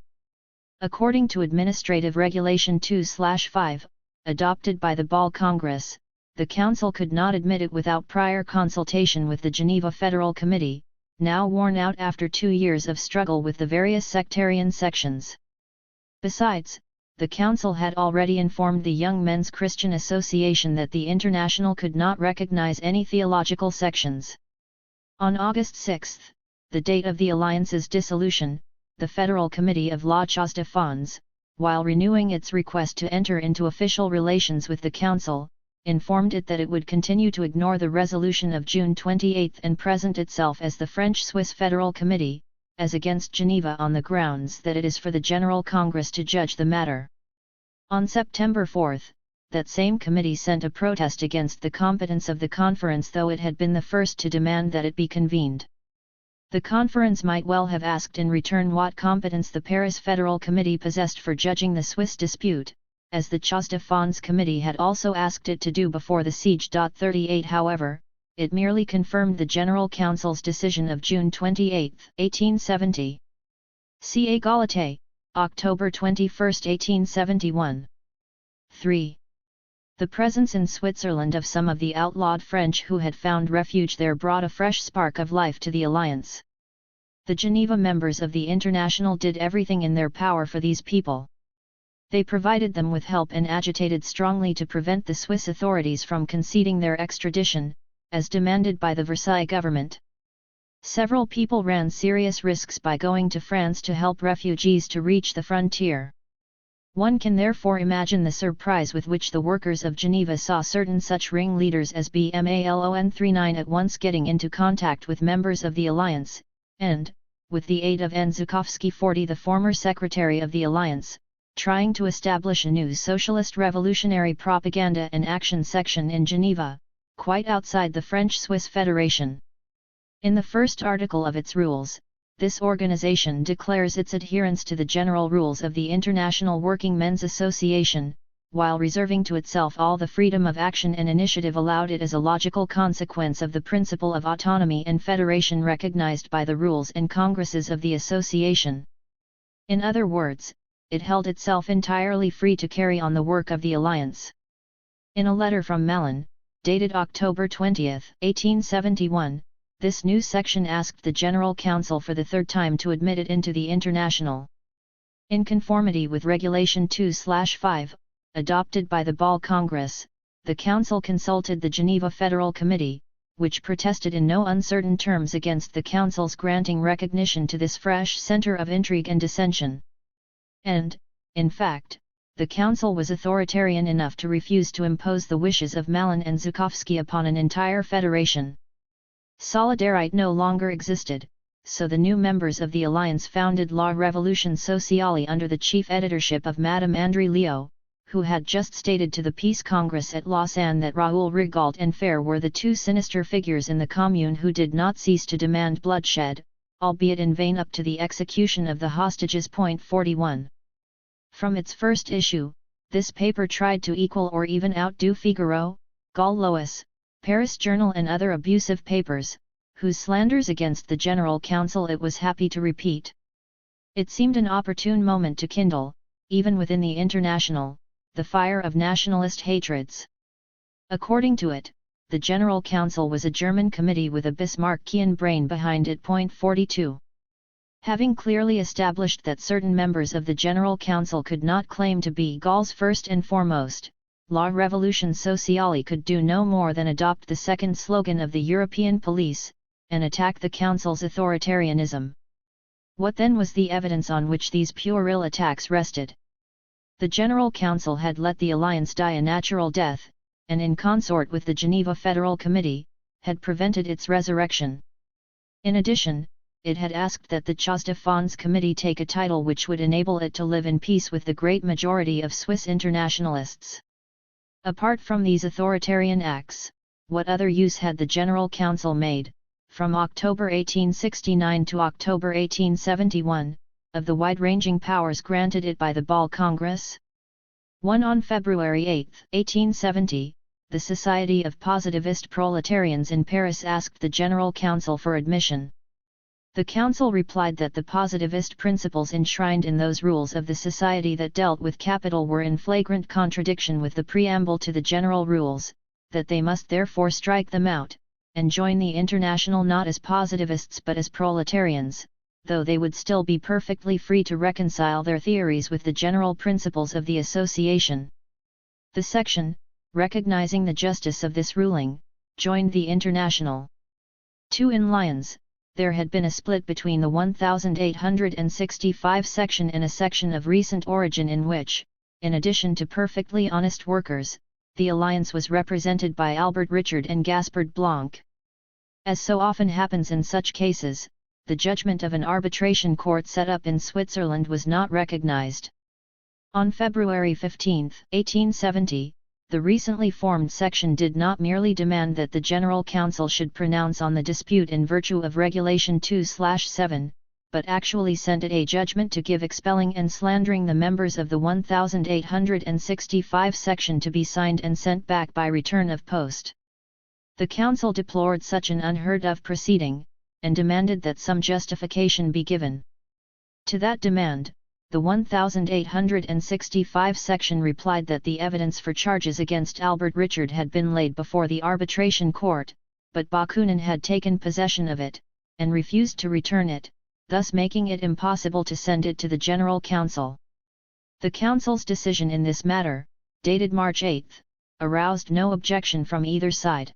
[SPEAKER 1] According to Administrative Regulation 2/5, adopted by the Ball Congress, the Council could not admit it without prior consultation with the Geneva Federal Committee, now worn out after 2 years of struggle with the various sectarian sections. Besides, the Council had already informed the Young Men's Christian Association that the International could not recognize any theological sections. On August 6, the date of the Alliance's dissolution, the Federal Committee of La Chasse de Fonds, while renewing its request to enter into official relations with the Council, informed it that it would continue to ignore the resolution of June 28 and present itself as the French-Swiss Federal Committee, as against Geneva, on the grounds that it is for the General Congress to judge the matter. On September 4, that same committee sent a protest against the competence of the conference, though it had been the first to demand that it be convened. The conference might well have asked in return what competence the Paris Federal Committee possessed for judging the Swiss dispute, as the Chasse de Fonds Committee had also asked it to do before the siege. 38 However, it merely confirmed the General Council's decision of June 28, 1870. See Égalité, October 21, 1871. 3. The presence in Switzerland of some of the outlawed French who had found refuge there brought a fresh spark of life to the alliance. The Geneva members of the International did everything in their power for these people. They provided them with help and agitated strongly to prevent the Swiss authorities from conceding their extradition, as demanded by the Versailles government. Several people ran serious risks by going to France to help refugees to reach the frontier. One can therefore imagine the surprise with which the workers of Geneva saw certain such ringleaders as BMALON 39 at once getting into contact with members of the Alliance, and, with the aid of N. Zhukovsky 40, the former secretary of the Alliance, trying to establish a new socialist revolutionary propaganda and action section in Geneva, quite outside the French-Swiss Federation. In the first article of its rules, this organization declares its adherence to the general rules of the International Working Men's Association, while reserving to itself all the freedom of action and initiative allowed it as a logical consequence of the principle of autonomy and federation recognized by the rules and congresses of the association. In other words, it held itself entirely free to carry on the work of the alliance. In a letter from Malin, dated October 20, 1871, this new section asked the General Council for the third time to admit it into the International. In conformity with Regulation 2/5, adopted by the Ball Congress, the Council consulted the Geneva Federal Committee, which protested in no uncertain terms against the Council's granting recognition to this fresh center of intrigue and dissension. And, in fact, the council was authoritarian enough to refuse to impose the wishes of Malin and Zhukovsky upon an entire federation. Solidarite no longer existed, so the new members of the alliance founded La Révolution Sociale under the chief editorship of Madame André Leo, who had just stated to the Peace Congress at Lausanne that Raoul Rigault and Fer were the two sinister figures in the Commune who did not cease to demand bloodshed, albeit in vain up to the execution of the hostages. 41. From its first issue, this paper tried to equal or even outdo Figaro, Gaulle Lois, Paris Journal and other abusive papers, whose slanders against the General Council it was happy to repeat. It seemed an opportune moment to kindle, even within the International, the fire of nationalist hatreds. According to it, the General Council was a German committee with a Bismarckian brain behind it. 42. Having clearly established that certain members of the General Council could not claim to be Gaulle's first and foremost, La Révolution Sociale could do no more than adopt the second slogan of the European police, and attack the Council's authoritarianism. What then was the evidence on which these puerile attacks rested? The General Council had let the alliance die a natural death, and in consort with the Geneva Federal Committee, had prevented its resurrection. In addition, it had asked that the Chausse de Fonds Committee take a title which would enable it to live in peace with the great majority of Swiss internationalists. Apart from these authoritarian acts, what other use had the General Council made, from October 1869 to October 1871, of the wide-ranging powers granted it by the Ball Congress? 1. On February 8, 1870, the Society of Positivist Proletarians in Paris asked the General Council for admission. The Council replied that the positivist principles enshrined in those rules of the Society that dealt with capital were in flagrant contradiction with the preamble to the general rules, that they must therefore strike them out, and join the International not as positivists but as proletarians, though they would still be perfectly free to reconcile their theories with the general principles of the association. The section, recognizing the justice of this ruling, joined the International. 2. In Lyons, there had been a split between the 1865 section and a section of recent origin in which, in addition to perfectly honest workers, the alliance was represented by Albert Richard and Gaspard Blanc. As so often happens in such cases, the judgment of an arbitration court set up in Switzerland was not recognized. On February 15, 1870, the recently formed section did not merely demand that the General Council should pronounce on the dispute in virtue of Regulation 2/7, but actually sent it a judgment to give expelling and slandering the members of the 1865 section to be signed and sent back by return of post. The Council deplored such an unheard-of proceeding, and demanded that some justification be given. To that demand, the 1865 section replied that the evidence for charges against Albert Richard had been laid before the arbitration court, but Bakunin had taken possession of it, and refused to return it, thus making it impossible to send it to the General Council. The Council's decision in this matter, dated March 8, aroused no objection from either side.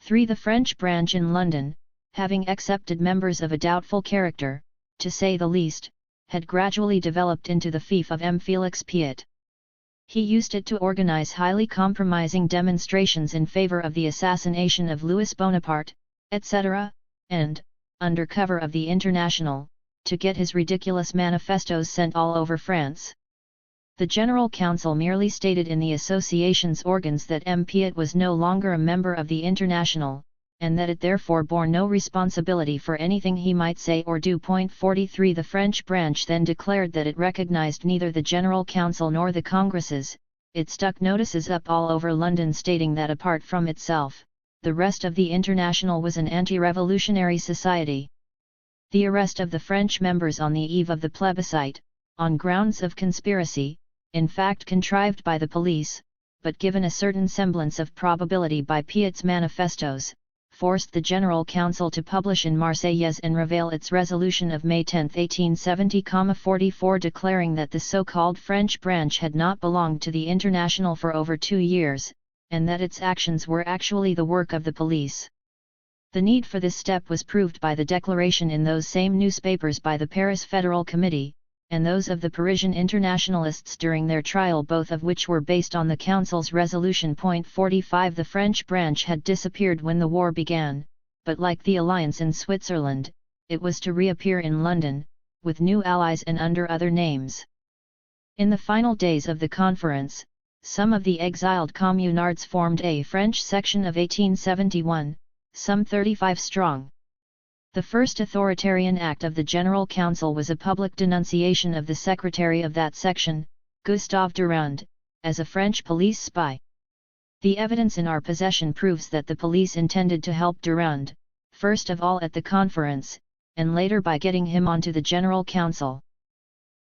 [SPEAKER 1] 3. The French branch in London, having accepted members of a doubtful character, to say the least, had gradually developed into the fief of M. Félix Piat. He used it to organize highly compromising demonstrations in favor of the assassination of Louis Bonaparte, etc., and, under cover of the International, to get his ridiculous manifestos sent all over France. The General Council merely stated in the association's organs that M. Piat was no longer a member of the International, and that it therefore bore no responsibility for anything he might say or do. 43. The French branch then declared that it recognized neither the General Council nor the Congresses. It stuck notices up all over London stating that apart from itself, the rest of the International was an anti-revolutionary society. The arrest of the French members on the eve of the plebiscite, on grounds of conspiracy, in fact contrived by the police, but given a certain semblance of probability by Piat's manifestos, forced the General Council to publish in Marseillaise and Reveille its resolution of May 10, 1870-44 declaring that the so-called French branch had not belonged to the International for over 2 years, and that its actions were actually the work of the police. The need for this step was proved by the declaration in those same newspapers by the Paris Federal Committee, and those of the Parisian internationalists during their trial, both of which were based on the Council's Resolution. 45. The French branch had disappeared when the war began, but like the alliance in Switzerland, it was to reappear in London, with new allies and under other names. In the final days of the conference, some of the exiled communards formed a French section of 1871, some 35 strong. The first authoritarian act of the General Council was a public denunciation of the secretary of that section, Gustave Durand, as a French police spy. The evidence in our possession proves that the police intended to help Durand, first of all at the conference, and later by getting him onto the General Council.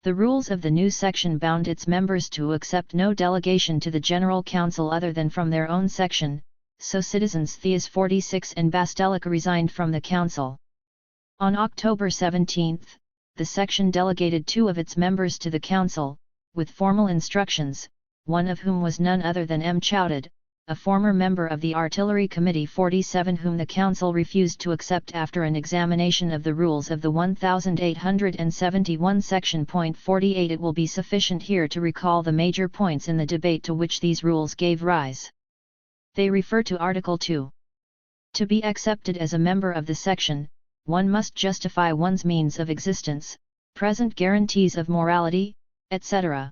[SPEAKER 1] The rules of the new section bound its members to accept no delegation to the General Council other than from their own section, so citizens Thiers 46 and Bastelica resigned from the council. On October 17, the section delegated 2 of its members to the council, with formal instructions, one of whom was none other than M. Chaudet, a former member of the Artillery Committee 47 whom the council refused to accept after an examination of the rules of the 1871 section. 48. It will be sufficient here to recall the major points in the debate to which these rules gave rise. They refer to Article 2. To be accepted as a member of the section, one must justify one's means of existence, present guarantees of morality, etc.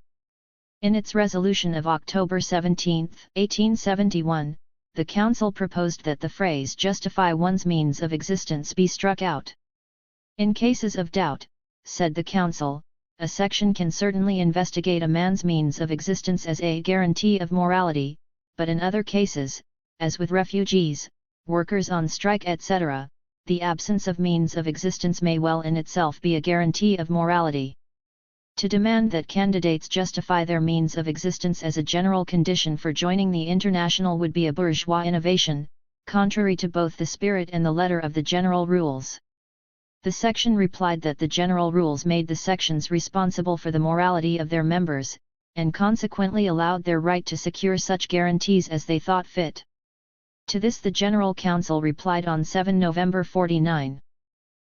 [SPEAKER 1] In its resolution of October 17, 1871, the Council proposed that the phrase "justify one's means of existence" be struck out. In cases of doubt, said the Council, a section can certainly investigate a man's means of existence as a guarantee of morality, but in other cases, as with refugees, workers on strike etc., the absence of means of existence may well in itself be a guarantee of morality. To demand that candidates justify their means of existence as a general condition for joining the International would be a bourgeois innovation, contrary to both the spirit and the letter of the General Rules. The section replied that the General Rules made the sections responsible for the morality of their members, and consequently allowed their right to secure such guarantees as they thought fit. To this the General Council replied on 7 November 49.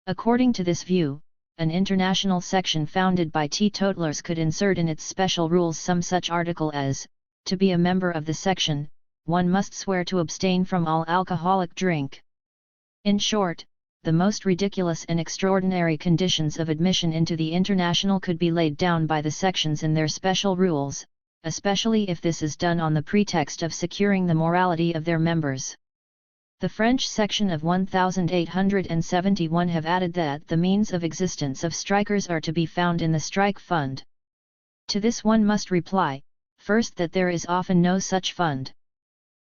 [SPEAKER 1] According to this view, an international section founded by teetotalers could insert in its special rules some such article as, to be a member of the section, one must swear to abstain from all alcoholic drink. In short, the most ridiculous and extraordinary conditions of admission into the International could be laid down by the sections in their special rules, especially if this is done on the pretext of securing the morality of their members. The French section of 1871 have added that the means of existence of strikers are to be found in the strike fund. To this one must reply, first that there is often no such fund.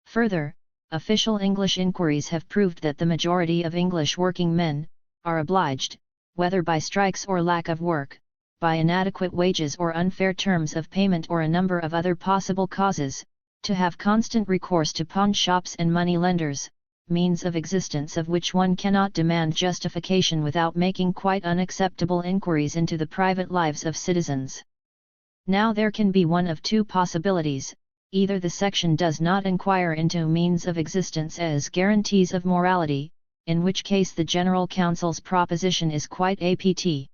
[SPEAKER 1] Further, official English inquiries have proved that the majority of English working men are obliged, whether by strikes or lack of work, by inadequate wages or unfair terms of payment or a number of other possible causes, to have constant recourse to pawn shops and money lenders, means of existence of which one cannot demand justification without making quite unacceptable inquiries into the private lives of citizens. Now there can be one of two possibilities: either the section does not inquire into means of existence as guarantees of morality, in which case the General Council's proposition is quite apt,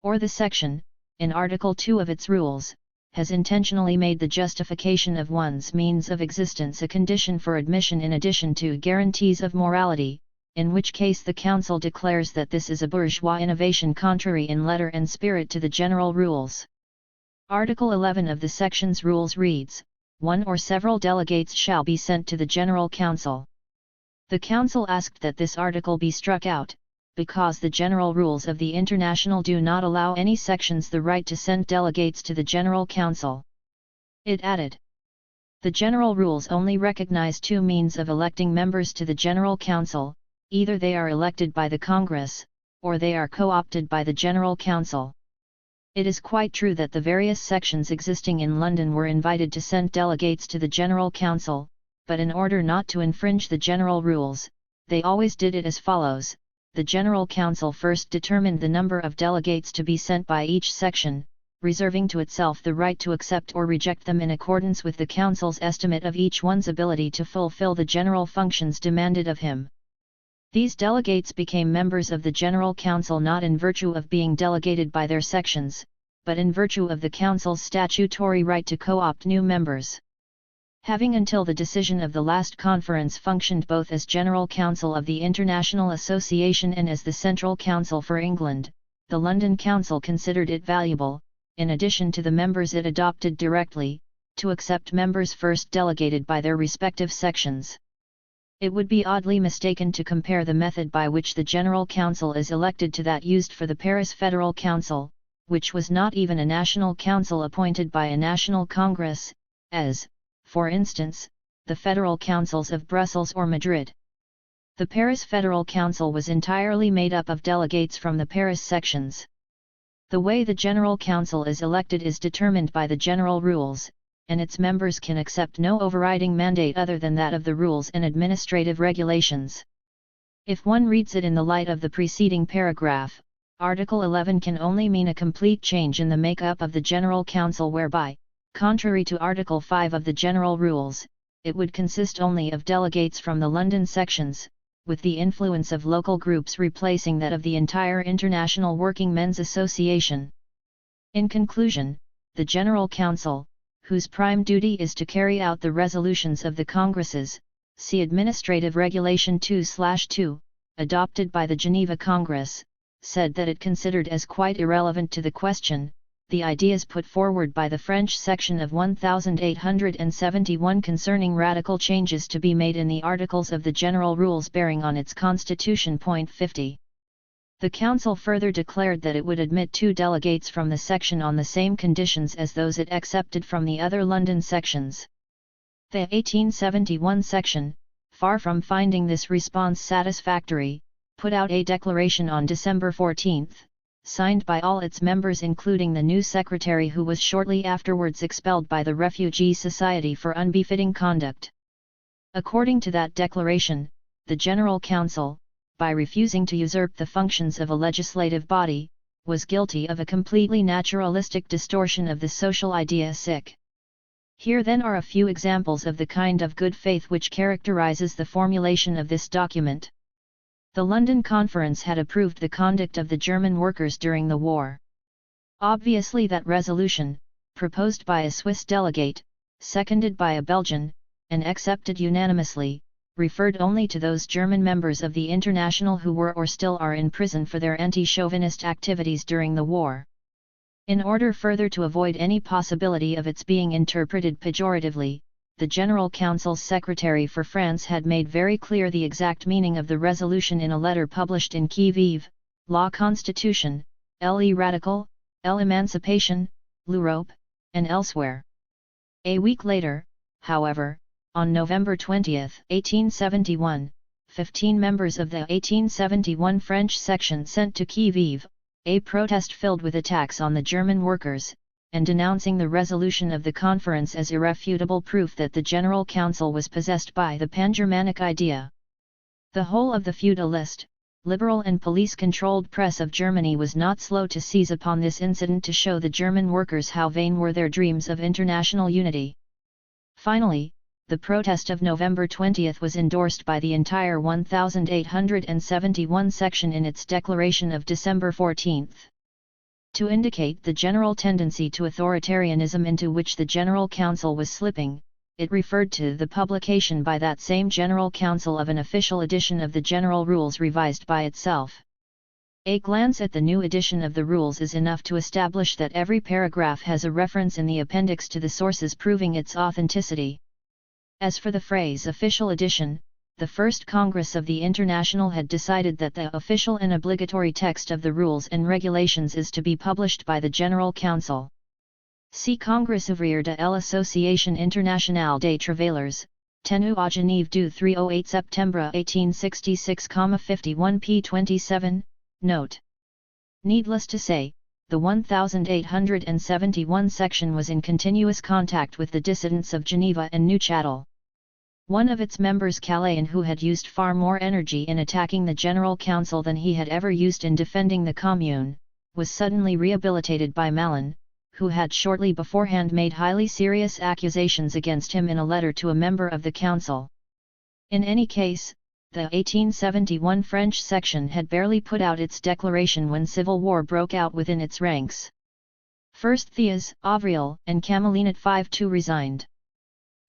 [SPEAKER 1] or the section, in Article 2 of its rules, has intentionally made the justification of one's means of existence a condition for admission in addition to guarantees of morality, in which case the Council declares that this is a bourgeois innovation contrary in letter and spirit to the General Rules. Article 11 of the section's rules reads, "One or several delegates shall be sent to the General Council." The Council asked that this article be struck out, because the General Rules of the International do not allow any sections the right to send delegates to the General Council. It added, "The General Rules only recognize two means of electing members to the General Council: either they are elected by the Congress, or they are co-opted by the General Council." It is quite true that the various sections existing in London were invited to send delegates to the General Council, but in order not to infringe the General Rules, they always did it as follows. The General Council first determined the number of delegates to be sent by each section, reserving to itself the right to accept or reject them in accordance with the Council's estimate of each one's ability to fulfill the general functions demanded of him. These delegates became members of the General Council not in virtue of being delegated by their sections, but in virtue of the Council's statutory right to co-opt new members. Having until the decision of the last conference functioned both as General Council of the International Association and as the Central Council for England, the London Council considered it valuable, in addition to the members it adopted directly, to accept members first delegated by their respective sections. It would be oddly mistaken to compare the method by which the General Council is elected to that used for the Paris Federal Council, which was not even a national council appointed by a national congress, as, for instance, the federal councils of Brussels or Madrid. The Paris Federal Council was entirely made up of delegates from the Paris sections. The way the General Council is elected is determined by the general rules, and its members can accept no overriding mandate other than that of the rules and administrative regulations. If one reads it in the light of the preceding paragraph, Article 11 can only mean a complete change in the makeup of the General Council whereby, contrary to Article 5 of the General Rules, it would consist only of delegates from the London sections, with the influence of local groups replacing that of the entire International Working Men's Association. In conclusion, the General Council, whose prime duty is to carry out the resolutions of the Congresses, see Administrative Regulation 2/2, adopted by the Geneva Congress, said that it considered as quite irrelevant to the question, the ideas put forward by the French section of 1871 concerning radical changes to be made in the articles of the General Rules bearing on its constitution. 50. The Council further declared that it would admit 2 delegates from the section on the same conditions as those it accepted from the other London sections. The 1871 section, far from finding this response satisfactory, put out a declaration on December 14, signed by all its members including the new secretary who was shortly afterwards expelled by the Refugee Society for unbefitting conduct. According to that declaration, the General Council, by refusing to usurp the functions of a legislative body, was guilty of a completely naturalistic distortion of the social idea. Here then are a few examples of the kind of good faith which characterizes the formulation of this document. The London Conference had approved the conduct of the German workers during the war. Obviously that resolution, proposed by a Swiss delegate, seconded by a Belgian, and accepted unanimously, referred only to those German members of the International who were or still are in prison for their anti-chauvinist activities during the war. In order further to avoid any possibility of its being interpreted pejoratively, the General Council's Secretary for France had made very clear the exact meaning of the resolution in a letter published in Qui Vive, La Constitution, Le Radical, L'Emancipation, L'Europe, and elsewhere. A week later, however, on November 20, 1871, 15 members of the 1871 French section sent to Qui Vive a protest filled with attacks on the German workers, and denouncing the resolution of the conference as irrefutable proof that the General Council was possessed by the pan-Germanic idea. The whole of the feudalist, liberal and police-controlled press of Germany was not slow to seize upon this incident to show the German workers how vain were their dreams of international unity. Finally, the protest of November 20 was endorsed by the entire 1871 section in its declaration of December 14. To indicate the general tendency to authoritarianism into which the General Council was slipping, it referred to the publication by that same General Council of an official edition of the General Rules revised by itself. A glance at the new edition of the rules is enough to establish that every paragraph has a reference in the appendix to the sources proving its authenticity. As for the phrase official edition, the First Congress of the International had decided that the official and obligatory text of the rules and regulations is to be published by the General Council. See Congrès ouvrier de l'Association Internationale des Travailleurs, tenu à Genève du 308 Septembre 1866, 51 p. 27, note. Needless to say, the 1871 section was in continuous contact with the dissidents of Geneva and Neuchâtel. One of its members, Calayan, who had used far more energy in attacking the General Council than he had ever used in defending the Commune, was suddenly rehabilitated by Malin, who had shortly beforehand made highly serious accusations against him in a letter to a member of the Council. In any case, the 1871 French section had barely put out its declaration when civil war broke out within its ranks. First Thiers, Avril, and Cameline at 5-2 resigned.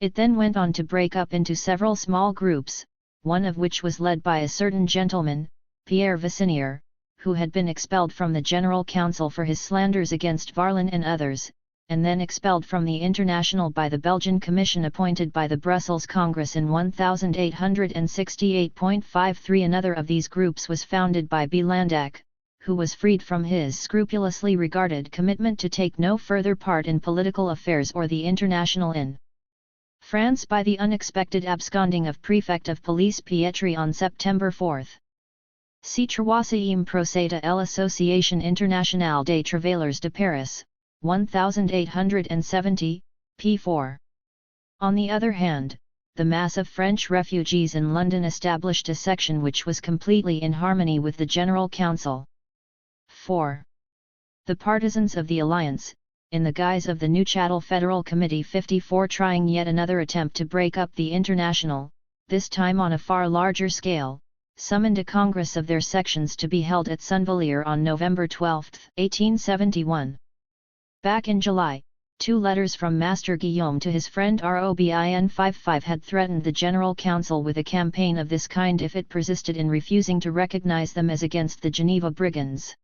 [SPEAKER 1] It then went on to break up into several small groups, one of which was led by a certain gentleman, Pierre Vicinier, who had been expelled from the General Council for his slanders against Varlin and others, and then expelled from the International by the Belgian Commission appointed by the Brussels Congress in 1868.53. Another of these groups was founded by B. Landac, who was freed from his scrupulously regarded commitment to take no further part in political affairs or the international in France by the unexpected absconding of Prefect of Police Pietri on September 4. See Troisième procès de l'Association Internationale des Travailleurs de Paris, 1870, p. 4. On the other hand, the mass of French refugees in London established a section which was completely in harmony with the General Council. 4. The partisans of the alliance, in the guise of the Neuchâtel Federal Committee 54, trying yet another attempt to break up the International, this time on a far larger scale, summoned a congress of their sections to be held at Sunvalier on November 12, 1871. Back in July, 2 letters from Master Guillaume to his friend Robin 55 had threatened the General Council with a campaign of this kind if it persisted in refusing to recognize them as against the Geneva brigands.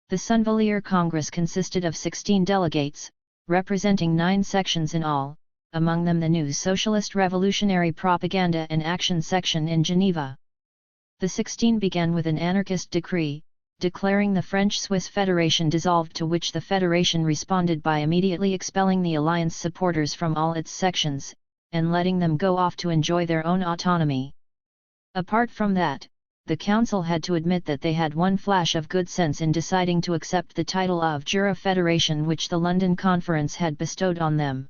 [SPEAKER 1] The Sunvalier Congress consisted of 16 delegates, representing 9 sections in all, among them the new Socialist Revolutionary Propaganda and Action section in Geneva. The 16 began with an anarchist decree, declaring the French-Swiss Federation dissolved, to which the Federation responded by immediately expelling the alliance supporters from all its sections, and letting them go off to enjoy their own autonomy. Apart from that, the Council had to admit that they had one flash of good sense in deciding to accept the title of Jura Federation which the London Conference had bestowed on them.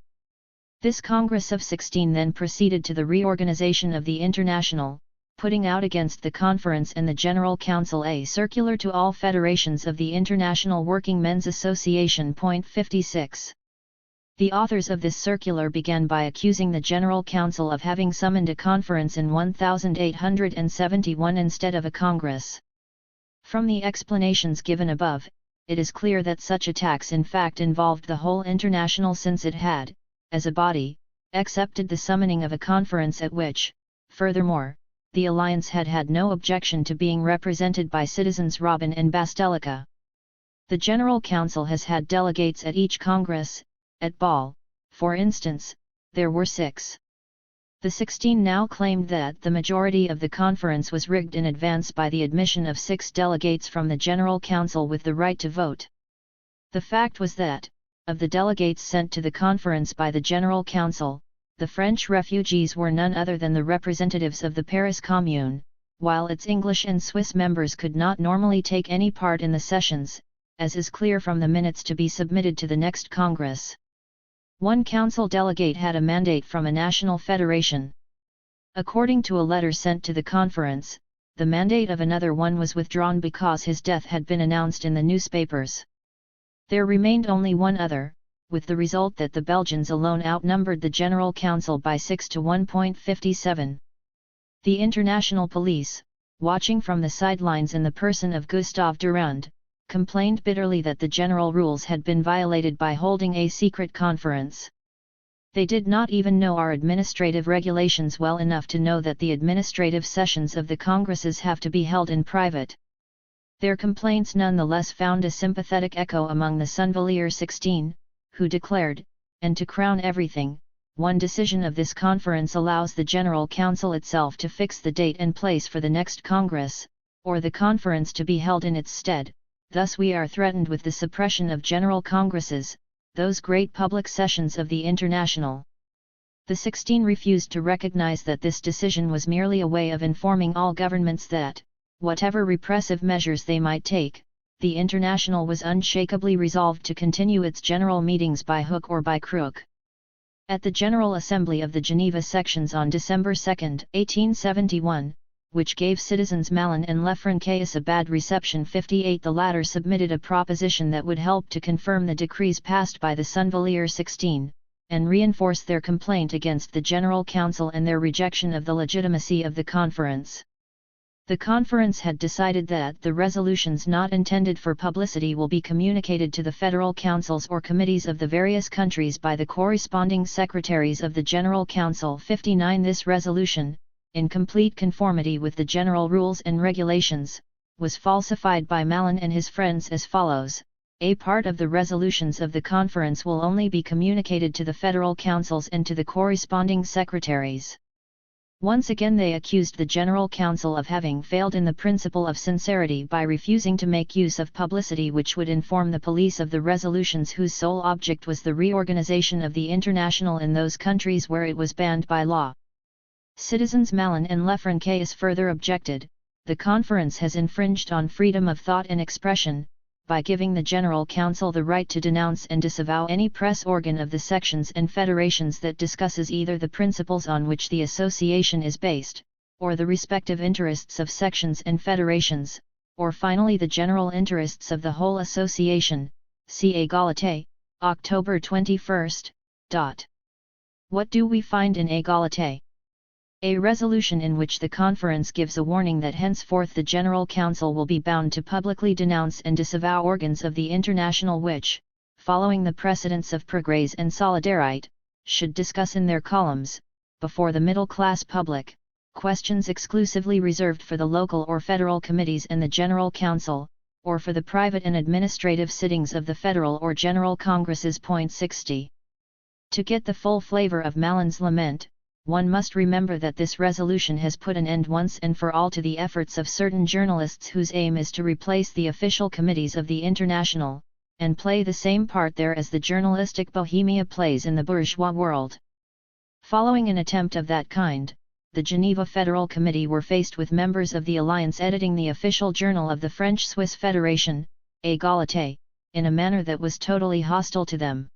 [SPEAKER 1] This Congress of 16 then proceeded to the reorganization of the International, putting out against the Conference and the General Council a circular to all federations of the International Working Men's Association. 56. The authors of this circular began by accusing the General Council of having summoned a conference in 1871 instead of a congress. From the explanations given above, it is clear that such attacks in fact involved the whole International, since it had, as a body, accepted the summoning of a conference at which, furthermore, the alliance had had no objection to being represented by citizens Robin and Bastelica. The General Council has had delegates at each congress. At Bâle, for instance, there were 6. The 16 now claimed that the majority of the conference was rigged in advance by the admission of 6 delegates from the General Council with the right to vote. The fact was that, of the delegates sent to the conference by the General Council, the French refugees were none other than the representatives of the Paris Commune, while its English and Swiss members could not normally take any part in the sessions, as is clear from the minutes to be submitted to the next Congress. One council delegate had a mandate from a national federation. According to a letter sent to the conference, the mandate of another one was withdrawn because his death had been announced in the newspapers. There remained only one other, with the result that the Belgians alone outnumbered the General Council by 6 to 1.57. The international police, watching from the sidelines in the person of Gustave Durand, complained bitterly that the general rules had been violated by holding a secret conference. They did not even know our administrative regulations well enough to know that the administrative sessions of the congresses have to be held in private. Their complaints nonetheless found a sympathetic echo among the Sunvalier 16, who declared, and to crown everything, one decision of this conference allows the General Council itself to fix the date and place for the next Congress, or the conference to be held in its stead. Thus we are threatened with the suppression of general congresses, those great public sessions of the International. The 16 refused to recognize that this decision was merely a way of informing all governments that, whatever repressive measures they might take, the International was unshakably resolved to continue its general meetings by hook or by crook. At the General Assembly of the Geneva sections on December 2, 1871, which gave citizens Malin and Lefrançois a bad reception, 58, the latter submitted a proposition that would help to confirm the decrees passed by the Sunvalier 16, and reinforce their complaint against the General Council and their rejection of the legitimacy of the conference. The conference had decided that the resolutions not intended for publicity will be communicated to the federal councils or committees of the various countries by the corresponding secretaries of the General Council. 59. This resolution, in complete conformity with the general rules and regulations, was falsified by Malin and his friends as follows. A part of the resolutions of the conference will only be communicated to the federal councils and to the corresponding secretaries. Once again they accused the General Council of having failed in the principle of sincerity by refusing to make use of publicity which would inform the police of the resolutions whose sole object was the reorganization of the International in those countries where it was banned by law. Citizens Malin and Lefrançais further objected, the conference has infringed on freedom of thought and expression, by giving the General Council the right to denounce and disavow any press organ of the sections and federations that discusses either the principles on which the association is based, or the respective interests of sections and federations, or finally the general interests of the whole association. See Égalité, October 21. What do we find in Égalité? A resolution in which the conference gives a warning that henceforth the General Council will be bound to publicly denounce and disavow organs of the International which, following the precedents of Progrès and Solidarité, should discuss in their columns, before the middle-class public, questions exclusively reserved for the local or federal committees and the General Council, or for the private and administrative sittings of the Federal or General Congresses. 60. To get the full flavor of Malin's lament, one must remember that this resolution has put an end once and for all to the efforts of certain journalists whose aim is to replace the official committees of the International, and play the same part there as the journalistic bohemia plays in the bourgeois world. Following an attempt of that kind, the Geneva Federal Committee were faced with members of the Alliance editing the official journal of the French-Swiss Federation, Égalité, in a manner that was totally hostile to them.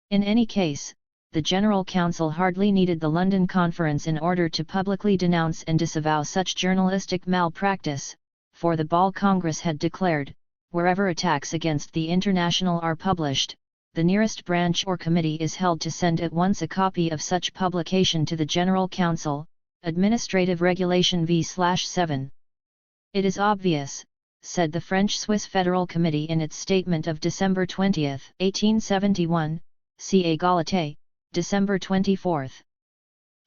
[SPEAKER 1] In any case, the General Council hardly needed the London Conference in order to publicly denounce and disavow such journalistic malpractice, for the Ball Congress had declared, wherever attacks against the International are published, the nearest branch or committee is held to send at once a copy of such publication to the General Council, Administrative Regulation V/7. It is obvious, said the French-Swiss Federal Committee in its statement of December 20, 1871, see Égalité, December 24.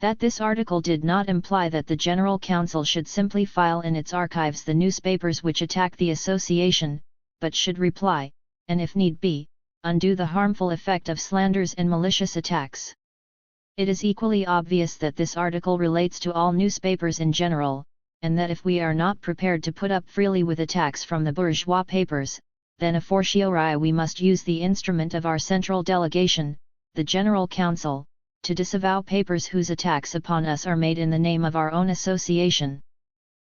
[SPEAKER 1] That this article did not imply that the General Council should simply file in its archives the newspapers which attack the association, but should reply, and if need be, undo the harmful effect of slanders and malicious attacks. It is equally obvious that this article relates to all newspapers in general, and that if we are not prepared to put up freely with attacks from the bourgeois papers, then a fortiori we must use the instrument of our central delegation, the General Council, to disavow papers whose attacks upon us are made in the name of our own association.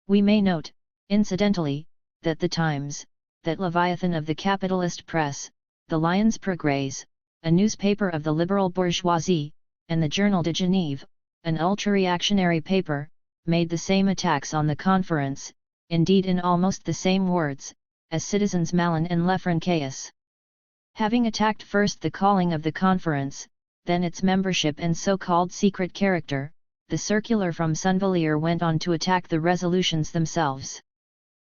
[SPEAKER 1] We may note, incidentally, that the Times, that Leviathan of the capitalist press, the Lions Progrès, a newspaper of the liberal bourgeoisie, and the Journal de Genève, an ultra-reactionary paper, made the same attacks on the conference, indeed in almost the same words, as citizens Malin and Lefrançais. Having attacked first the calling of the conference, then its membership and so-called secret character, the circular from Sunvalier went on to attack the resolutions themselves.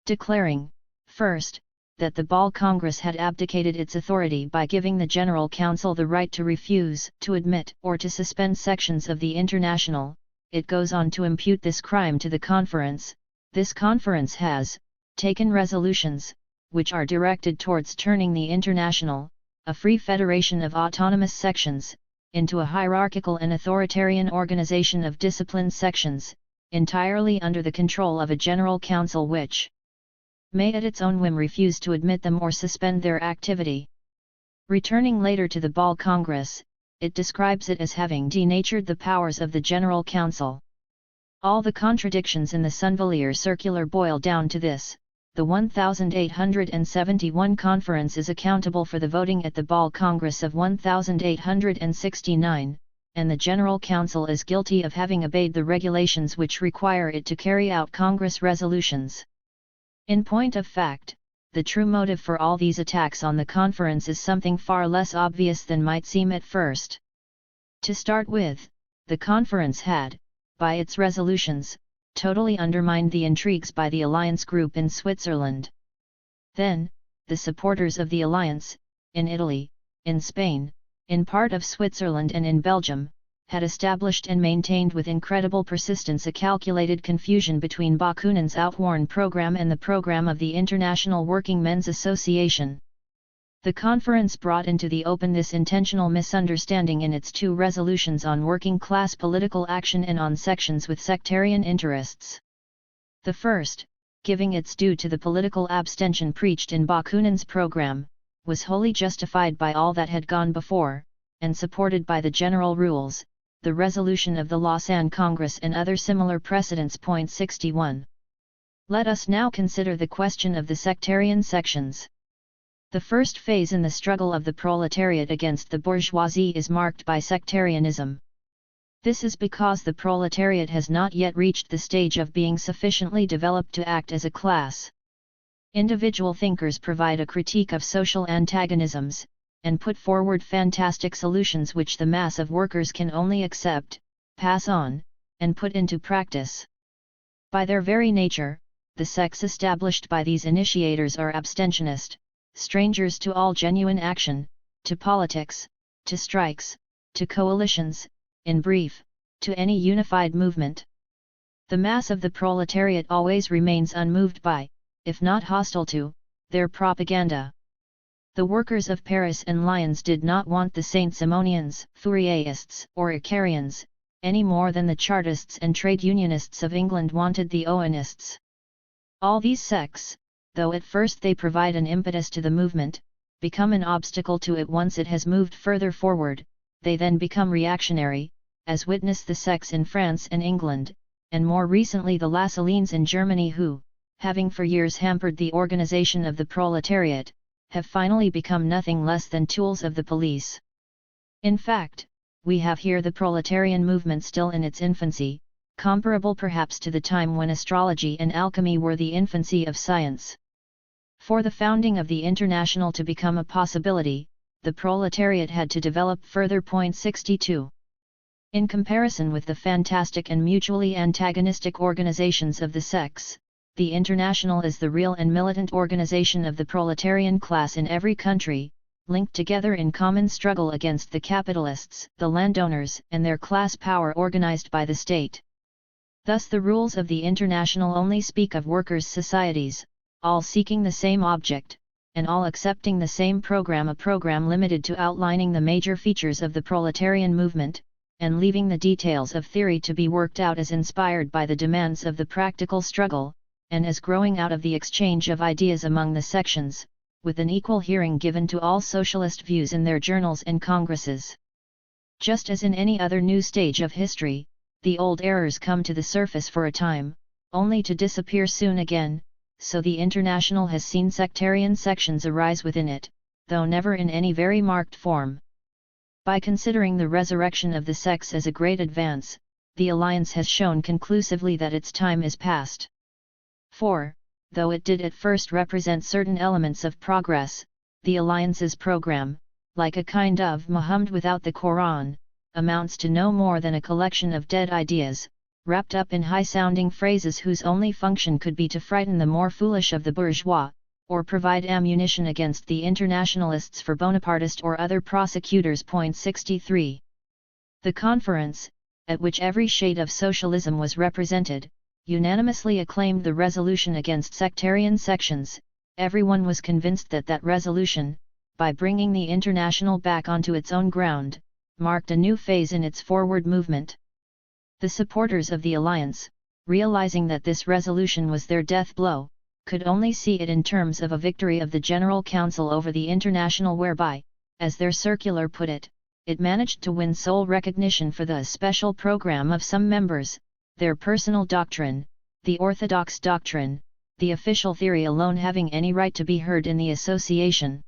[SPEAKER 1] Declaring, first, that the Ball Congress had abdicated its authority by giving the General Council the right to refuse, to admit, or to suspend sections of the International, it goes on to impute this crime to the conference. This conference has taken resolutions, which are directed towards turning the International, a free federation of autonomous sections, into a hierarchical and authoritarian organization of disciplined sections, entirely under the control of a General Council which may at its own whim refuse to admit them or suspend their activity. Returning later to the Ball Congress, it describes it as having denatured the powers of the General Council. All the contradictions in the Sunvalier circular boil down to this: the 1871 conference is accountable for the voting at the Ball Congress of 1869, and the General Council is guilty of having obeyed the regulations which require it to carry out Congress resolutions. In point of fact, the true motive for all these attacks on the conference is something far less obvious than might seem at first. To start with, the conference had, by its resolutions, totally undermined the intrigues by the Alliance group in Switzerland. Then, the supporters of the Alliance, in Italy, in Spain, in part of Switzerland and in Belgium, had established and maintained with incredible persistence a calculated confusion between Bakunin's outworn program and the program of the International Working Men's Association. The conference brought into the open this intentional misunderstanding in its two resolutions on working-class political action and on sections with sectarian interests. The first, giving its due to the political abstention preached in Bakunin's program, was wholly justified by all that had gone before, and supported by the general rules, the resolution of the Lausanne Congress and other similar precedents. 61. Let us now consider the question of the sectarian sections. The first phase in the struggle of the proletariat against the bourgeoisie is marked by sectarianism. This is because the proletariat has not yet reached the stage of being sufficiently developed to act as a class. Individual thinkers provide a critique of social antagonisms, and put forward fantastic solutions which the mass of workers can only accept, pass on, and put into practice. By their very nature, the sects established by these initiators are abstentionist, strangers to all genuine action, to politics, to strikes, to coalitions, in brief, to any unified movement. The mass of the proletariat always remains unmoved by, if not hostile to, their propaganda. The workers of Paris and Lyons did not want the Saint-Simonians, Fourierists, or Icarians, any more than the Chartists and trade unionists of England wanted the Owenists. All these sects, though at first they provide an impetus to the movement, become an obstacle to it once it has moved further forward. They then become reactionary, as witness the sects in France and England, and more recently the Lassalleans in Germany who, having for years hampered the organization of the proletariat, have finally become nothing less than tools of the police. In fact, we have here the proletarian movement still in its infancy, comparable perhaps to the time when astrology and alchemy were the infancy of science. For the founding of the International to become a possibility, the proletariat had to develop further. 62. In comparison with the fantastic and mutually antagonistic organizations of the sects, the International is the real and militant organization of the proletarian class in every country, linked together in common struggle against the capitalists, the landowners, and their class power organized by the state. Thus the rules of the International only speak of workers' societies, all seeking the same object, and all accepting the same program, a program limited to outlining the major features of the proletarian movement, and leaving the details of theory to be worked out as inspired by the demands of the practical struggle, and as growing out of the exchange of ideas among the sections, with an equal hearing given to all socialist views in their journals and congresses. Just as in any other new stage of history, the old errors come to the surface for a time, only to disappear soon again, so the International has seen sectarian sections arise within it, though never in any very marked form. By considering the resurrection of the sects as a great advance, the Alliance has shown conclusively that its time is past. For, though it did at first represent certain elements of progress, the Alliance's program, like a kind of Muhammad without the Quran, amounts to no more than a collection of dead ideas, wrapped up in high-sounding phrases whose only function could be to frighten the more foolish of the bourgeois, or provide ammunition against the internationalists for Bonapartist or other prosecutors. 63. The conference, at which every shade of socialism was represented, unanimously acclaimed the resolution against sectarian sections. Everyone was convinced that that resolution, by bringing the International back onto its own ground, marked a new phase in its forward movement. The supporters of the Alliance, realizing that this resolution was their death blow, could only see it in terms of a victory of the General Council over the International whereby, as their circular put it, it managed to win sole recognition for the special program of some members, their personal doctrine, the orthodox doctrine, the official theory alone having any right to be heard in the association.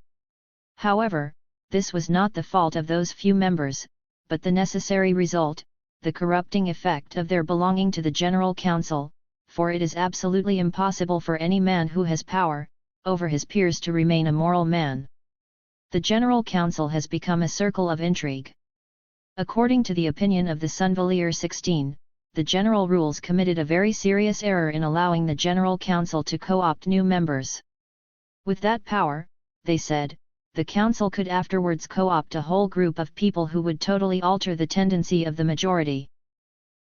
[SPEAKER 1] However, this was not the fault of those few members, but the necessary result, the corrupting effect of their belonging to the General Council, for it is absolutely impossible for any man who has power over his peers to remain a moral man. The General Council has become a circle of intrigue. According to the opinion of the Sunvalier 16, the General Rules committed a very serious error in allowing the General Council to co-opt new members. With that power, they said, the Council could afterwards co-opt a whole group of people who would totally alter the tendency of the majority.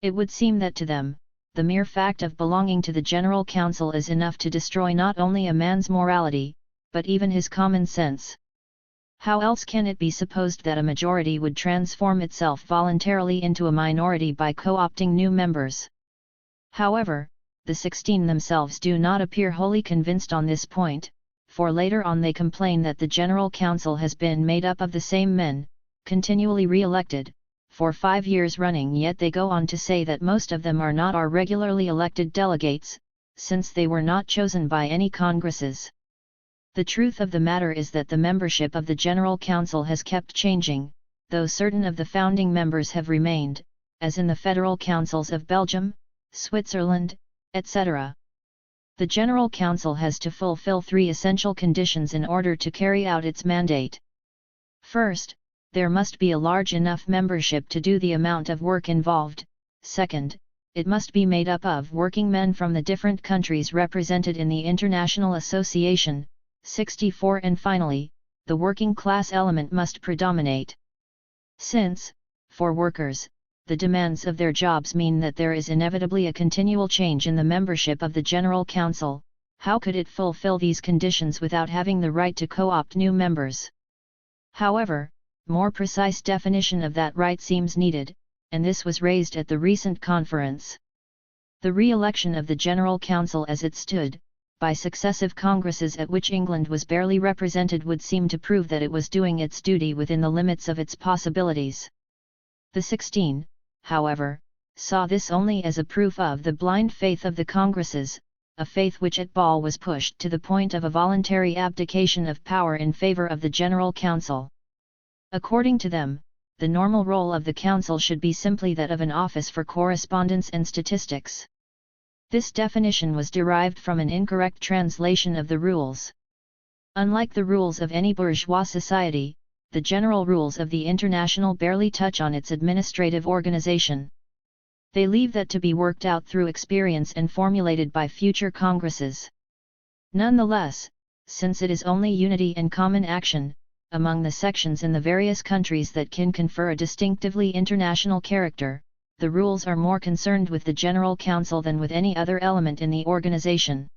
[SPEAKER 1] It would seem that to them, the mere fact of belonging to the General Council is enough to destroy not only a man's morality, but even his common sense. How else can it be supposed that a majority would transform itself voluntarily into a minority by co-opting new members? However, the 16 themselves do not appear wholly convinced on this point, for later on they complain that the General Council has been made up of the same men, continually re-elected, for 5 years running, yet they go on to say that most of them are not our regularly elected delegates, since they were not chosen by any congresses. The truth of the matter is that the membership of the General Council has kept changing, though certain of the founding members have remained, as in the Federal Councils of Belgium, Switzerland, etc. The General Council has to fulfill 3 essential conditions in order to carry out its mandate. First, there must be a large enough membership to do the amount of work involved. Second, it must be made up of working men from the different countries represented in the International Association. 64. And finally, the working class element must predominate. Since, for workers, the demands of their jobs mean that there is inevitably a continual change in the membership of the General Council, how could it fulfill these conditions without having the right to co-opt new members? However, more precise definition of that right seems needed, and this was raised at the recent conference. The re-election of the General Council as it stood, by successive congresses at which England was barely represented, would seem to prove that it was doing its duty within the limits of its possibilities. The 16, however, saw this only as a proof of the blind faith of the congresses, a faith which at ball was pushed to the point of a voluntary abdication of power in favor of the General Council. According to them, the normal role of the Council should be simply that of an office for correspondence and statistics. This definition was derived from an incorrect translation of the rules. Unlike the rules of any bourgeois society, the general rules of the International barely touch on its administrative organization. They leave that to be worked out through experience and formulated by future congresses. Nonetheless, since it is only unity and common action, among the sections in the various countries that can confer a distinctively international character, the rules are more concerned with the General Council than with any other element in the organization.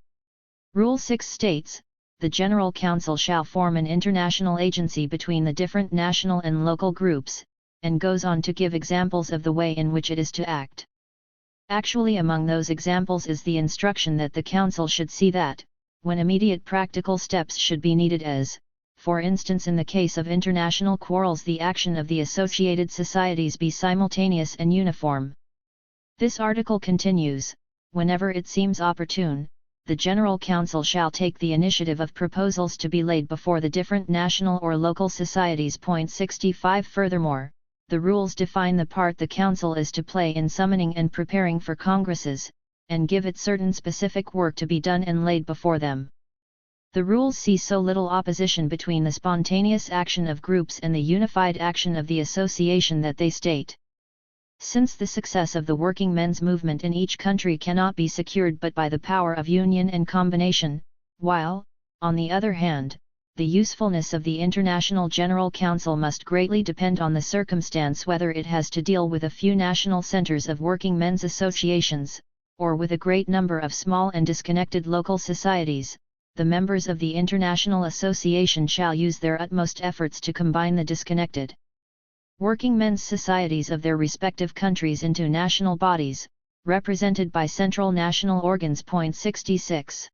[SPEAKER 1] Rule 6 states, the General Council shall form an international agency between the different national and local groups, and goes on to give examples of the way in which it is to act. Actually, among those examples is the instruction that the Council should see that, when immediate practical steps should be needed, as, for instance in the case of international quarrels, the action of the associated societies be simultaneous and uniform. This article continues, whenever it seems opportune, the General Council shall take the initiative of proposals to be laid before the different national or local societies. 65 Furthermore, the rules define the part the Council is to play in summoning and preparing for congresses, and give it certain specific work to be done and laid before them. The rules see so little opposition between the spontaneous action of groups and the unified action of the association that they state, since the success of the working men's movement in each country cannot be secured but by the power of union and combination, while, on the other hand, the usefulness of the International General Council must greatly depend on the circumstance whether it has to deal with a few national centers of working men's associations, or with a great number of small and disconnected local societies. The members of the International Association shall use their utmost efforts to combine the disconnected working men's societies of their respective countries into national bodies, represented by central national organs. 66.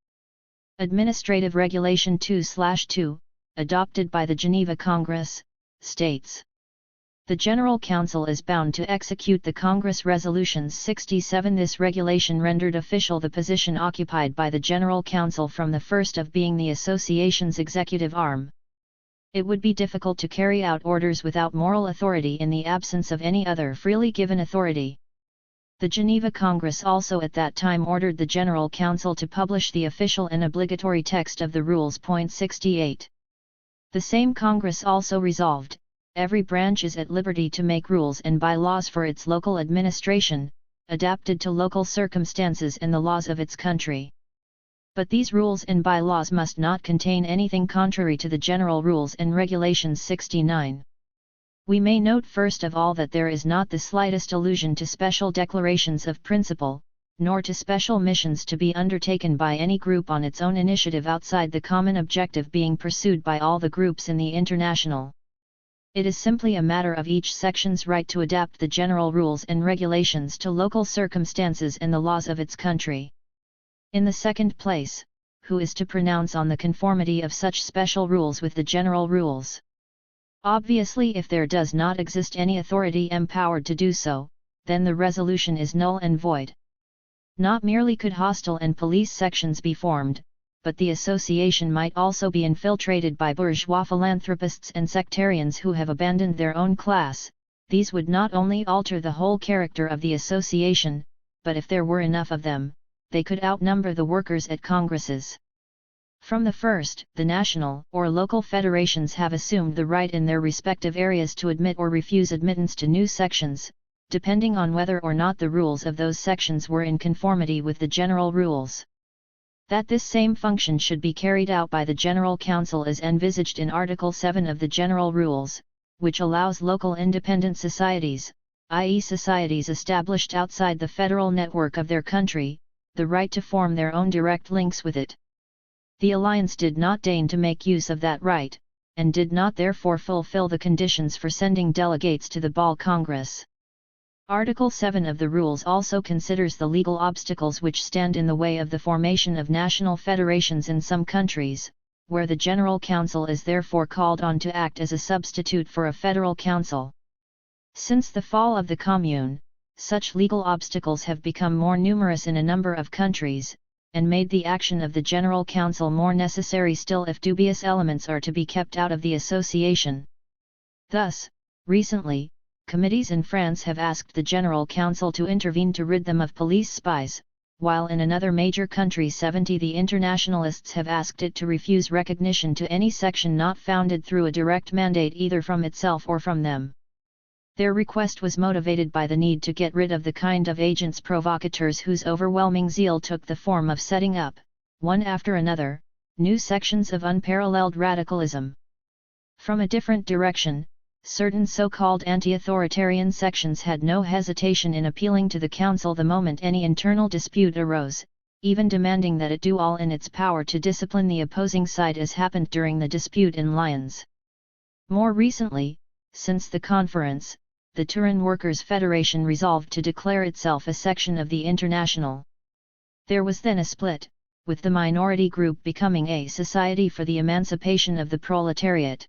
[SPEAKER 1] Administrative Regulation 2/2, adopted by the Geneva Congress, states, the General Council is bound to execute the Congress resolutions. 67. This regulation rendered official the position occupied by the General Council from the first of being the association's executive arm. It would be difficult to carry out orders without moral authority in the absence of any other freely given authority. The Geneva Congress also at that time ordered the General Council to publish the official and obligatory text of the rules. 68. The same Congress also resolved, every branch is at liberty to make rules and bylaws for its local administration, adapted to local circumstances and the laws of its country. But these rules and bylaws must not contain anything contrary to the General Rules and Regulations 69. We may note first of all that there is not the slightest allusion to special declarations of principle, nor to special missions to be undertaken by any group on its own initiative outside the common objective being pursued by all the groups in the International. It is simply a matter of each section's right to adapt the general rules and regulations to local circumstances and the laws of its country. In the second place, who is to pronounce on the conformity of such special rules with the general rules? Obviously, if there does not exist any authority empowered to do so, then the resolution is null and void. Not merely could hostile and police sections be formed, but the association might also be infiltrated by bourgeois philanthropists and sectarians who have abandoned their own class. These would not only alter the whole character of the association, but if there were enough of them, they could outnumber the workers at congresses. From the first, the national or local federations have assumed the right in their respective areas to admit or refuse admittance to new sections, depending on whether or not the rules of those sections were in conformity with the general rules. That this same function should be carried out by the General Council is envisaged in Article 7 of the General Rules, which allows local independent societies, i.e. societies established outside the federal network of their country, the right to form their own direct links with it. The Alliance did not deign to make use of that right, and did not therefore fulfill the conditions for sending delegates to the Ball Congress. Article 7 of the Rules also considers the legal obstacles which stand in the way of the formation of national federations in some countries, where the General Council is therefore called on to act as a substitute for a federal council. Since the fall of the Commune, such legal obstacles have become more numerous in a number of countries, and made the action of the General Council more necessary still if dubious elements are to be kept out of the association. Thus, recently, committees in France have asked the General Council to intervene to rid them of police spies, while in another major country 70 the internationalists have asked it to refuse recognition to any section not founded through a direct mandate either from itself or from them. Their request was motivated by the need to get rid of the kind of agents provocateurs whose overwhelming zeal took the form of setting up, one after another, new sections of unparalleled radicalism. From a different direction, certain so-called anti-authoritarian sections had no hesitation in appealing to the Council the moment any internal dispute arose, even demanding that it do all in its power to discipline the opposing side as happened during the dispute in Lyons. More recently, since the conference, the Turin Workers' Federation resolved to declare itself a section of the International. There was then a split, with the minority group becoming a Society for the Emancipation of the Proletariat.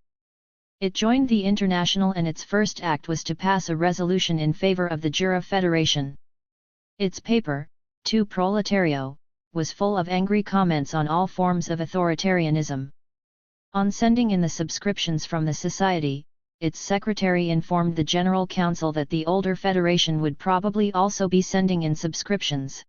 [SPEAKER 1] It joined the International and its first act was to pass a resolution in favor of the Jura Federation. Its paper, Tu Proletario, was full of angry comments on all forms of authoritarianism. On sending in the subscriptions from the Society, its secretary informed the General Council that the older federation would probably also be sending in subscriptions.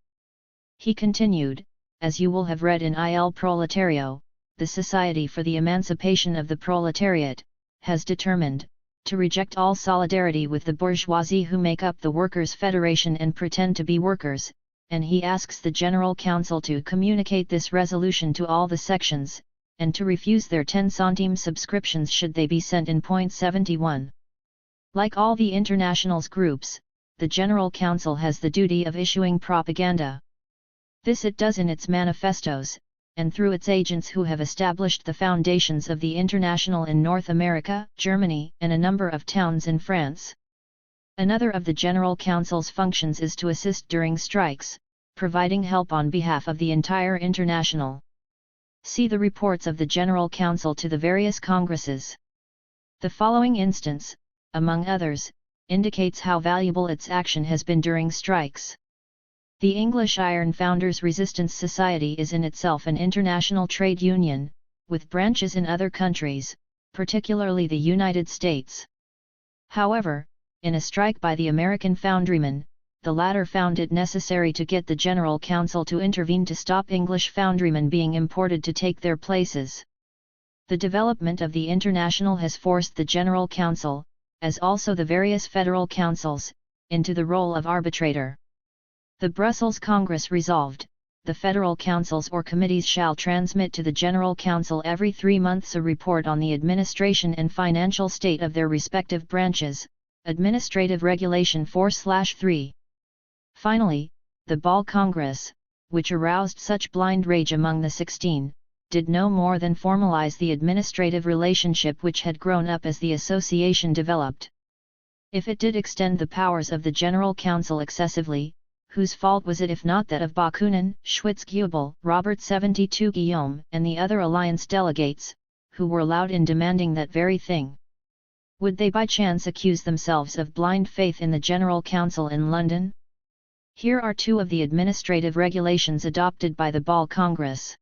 [SPEAKER 1] He continued, as you will have read in Il Proletario, the Society for the Emancipation of the Proletariat, has determined, to reject all solidarity with the bourgeoisie who make up the Workers' Federation and pretend to be workers, and he asks the General Council to communicate this resolution to all the sections, and to refuse their 10-centime subscriptions should they be sent in. 71. Like all the International's groups, the General Council has the duty of issuing propaganda. This it does in its manifestos, and through its agents who have established the foundations of the International in North America, Germany, and a number of towns in France. Another of the General Council's functions is to assist during strikes, providing help on behalf of the entire International. See the reports of the General Council to the various congresses. The following instance, among others, indicates how valuable its action has been during strikes. The English Iron Founders Resistance Society is in itself an international trade union, with branches in other countries, particularly the United States. However, in a strike by the American foundrymen, the latter found it necessary to get the General Council to intervene to stop English foundrymen being imported to take their places. The development of the International has forced the General Council, as also the various federal councils, into the role of arbitrator. The Brussels Congress resolved, the federal councils or committees shall transmit to the General Council every 3 months a report on the administration and financial state of their respective branches, Administrative Regulation 4/3. Finally, the Ball Congress, which aroused such blind rage among the 16, did no more than formalize the administrative relationship which had grown up as the association developed. If it did extend the powers of the General Council excessively, whose fault was it if not that of Bakunin, Schwytz-Goebel, Robert 72 Guillaume and the other alliance delegates, who were loud in demanding that very thing? Would they by chance accuse themselves of blind faith in the General Council in London? Here are 2 of the administrative regulations adopted by the Ball Congress.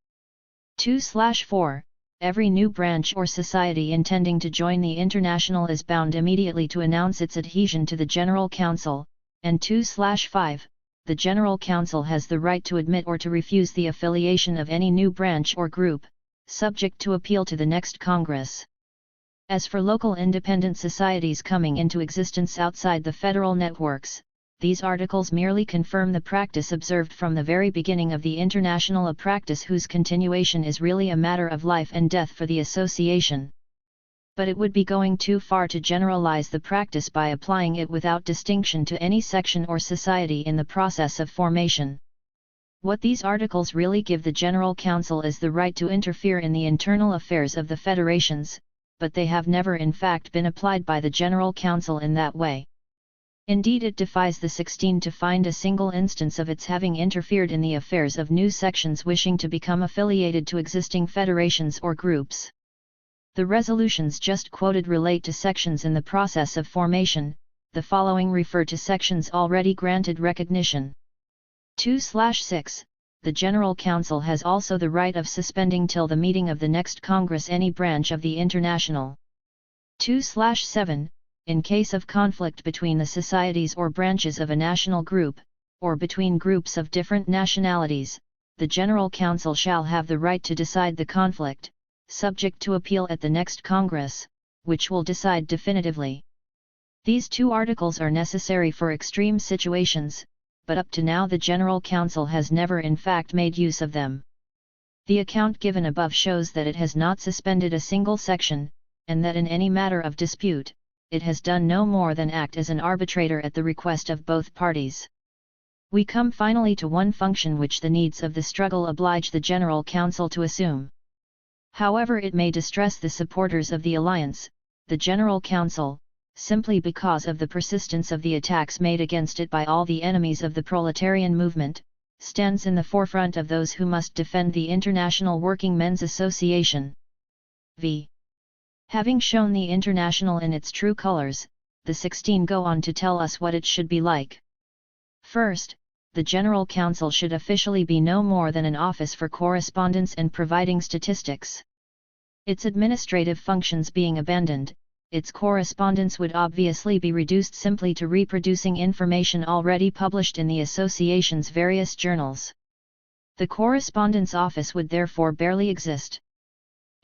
[SPEAKER 1] 2/4. Every new branch or society intending to join the International is bound immediately to announce its adhesion to the General Council, and 2/5. The General Council has the right to admit or to refuse the affiliation of any new branch or group, subject to appeal to the next Congress. As for local independent societies coming into existence outside the federal networks, these articles merely confirm the practice observed from the very beginning of the International, a practice whose continuation is really a matter of life and death for the association. But it would be going too far to generalize the practice by applying it without distinction to any section or society in the process of formation. What these articles really give the General Council is the right to interfere in the internal affairs of the federations, but they have never in fact been applied by the General Council in that way. Indeed, it defies the 16 to find a single instance of its having interfered in the affairs of new sections wishing to become affiliated to existing federations or groups. The resolutions just quoted relate to sections in the process of formation, the following refer to sections already granted recognition. 2/6. The General Council has also the right of suspending till the meeting of the next Congress any branch of the International. 2/7. In case of conflict between the societies or branches of a national group, or between groups of different nationalities, the General Council shall have the right to decide the conflict, subject to appeal at the next Congress, which will decide definitively. These 2 articles are necessary for extreme situations, but up to now the General Council has never in fact made use of them. The account given above shows that it has not suspended a single section, and that in any matter of dispute, it has done no more than act as an arbitrator at the request of both parties. We come finally to one function which the needs of the struggle oblige the General Council to assume. However it may distress the supporters of the alliance, the General Council, simply because of the persistence of the attacks made against it by all the enemies of the proletarian movement, stands in the forefront of those who must defend the International Working Men's Association. V. Having shown the International in its true colors, the 16 go on to tell us what it should be like. First, the General Council should officially be no more than an office for correspondence and providing statistics. Its administrative functions being abandoned, its correspondence would obviously be reduced simply to reproducing information already published in the association's various journals. The correspondence office would therefore barely exist.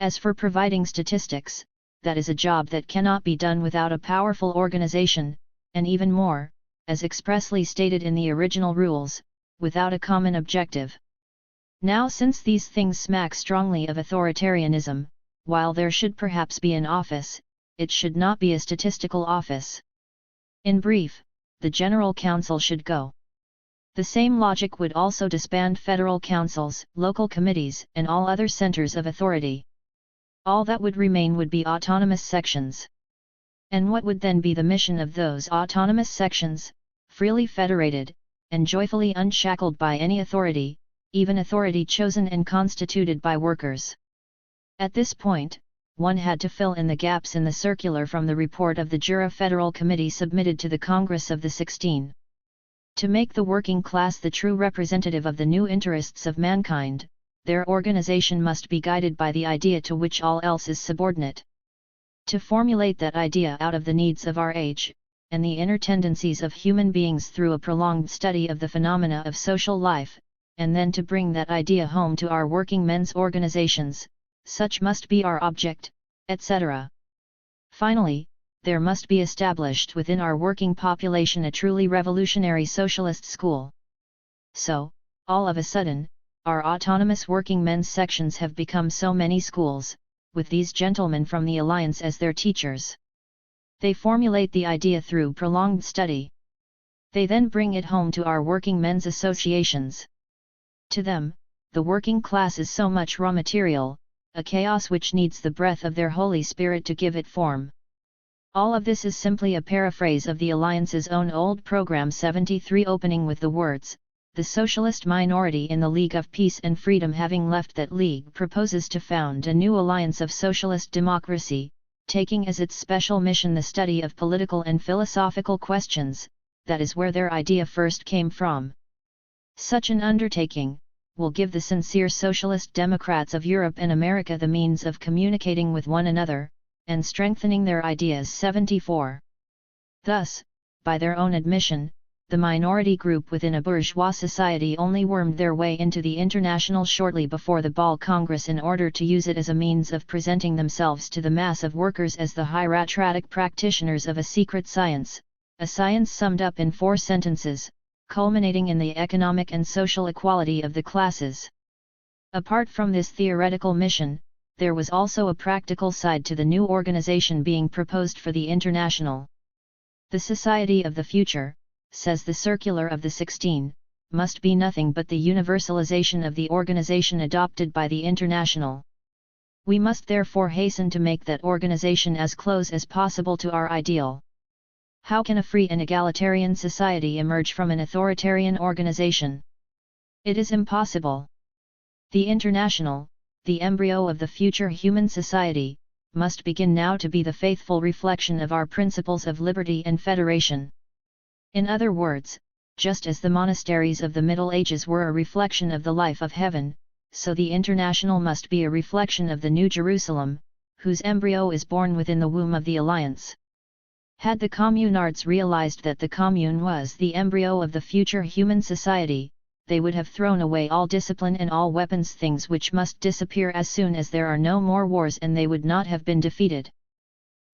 [SPEAKER 1] As for providing statistics, that is a job that cannot be done without a powerful organization, and even more, as expressly stated in the original rules, without a common objective. Now, since these things smack strongly of authoritarianism, while there should perhaps be an office, it should not be a statistical office. In brief, the General Council should go. The same logic would also disband federal councils, local committees, and all other centers of authority. All that would remain would be autonomous sections. And what would then be the mission of those autonomous sections, freely federated, and joyfully unshackled by any authority, even authority chosen and constituted by workers? At this point, one had to fill in the gaps in the circular from the report of the Jura Federal Committee submitted to the Congress of the 16. To make the working class the true representative of the new interests of mankind, their organization must be guided by the idea to which all else is subordinate. To formulate that idea out of the needs of our age, and the inner tendencies of human beings through a prolonged study of the phenomena of social life, and then to bring that idea home to our working men's organizations, such must be our object, etc. Finally, there must be established within our working population a truly revolutionary socialist school. So, all of a sudden, our autonomous working men's sections have become so many schools, with these gentlemen from the Alliance as their teachers. They formulate the idea through prolonged study. They then bring it home to our working men's associations. To them, the working class is so much raw material, a chaos which needs the breath of their Holy Spirit to give it form. All of this is simply a paraphrase of the Alliance's own old program 73, opening with the words, "The socialist minority in the League of Peace and Freedom, having left that league, proposes to found a new alliance of socialist democracy, taking as its special mission the study of political and philosophical questions." That is where their idea first came from. Such an undertaking will give the sincere socialist democrats of Europe and America the means of communicating with one another, and strengthening their ideas. 74. Thus, by their own admission, the minority group within a bourgeois society only wormed their way into the International shortly before the Ball Congress in order to use it as a means of presenting themselves to the mass of workers as the hieratic practitioners of a secret science, a science summed up in 4 sentences, culminating in the economic and social equality of the classes. Apart from this theoretical mission, there was also a practical side to the new organization being proposed for the International. The Society of the Future, says the Circular of the 16, must be nothing but the universalization of the organization adopted by the International. We must therefore hasten to make that organization as close as possible to our ideal. How can a free and egalitarian society emerge from an authoritarian organization? It is impossible. The International, the embryo of the future human society, must begin now to be the faithful reflection of our principles of liberty and federation. In other words, just as the monasteries of the Middle Ages were a reflection of the life of heaven, so the International must be a reflection of the New Jerusalem, whose embryo is born within the womb of the Alliance. Had the communards realized that the Commune was the embryo of the future human society, they would have thrown away all discipline and all weapons, things which must disappear as soon as there are no more wars, and they would not have been defeated.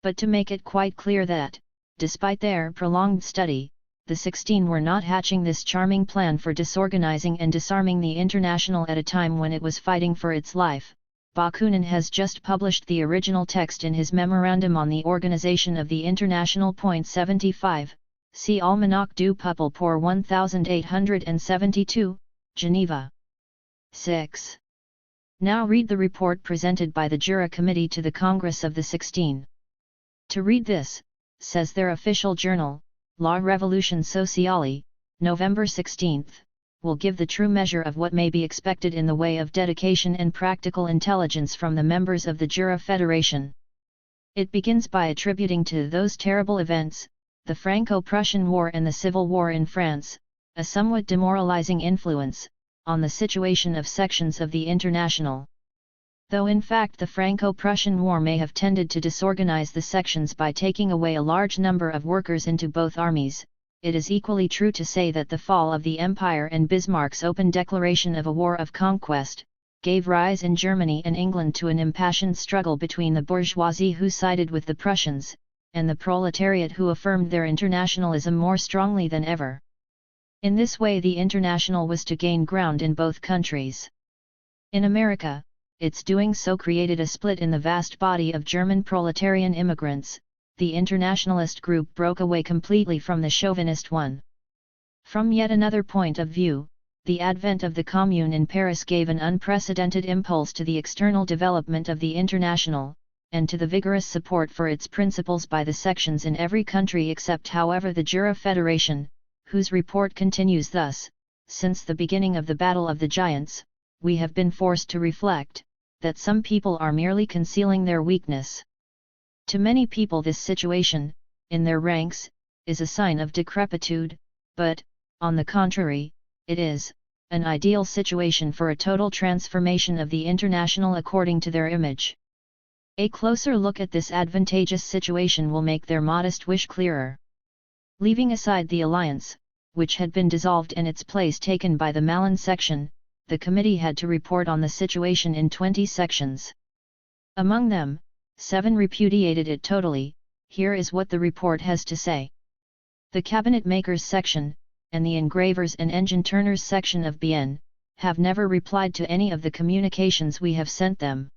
[SPEAKER 1] But to make it quite clear that, despite their prolonged study, the 16 were not hatching this charming plan for disorganizing and disarming the International at a time when it was fighting for its life, Bakunin has just published the original text in his Memorandum on the Organization of the International. 75, see Almanach du Peuple pour 1872, Geneva. 6. Now read the report presented by the Jura Committee to the Congress of the 16. To read this, says their official journal, La Révolution Sociale, November 16, will give the true measure of what may be expected in the way of dedication and practical intelligence from the members of the Jura Federation. It begins by attributing to those terrible events, the Franco-Prussian War and the Civil War in France, a somewhat demoralizing influence on the situation of sections of the International. Though in fact the Franco-Prussian War may have tended to disorganize the sections by taking away a large number of workers into both armies, it is equally true to say that the fall of the Empire and Bismarck's open declaration of a war of conquest, gave rise in Germany and England to an impassioned struggle between the bourgeoisie who sided with the Prussians, and the proletariat who affirmed their internationalism more strongly than ever. In this way the International was to gain ground in both countries. In America, its doing so created a split in the vast body of German proletarian immigrants. The internationalist group broke away completely from the chauvinist one. From yet another point of view, the advent of the Commune in Paris gave an unprecedented impulse to the external development of the International, and to the vigorous support for its principles by the sections in every country except however the Jura Federation, whose report continues thus: since the beginning of the Battle of the Giants, we have been forced to reflect, that some people are merely concealing their weakness. To many people this situation, in their ranks, is a sign of decrepitude, but, on the contrary, it is an ideal situation for a total transformation of the International according to their image. A closer look at this advantageous situation will make their modest wish clearer. Leaving aside the alliance, which had been dissolved and its place taken by the Malin section, the committee had to report on the situation in 20 sections. Among them, 7 repudiated it totally. Here is what the report has to say. The Cabinet Makers section, and the engravers and engine turners section of Bien, have never replied to any of the communications we have sent them.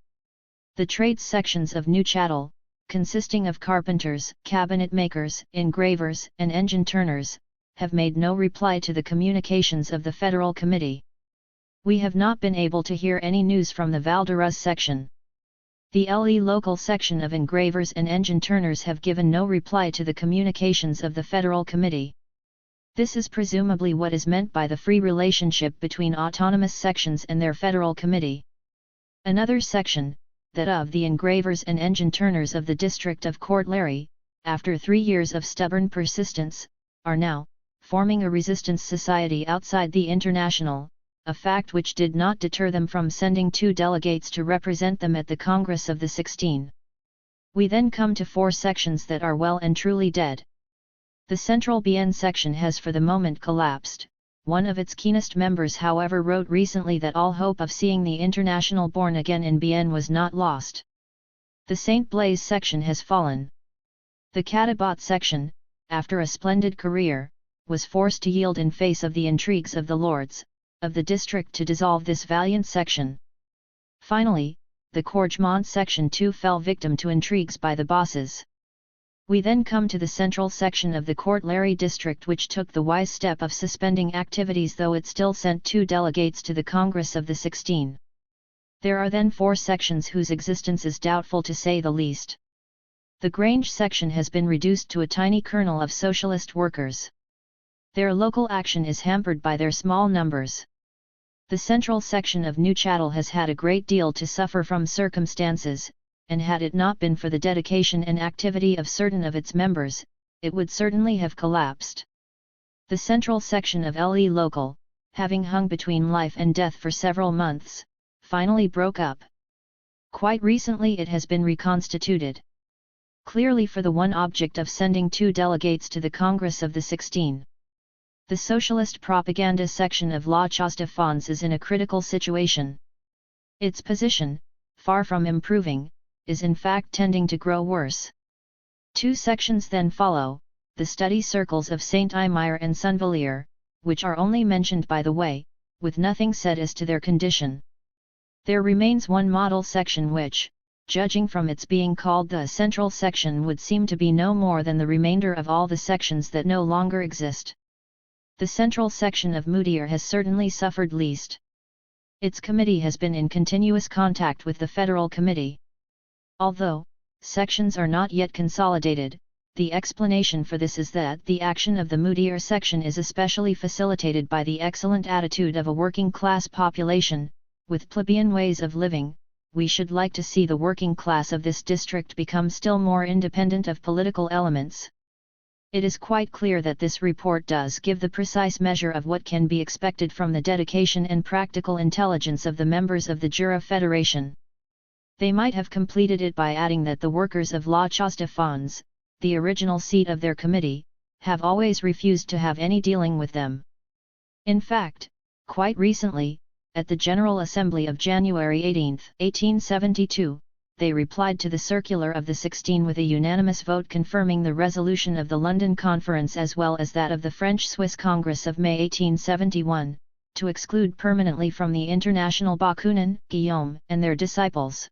[SPEAKER 1] The trades sections of New Chattel, consisting of carpenters, cabinet makers, engravers, and engine turners, have made no reply to the communications of the Federal Committee. We have not been able to hear any news from the Valderuz section. The LE local section of engravers and engine turners have given no reply to the communications of the Federal Committee. This is presumably what is meant by the free relationship between autonomous sections and their Federal Committee. Another section, that of the engravers and engine turners of the district of Court Larry, after 3 years of stubborn persistence, are now forming a resistance society outside the International, a fact which did not deter them from sending 2 delegates to represent them at the Congress of the 16. We then come to 4 sections that are well and truly dead. The Central Bien section has for the moment collapsed. One of its keenest members, however, wrote recently that all hope of seeing the International born again in Bien was not lost. The Saint Blaise section has fallen. The Catabat section, after a splendid career, was forced to yield in face of the intrigues of the lords of the district to dissolve this valiant section. Finally, the Courgemont section too fell victim to intrigues by the bosses. We then come to the central section of the Court Larry district, which took the wise step of suspending activities, though it still sent 2 delegates to the Congress of the 16. There are then 4 sections whose existence is doubtful to say the least. The Grange section has been reduced to a tiny kernel of socialist workers. Their local action is hampered by their small numbers. The central section of New Chattel has had a great deal to suffer from circumstances, and had it not been for the dedication and activity of certain of its members, it would certainly have collapsed. The central section of LE Local, having hung between life and death for several months, finally broke up. Quite recently it has been reconstituted. Clearly for the one object of sending 2 delegates to the Congress of the 16. The socialist propaganda section of La Chaux-de-Fonds is in a critical situation. Its position, far from improving, is in fact tending to grow worse. 2 sections then follow, the study circles of Saint-Imier and Sunvilliers, which are only mentioned by the way, with nothing said as to their condition. There remains one model section which, judging from its being called the central section, would seem to be no more than the remainder of all the sections that no longer exist. The central section of Moutier has certainly suffered least. Its committee has been in continuous contact with the Federal Committee. Although sections are not yet consolidated, the explanation for this is that the action of the Moutier section is especially facilitated by the excellent attitude of a working-class population, with plebeian ways of living. We should like to see the working class of this district become still more independent of political elements. It is quite clear that this report does give the precise measure of what can be expected from the dedication and practical intelligence of the members of the Jura Federation. They might have completed it by adding that the workers of La Chaux-de-Fonds, the original seat of their committee, have always refused to have any dealing with them. In fact, quite recently, at the General Assembly of January 18, 1872, they replied to the circular of the 16 with a unanimous vote confirming the resolution of the London Conference as well as that of the French-Swiss Congress of May 1871, to exclude permanently from the International Bakunin, Guillaume, and their disciples.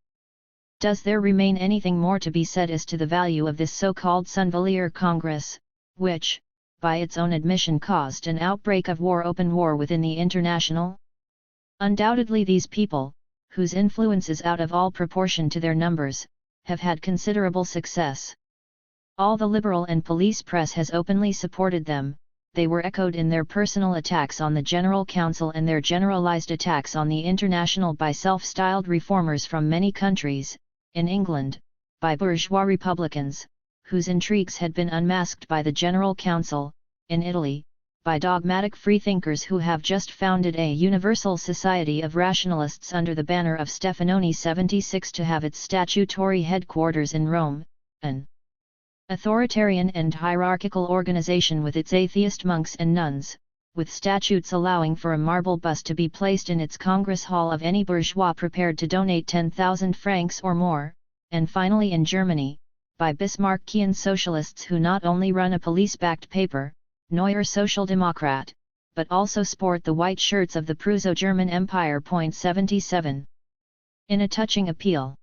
[SPEAKER 1] Does there remain anything more to be said as to the value of this so-called Sunvilliers Congress, which, by its own admission, caused an outbreak of open war within the International? Undoubtedly these people, whose influence is out of all proportion to their numbers, have had considerable success. All the liberal and police press has openly supported them. They were echoed in their personal attacks on the General Council and their generalized attacks on the International by self-styled reformers from many countries. In England, by bourgeois republicans, whose intrigues had been unmasked by the General Council; in Italy, by dogmatic freethinkers who have just founded a universal society of rationalists under the banner of Stefanoni 76 to have its statutory headquarters in Rome; an authoritarian and hierarchical organization with its atheist monks and nuns, with statutes allowing for a marble bust to be placed in its Congress Hall of any bourgeois prepared to donate 10,000 francs or more; and finally in Germany, by Bismarckian socialists who not only run a police-backed paper, Neuer Social Democrat, but also sport the white shirts of the Prusso-German Empire. 77. In a touching appeal,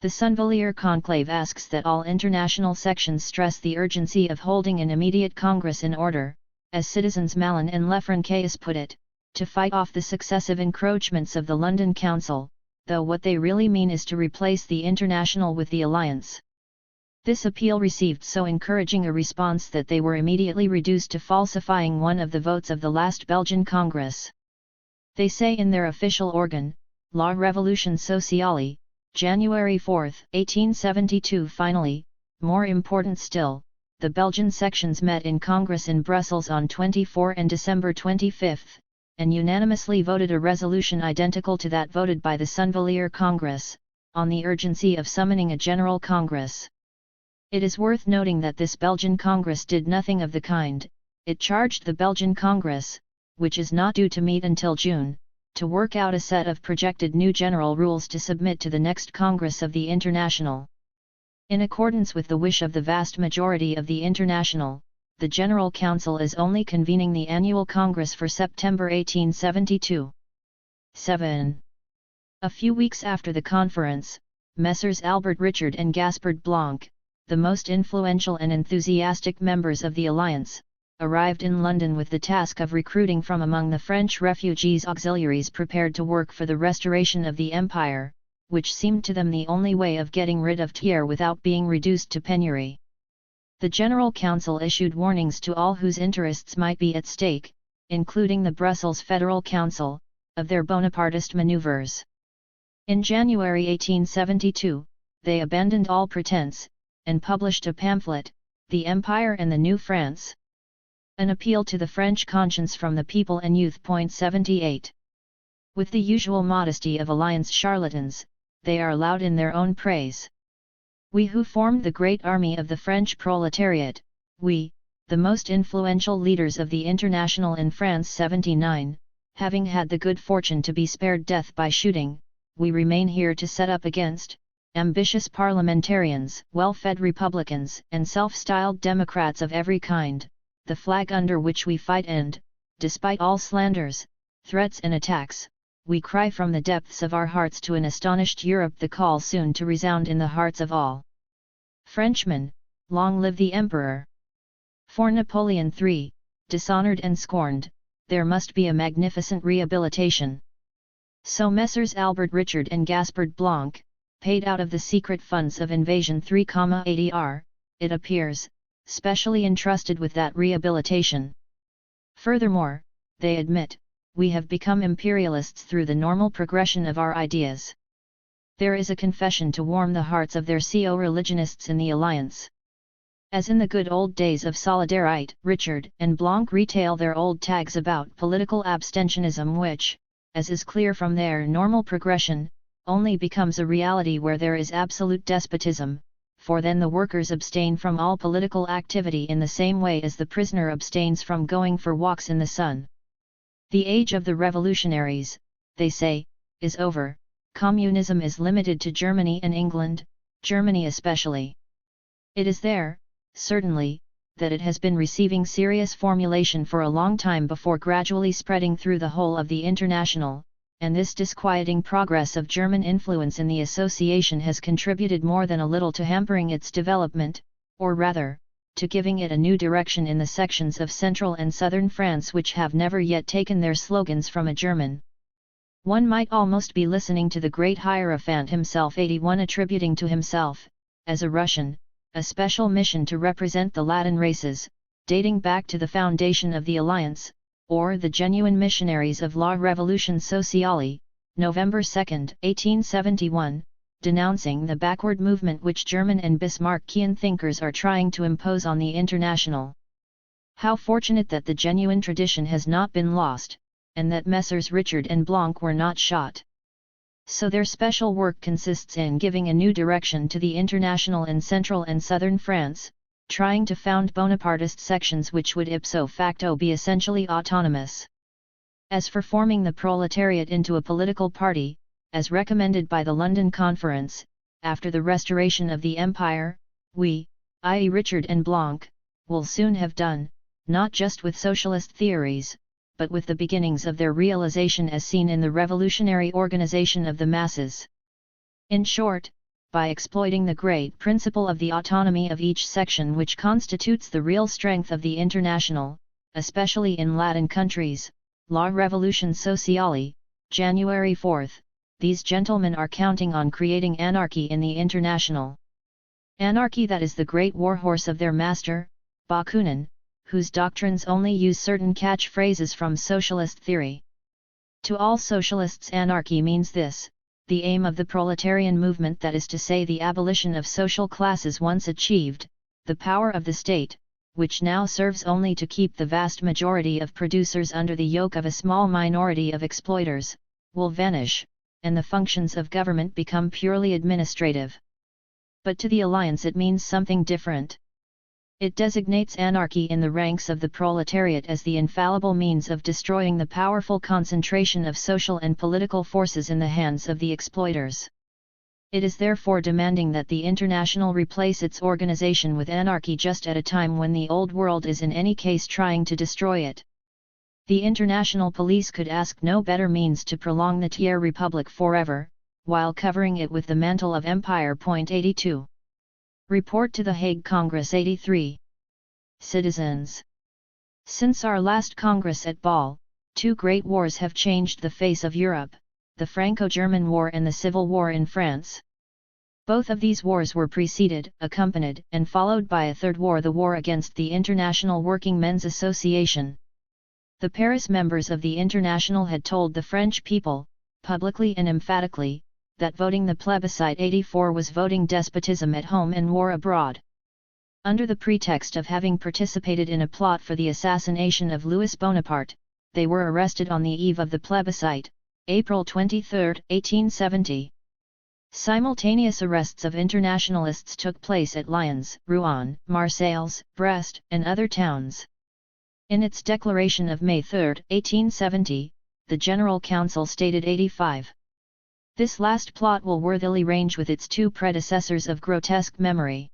[SPEAKER 1] the Sunvalier Conclave asks that all international sections stress the urgency of holding an immediate Congress in order, as citizens Malin and Lefrançais put it, to fight off the successive encroachments of the London Council, though what they really mean is to replace the International with the Alliance. This appeal received so encouraging a response that they were immediately reduced to falsifying one of the votes of the last Belgian Congress. They say in their official organ, La Révolution Sociale, January 4, 1872. Finally, more important still, the Belgian sections met in Congress in Brussels on 24 and December 25, and unanimously voted a resolution identical to that voted by the Sunvalier Congress, on the urgency of summoning a General Congress. It is worth noting that this Belgian Congress did nothing of the kind. It charged the Belgian Congress, which is not due to meet until June, to work out a set of projected new general rules to submit to the next Congress of the International. In accordance with the wish of the vast majority of the International, the General Council is only convening the annual Congress for September 1872. 7. A few weeks after the conference, Messrs. Albert Richard and Gaspard Blanc, the most influential and enthusiastic members of the Alliance, arrived in London with the task of recruiting from among the French refugees auxiliaries prepared to work for the restoration of the Empire, which seemed to them the only way of getting rid of Thiers without being reduced to penury. The General Council issued warnings to all whose interests might be at stake, including the Brussels Federal Council, of their Bonapartist maneuvers. In January 1872, they abandoned all pretense, and published a pamphlet, The Empire and the New France. An appeal to the French conscience from the people and youth. 78. With the usual modesty of Alliance charlatans, they are loud in their own praise. We who formed the great army of the French proletariat, we, the most influential leaders of the International in France 79, having had the good fortune to be spared death by shooting, we remain here to set up against ambitious parliamentarians, well-fed republicans, and self-styled democrats of every kind, the flag under which we fight and, despite all slanders, threats and attacks, we cry from the depths of our hearts to an astonished Europe the call soon to resound in the hearts of all Frenchmen, long live the Emperor! For Napoleon III, dishonored and scorned, there must be a magnificent rehabilitation. So Messrs. Albert Richard and Gaspard Blanc, paid out of the secret funds of Invasion 3,80 it appears, specially entrusted with that rehabilitation. Furthermore, they admit, we have become imperialists through the normal progression of our ideas. There is a confession to warm the hearts of their co-religionists in the Alliance. As in the good old days of Solidarite, Richard and Blanc retail their old tags about political abstentionism which, as is clear from their normal progression, only becomes a reality where there is absolute despotism, for then the workers abstain from all political activity in the same way as the prisoner abstains from going for walks in the sun. The age of the revolutionaries, they say, is over. Communism is limited to Germany and England, Germany especially. It is there, certainly, that it has been receiving serious formulation for a long time before gradually spreading through the whole of the International, and this disquieting progress of German influence in the association has contributed more than a little to hampering its development, or rather, to giving it a new direction in the sections of central and southern France which have never yet taken their slogans from a German. One might almost be listening to the great Hierophant himself 81 attributing to himself, as a Russian, a special mission to represent the Latin races, dating back to the foundation of the Alliance, or the genuine missionaries of La Révolution Sociale, November 2, 1871, denouncing the backward movement which German and Bismarckian thinkers are trying to impose on the International. How fortunate that the genuine tradition has not been lost, and that Messrs. Richard and Blanc were not shot. So their special work consists in giving a new direction to the International in central and southern France, trying to found Bonapartist sections which would ipso facto be essentially autonomous. As for forming the proletariat into a political party, as recommended by the London Conference, after the restoration of the Empire, we, i.e. Richard and Blanc, will soon have done, not just with socialist theories, but with the beginnings of their realization as seen in the revolutionary organization of the masses. In short, by exploiting the great principle of the autonomy of each section which constitutes the real strength of the International, especially in Latin countries, La Revolution Sociale, January 4, these gentlemen are counting on creating anarchy in the International. Anarchy that is the great warhorse of their master, Bakunin, whose doctrines only use certain catchphrases from socialist theory. To all socialists, anarchy means this: the aim of the proletarian movement, that is to say the abolition of social classes once achieved, the power of the state, which now serves only to keep the vast majority of producers under the yoke of a small minority of exploiters, will vanish, and the functions of government become purely administrative. But to the Alliance it means something different. It designates anarchy in the ranks of the proletariat as the infallible means of destroying the powerful concentration of social and political forces in the hands of the exploiters. It is therefore demanding that the International replace its organization with anarchy just at a time when the old world is in any case trying to destroy it. The International Police could ask no better means to prolong the Tiers Republic forever, while covering it with the mantle of empire. 82. Report to the Hague Congress 83. Citizens. Since our last Congress at Bâle, two great wars have changed the face of Europe, the Franco-German War and the Civil War in France. Both of these wars were preceded, accompanied, and followed by a third war, the war against the International Working Men's Association. The Paris members of the International had told the French people, publicly and emphatically, that voting the plebiscite 84 was voting despotism at home and war abroad. Under the pretext of having participated in a plot for the assassination of Louis Bonaparte, they were arrested on the eve of the plebiscite, April 23, 1870. Simultaneous arrests of internationalists took place at Lyons, Rouen, Marseilles, Brest, and other towns. In its declaration of May 3, 1870, the General Council stated 85. This last plot will worthily range with its two predecessors of grotesque memory.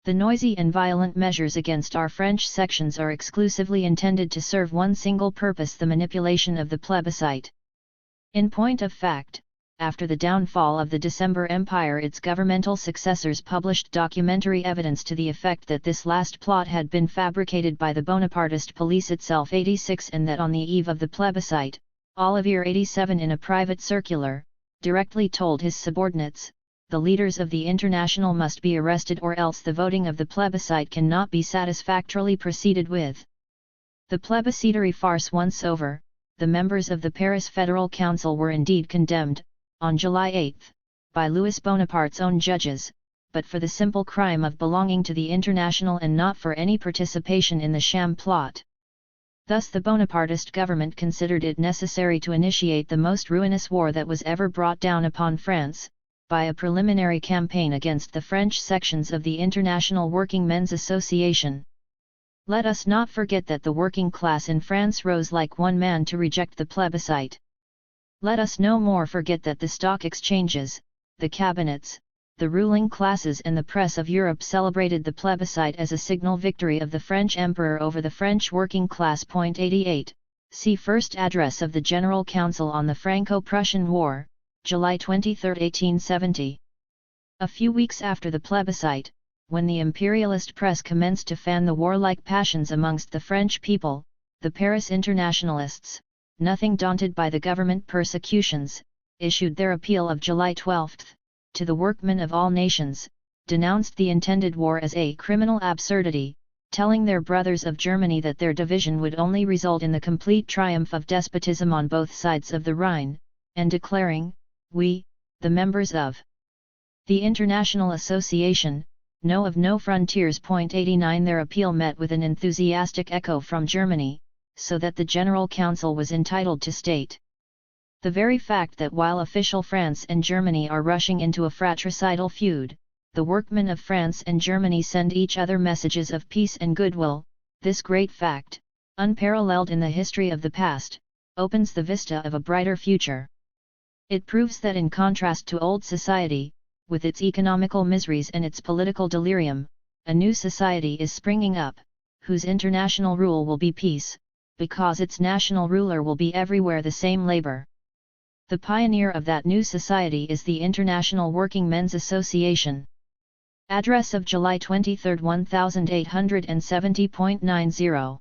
[SPEAKER 1] The noisy and violent measures against our French sections are exclusively intended to serve one single purpose: the manipulation of the plebiscite. In point of fact, after the downfall of the December Empire, its governmental successors published documentary evidence to the effect that this last plot had been fabricated by the Bonapartist police itself. 86, and that on the eve of the plebiscite, Olivier 87 in a private circular, directly told his subordinates, the leaders of the International must be arrested or else the voting of the plebiscite cannot be satisfactorily proceeded with. The plebiscitary farce once over, the members of the Paris Federal Council were indeed condemned, on July 8, by Louis Bonaparte's own judges, but for the simple crime of belonging to the International and not for any participation in the sham plot. Thus the Bonapartist government considered it necessary to initiate the most ruinous war that was ever brought down upon France, by a preliminary campaign against the French sections of the International Working Men's Association. Let us not forget that the working class in France rose like one man to reject the plebiscite. Let us no more forget that the stock exchanges, the cabinets, the ruling classes and the press of Europe celebrated the plebiscite as a signal victory of the French Emperor over the French working class. 88. See First Address of the General Council on the Franco-Prussian War, July 23, 1870. A few weeks after the plebiscite, when the imperialist press commenced to fan the warlike passions amongst the French people, the Paris internationalists, nothing daunted by the government persecutions, issued their appeal of July 12, to the workmen of all nations, denounced the intended war as a criminal absurdity, telling their brothers of Germany that their division would only result in the complete triumph of despotism on both sides of the Rhine, and declaring, "We, the members of the International Association, know of no frontiers." 89. Their appeal met with an enthusiastic echo from Germany, so that the General Council was entitled to state: the very fact that while official France and Germany are rushing into a fratricidal feud, the workmen of France and Germany send each other messages of peace and goodwill, this great fact, unparalleled in the history of the past, opens the vista of a brighter future. It proves that in contrast to old society, with its economical miseries and its political delirium, a new society is springing up, whose international rule will be peace, because its national ruler will be everywhere the same labor. The pioneer of that new society is the International Working Men's Association. Address of July 23, 1870.90.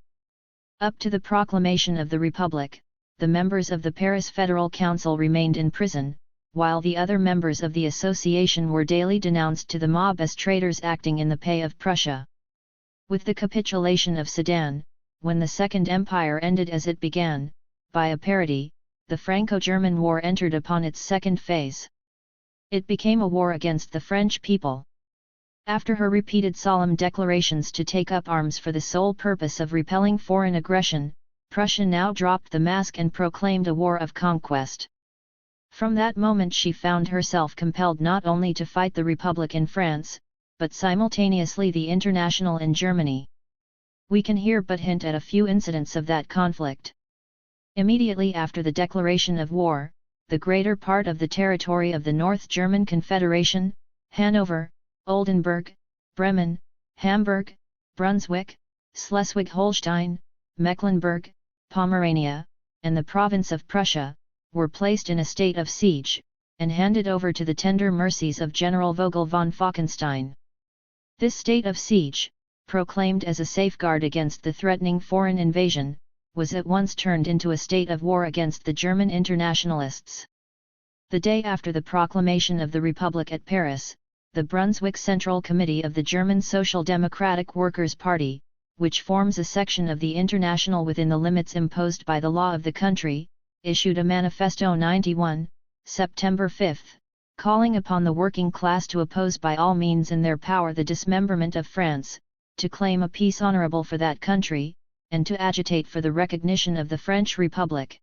[SPEAKER 1] Up to the proclamation of the Republic, the members of the Paris Federal Council remained in prison, while the other members of the association were daily denounced to the mob as traitors acting in the pay of Prussia. With the capitulation of Sedan, when the Second Empire ended as it began, by a parity, the Franco-German War entered upon its second phase. It became a war against the French people. After her repeated solemn declarations to take up arms for the sole purpose of repelling foreign aggression, Prussia now dropped the mask and proclaimed a war of conquest. From that moment she found herself compelled not only to fight the Republic in France, but simultaneously the International in Germany. We can here but hint at a few incidents of that conflict. Immediately after the declaration of war, the greater part of the territory of the North German Confederation, Hanover, Oldenburg, Bremen, Hamburg, Brunswick, Schleswig-Holstein, Mecklenburg, Pomerania, and the province of Prussia, were placed in a state of siege, and handed over to the tender mercies of General Vogel von Falkenstein. This state of siege, proclaimed as a safeguard against the threatening foreign invasion, was at once turned into a state of war against the German internationalists. The day after the proclamation of the Republic at Paris, the Brunswick Central Committee of the German Social Democratic Workers' Party, which forms a section of the International within the limits imposed by the law of the country, issued a Manifesto 91, September 5, calling upon the working class to oppose by all means in their power the dismemberment of France, to claim a peace honorable for that country, and to agitate for the recognition of the French Republic.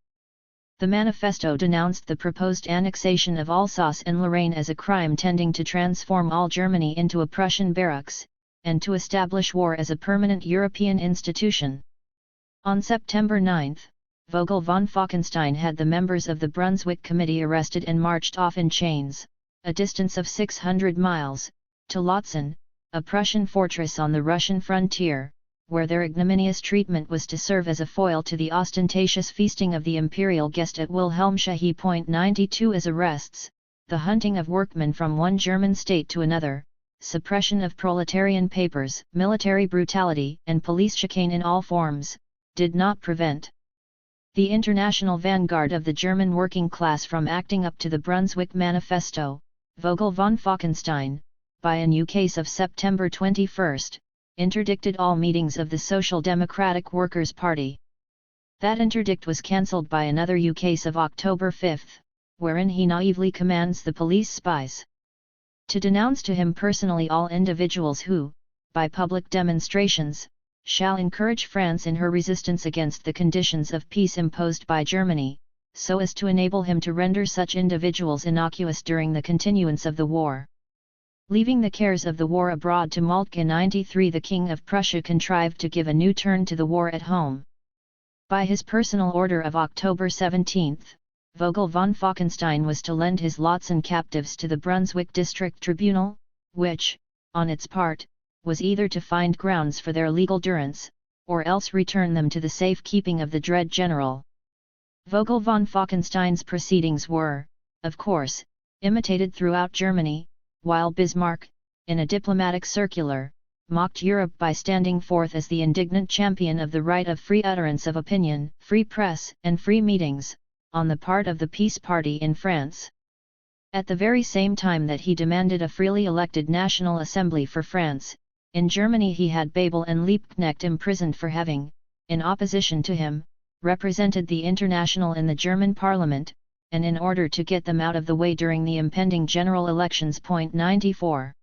[SPEAKER 1] The manifesto denounced the proposed annexation of Alsace and Lorraine as a crime tending to transform all Germany into a Prussian barracks, and to establish war as a permanent European institution. On September 9, Vogel von Falkenstein had the members of the Brunswick Committee arrested and marched off in chains, a distance of 600 miles, to Lützen, a Prussian fortress on the Russian frontier, where their ignominious treatment was to serve as a foil to the ostentatious feasting of the imperial guest at Wilhelmshahe. 92 As arrests, the hunting of workmen from one German state to another, suppression of proletarian papers, military brutality and police chicane in all forms, did not prevent the international vanguard of the German working class from acting up to the Brunswick Manifesto. Vogel von Falkenstein, by an ukase of September 21, interdicted all meetings of the Social Democratic Workers' Party. That interdict was cancelled by another ukase of October 5, wherein he naively commands the police spies to denounce to him personally all individuals who, by public demonstrations, shall encourage France in her resistance against the conditions of peace imposed by Germany, so as to enable him to render such individuals innocuous during the continuance of the war. Leaving the cares of the war abroad to Moltke 93, the King of Prussia contrived to give a new turn to the war at home. By his personal order of October 17, Vogel von Falkenstein was to lend his Lützen captives to the Brunswick District Tribunal, which, on its part, was either to find grounds for their legal durance, or else return them to the safe keeping of the dread general. Vogel von Falkenstein's proceedings were, of course, imitated throughout Germany, while Bismarck, in a diplomatic circular, mocked Europe by standing forth as the indignant champion of the right of free utterance of opinion, free press and free meetings, on the part of the peace party in France. At the very same time that he demanded a freely elected National Assembly for France, in Germany he had Babel and Liebknecht imprisoned for having, in opposition to him, represented the International in the German Parliament, and in order to get them out of the way during the impending general elections. 94.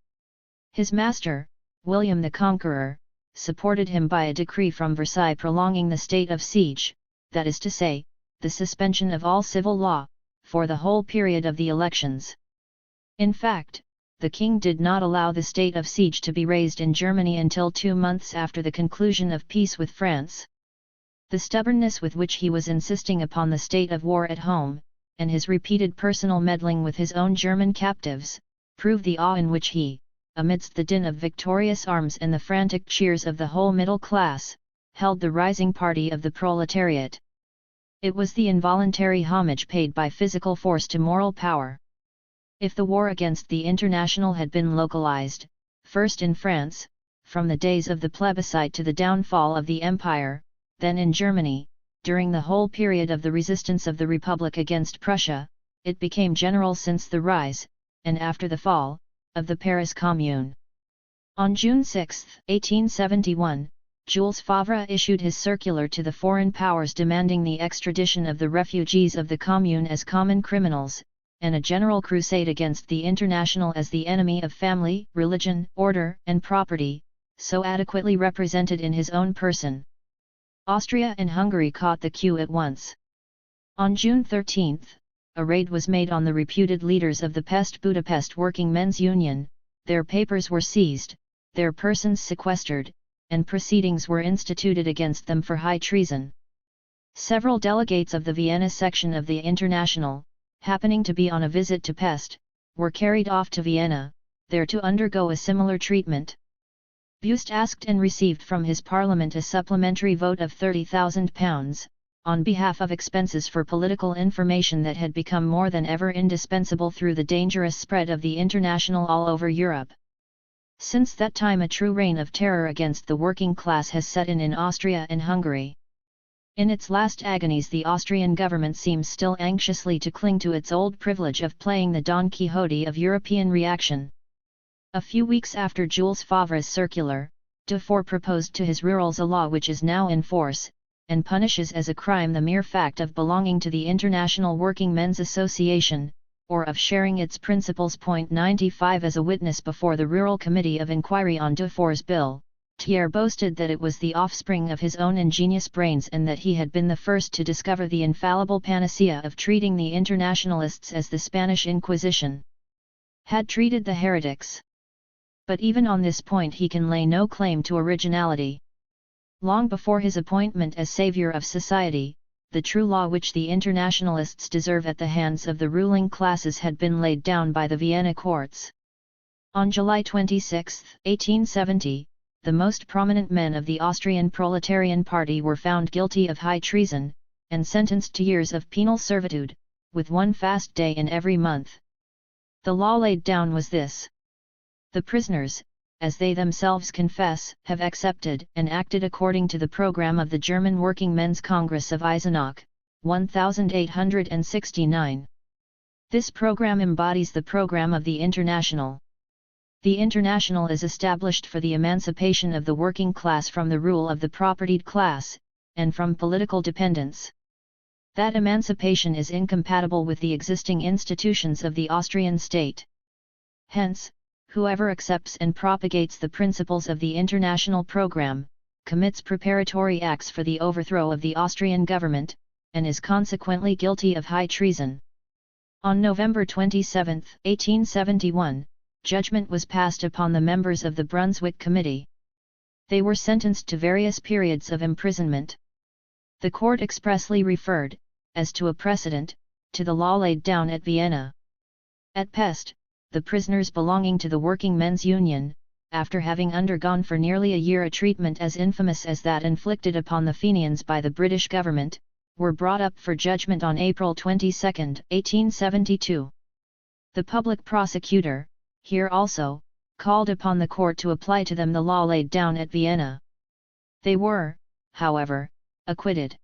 [SPEAKER 1] His master, William the Conqueror, supported him by a decree from Versailles prolonging the state of siege, that is to say, the suspension of all civil law, for the whole period of the elections. In fact, the king did not allow the state of siege to be raised in Germany until 2 months after the conclusion of peace with France. The stubbornness with which he was insisting upon the state of war at home, and his repeated personal meddling with his own German captives, prove the awe in which he, amidst the din of victorious arms and the frantic cheers of the whole middle class, held the rising party of the proletariat. It was the involuntary homage paid by physical force to moral power. If the war against the International had been localized, first in France, from the days of the plebiscite to the downfall of the Empire, then in Germany, during the whole period of the resistance of the Republic against Prussia, it became general since the rise, and after the fall, of the Paris Commune. On June 6, 1871, Jules Favre issued his circular to the foreign powers demanding the extradition of the refugees of the Commune as common criminals, and a general crusade against the International as the enemy of family, religion, order, and property, so adequately represented in his own person. Austria and Hungary caught the cue at once. On June 13, a raid was made on the reputed leaders of the Pest Budapest Working Men's Union, their papers were seized, their persons sequestered, and proceedings were instituted against them for high treason. Several delegates of the Vienna section of the International, happening to be on a visit to Pest, were carried off to Vienna, there to undergo a similar treatment. Buste asked and received from his parliament a supplementary vote of £30,000, on behalf of expenses for political information that had become more than ever indispensable through the dangerous spread of the International all over Europe. Since that time a true reign of terror against the working class has set in Austria and Hungary. In its last agonies the Austrian government seems still anxiously to cling to its old privilege of playing the Don Quixote of European reaction. A few weeks after Jules Favre's circular, Dufour proposed to his rurals a law which is now in force, and punishes as a crime the mere fact of belonging to the International Working Men's Association, or of sharing its principles. 95 As a witness before the Rural Committee of Inquiry on Dufour's bill, Thiers boasted that it was the offspring of his own ingenious brains and that he had been the first to discover the infallible panacea of treating the Internationalists as the Spanish Inquisition had treated the heretics. But even on this point he can lay no claim to originality. Long before his appointment as savior of society, the true law which the Internationalists deserve at the hands of the ruling classes had been laid down by the Vienna courts. On July 26, 1870, the most prominent men of the Austrian Proletarian Party were found guilty of high treason, and sentenced to years of penal servitude, with one fast day in every month. The law laid down was this: the prisoners, as they themselves confess, have accepted and acted according to the program of the German Working Men's Congress of Eisenach, 1869. This program embodies the program of the International. The International is established for the emancipation of the working class from the rule of the propertied class, and from political dependence. That emancipation is incompatible with the existing institutions of the Austrian state. Hence, whoever accepts and propagates the principles of the International program, commits preparatory acts for the overthrow of the Austrian government, and is consequently guilty of high treason. On November 27, 1871, judgment was passed upon the members of the Brunswick Committee. They were sentenced to various periods of imprisonment. The court expressly referred, as to a precedent, to the law laid down at Vienna. At Pest, the prisoners belonging to the Working Men's Union, after having undergone for nearly a year a treatment as infamous as that inflicted upon the Fenians by the British government, were brought up for judgment on April 22, 1872. The public prosecutor, here also, called upon the court to apply to them the law laid down at Vienna. They were, however, acquitted.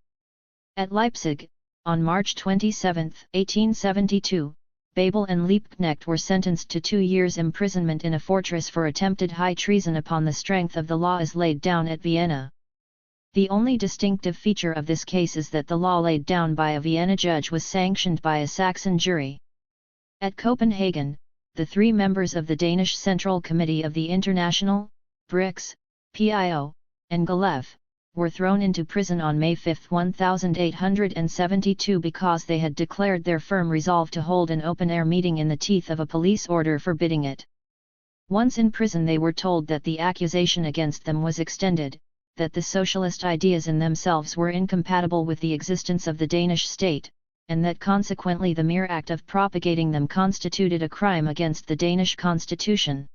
[SPEAKER 1] At Leipzig, on March 27, 1872, Babel and Liebknecht were sentenced to 2 years' imprisonment in a fortress for attempted high treason upon the strength of the law as laid down at Vienna. The only distinctive feature of this case is that the law laid down by a Vienna judge was sanctioned by a Saxon jury. At Copenhagen, the 3 members of the Danish Central Committee of the International, Brix, Pio, and Galev, were thrown into prison on May 5, 1872 because they had declared their firm resolve to hold an open-air meeting in the teeth of a police order forbidding it. Once in prison they were told that the accusation against them was extended, that the socialist ideas in themselves were incompatible with the existence of the Danish state, and that consequently the mere act of propagating them constituted a crime against the Danish constitution.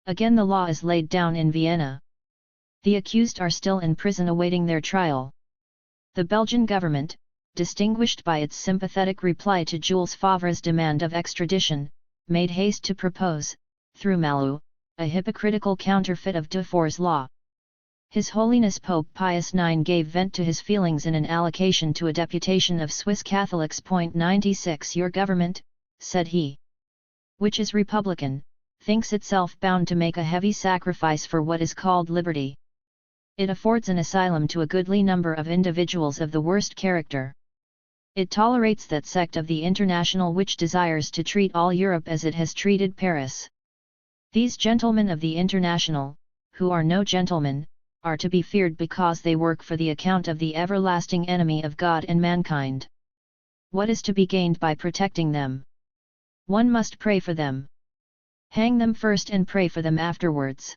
[SPEAKER 1] Again the law is laid down in Vienna. The accused are still in prison awaiting their trial. The Belgian government, distinguished by its sympathetic reply to Jules Favre's demand of extradition, made haste to propose, through Malou, a hypocritical counterfeit of Dufour's law. His Holiness Pope Pius IX gave vent to his feelings in an allocation to a deputation of Swiss Catholics. 96 Your government, said he, which is republican, thinks itself bound to make a heavy sacrifice for what is called liberty. It affords an asylum to a goodly number of individuals of the worst character. It tolerates that sect of the International which desires to treat all Europe as it has treated Paris. These gentlemen of the International, who are no gentlemen, are to be feared because they work for the account of the everlasting enemy of God and mankind. What is to be gained by protecting them? One must pray for them. Hang them first and pray for them afterwards.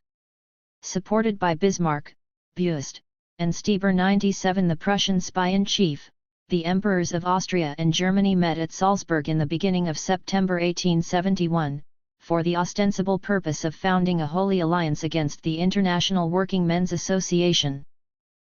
[SPEAKER 1] Supported by Bismarck, Buist, and Stieber 97, the Prussian spy-in-chief, the emperors of Austria and Germany met at Salzburg in the beginning of September 1871, for the ostensible purpose of founding a holy alliance against the International Working Men's Association.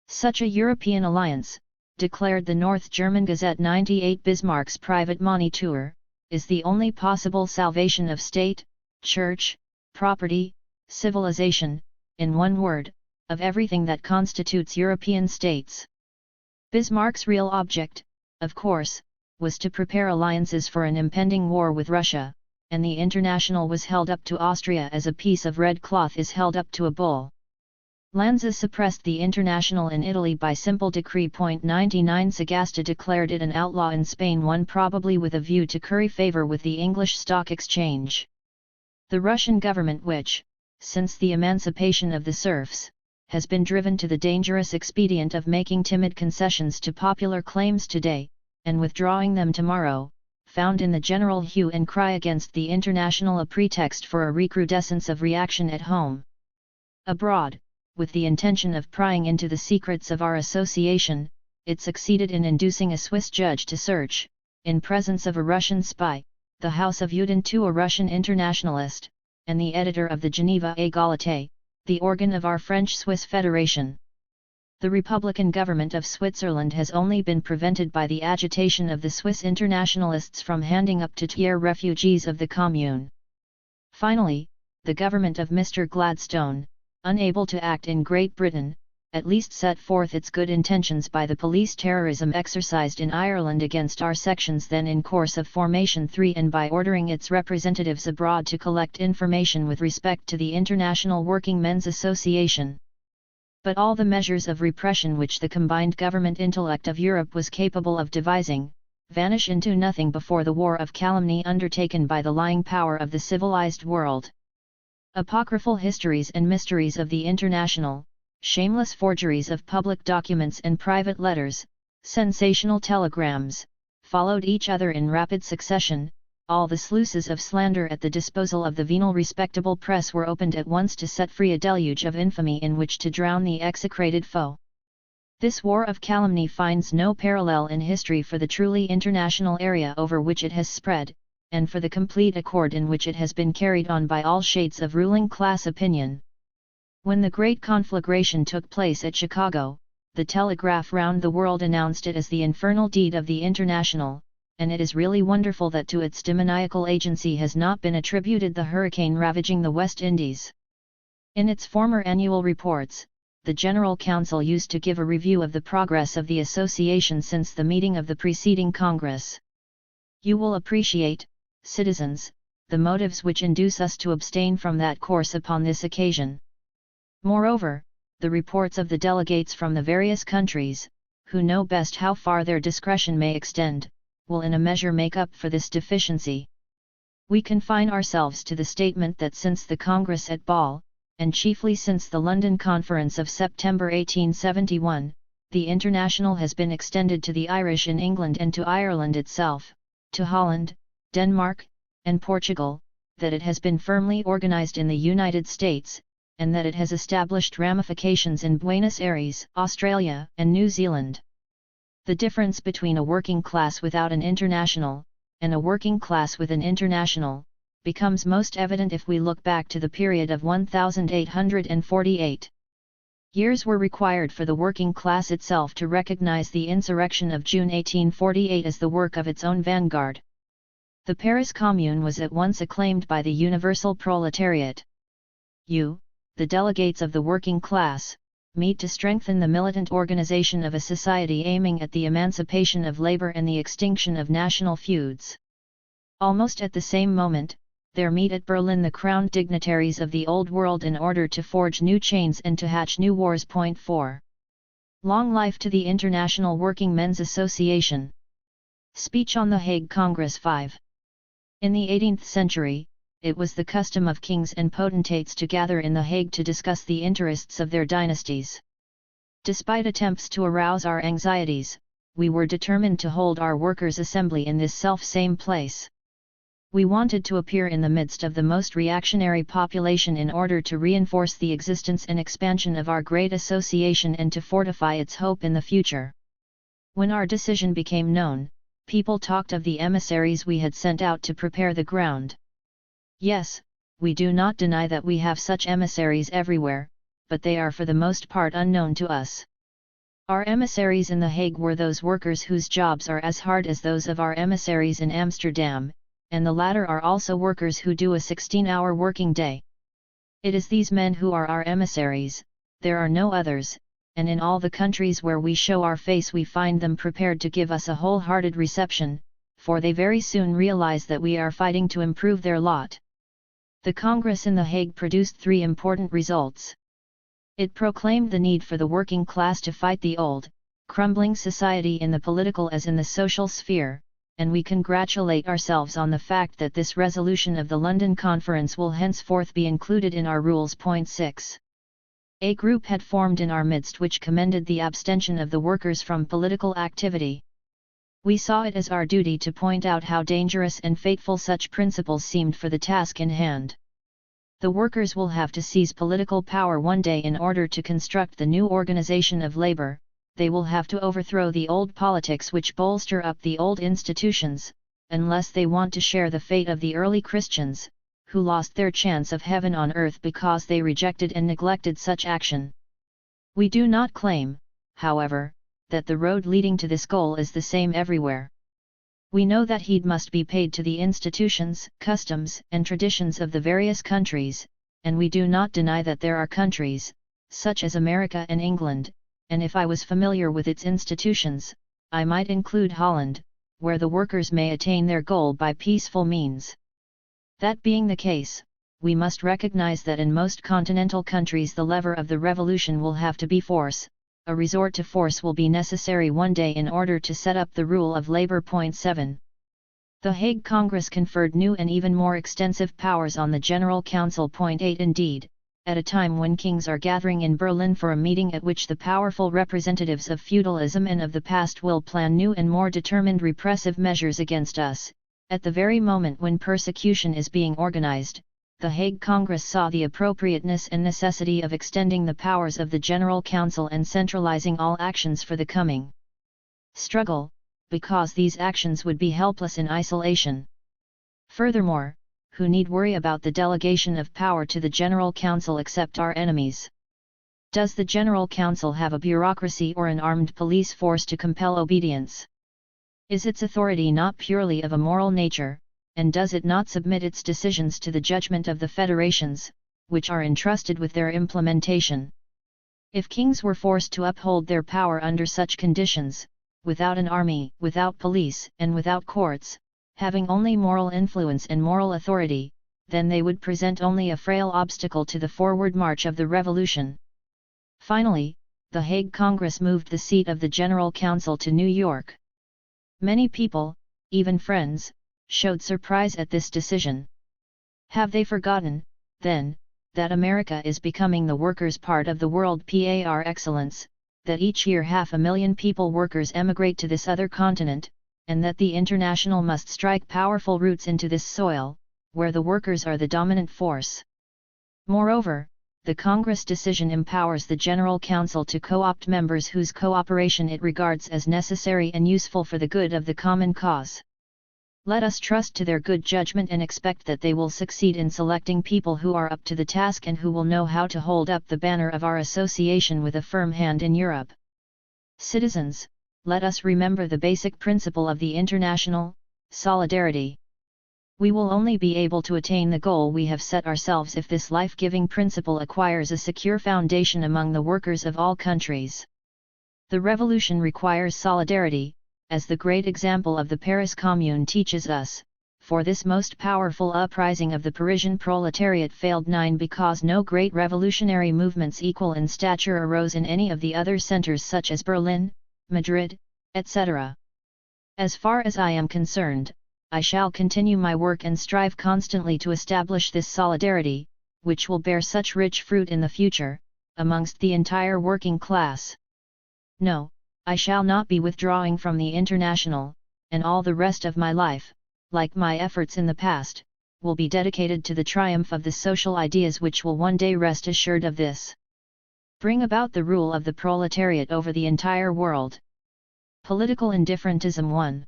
[SPEAKER 1] Such a European alliance, declared the North German Gazette 98, Bismarck's private moniteur, is the only possible salvation of state, church, property, civilization, in one word, of everything that constitutes European states. Bismarck's real object, of course, was to prepare alliances for an impending war with Russia, and the International was held up to Austria as a piece of red cloth is held up to a bull. Lanza suppressed the International in Italy by simple decree. 99 Sagasta declared it an outlaw in Spain, one probably with a view to curry favour with the English Stock Exchange. The Russian government, which, since the emancipation of the serfs, has been driven to the dangerous expedient of making timid concessions to popular claims today, and withdrawing them tomorrow, found in the general hue and cry against the International a pretext for a recrudescence of reaction at home. Abroad, with the intention of prying into the secrets of our association, it succeeded in inducing a Swiss judge to search, in presence of a Russian spy, the house of Udin to a Russian internationalist, and the editor of the Geneva Égalité, the organ of our French-Swiss Federation. The Republican government of Switzerland has only been prevented by the agitation of the Swiss internationalists from handing up to Thiers refugees of the Commune. Finally, the government of Mr. Gladstone, unable to act in Great Britain, at least set forth its good intentions by the police terrorism exercised in Ireland against our sections then in course of formation 3 and by ordering its representatives abroad to collect information with respect to the International Working Men's Association. But all the measures of repression which the combined government intellect of Europe was capable of devising, vanish into nothing before the war of calumny undertaken by the lying power of the civilized world. Apocryphal histories and mysteries of the International, shameless forgeries of public documents and private letters, sensational telegrams, followed each other in rapid succession. All the sluices of slander at the disposal of the venal respectable press were opened at once to set free a deluge of infamy in which to drown the execrated foe. This war of calumny finds no parallel in history for the truly international area over which it has spread, and for the complete accord in which it has been carried on by all shades of ruling class opinion. When the great conflagration took place at Chicago, the telegraph round the world announced it as the infernal deed of the International, and it is really wonderful that to its demoniacal agency has not been attributed the hurricane ravaging the West Indies. In its former annual reports, the General Council used to give a review of the progress of the association since the meeting of the preceding Congress. You will appreciate, citizens, the motives which induce us to abstain from that course upon this occasion. Moreover, the reports of the delegates from the various countries, who know best how far their discretion may extend, will in a measure make up for this deficiency. We confine ourselves to the statement that since the Congress at Ball, and chiefly since the London Conference of September 1871, the International has been extended to the Irish in England and to Ireland itself, to Holland, Denmark, and Portugal, that it has been firmly organized in the United States, and that it has established ramifications in Buenos Aires, Australia, and New Zealand. The difference between a working class without an international, and a working class with an international, becomes most evident if we look back to the period of 1848. Years were required for the working class itself to recognize the insurrection of June 1848 as the work of its own vanguard. The Paris Commune was at once acclaimed by the universal proletariat. You, the delegates of the working class, meet to strengthen the militant organization of a society aiming at the emancipation of labor and the extinction of national feuds. Almost at the same moment, there meet at Berlin the crowned dignitaries of the old world in order to forge new chains and to hatch new wars. 4. Long life to the International Working Men's Association. Speech on the Hague Congress 5. In the 18th century, it was the custom of kings and potentates to gather in the Hague to discuss the interests of their dynasties. Despite attempts to arouse our anxieties, we were determined to hold our workers' assembly in this self-same place. We wanted to appear in the midst of the most reactionary population in order to reinforce the existence and expansion of our great association and to fortify its hope in the future. When our decision became known, people talked of the emissaries we had sent out to prepare the ground. Yes, we do not deny that we have such emissaries everywhere, but they are for the most part unknown to us. Our emissaries in The Hague were those workers whose jobs are as hard as those of our emissaries in Amsterdam, and the latter are also workers who do a 16-hour working day. It is these men who are our emissaries, there are no others, and in all the countries where we show our face we find them prepared to give us a wholehearted reception, for they very soon realize that we are fighting to improve their lot. The Congress in The Hague produced 3 important results. It proclaimed the need for the working class to fight the old, crumbling society in the political as in the social sphere, and we congratulate ourselves on the fact that this resolution of the London Conference will henceforth be included in our rules. 6. A group had formed in our midst which commended the abstention of the workers from political activity. We saw it as our duty to point out how dangerous and fateful such principles seemed for the task in hand. The workers will have to seize political power one day in order to construct the new organization of labor. They will have to overthrow the old politics which bolster up the old institutions, unless they want to share the fate of the early Christians, who lost their chance of heaven on earth because they rejected and neglected such action. We do not claim, however, that the road leading to this goal is the same everywhere. We know that heed must be paid to the institutions, customs, and traditions of the various countries, and we do not deny that there are countries, such as America and England, and if I was familiar with its institutions, I might include Holland, where the workers may attain their goal by peaceful means. That being the case, we must recognize that in most continental countries the lever of the revolution will have to be force. A resort to force will be necessary one day in order to set up the rule of labor. 7. The Hague Congress conferred new and even more extensive powers on the General Council. 8. Indeed, at a time when kings are gathering in Berlin for a meeting at which the powerful representatives of feudalism and of the past will plan new and more determined repressive measures against us, at the very moment when persecution is being organized, the Hague Congress saw the appropriateness and necessity of extending the powers of the General Council and centralizing all actions for the coming struggle, because these actions would be helpless in isolation. Furthermore, who need worry about the delegation of power to the General Council except our enemies? Does the General Council have a bureaucracy or an armed police force to compel obedience? Is its authority not purely of a moral nature, and does it not submit its decisions to the judgment of the federations, which are entrusted with their implementation? If kings were forced to uphold their power under such conditions, without an army, without police, and without courts, having only moral influence and moral authority, then they would present only a frail obstacle to the forward march of the revolution. Finally, the Hague Congress moved the seat of the General Council to New York. Many people, even friends, showed surprise at this decision. Have they forgotten, then, that America is becoming the workers' part of the world par excellence, that each year 500,000 people workers emigrate to this other continent, and that the International must strike powerful roots into this soil, where the workers are the dominant force? Moreover, the Congress decision empowers the General Council to co-opt members whose cooperation it regards as necessary and useful for the good of the common cause. Let us trust to their good judgment and expect that they will succeed in selecting people who are up to the task and who will know how to hold up the banner of our association with a firm hand in Europe. Citizens, let us remember the basic principle of the international solidarity. We will only be able to attain the goal we have set ourselves if this life-giving principle acquires a secure foundation among the workers of all countries. The revolution requires solidarity, as the great example of the Paris Commune teaches us, for this most powerful uprising of the Parisian proletariat failed because no great revolutionary movements equal in stature arose in any of the other centers such as Berlin, Madrid, etc. As far as I am concerned, I shall continue my work and strive constantly to establish this solidarity, which will bear such rich fruit in the future, amongst the entire working class. No, I shall not be withdrawing from the International, and all the rest of my life, like my efforts in the past, will be dedicated to the triumph of the social ideas which will one day rest assured of this. Bring about the rule of the proletariat over the entire world. Political indifferentism 1.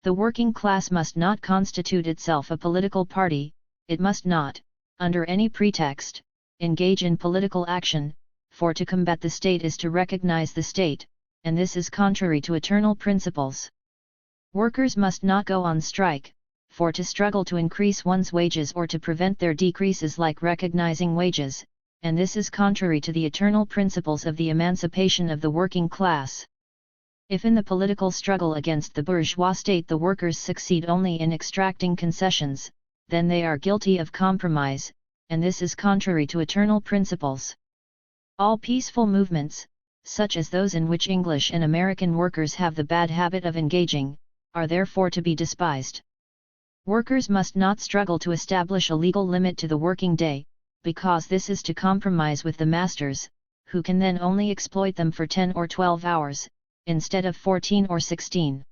[SPEAKER 1] The working class must not constitute itself a political party, it must not, under any pretext, engage in political action, for to combat the state is to recognize the state, and this is contrary to eternal principles. Workers must not go on strike, for to struggle to increase one's wages or to prevent their decrease is like recognizing wages, and this is contrary to the eternal principles of the emancipation of the working class. If in the political struggle against the bourgeois state the workers succeed only in extracting concessions, then they are guilty of compromise, and this is contrary to eternal principles. All peaceful movements, such as those in which English and American workers have the bad habit of engaging, are therefore to be despised. Workers must not struggle to establish a legal limit to the working day, because this is to compromise with the masters, who can then only exploit them for 10 or 12 hours, instead of 14 or 16.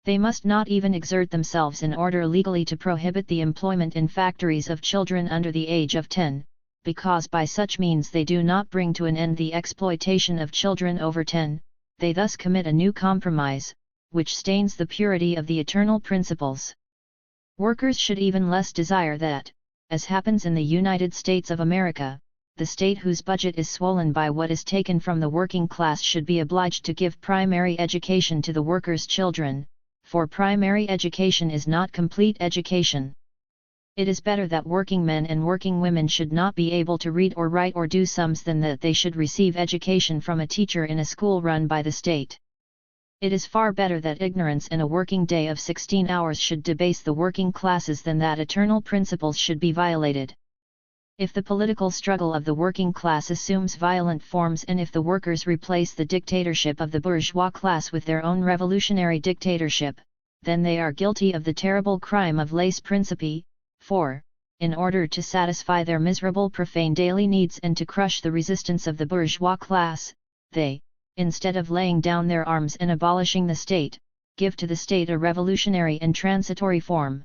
[SPEAKER 1] They must not even exert themselves in order legally to prohibit the employment in factories of children under the age of 10, because by such means they do not bring to an end the exploitation of children over 10, they thus commit a new compromise, which stains the purity of the eternal principles. Workers should even less desire that, as happens in the United States of America, the state whose budget is swollen by what is taken from the working class should be obliged to give primary education to the workers' children, for primary education is not complete education. It is better that working men and working women should not be able to read or write or do sums than that they should receive education from a teacher in a school run by the state. It is far better that ignorance and a working day of 16 hours should debase the working classes than that eternal principles should be violated. If the political struggle of the working class assumes violent forms and if the workers replace the dictatorship of the bourgeois class with their own revolutionary dictatorship, then they are guilty of the terrible crime of lese principii, for, in order to satisfy their miserable profane daily needs and to crush the resistance of the bourgeois class, they, instead of laying down their arms and abolishing the state, give to the state a revolutionary and transitory form.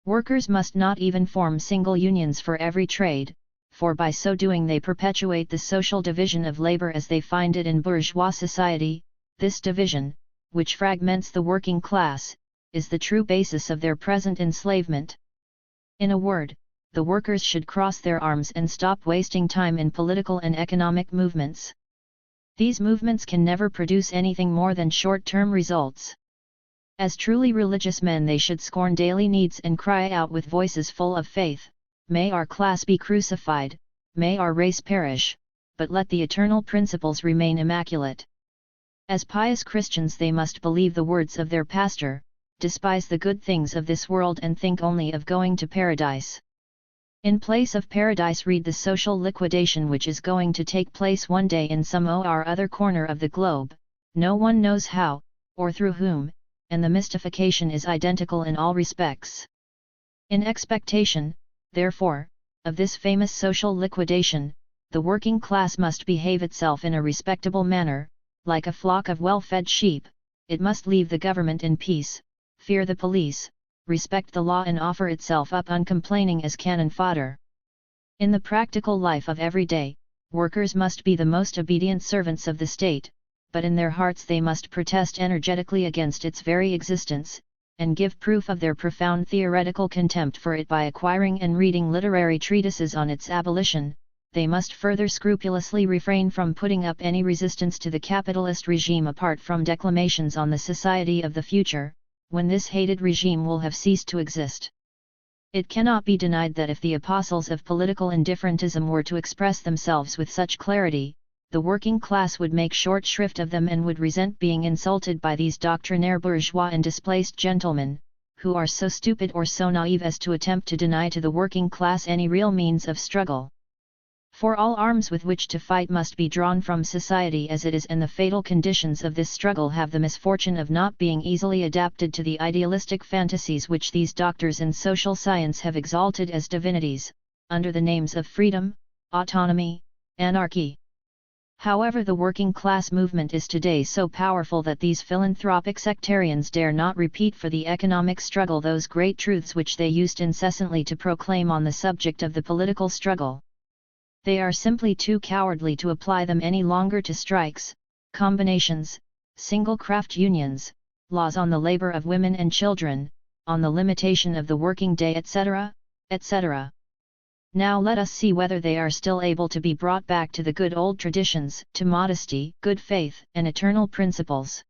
[SPEAKER 1] Workers must not even form single unions for every trade, for by so doing they perpetuate the social division of labor as they find it in bourgeois society. This division, which fragments the working class, is the true basis of their present enslavement. In a word, the workers should cross their arms and stop wasting time in political and economic movements. These movements can never produce anything more than short-term results. As truly religious men they should scorn daily needs and cry out with voices full of faith, "May our class be crucified, may our race perish, but let the eternal principles remain immaculate." As pious Christians they must believe the words of their pastor, despise the good things of this world and think only of going to paradise. In place of paradise read the social liquidation which is going to take place one day in some or other corner of the globe, no one knows how, or through whom, and the mystification is identical in all respects. In expectation, therefore, of this famous social liquidation, the working class must behave itself in a respectable manner, like a flock of well-fed sheep. It must leave the government in peace, fear the police, respect the law and offer itself up uncomplaining as cannon fodder. In the practical life of every day, workers must be the most obedient servants of the state, but in their hearts they must protest energetically against its very existence, and give proof of their profound theoretical contempt for it by acquiring and reading literary treatises on its abolition, they must further scrupulously refrain from putting up any resistance to the capitalist regime apart from declamations on the society of the future, when this hated regime will have ceased to exist. It cannot be denied that if the apostles of political indifferentism were to express themselves with such clarity, the working class would make short shrift of them and would resent being insulted by these doctrinaire bourgeois and displaced gentlemen, who are so stupid or so naive as to attempt to deny to the working class any real means of struggle. For all arms with which to fight must be drawn from society as it is, and the fatal conditions of this struggle have the misfortune of not being easily adapted to the idealistic fantasies which these doctors in social science have exalted as divinities, under the names of freedom, autonomy, anarchy. However, the working class movement is today so powerful that these philanthropic sectarians dare not repeat for the economic struggle those great truths which they used incessantly to proclaim on the subject of the political struggle. They are simply too cowardly to apply them any longer to strikes, combinations, single craft unions, laws on the labor of women and children, on the limitation of the working day, etc., etc. Now let us see whether they are still able to be brought back to the good old traditions, to modesty, good faith, and eternal principles.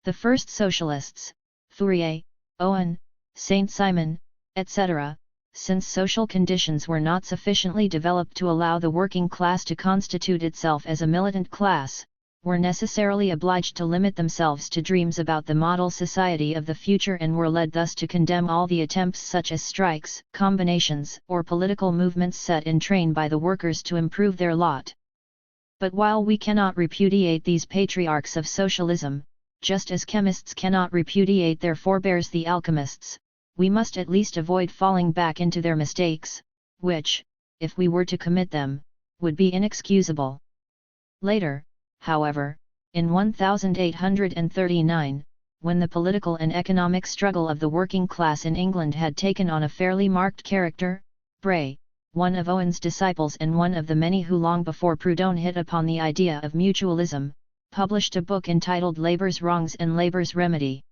[SPEAKER 1] The first socialists, Fourier, Owen, Saint-Simon, etc., since social conditions were not sufficiently developed to allow the working class to constitute itself as a militant class, were necessarily obliged to limit themselves to dreams about the model society of the future, and were led thus to condemn all the attempts such as strikes, combinations, or political movements set in train by the workers to improve their lot. But while we cannot repudiate these patriarchs of socialism, just as chemists cannot repudiate their forebears the alchemists, we must at least avoid falling back into their mistakes, which, if we were to commit them, would be inexcusable. Later, however, in 1839, when the political and economic struggle of the working class in England had taken on a fairly marked character, Bray, one of Owen's disciples and one of the many who long before Proudhon hit upon the idea of mutualism, published a book entitled Labour's Wrongs and Labour's Remedy.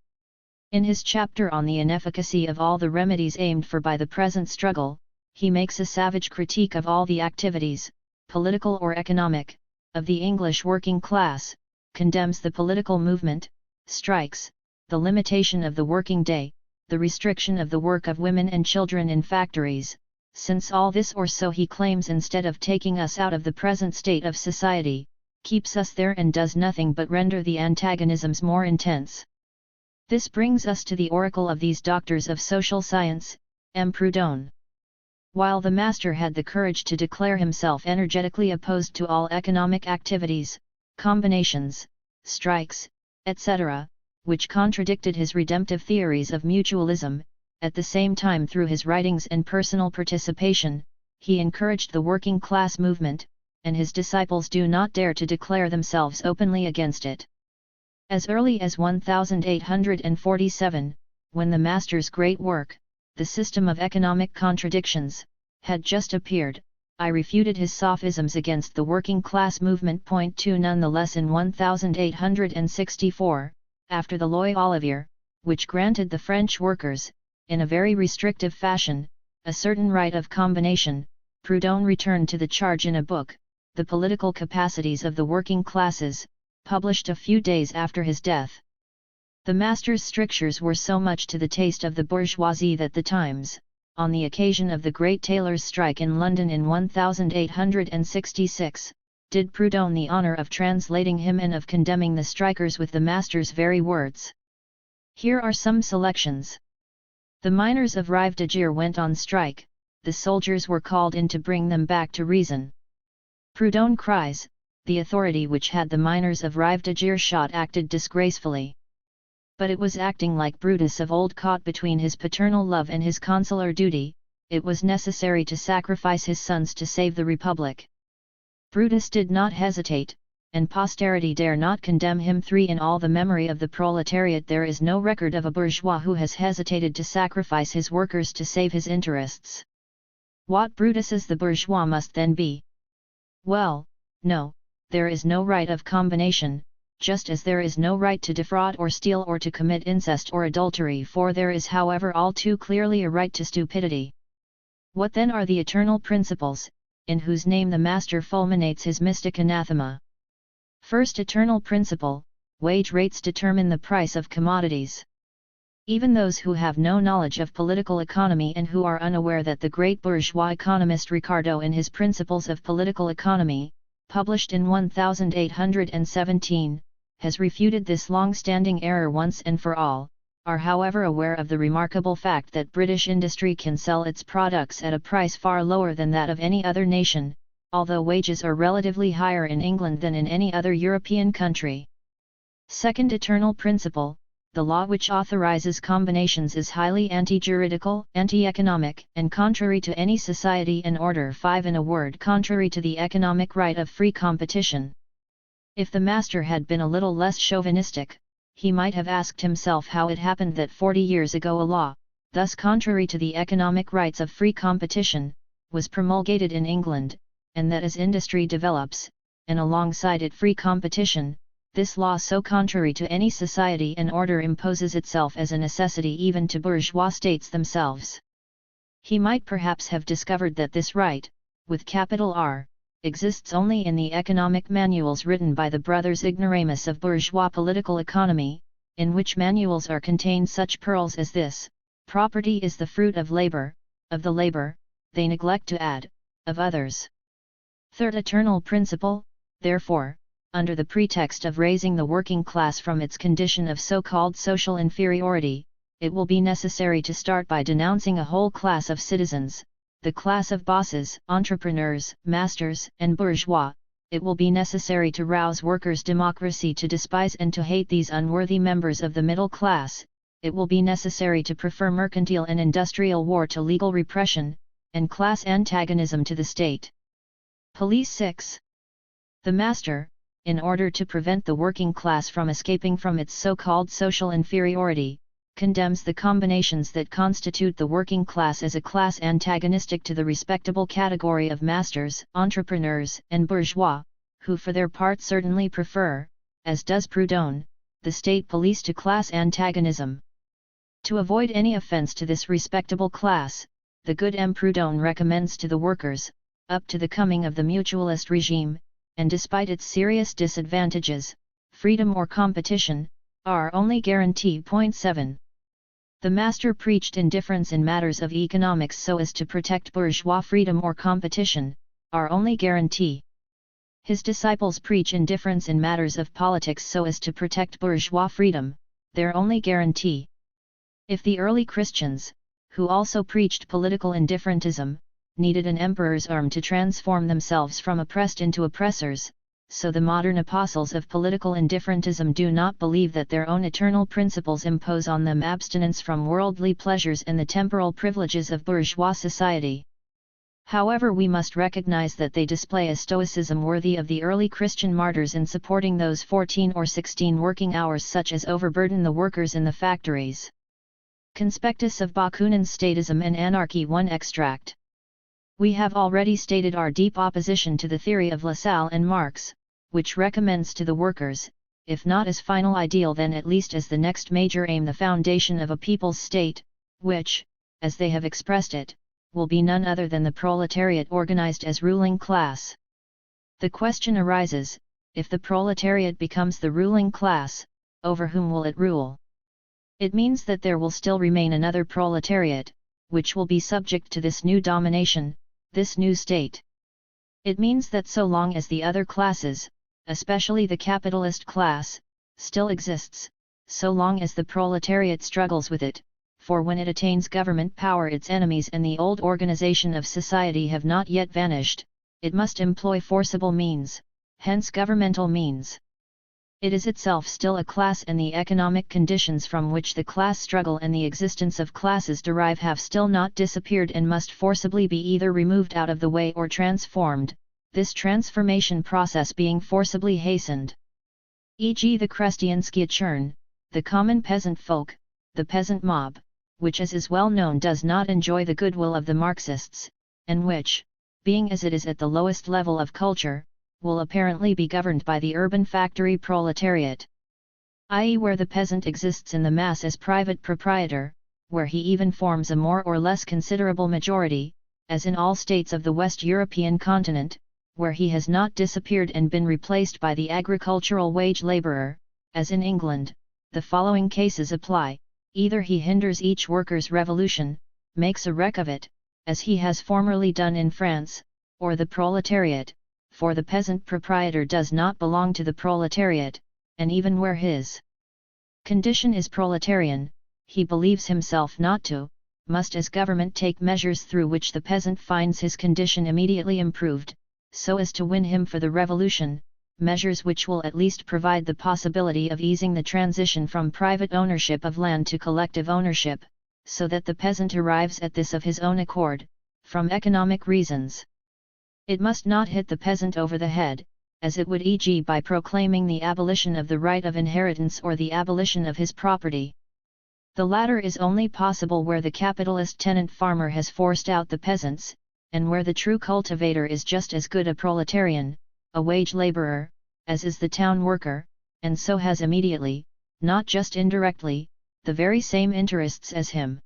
[SPEAKER 1] In his chapter on the inefficacy of all the remedies aimed for by the present struggle, he makes a savage critique of all the activities, political or economic, of the English working class, condemns the political movement, strikes, the limitation of the working day, the restriction of the work of women and children in factories, since all this, or so he claims, instead of taking us out of the present state of society, keeps us there and does nothing but render the antagonisms more intense. This brings us to the oracle of these doctors of social science, M. Proudhon. While the master had the courage to declare himself energetically opposed to all economic activities, combinations, strikes, etc., which contradicted his redemptive theories of mutualism, at the same time through his writings and personal participation, he encouraged the working class movement, and his disciples do not dare to declare themselves openly against it. As early as 1847, when the master's great work, The System of Economic Contradictions, had just appeared, I refuted his sophisms against the working class movement. 2 Nonetheless, in 1864, after the Loi Olivier, which granted the French workers, in a very restrictive fashion, a certain right of combination, Proudhon returned to the charge in a book, The Political Capacities of the Working Classes, published a few days after his death. The master's strictures were so much to the taste of the bourgeoisie that the Times, on the occasion of the great tailors' strike in London in 1866, did Proudhon the honour of translating him and of condemning the strikers with the master's very words. Here are some selections. The miners of Rive de Gier went on strike, the soldiers were called in to bring them back to reason. Proudhon cries, the authority which had the miners of Rive de Gier shot acted disgracefully. But it was acting like Brutus of old, caught between his paternal love and his consular duty. It was necessary to sacrifice his sons to save the Republic. Brutus did not hesitate, and posterity dare not condemn him. 3 In all the memory of the proletariat there is no record of a bourgeois who has hesitated to sacrifice his workers to save his interests. What Brutuses the bourgeois must then be? Well, no, there is no right of combination, just as there is no right to defraud or steal or to commit incest or adultery, for there is however all too clearly a right to stupidity. What then are the eternal principles, in whose name the Master fulminates his mystic anathema? First eternal principle: wage rates determine the price of commodities. Even those who have no knowledge of political economy and who are unaware that the great bourgeois economist Ricardo in his Principles of Political Economy, published in 1817, has refuted this long-standing error once and for all, are however aware of the remarkable fact that British industry can sell its products at a price far lower than that of any other nation, although wages are relatively higher in England than in any other European country. Second eternal principle: the law which authorizes combinations is highly anti-juridical, anti-economic, and contrary to any society and order. 5. In a word, contrary to the economic right of free competition. If the Master had been a little less chauvinistic, he might have asked himself how it happened that 40 years ago a law, thus contrary to the economic rights of free competition, was promulgated in England, and that as industry develops, and alongside it free competition, this law so contrary to any society and order imposes itself as a necessity even to bourgeois states themselves. He might perhaps have discovered that this right, with capital R, exists only in the economic manuals written by the brothers ignoramus of bourgeois political economy, in which manuals are contained such pearls as this: property is the fruit of labor, they neglect to add, of others. Third eternal principle: therefore, under the pretext of raising the working class from its condition of so-called social inferiority, it will be necessary to start by denouncing a whole class of citizens, the class of bosses, entrepreneurs, masters, and bourgeois. It will be necessary to rouse workers' democracy to despise and to hate these unworthy members of the middle class. It will be necessary to prefer mercantile and industrial war to legal repression, and class antagonism to the state. Police. 6. The Master, in order to prevent the working class from escaping from its so-called social inferiority, condemns the combinations that constitute the working class as a class antagonistic to the respectable category of masters, entrepreneurs, and bourgeois, who for their part certainly prefer, as does Proudhon, the state police to class antagonism. To avoid any offense to this respectable class, the good M. Proudhon recommends to the workers, up to the coming of the mutualist regime, and despite its serious disadvantages, freedom or competition, are only guarantee. 7. The Master preached indifference in matters of economics so as to protect bourgeois freedom or competition, our only guarantee. His disciples preach indifference in matters of politics so as to protect bourgeois freedom, their only guarantee. If the early Christians, who also preached political indifferentism, needed an emperor's arm to transform themselves from oppressed into oppressors, so the modern apostles of political indifferentism do not believe that their own eternal principles impose on them abstinence from worldly pleasures and the temporal privileges of bourgeois society. However, we must recognize that they display a stoicism worthy of the early Christian martyrs in supporting those 14 or 16 working hours such as overburden the workers in the factories. Conspectus of Bakunin's Statism and Anarchy. 1 extract. We have already stated our deep opposition to the theory of Lassalle and Marx, which recommends to the workers, if not as final ideal then at least as the next major aim, the foundation of a people's state, which, as they have expressed it, will be none other than the proletariat organized as ruling class. The question arises, if the proletariat becomes the ruling class, over whom will it rule? It means that there will still remain another proletariat, which will be subject to this new domination, this new state. It means that so long as the other classes, especially the capitalist class, still exists, so long as the proletariat struggles with it, for when it attains government power its enemies and the old organization of society have not yet vanished, it must employ forcible means, hence governmental means. It is itself still a class, and the economic conditions from which the class struggle and the existence of classes derive have still not disappeared and must forcibly be either removed out of the way or transformed, this transformation process being forcibly hastened. E.g. the Krestianskia churn, the common peasant folk, the peasant mob, which as is well known does not enjoy the goodwill of the Marxists, and which, being as it is at the lowest level of culture, will apparently be governed by the urban factory proletariat, i.e. where the peasant exists in the mass as private proprietor, where he even forms a more or less considerable majority, as in all states of the West European continent, where he has not disappeared and been replaced by the agricultural wage laborer, as in England. The following cases apply: either he hinders each workers' revolution, makes a wreck of it, as he has formerly done in France, or the proletariat, for the peasant proprietor does not belong to the proletariat, and even where his condition is proletarian, he believes himself not to, must as government take measures through which the peasant finds his condition immediately improved, so as to win him for the revolution, measures which will at least provide the possibility of easing the transition from private ownership of land to collective ownership, so that the peasant arrives at this of his own accord, from economic reasons. It must not hit the peasant over the head, as it would, e.g. by proclaiming the abolition of the right of inheritance or the abolition of his property. The latter is only possible where the capitalist tenant farmer has forced out the peasants, and where the true cultivator is just as good a proletarian, a wage laborer, as is the town worker, and so has immediately, not just indirectly, the very same interests as him.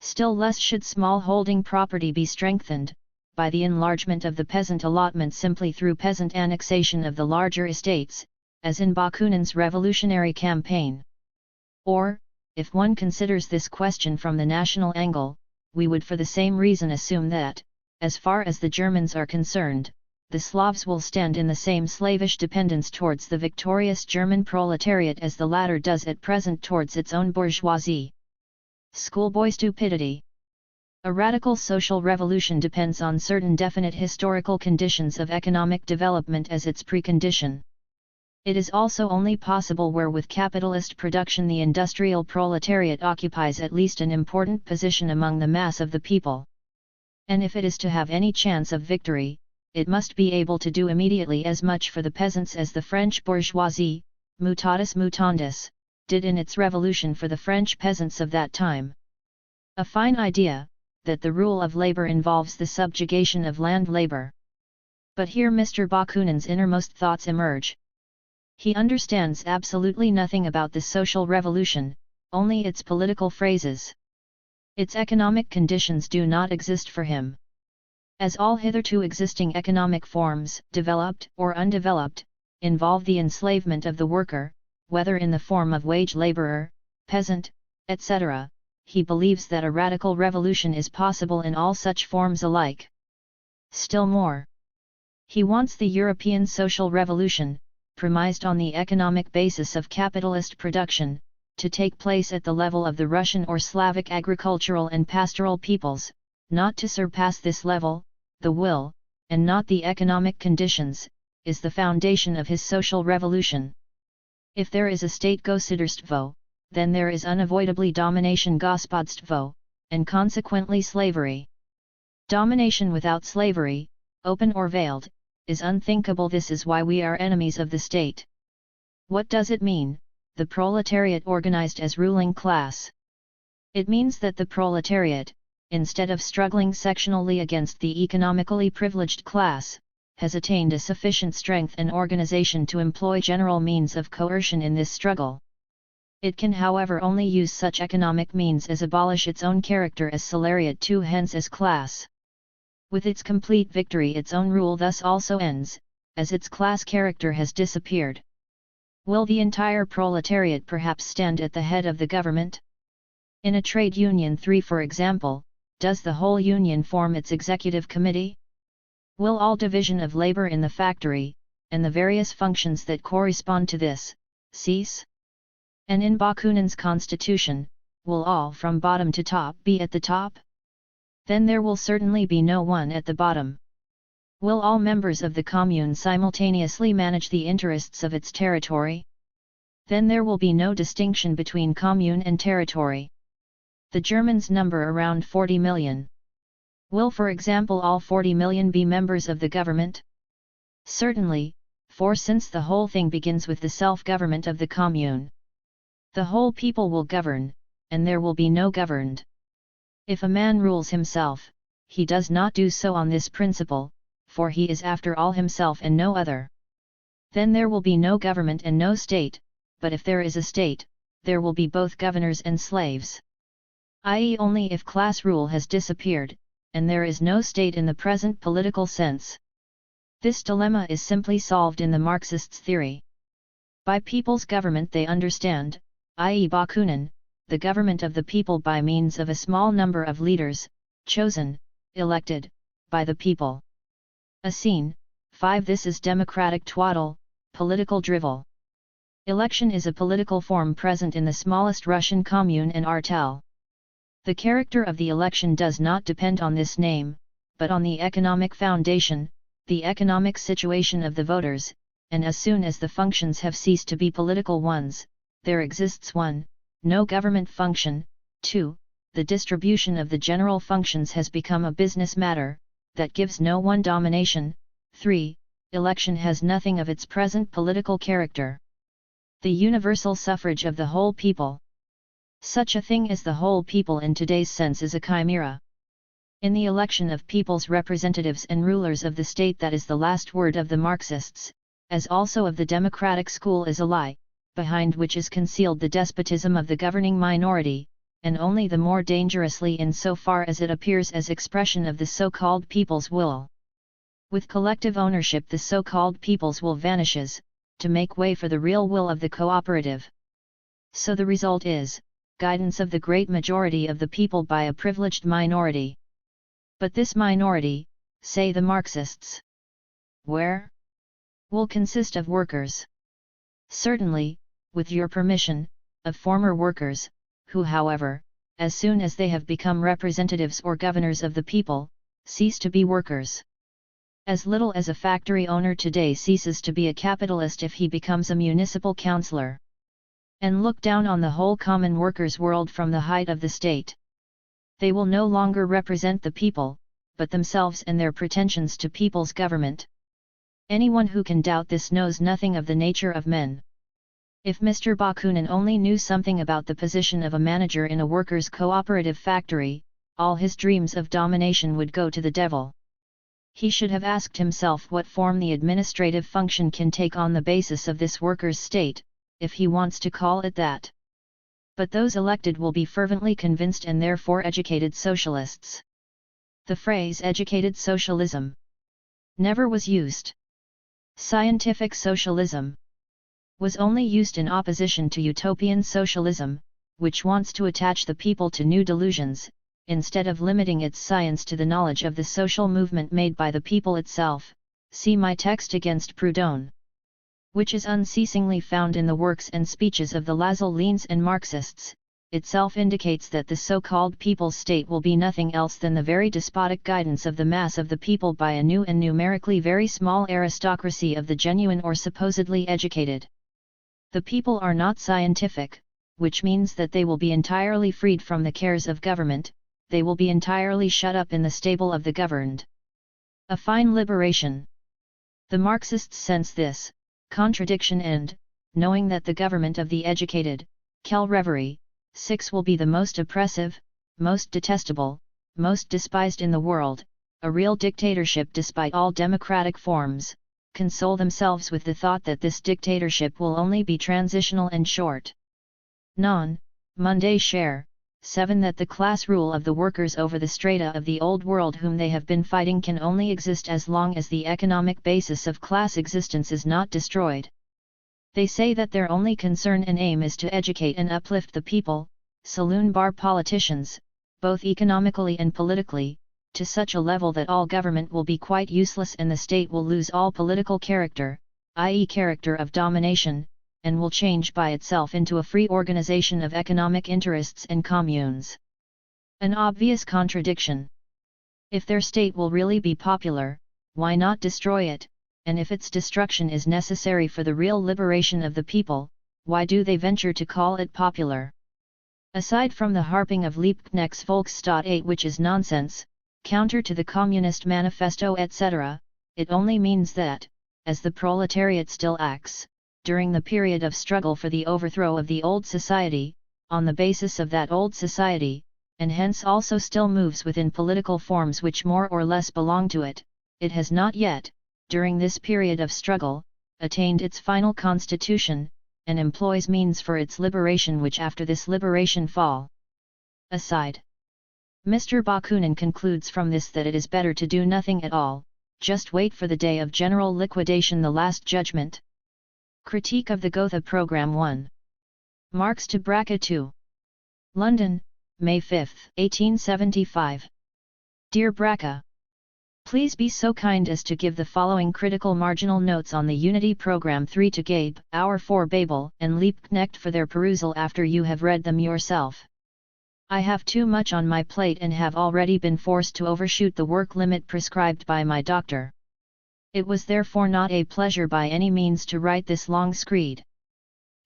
[SPEAKER 1] Still less should small holding property be strengthened, by the enlargement of the peasant allotment simply through peasant annexation of the larger estates, as in Bakunin's revolutionary campaign. Or, if one considers this question from the national angle, we would for the same reason assume that, as far as the Germans are concerned, the Slavs will stand in the same slavish dependence towards the victorious German proletariat as the latter does at present towards its own bourgeoisie. Schoolboy stupidity. A radical social revolution depends on certain definite historical conditions of economic development as its precondition. It is also only possible where with capitalist production the industrial proletariat occupies at least an important position among the mass of the people. And if it is to have any chance of victory, it must be able to do immediately as much for the peasants as the French bourgeoisie, mutatis mutandis, did in its revolution for the French peasants of that time. A fine idea, that the rule of labor involves the subjugation of land labor. But here Mr. Bakunin's innermost thoughts emerge. He understands absolutely nothing about the social revolution, only its political phrases. Its economic conditions do not exist for him. As all hitherto existing economic forms, developed or undeveloped, involve the enslavement of the worker, whether in the form of wage laborer, peasant, etc., he believes that a radical revolution is possible in all such forms alike. Still more, he wants the European social revolution, premised on the economic basis of capitalist production, to take place at the level of the Russian or Slavic agricultural and pastoral peoples, not to surpass this level. The will, and not the economic conditions, is the foundation of his social revolution. If there is a state Gosidarstvo, then there is unavoidably domination Gospodstvo, and consequently slavery. Domination without slavery, open or veiled, is unthinkable. This is why we are enemies of the state. What does it mean, the proletariat organized as ruling class? It means that the proletariat, instead of struggling sectionally against the economically privileged class, has attained a sufficient strength and organization to employ general means of coercion in this struggle. It can, however, only use such economic means as abolish its own character as salariat too, hence as class. With its complete victory its own rule thus also ends, as its class character has disappeared. Will the entire proletariat perhaps stand at the head of the government? In a trade union 3, for example, does the whole union form its executive committee? Will all division of labor in the factory, and the various functions that correspond to this, cease? And in Bakunin's constitution, will all from bottom to top be at the top? Then there will certainly be no one at the bottom. Will all members of the commune simultaneously manage the interests of its territory? Then there will be no distinction between commune and territory. The Germans number around 40 million. Will, for example, all 40 million be members of the government? Certainly, for since the whole thing begins with the self-government of the commune, the whole people will govern, and there will be no governed. If a man rules himself, he does not do so on this principle, for he is after all himself and no other. Then there will be no government and no state, but if there is a state, there will be both governors and slaves. I.e. only if class rule has disappeared, and there is no state in the present political sense. This dilemma is simply solved in the Marxists' theory. By people's government they understand, i.e. Bakunin, the government of the people by means of a small number of leaders, chosen, elected, by the people. A scene, 5. This is democratic twaddle, political drivel. Election is a political form present in the smallest Russian commune and artel. The character of the election does not depend on this name, but on the economic foundation, the economic situation of the voters, and as soon as the functions have ceased to be political ones, there exists 1. No government function, 2. The distribution of the general functions has become a business matter, that gives no one domination, 3. Election has nothing of its present political character. The universal suffrage of the whole people. Such a thing as the whole people in today's sense is a chimera. In the election of people's representatives and rulers of the state that is the last word of the Marxists, as also of the democratic school is a lie, behind which is concealed the despotism of the governing minority, and only the more dangerously in so far as it appears as expression of the so-called people's will. With collective ownership the so-called people's will vanishes, to make way for the real will of the cooperative. So the result is, guidance of the great majority of the people by a privileged minority. But this minority, say the Marxists, where? Will consist of workers. Certainly, with your permission, of former workers, who however, as soon as they have become representatives or governors of the people, cease to be workers. As little as a factory owner today ceases to be a capitalist if he becomes a municipal councillor. And look down on the whole common workers' world from the height of the state. They will no longer represent the people, but themselves and their pretensions to people's government. Anyone who can doubt this knows nothing of the nature of men. If Mr. Bakunin only knew something about the position of a manager in a workers' cooperative factory, all his dreams of domination would go to the devil. He should have asked himself what form the administrative function can take on the basis of this workers' state, if he wants to call it that. But those elected will be fervently convinced and therefore educated socialists. The phrase educated socialism never was used. Scientific socialism was only used in opposition to utopian socialism, which wants to attach the people to new delusions, instead of limiting its science to the knowledge of the social movement made by the people itself. See my text against Proudhon, which is unceasingly found in the works and speeches of the Lazarines and Marxists, itself indicates that the so-called people's state will be nothing else than the very despotic guidance of the mass of the people by a new and numerically very small aristocracy of the genuine or supposedly educated. The people are not scientific, which means that they will be entirely freed from the cares of government, they will be entirely shut up in the stable of the governed. A fine liberation. The Marxists sense this contradiction and, knowing that the government of the educated, Karl Reverie, 6 will be the most oppressive, most detestable, most despised in the world, a real dictatorship despite all democratic forms, console themselves with the thought that this dictatorship will only be transitional and short. Non, Monday share, 7 that the class rule of the workers over the strata of the old world whom they have been fighting can only exist as long as the economic basis of class existence is not destroyed. They say that their only concern and aim is to educate and uplift the people, saloon bar politicians, both economically and politically, to such a level that all government will be quite useless and the state will lose all political character, i.e. character of domination, and will change by itself into a free organization of economic interests and communes. An obvious contradiction. If their state will really be popular, why not destroy it, and if its destruction is necessary for the real liberation of the people, why do they venture to call it popular? Aside from the harping of Liebknecht's Volksstaat 8 which is nonsense, counter to the Communist Manifesto etc., it only means that, as the proletariat still acts, during the period of struggle for the overthrow of the old society, on the basis of that old society, and hence also still moves within political forms which more or less belong to it, it has not yet, during this period of struggle, attained its final constitution, and employs means for its liberation which after this liberation fall aside. Mr. Bakunin concludes from this that it is better to do nothing at all, just wait for the day of general liquidation, the last judgment. Critique of the Gotha Programme 1. Marx to Braca 2. London, May 5, 1875. Dear Braca, please be so kind as to give the following critical marginal notes on the Unity Programme 3 to Gabe, Our for Babel and Liebknecht for their perusal after you have read them yourself. I have too much on my plate and have already been forced to overshoot the work limit prescribed by my doctor. It was therefore not a pleasure by any means to write this long screed.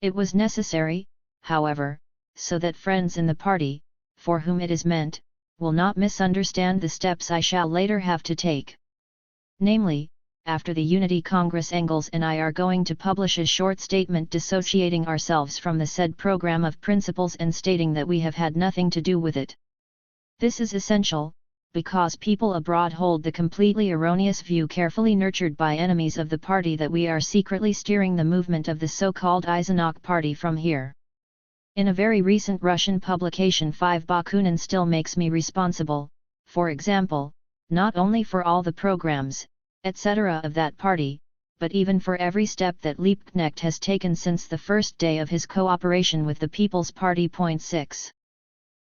[SPEAKER 1] It was necessary, however, so that friends in the party, for whom it is meant, will not misunderstand the steps I shall later have to take. Namely, after the Unity Congress, Engels and I are going to publish a short statement dissociating ourselves from the said program of principles and stating that we have had nothing to do with it. This is essential, because people abroad hold the completely erroneous view carefully nurtured by enemies of the party that we are secretly steering the movement of the so-called Eisenach party from here. In a very recent Russian publication 5 Bakunin still makes me responsible, for example, not only for all the programs, etc. of that party, but even for every step that Liebknecht has taken since the first day of his cooperation with the People's Party. 6.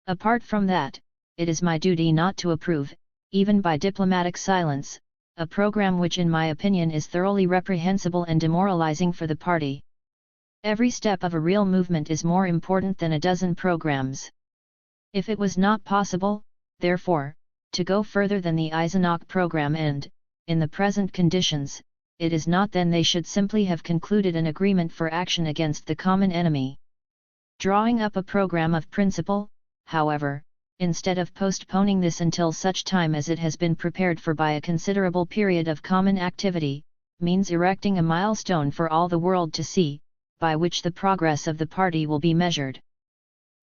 [SPEAKER 1] Apart from that, it is my duty not to approve, even by diplomatic silence, a program which in my opinion is thoroughly reprehensible and demoralizing for the party. Every step of a real movement is more important than a dozen programs. If it was not possible, therefore, to go further than the Eisenach program and, in the present conditions, it is not then they should simply have concluded an agreement for action against the common enemy. Drawing up a program of principle, however, instead of postponing this until such time as it has been prepared for by a considerable period of common activity, means erecting a milestone for all the world to see, by which the progress of the party will be measured.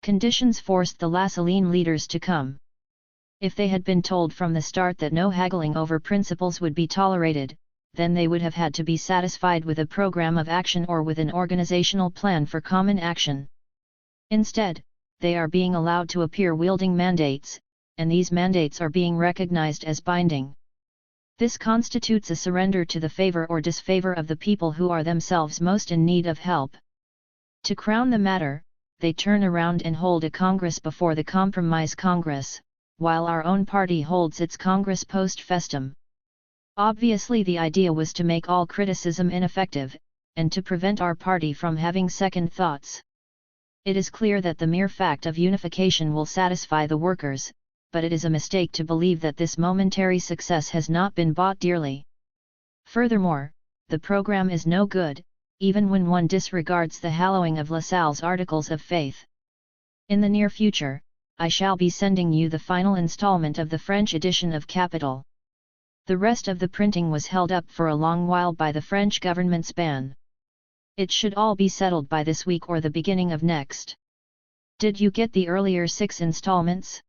[SPEAKER 1] Conditions forced the Lassaline leaders to come. If they had been told from the start that no haggling over principles would be tolerated, then they would have had to be satisfied with a program of action or with an organizational plan for common action. Instead, they are being allowed to appear wielding mandates, and these mandates are being recognized as binding. This constitutes a surrender to the favor or disfavor of the people who are themselves most in need of help. To crown the matter, they turn around and hold a Congress before the Compromise Congress, while our own party holds its Congress post festum. Obviously the idea was to make all criticism ineffective, and to prevent our party from having second thoughts. It is clear that the mere fact of unification will satisfy the workers, but it is a mistake to believe that this momentary success has not been bought dearly. Furthermore, the program is no good, even when one disregards the hallowing of Lassalle's Articles of Faith. In the near future, I shall be sending you the final installment of the French edition of Capital. The rest of the printing was held up for a long while by the French government's ban. It should all be settled by this week or the beginning of next. Did you get the earlier 6 installments?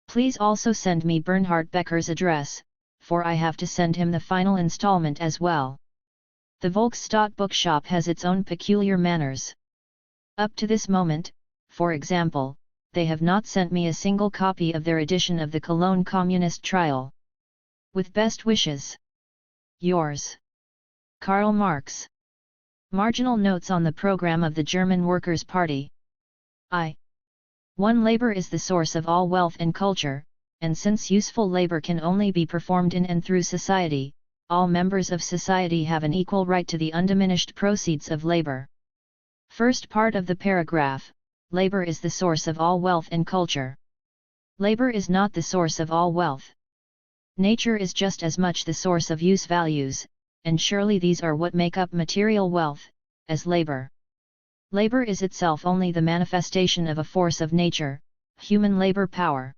[SPEAKER 1] Please also send me Bernhard Becker's address, for I have to send him the final installment as well. The Volksstadt bookshop has its own peculiar manners. Up to this moment, for example, they have not sent me a single copy of their edition of the Cologne Communist Trial. With best wishes. Yours, Karl Marx. Marginal notes on the program of the German Workers' Party. 1. Labor is the source of all wealth and culture, and since useful labor can only be performed in and through society, all members of society have an equal right to the undiminished proceeds of labor. First part of the paragraph, labor is the source of all wealth and culture. Labor is not the source of all wealth. Nature is just as much the source of use values, and surely these are what make up material wealth, as labor. Labor is itself only the manifestation of a force of nature, human labor power.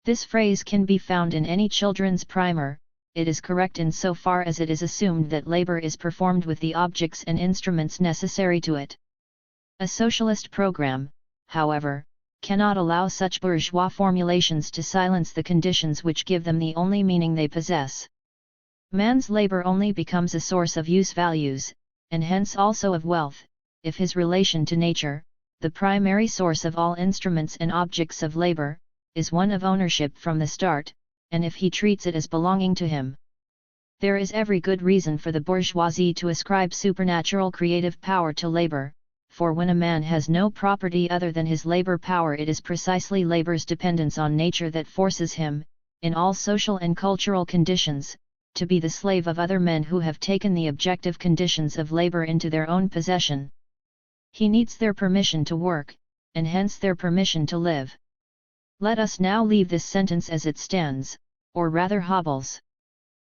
[SPEAKER 1] This phrase can be found in any children's primer. It is correct in so far as it is assumed that labor is performed with the objects and instruments necessary to it. A socialist program, however, cannot allow such bourgeois formulations to silence the conditions which give them the only meaning they possess. Man's labor only becomes a source of use values, and hence also of wealth, if his relation to nature, the primary source of all instruments and objects of labor, is one of ownership from the start, and if he treats it as belonging to him. There is every good reason for the bourgeoisie to ascribe supernatural creative power to labor, for when a man has no property other than his labor power, it is precisely labor's dependence on nature that forces him, in all social and cultural conditions, to be the slave of other men who have taken the objective conditions of labor into their own possession. He needs their permission to work, and hence their permission to live. Let us now leave this sentence as it stands, or rather hobbles.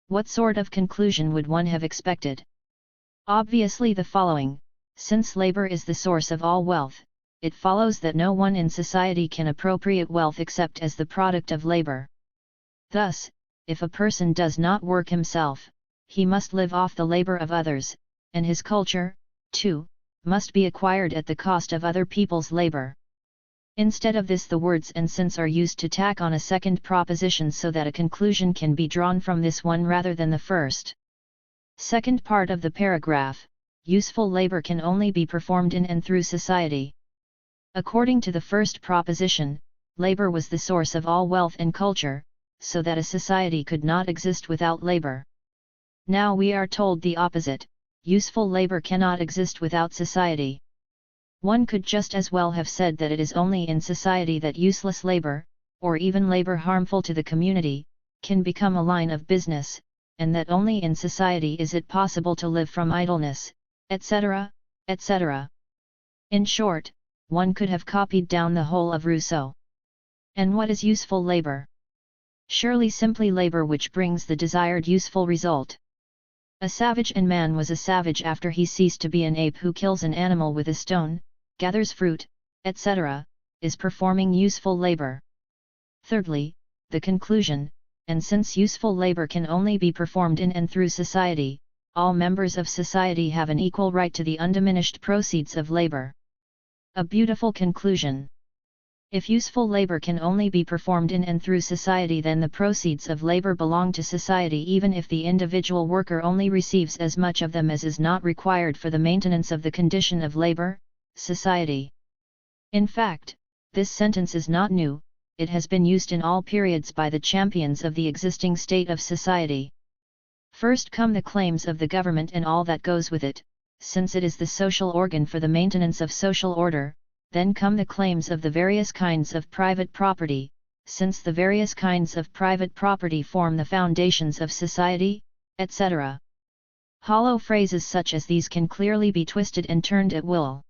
[SPEAKER 1] What sort of conclusion would one have expected? Obviously the following: since labor is the source of all wealth, it follows that no one in society can appropriate wealth except as the product of labor. Thus, if a person does not work himself, he must live off the labor of others, and his culture, too, must be acquired at the cost of other people's labor. Instead of this, the words and since are used to tack on a second proposition so that a conclusion can be drawn from this one rather than the first. Second part of the paragraph: useful labor can only be performed in and through society. According to the first proposition, labor was the source of all wealth and culture, so that a society could not exist without labor. Now we are told the opposite: useful labor cannot exist without society. One could just as well have said that it is only in society that useless labor, or even labor harmful to the community, can become a line of business, and that only in society is it possible to live from idleness, etc., etc. In short, one could have copied down the whole of Rousseau. And what is useful labor? Surely simply labor which brings the desired useful result. A savage and man was a savage after he ceased to be an ape who kills an animal with a stone, gathers fruit, etc., is performing useful labor. Thirdly, the conclusion: and since useful labor can only be performed in and through society, all members of society have an equal right to the undiminished proceeds of labor. A beautiful conclusion. If useful labor can only be performed in and through society, then the proceeds of labor belong to society, even if the individual worker only receives as much of them as is not required for the maintenance of the condition of labor, society. In fact, this sentence is not new, it has been used in all periods by the champions of the existing state of society. First come the claims of the government and all that goes with it, since it is the social organ for the maintenance of social order. Then come the claims of the various kinds of private property, since the various kinds of private property form the foundations of society, etc. Hollow phrases such as these can clearly be twisted and turned at will.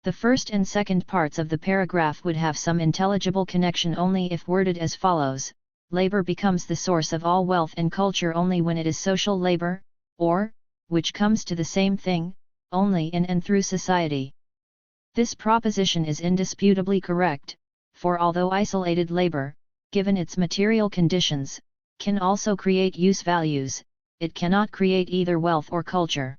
[SPEAKER 1] The first and second parts of the paragraph would have some intelligible connection only if worded as follows: labor becomes the source of all wealth and culture only when it is social labor, or, which comes to the same thing, only in and through society. This proposition is indisputably correct, for although isolated labor, given its material conditions, can also create use values, it cannot create either wealth or culture.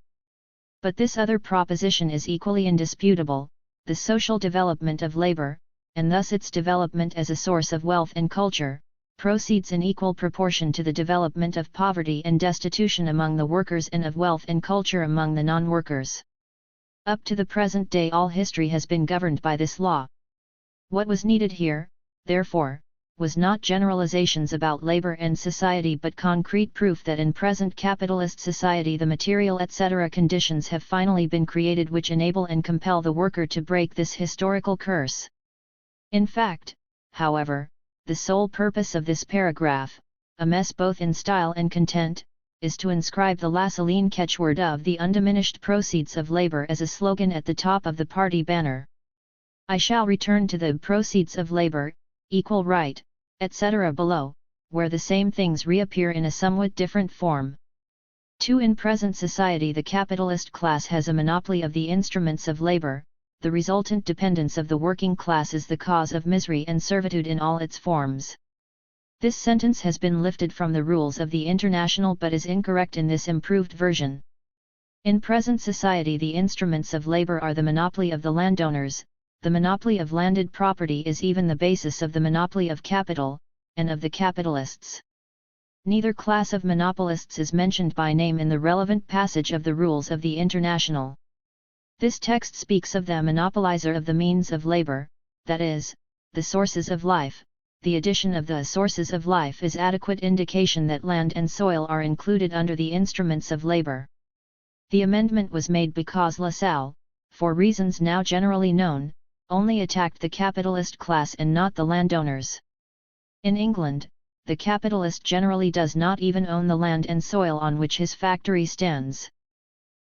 [SPEAKER 1] But this other proposition is equally indisputable: the social development of labor, and thus its development as a source of wealth and culture, proceeds in equal proportion to the development of poverty and destitution among the workers and of wealth and culture among the non-workers. Up to the present day all history has been governed by this law. What was needed here, therefore, was not generalizations about labor and society but concrete proof that in present capitalist society the material etc. conditions have finally been created which enable and compel the worker to break this historical curse. In fact, however, the sole purpose of this paragraph, a mess both in style and content, is to inscribe the Lassaline catchword of the undiminished proceeds of labor as a slogan at the top of the party banner. I shall return to the proceeds of labor, equal right, etc. below, where the same things reappear in a somewhat different form. 2. In present society the capitalist class has a monopoly of the instruments of labor, the resultant dependence of the working class is the cause of misery and servitude in all its forms. This sentence has been lifted from the rules of the International but is incorrect in this improved version. In present society the instruments of labor are the monopoly of the landowners, the monopoly of landed property is even the basis of the monopoly of capital, and of the capitalists. Neither class of monopolists is mentioned by name in the relevant passage of the Rules of the International. This text speaks of the monopolizer of the means of labor, that is, the sources of life. The addition of the sources of life is adequate indication that land and soil are included under the instruments of labor. The amendment was made because Lassalle, for reasons now generally known, only attacked the capitalist class and not the landowners. In England, the capitalist generally does not even own the land and soil on which his factory stands.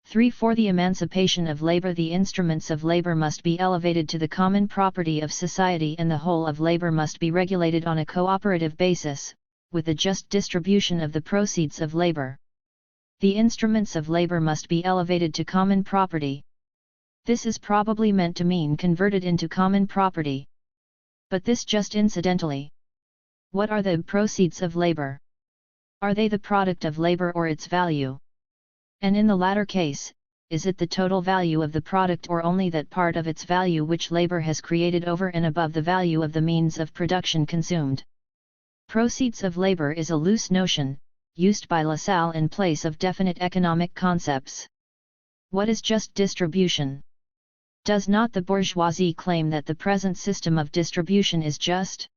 [SPEAKER 1] 3. For the emancipation of labor, the instruments of labor must be elevated to the common property of society, and the whole of labor must be regulated on a cooperative basis, with a just distribution of the proceeds of labor. The instruments of labor must be elevated to common property. This is probably meant to mean converted into common property. But this just incidentally. What are the proceeds of labor? Are they the product of labor or its value? And in the latter case, is it the total value of the product or only that part of its value which labor has created over and above the value of the means of production consumed? Proceeds of labor is a loose notion, used by Lassalle in place of definite economic concepts. What is just distribution? Does not the bourgeoisie claim that the present system of distribution is just?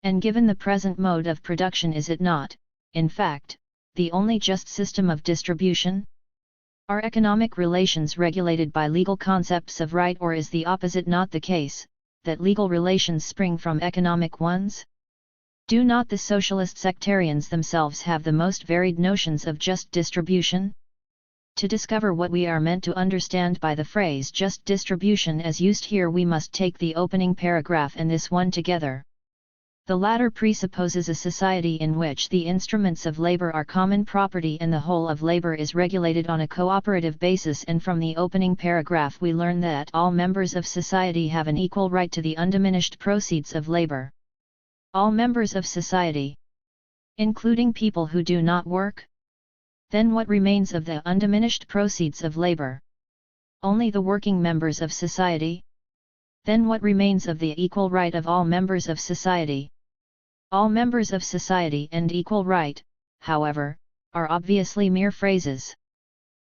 [SPEAKER 1] And given the present mode of production, is it not, in fact, the only just system of distribution? Are economic relations regulated by legal concepts of right, or is the opposite not the case, that legal relations spring from economic ones? Do not the socialist sectarians themselves have the most varied notions of just distribution? To discover what we are meant to understand by the phrase just distribution as used here, we must take the opening paragraph and this one together. The latter presupposes a society in which the instruments of labor are common property and the whole of labor is regulated on a cooperative basis, and from the opening paragraph we learn that all members of society have an equal right to the undiminished proceeds of labor. All members of society, including people who do not work? Then what remains of the undiminished proceeds of labor? Only the working members of society? Then what remains of the equal right of all members of society? All members of society and equal right, however, are obviously mere phrases.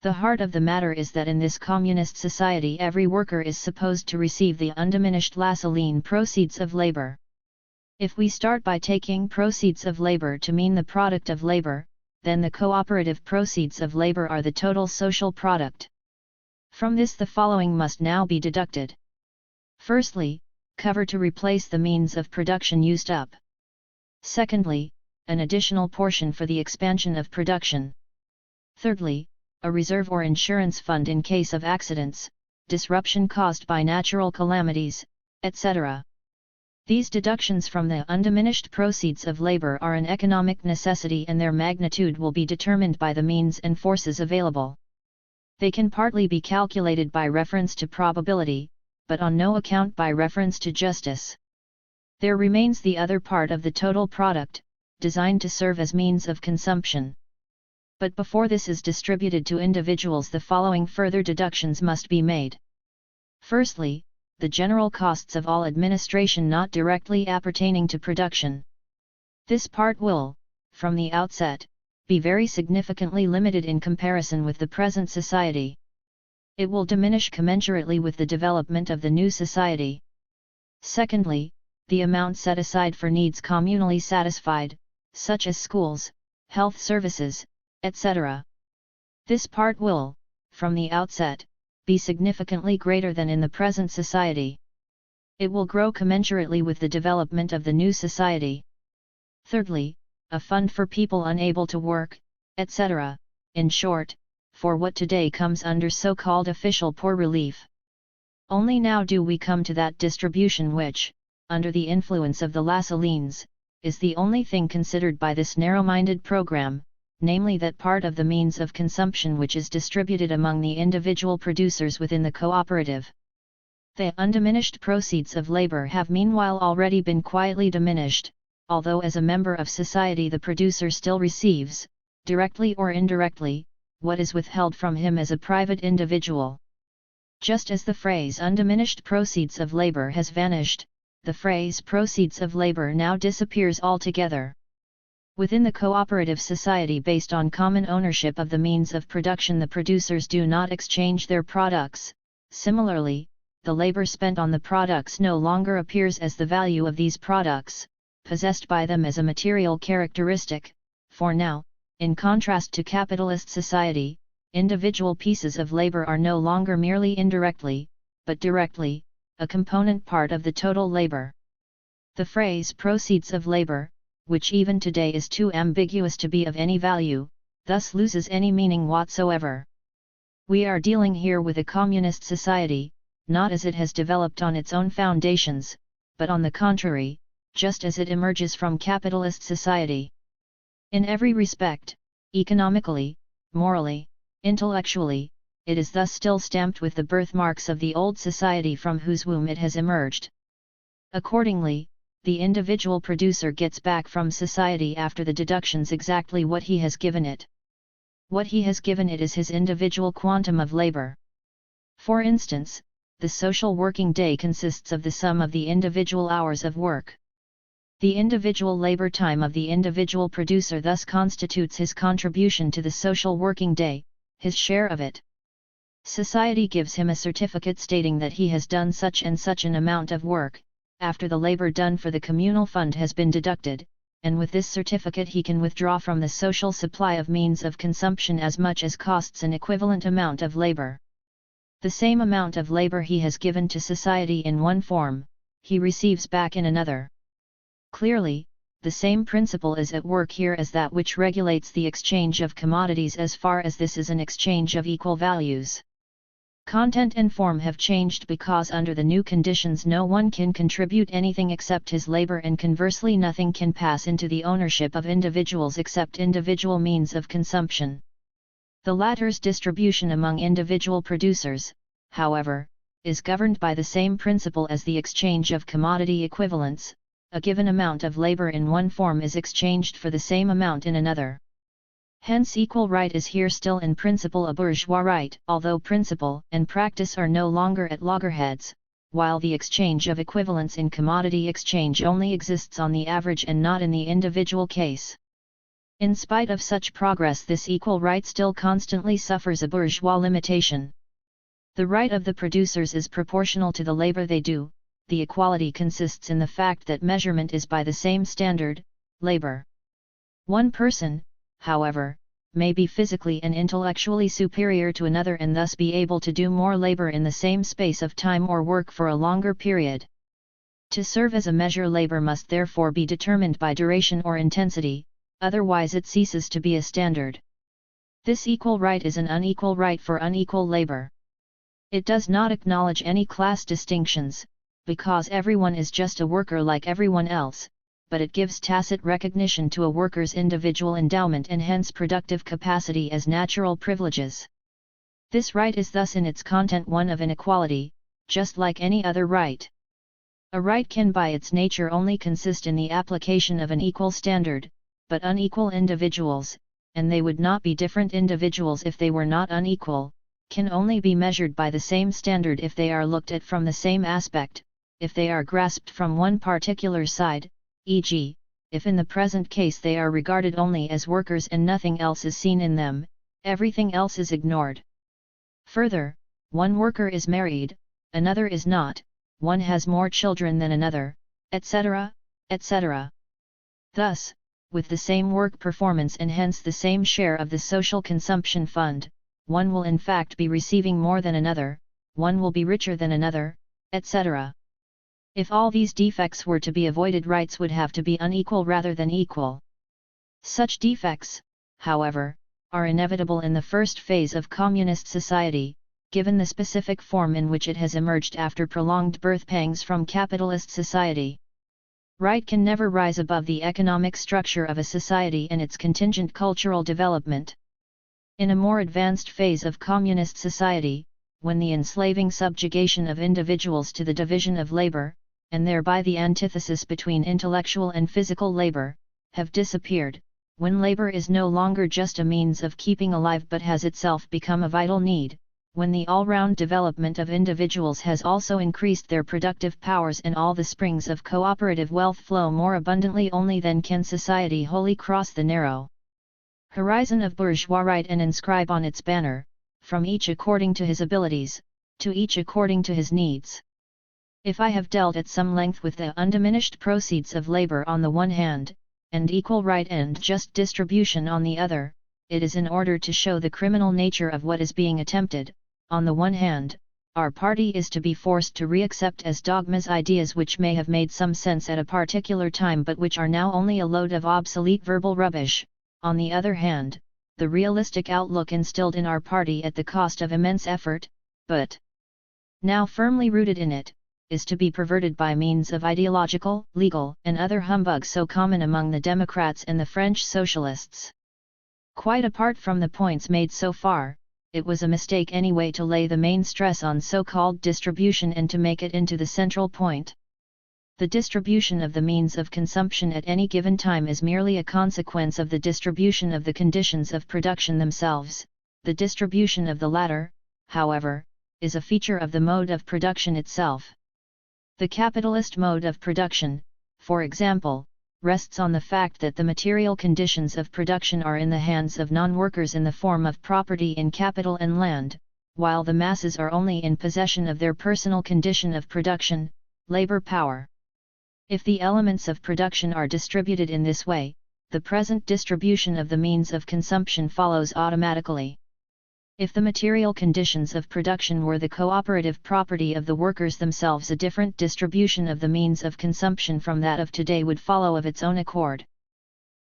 [SPEAKER 1] The heart of the matter is that in this communist society every worker is supposed to receive the undiminished Lassallean proceeds of labor. If we start by taking proceeds of labor to mean the product of labor, then the cooperative proceeds of labor are the total social product. From this the following must now be deducted. Firstly, cover to replace the means of production used up. Secondly, an additional portion for the expansion of production. Thirdly, a reserve or insurance fund in case of accidents, disruption caused by natural calamities, etc. These deductions from the undiminished proceeds of labor are an economic necessity, and their magnitude will be determined by the means and forces available. They can partly be calculated by reference to probability, but on no account by reference to justice. There remains the other part of the total product, designed to serve as means of consumption. But before this is distributed to individuals, the following further deductions must be made. Firstly, the general costs of all administration not directly appertaining to production. This part will, from the outset, be very significantly limited in comparison with the present society. It will diminish commensurately with the development of the new society. Secondly, the amount set aside for needs communally satisfied, such as schools, health services, etc. This part will, from the outset, be significantly greater than in the present society. It will grow commensurately with the development of the new society. Thirdly, a fund for people unable to work, etc., in short, for what today comes under so-called official poor relief. Only now do we come to that distribution which, under the influence of the Lassalleans, is the only thing considered by this narrow-minded program, namely that part of the means of consumption which is distributed among the individual producers within the cooperative. The undiminished proceeds of labor have meanwhile already been quietly diminished, although as a member of society the producer still receives, directly or indirectly, what is withheld from him as a private individual. Just as the phrase undiminished proceeds of labor has vanished, the phrase proceeds of labor now disappears altogether. Within the cooperative society based on common ownership of the means of production, the producers do not exchange their products. Similarly, the labor spent on the products no longer appears as the value of these products, possessed by them as a material characteristic, for now, in contrast to capitalist society, individual pieces of labor are no longer merely indirectly, but directly, a component part of the total labor. The phrase proceeds of labor, which even today is too ambiguous to be of any value, thus loses any meaning whatsoever. We are dealing here with a communist society, not as it has developed on its own foundations, but on the contrary, just as it emerges from capitalist society. In every respect, economically, morally, intellectually, it is thus still stamped with the birthmarks of the old society from whose womb it has emerged. Accordingly, the individual producer gets back from society after the deductions exactly what he has given it. What he has given it is his individual quantum of labor. For instance, the social working day consists of the sum of the individual hours of work. The individual labor time of the individual producer thus constitutes his contribution to the social working day, his share of it. Society gives him a certificate stating that he has done such and such an amount of work, after the labor done for the communal fund has been deducted, and with this certificate he can withdraw from the social supply of means of consumption as much as costs an equivalent amount of labor. The same amount of labor he has given to society in one form, he receives back in another. Clearly, the same principle is at work here as that which regulates the exchange of commodities as far as this is an exchange of equal values. Content and form have changed because under the new conditions no one can contribute anything except his labor, and conversely nothing can pass into the ownership of individuals except individual means of consumption. The latter's distribution among individual producers, however, is governed by the same principle as the exchange of commodity equivalents. A given amount of labor in one form is exchanged for the same amount in another. Hence equal right is here still in principle a bourgeois right, although principle and practice are no longer at loggerheads, while the exchange of equivalents in commodity exchange only exists on the average and not in the individual case. In spite of such progress, this equal right still constantly suffers a bourgeois limitation. The right of the producers is proportional to the labor they do. The equality consists in the fact that measurement is by the same standard, labor. One person, however, may be physically and intellectually superior to another and thus be able to do more labor in the same space of time or work for a longer period. To serve as a measure, labor must therefore be determined by duration or intensity, otherwise it ceases to be a standard. This equal right is an unequal right for unequal labor. It does not acknowledge any class distinctions, because everyone is just a worker like everyone else, but it gives tacit recognition to a worker's individual endowment and hence productive capacity as natural privileges. This right is thus in its content one of inequality, just like any other right. A right can by its nature only consist in the application of an equal standard, but unequal individuals, and they would not be different individuals if they were not unequal, can only be measured by the same standard if they are looked at from the same aspect, if they are grasped from one particular side, e.g., if in the present case they are regarded only as workers and nothing else is seen in them, everything else is ignored. Further, one worker is married, another is not, one has more children than another, etc., etc. Thus, with the same work performance and hence the same share of the social consumption fund, one will in fact be receiving more than another, one will be richer than another, etc. If all these defects were to be avoided, rights would have to be unequal rather than equal. Such defects, however, are inevitable in the first phase of communist society, given the specific form in which it has emerged after prolonged birth pangs from capitalist society. Right can never rise above the economic structure of a society and its contingent cultural development. In a more advanced phase of communist society, when the enslaving subjugation of individuals to the division of labor, and thereby the antithesis between intellectual and physical labor, have disappeared, when labor is no longer just a means of keeping alive but has itself become a vital need, when the all-round development of individuals has also increased their productive powers and all the springs of cooperative wealth flow more abundantly, only then can society wholly cross the narrow horizon of bourgeois right and inscribe on its banner, from each according to his abilities, to each according to his needs. If I have dealt at some length with the undiminished proceeds of labor on the one hand, and equal right and just distribution on the other, it is in order to show the criminal nature of what is being attempted. On the one hand, our party is to be forced to re-accept as dogmas ideas which may have made some sense at a particular time but which are now only a load of obsolete verbal rubbish. On the other hand, the realistic outlook instilled in our party at the cost of immense effort, but now firmly rooted in it, is to be perverted by means of ideological, legal, and other humbugs so common among the Democrats and the French Socialists. Quite apart from the points made so far, it was a mistake anyway to lay the main stress on so-called distribution and to make it into the central point. The distribution of the means of consumption at any given time is merely a consequence of the distribution of the conditions of production themselves. The distribution of the latter, however, is a feature of the mode of production itself. The capitalist mode of production, for example, rests on the fact that the material conditions of production are in the hands of non-workers in the form of property in capital and land, while the masses are only in possession of their personal condition of production, labor power. If the elements of production are distributed in this way, the present distribution of the means of consumption follows automatically. If the material conditions of production were the cooperative property of the workers themselves, a different distribution of the means of consumption from that of today would follow of its own accord.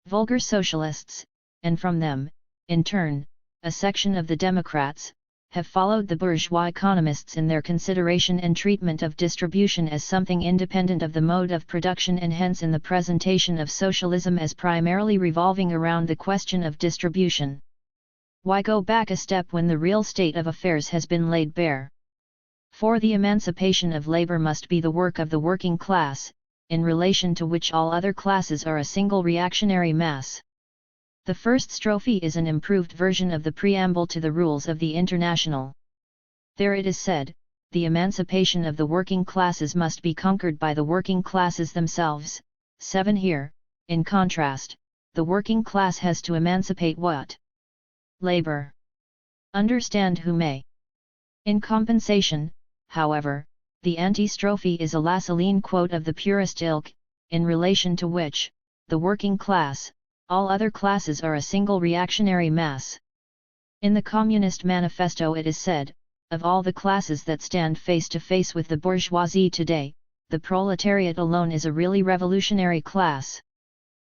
[SPEAKER 1] Vulgar socialists, and from them, in turn, a section of the Democrats, have followed the bourgeois economists in their consideration and treatment of distribution as something independent of the mode of production, and hence in the presentation of socialism as primarily revolving around the question of distribution. Why go back a step when the real state of affairs has been laid bare? For the emancipation of labor must be the work of the working class, in relation to which all other classes are a single reactionary mass. The first strophe is an improved version of the preamble to the rules of the International. There it is said, the emancipation of the working classes must be conquered by the working classes themselves. 7 Here, in contrast, the working class has to emancipate what? Labor. Understand who may. In compensation, however, the anti-strophe is a Lassaline quote of the purest ilk, in relation to which, the working class, all other classes are a single reactionary mass. In the Communist Manifesto it is said, of all the classes that stand face to face with the bourgeoisie today, the proletariat alone is a really revolutionary class.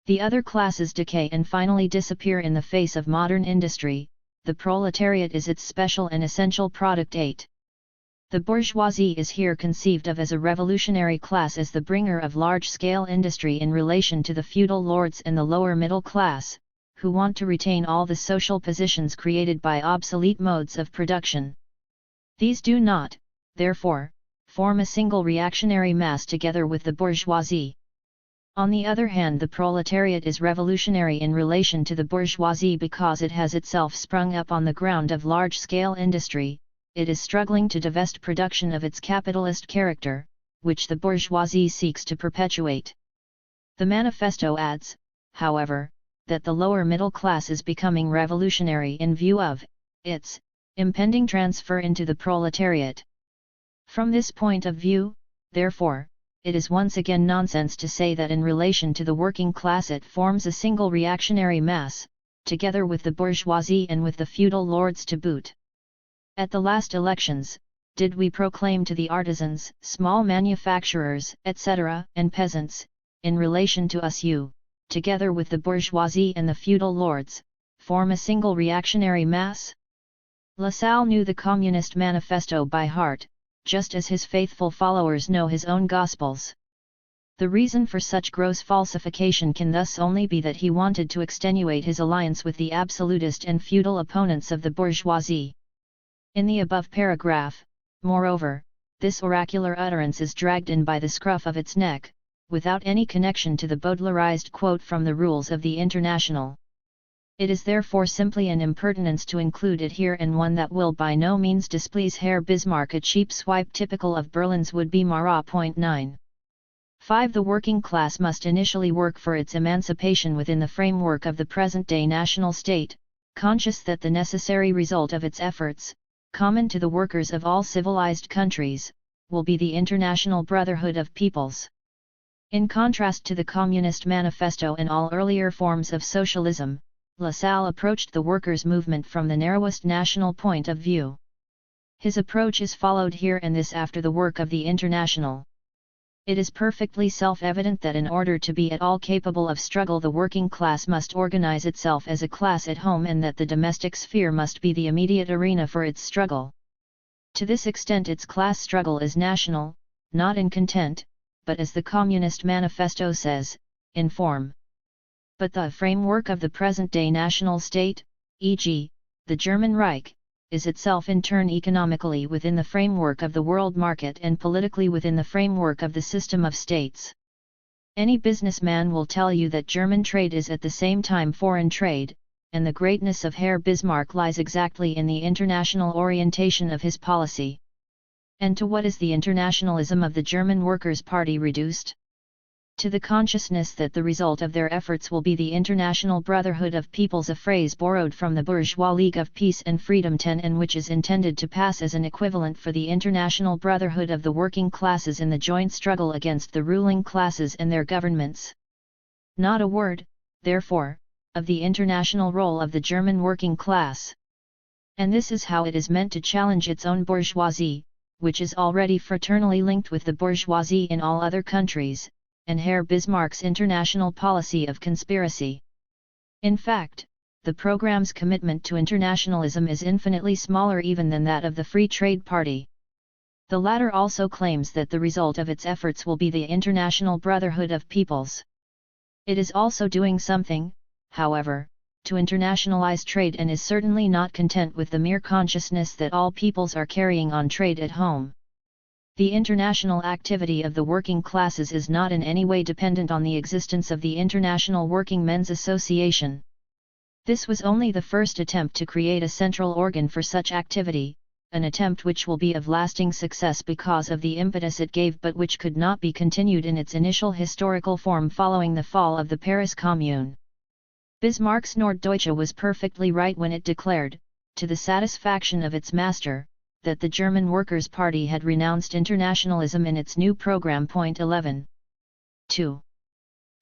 [SPEAKER 1] The other classes decay and finally disappear in the face of modern industry. The proletariat is its special and essential product. 8. The bourgeoisie is here conceived of as a revolutionary class, as the bringer of large-scale industry in relation to the feudal lords and the lower middle class, who want to retain all the social positions created by obsolete modes of production. These do not, therefore, form a single reactionary mass together with the bourgeoisie. On the other hand, the proletariat is revolutionary in relation to the bourgeoisie because it has itself sprung up on the ground of large-scale industry. It is struggling to divest production of its capitalist character, which the bourgeoisie seeks to perpetuate. The manifesto adds, however, that the lower middle class is becoming revolutionary in view of its impending transfer into the proletariat. From this point of view, therefore, it is once again nonsense to say that in relation to the working class it forms a single reactionary mass, together with the bourgeoisie and with the feudal lords to boot. At the last elections, did we proclaim to the artisans, small manufacturers, etc., and peasants, in relation to us you, together with the bourgeoisie and the feudal lords, form a single reactionary mass? Lassalle knew the Communist Manifesto by heart, just as his faithful followers know his own Gospels. The reason for such gross falsification can thus only be that he wanted to extenuate his alliance with the absolutist and feudal opponents of the bourgeoisie. In the above paragraph, moreover, this oracular utterance is dragged in by the scruff of its neck, without any connection to the Baudelaireized quote from the rules of the International. It is therefore simply an impertinence to include it here, and one that will by no means displease Herr Bismarck, a cheap swipe typical of Berlin's would-be Marat. 9. 5. The working class must initially work for its emancipation within the framework of the present-day national state, conscious that the necessary result of its efforts, common to the workers of all civilized countries, will be the international brotherhood of peoples. In contrast to the Communist Manifesto and all earlier forms of socialism, Lassalle approached the workers' movement from the narrowest national point of view. His approach is followed here and this after the work of the International. It is perfectly self-evident that in order to be at all capable of struggle, the working class must organize itself as a class at home, and that the domestic sphere must be the immediate arena for its struggle. To this extent its class struggle is national, not in content, but as the Communist Manifesto says, in form. But the framework of the present-day national state, e.g., the German Reich, is itself in turn economically within the framework of the world market and politically within the framework of the system of states. Any businessman will tell you that German trade is at the same time foreign trade, and the greatness of Herr Bismarck lies exactly in the international orientation of his policy. And to what is the internationalism of the German Workers' Party reduced? To the consciousness that the result of their efforts will be the international brotherhood of peoples, a phrase borrowed from the Bourgeois League of Peace and Freedom 10, and which is intended to pass as an equivalent for the international brotherhood of the working classes in the joint struggle against the ruling classes and their governments. Not a word, therefore, of the international role of the German working class. And this is how it is meant to challenge its own bourgeoisie, which is already fraternally linked with the bourgeoisie in all other countries, and Herr Bismarck's international policy of conspiracy. In fact, the program's commitment to internationalism is infinitely smaller even than that of the Free Trade Party. The latter also claims that the result of its efforts will be the international brotherhood of peoples. It is also doing something, however, to internationalize trade, and is certainly not content with the mere consciousness that all peoples are carrying on trade at home. The international activity of the working classes is not in any way dependent on the existence of the International Working Men's Association. This was only the first attempt to create a central organ for such activity, an attempt which will be of lasting success because of the impetus it gave, but which could not be continued in its initial historical form following the fall of the Paris Commune. Bismarck's Norddeutsche was perfectly right when it declared, to the satisfaction of its master, that the German Workers' Party had renounced internationalism in its new program. 11. 2.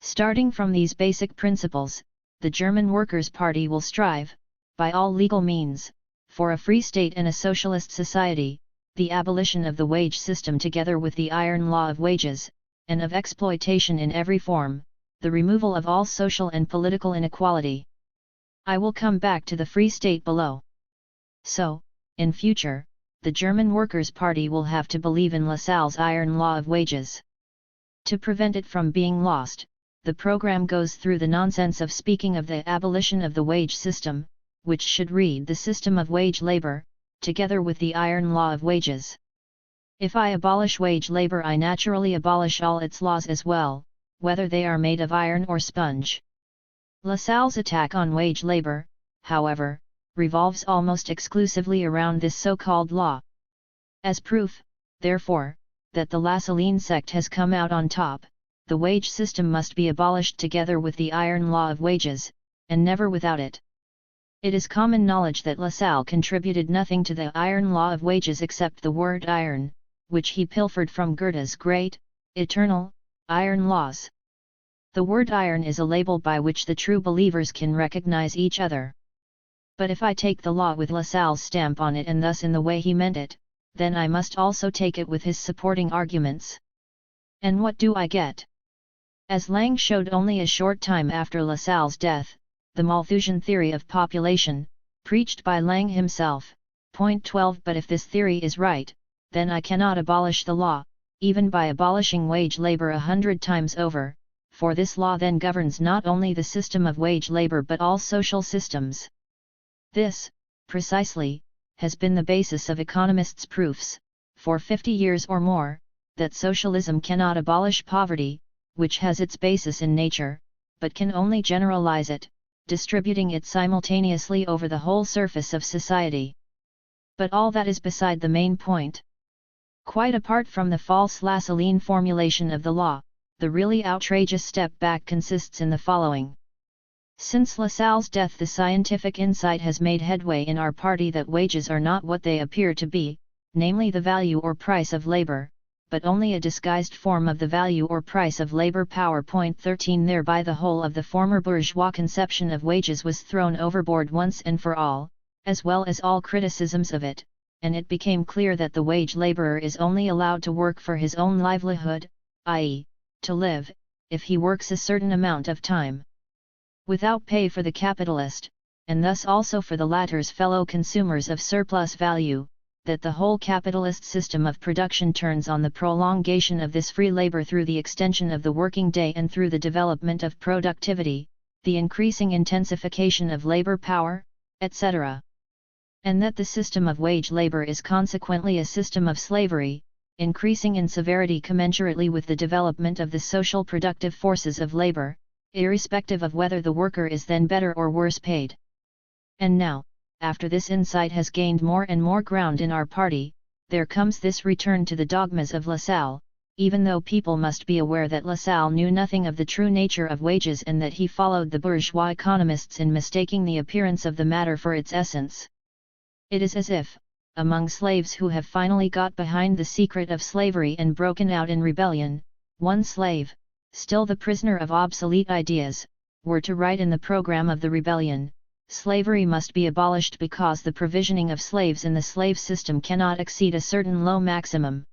[SPEAKER 1] Starting from these basic principles, the German Workers' Party will strive, by all legal means, for a free state and a socialist society, the abolition of the wage system together with the iron law of wages, and of exploitation in every form, the removal of all social and political inequality. I will come back to the free state below. So, in future, the German Workers' Party will have to believe in Lassalle's iron law of wages. To prevent it from being lost, the program goes through the nonsense of speaking of the abolition of the wage system, which should read the system of wage labor, together with the iron law of wages. If I abolish wage labor, I naturally abolish all its laws as well, whether they are made of iron or sponge. Lassalle's attack on wage labor, however, revolves almost exclusively around this so-called law. As proof, therefore, that the Lassallean sect has come out on top, the wage system must be abolished together with the iron law of wages, and never without it. It is common knowledge that Lassalle contributed nothing to the iron law of wages except the word iron, which he pilfered from Goethe's great, eternal, iron laws. The word iron is a label by which the true believers can recognize each other. But if I take the law with Lassalle's stamp on it and thus in the way he meant it, then I must also take it with his supporting arguments. And what do I get? As Lang showed only a short time after Lassalle's death, the Malthusian theory of population, preached by Lang himself. 12. But if this theory is right, then I cannot abolish the law, even by abolishing wage labor 100 times over, for this law then governs not only the system of wage labor but all social systems. This, precisely, has been the basis of economists' proofs, for 50 years or more, that socialism cannot abolish poverty, which has its basis in nature, but can only generalize it, distributing it simultaneously over the whole surface of society. But all that is beside the main point. Quite apart from the false Lassallean formulation of the law, the really outrageous step back consists in the following. Since Lassalle's death, the scientific insight has made headway in our party that wages are not what they appear to be, namely the value or price of labor, but only a disguised form of the value or price of labor power. Point 13. Thereby the whole of the former bourgeois conception of wages was thrown overboard once and for all, as well as all criticisms of it, and it became clear that the wage laborer is only allowed to work for his own livelihood, i.e., to live, if he works a certain amount of time. Without pay for the capitalist, and thus also for the latter's fellow consumers of surplus value, that the whole capitalist system of production turns on the prolongation of this free labor through the extension of the working day and through the development of productivity, the increasing intensification of labor power, etc. And that the system of wage labor is consequently a system of slavery, increasing in severity commensurately with the development of the social productive forces of labor, irrespective of whether the worker is then better or worse paid. And now, after this insight has gained more and more ground in our party, there comes this return to the dogmas of Lassalle, even though people must be aware that Lassalle knew nothing of the true nature of wages and that he followed the bourgeois economists in mistaking the appearance of the matter for its essence. It is as if, among slaves who have finally got behind the secret of slavery and broken out in rebellion, one slave, still the prisoner of obsolete ideas, were to write in the program of the rebellion, slavery must be abolished because the provisioning of slaves in the slave system cannot exceed a certain low maximum.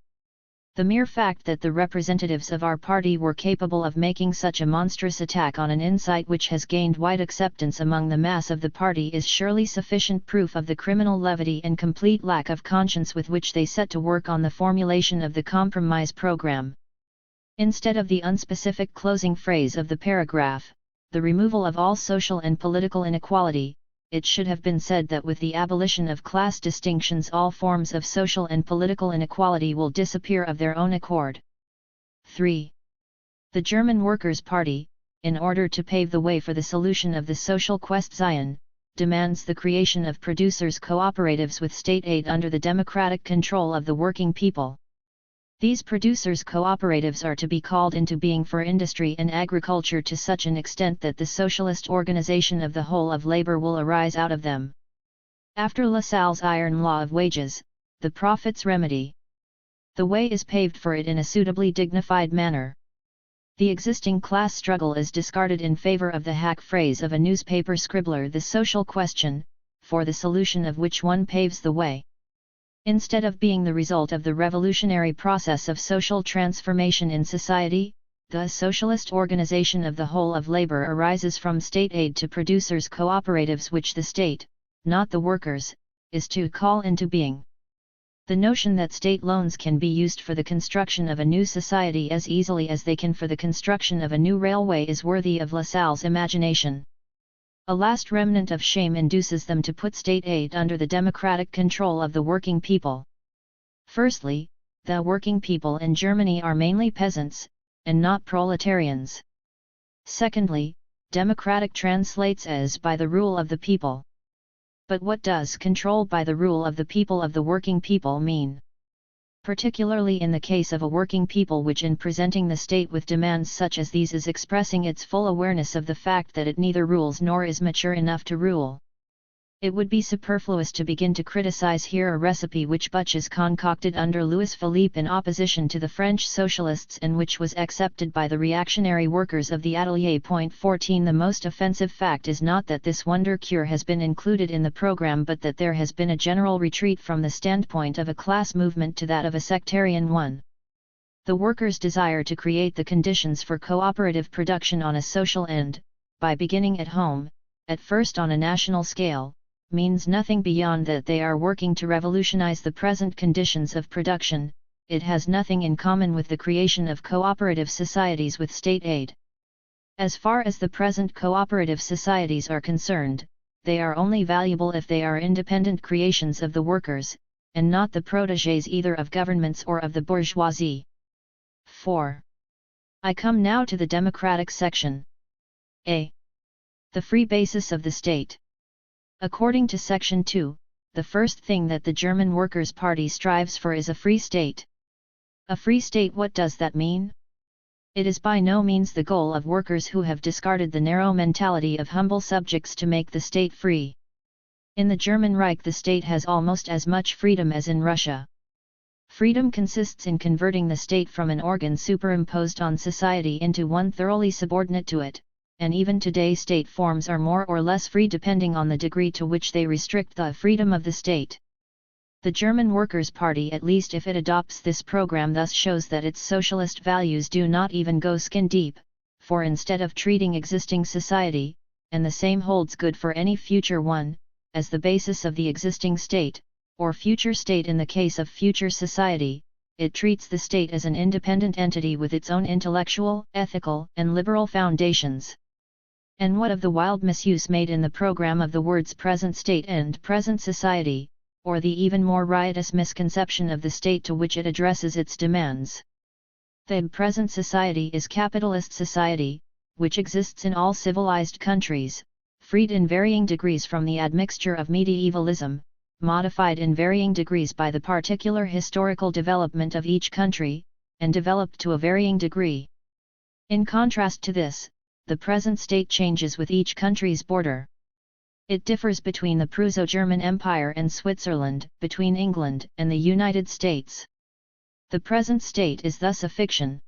[SPEAKER 1] The mere fact that the representatives of our party were capable of making such a monstrous attack on an insight which has gained wide acceptance among the mass of the party is surely sufficient proof of the criminal levity and complete lack of conscience with which they set to work on the formulation of the compromise program. Instead of the unspecific closing phrase of the paragraph, the removal of all social and political inequality, it should have been said that with the abolition of class distinctions all forms of social and political inequality will disappear of their own accord. 3. The German Workers' Party, in order to pave the way for the solution of the social question, demands the creation of producers' cooperatives with state aid under the democratic control of the working people. These producers' cooperatives are to be called into being for industry and agriculture to such an extent that the socialist organization of the whole of labor will arise out of them. After Lassalle's iron law of wages, the profits remedy. The way is paved for it in a suitably dignified manner. The existing class struggle is discarded in favor of the hack phrase of a newspaper scribbler, the social question, for the solution of which one paves the way. Instead of being the result of the revolutionary process of social transformation in society, the socialist organization of the whole of labor arises from state aid to producers' cooperatives which the state, not the workers, is to call into being. The notion that state loans can be used for the construction of a new society as easily as they can for the construction of a new railway is worthy of Lassalle's imagination. A last remnant of shame induces them to put state aid under the democratic control of the working people. Firstly, the working people in Germany are mainly peasants, and not proletarians. Secondly, democratic translates as by the rule of the people. But what does control by the rule of the working people mean? Particularly in the case of a working people which in presenting the state with demands such as these is expressing its full awareness of the fact that it neither rules nor is mature enough to rule. It would be superfluous to begin to criticize here a recipe which Butches concocted under Louis Philippe in opposition to the French socialists and which was accepted by the reactionary workers of the Atelier. 14. The most offensive fact is not that this wonder cure has been included in the program but that there has been a general retreat from the standpoint of a class movement to that of a sectarian one. The workers' desire to create the conditions for cooperative production on a social end, by beginning at home, at first on a national scale, means nothing beyond that they are working to revolutionize the present conditions of production. It has nothing in common with the creation of cooperative societies with state aid. As far as the present cooperative societies are concerned, they are only valuable if they are independent creations of the workers, and not the protégés either of governments or of the bourgeoisie. 4. I come now to the democratic section. A. The free basis of the state. According to Section 2, the first thing that the German Workers' Party strives for is a free state. A free state, what does that mean? It is by no means the goal of workers who have discarded the narrow mentality of humble subjects to make the state free. In the German Reich the state has almost as much freedom as in Russia. Freedom consists in converting the state from an organ superimposed on society into one thoroughly subordinate to it, and even today state forms are more or less free depending on the degree to which they restrict the freedom of the state. The German Workers' Party, at least if it adopts this program, thus shows that its socialist values do not even go skin deep, for instead of treating existing society, and the same holds good for any future one, as the basis of the existing state, or future state in the case of future society, it treats the state as an independent entity with its own intellectual, ethical, and liberal foundations. And what of the wild misuse made in the program of the words present state and present society, or the even more riotous misconception of the state to which it addresses its demands? The present society is capitalist society, which exists in all civilized countries, freed in varying degrees from the admixture of medievalism, modified in varying degrees by the particular historical development of each country, and developed to a varying degree. In contrast to this, the present state changes with each country's border. It differs between the Prusso-German Empire and Switzerland, between England and the United States. The present state is thus a fiction.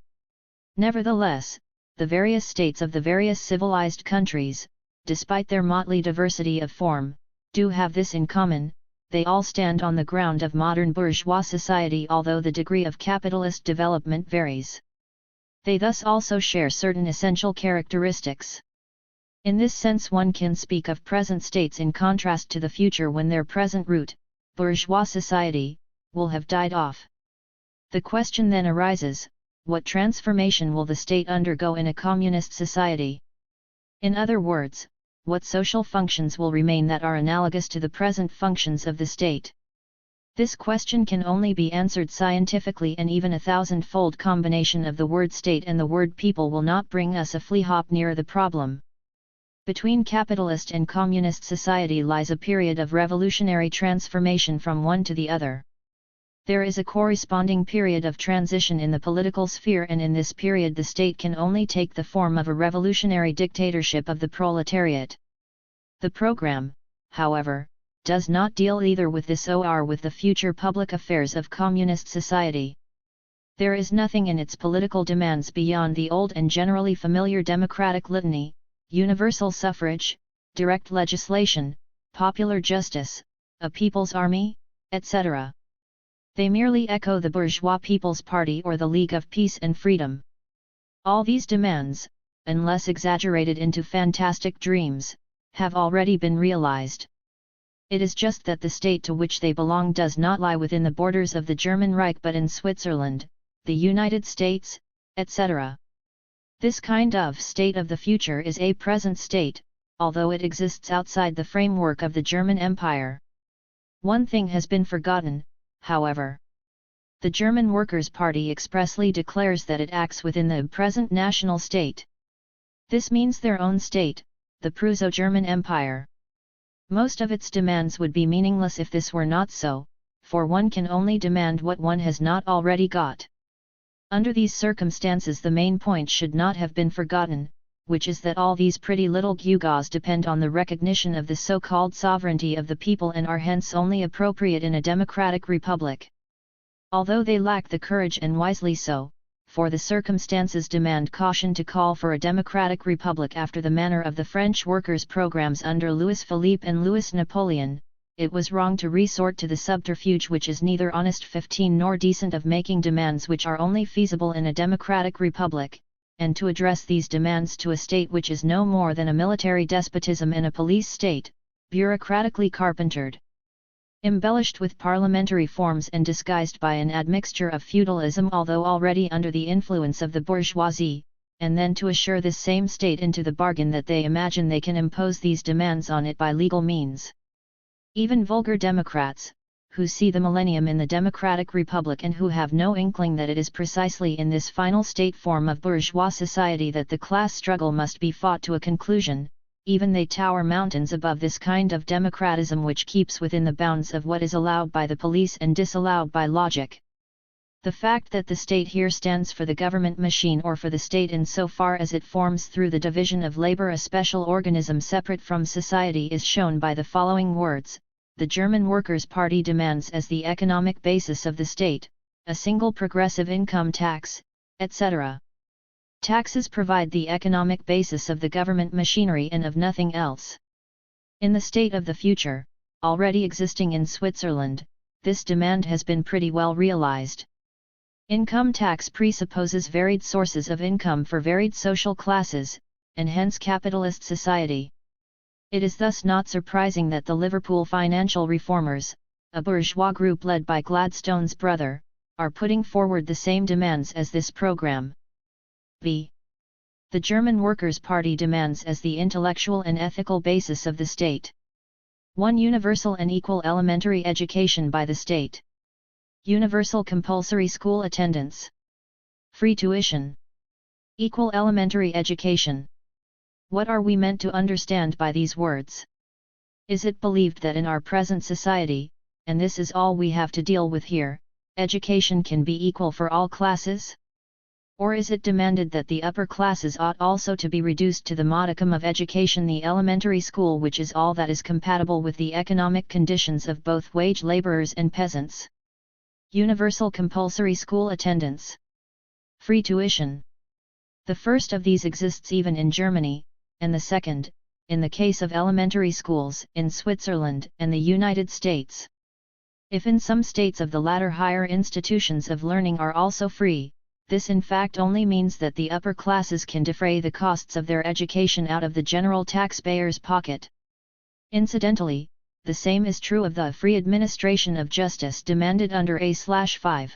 [SPEAKER 1] Nevertheless, the various states of the various civilized countries, despite their motley diversity of form, do have this in common: they all stand on the ground of modern bourgeois society, although the degree of capitalist development varies. They thus also share certain essential characteristics. In this sense one can speak of present states in contrast to the future, when their present root, bourgeois society, will have died off. The question then arises, what transformation will the state undergo in a communist society? In other words, what social functions will remain that are analogous to the present functions of the state? This question can only be answered scientifically, and even a thousand-fold combination of the word state and the word people will not bring us a flea-hop nearer the problem. Between capitalist and communist society lies a period of revolutionary transformation from one to the other. There is a corresponding period of transition in the political sphere, and in this period the state can only take the form of a revolutionary dictatorship of the proletariat. The program, however, does not deal either with this or with the future public affairs of communist society. There is nothing in its political demands beyond the old and generally familiar democratic litany: universal suffrage, direct legislation, popular justice, a people's army, etc. They merely echo the bourgeois People's Party or the League of Peace and Freedom. All these demands, unless exaggerated into fantastic dreams, have already been realized. It is just that the state to which they belong does not lie within the borders of the German Reich but in Switzerland, the United States, etc. This kind of state of the future is a present state, although it exists outside the framework of the German Empire. One thing has been forgotten, however. The German Workers' Party expressly declares that it acts within the present national state. This means their own state, the Prusso-German Empire. Most of its demands would be meaningless if this were not so, for one can only demand what one has not already got. Under these circumstances the main point should not have been forgotten, which is that all these pretty little gewgaws depend on the recognition of the so-called sovereignty of the people and are hence only appropriate in a democratic republic. Although they lack the courage, and wisely so, for the circumstances demand caution, to call for a democratic republic after the manner of the French workers' programs under Louis Philippe and Louis Napoleon, it was wrong to resort to the subterfuge which is neither honest 15 nor decent of making demands which are only feasible in a democratic republic, and to address these demands to a state which is no more than a military despotism and a police state, bureaucratically carpentered, embellished with parliamentary forms and disguised by an admixture of feudalism although already under the influence of the bourgeoisie, and then to assure this same state into the bargain that they imagine they can impose these demands on it by legal means. Even vulgar Democrats, who see the millennium in the democratic republic and who have no inkling that it is precisely in this final state form of bourgeois society that the class struggle must be fought to a conclusion, even they tower mountains above this kind of democratism which keeps within the bounds of what is allowed by the police and disallowed by logic. The fact that the state here stands for the government machine or for the state in so far as it forms through the division of labor a special organism separate from society is shown by the following words: the German Workers' Party demands as the economic basis of the state, a single progressive income tax, etc. Taxes provide the economic basis of the government machinery and of nothing else. In the state of the future, already existing in Switzerland, this demand has been pretty well realized. Income tax presupposes varied sources of income for varied social classes, and hence capitalist society. It is thus not surprising that the Liverpool financial reformers, a bourgeois group led by Gladstone's brother, are putting forward the same demands as this program. b. The German Workers' Party demands as the intellectual and ethical basis of the state. 1. Universal and equal elementary education by the state. Universal compulsory school attendance. Free tuition. Equal elementary education. What are we meant to understand by these words? Is it believed that in our present society, and this is all we have to deal with here, education can be equal for all classes? Or is it demanded that the upper classes ought also to be reduced to the modicum of education, the elementary school, which is all that is compatible with the economic conditions of both wage laborers and peasants? Universal compulsory school attendance. Free tuition. The first of these exists even in Germany, and the second, in the case of elementary schools, in Switzerland and the United States. If in some states of the latter higher institutions of learning are also free, this in fact only means that the upper classes can defray the costs of their education out of the general taxpayer's pocket. Incidentally, the same is true of the free administration of justice demanded under A/5.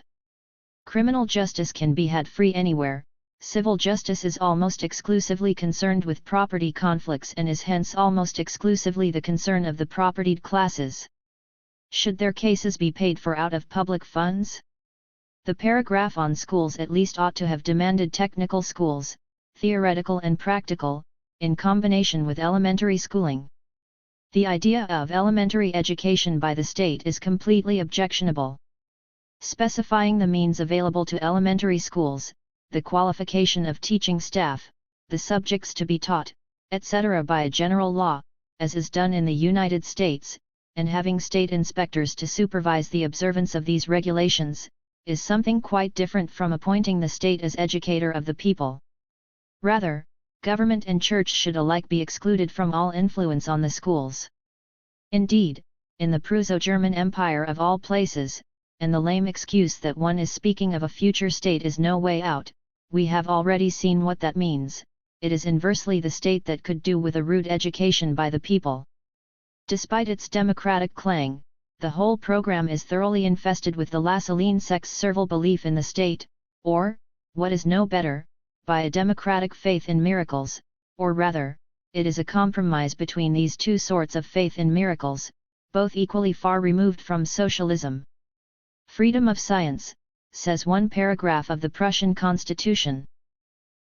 [SPEAKER 1] Criminal justice can be had free anywhere. Civil justice is almost exclusively concerned with property conflicts and is hence almost exclusively the concern of the propertied classes. Should their cases be paid for out of public funds? The paragraph on schools at least ought to have demanded technical schools, theoretical and practical, in combination with elementary schooling. The idea of elementary education by the state is completely objectionable. Specifying the means available to elementary schools, the qualification of teaching staff, the subjects to be taught, etc. by a general law, as is done in the United States, and having state inspectors to supervise the observance of these regulations, is something quite different from appointing the state as educator of the people. Rather, government and church should alike be excluded from all influence on the schools. Indeed, in the Prusso-German Empire of all places, and the lame excuse that one is speaking of a future state is no way out, we have already seen what that means. It is inversely the state that could do with a rude education by the people. Despite its democratic clang, the whole program is thoroughly infested with the Lassaline sect's servile belief in the state, or, what is no better, by a democratic faith in miracles, or rather, it is a compromise between these two sorts of faith in miracles, both equally far removed from socialism. Freedom of science, says one paragraph of the Prussian constitution.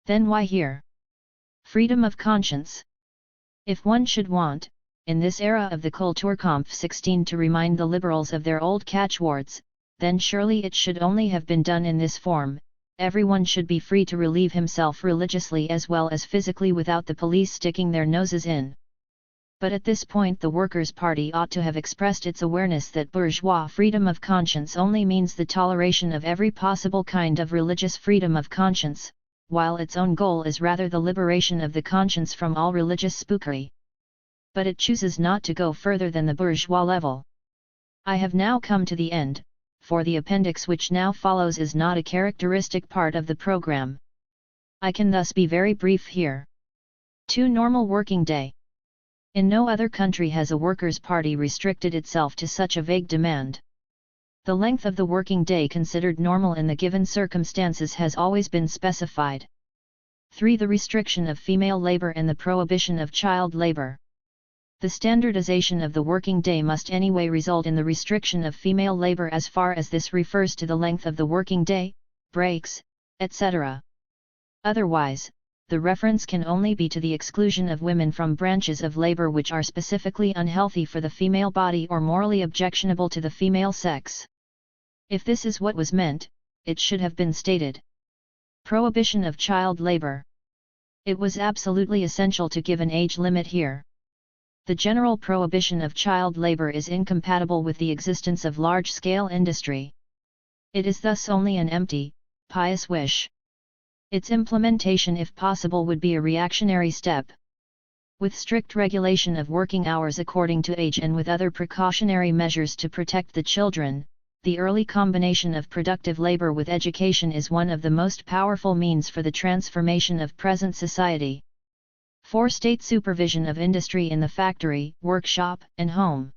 [SPEAKER 1] Then why here? Freedom of conscience. If one should want, in this era of the Kulturkampf 16 to remind the liberals of their old catchwords, then surely it should only have been done in this form: everyone should be free to relieve himself religiously as well as physically without the police sticking their noses in. But at this point the Workers' Party ought to have expressed its awareness that bourgeois freedom of conscience only means the toleration of every possible kind of religious freedom of conscience, while its own goal is rather the liberation of the conscience from all religious spookery. But it chooses not to go further than the bourgeois level. I have now come to the end, for the appendix which now follows is not a characteristic part of the program. I can thus be very brief here. 2. Normal working day. In no other country has a workers' party restricted itself to such a vague demand. The length of the working day considered normal in the given circumstances has always been specified. 3. The restriction of female labor and the prohibition of child labor. The standardization of the working day must anyway result in the restriction of female labor as far as this refers to the length of the working day, breaks, etc. Otherwise, the reference can only be to the exclusion of women from branches of labor which are specifically unhealthy for the female body or morally objectionable to the female sex. If this is what was meant, it should have been stated. Prohibition of child labor. It was absolutely essential to give an age limit here. The general prohibition of child labor is incompatible with the existence of large-scale industry. It is thus only an empty, pious wish. Its implementation, if possible, would be a reactionary step. With strict regulation of working hours according to age and with other precautionary measures to protect the children, the early combination of productive labor with education is one of the most powerful means for the transformation of present society. 4. State supervision of industry in the factory, workshop, and home.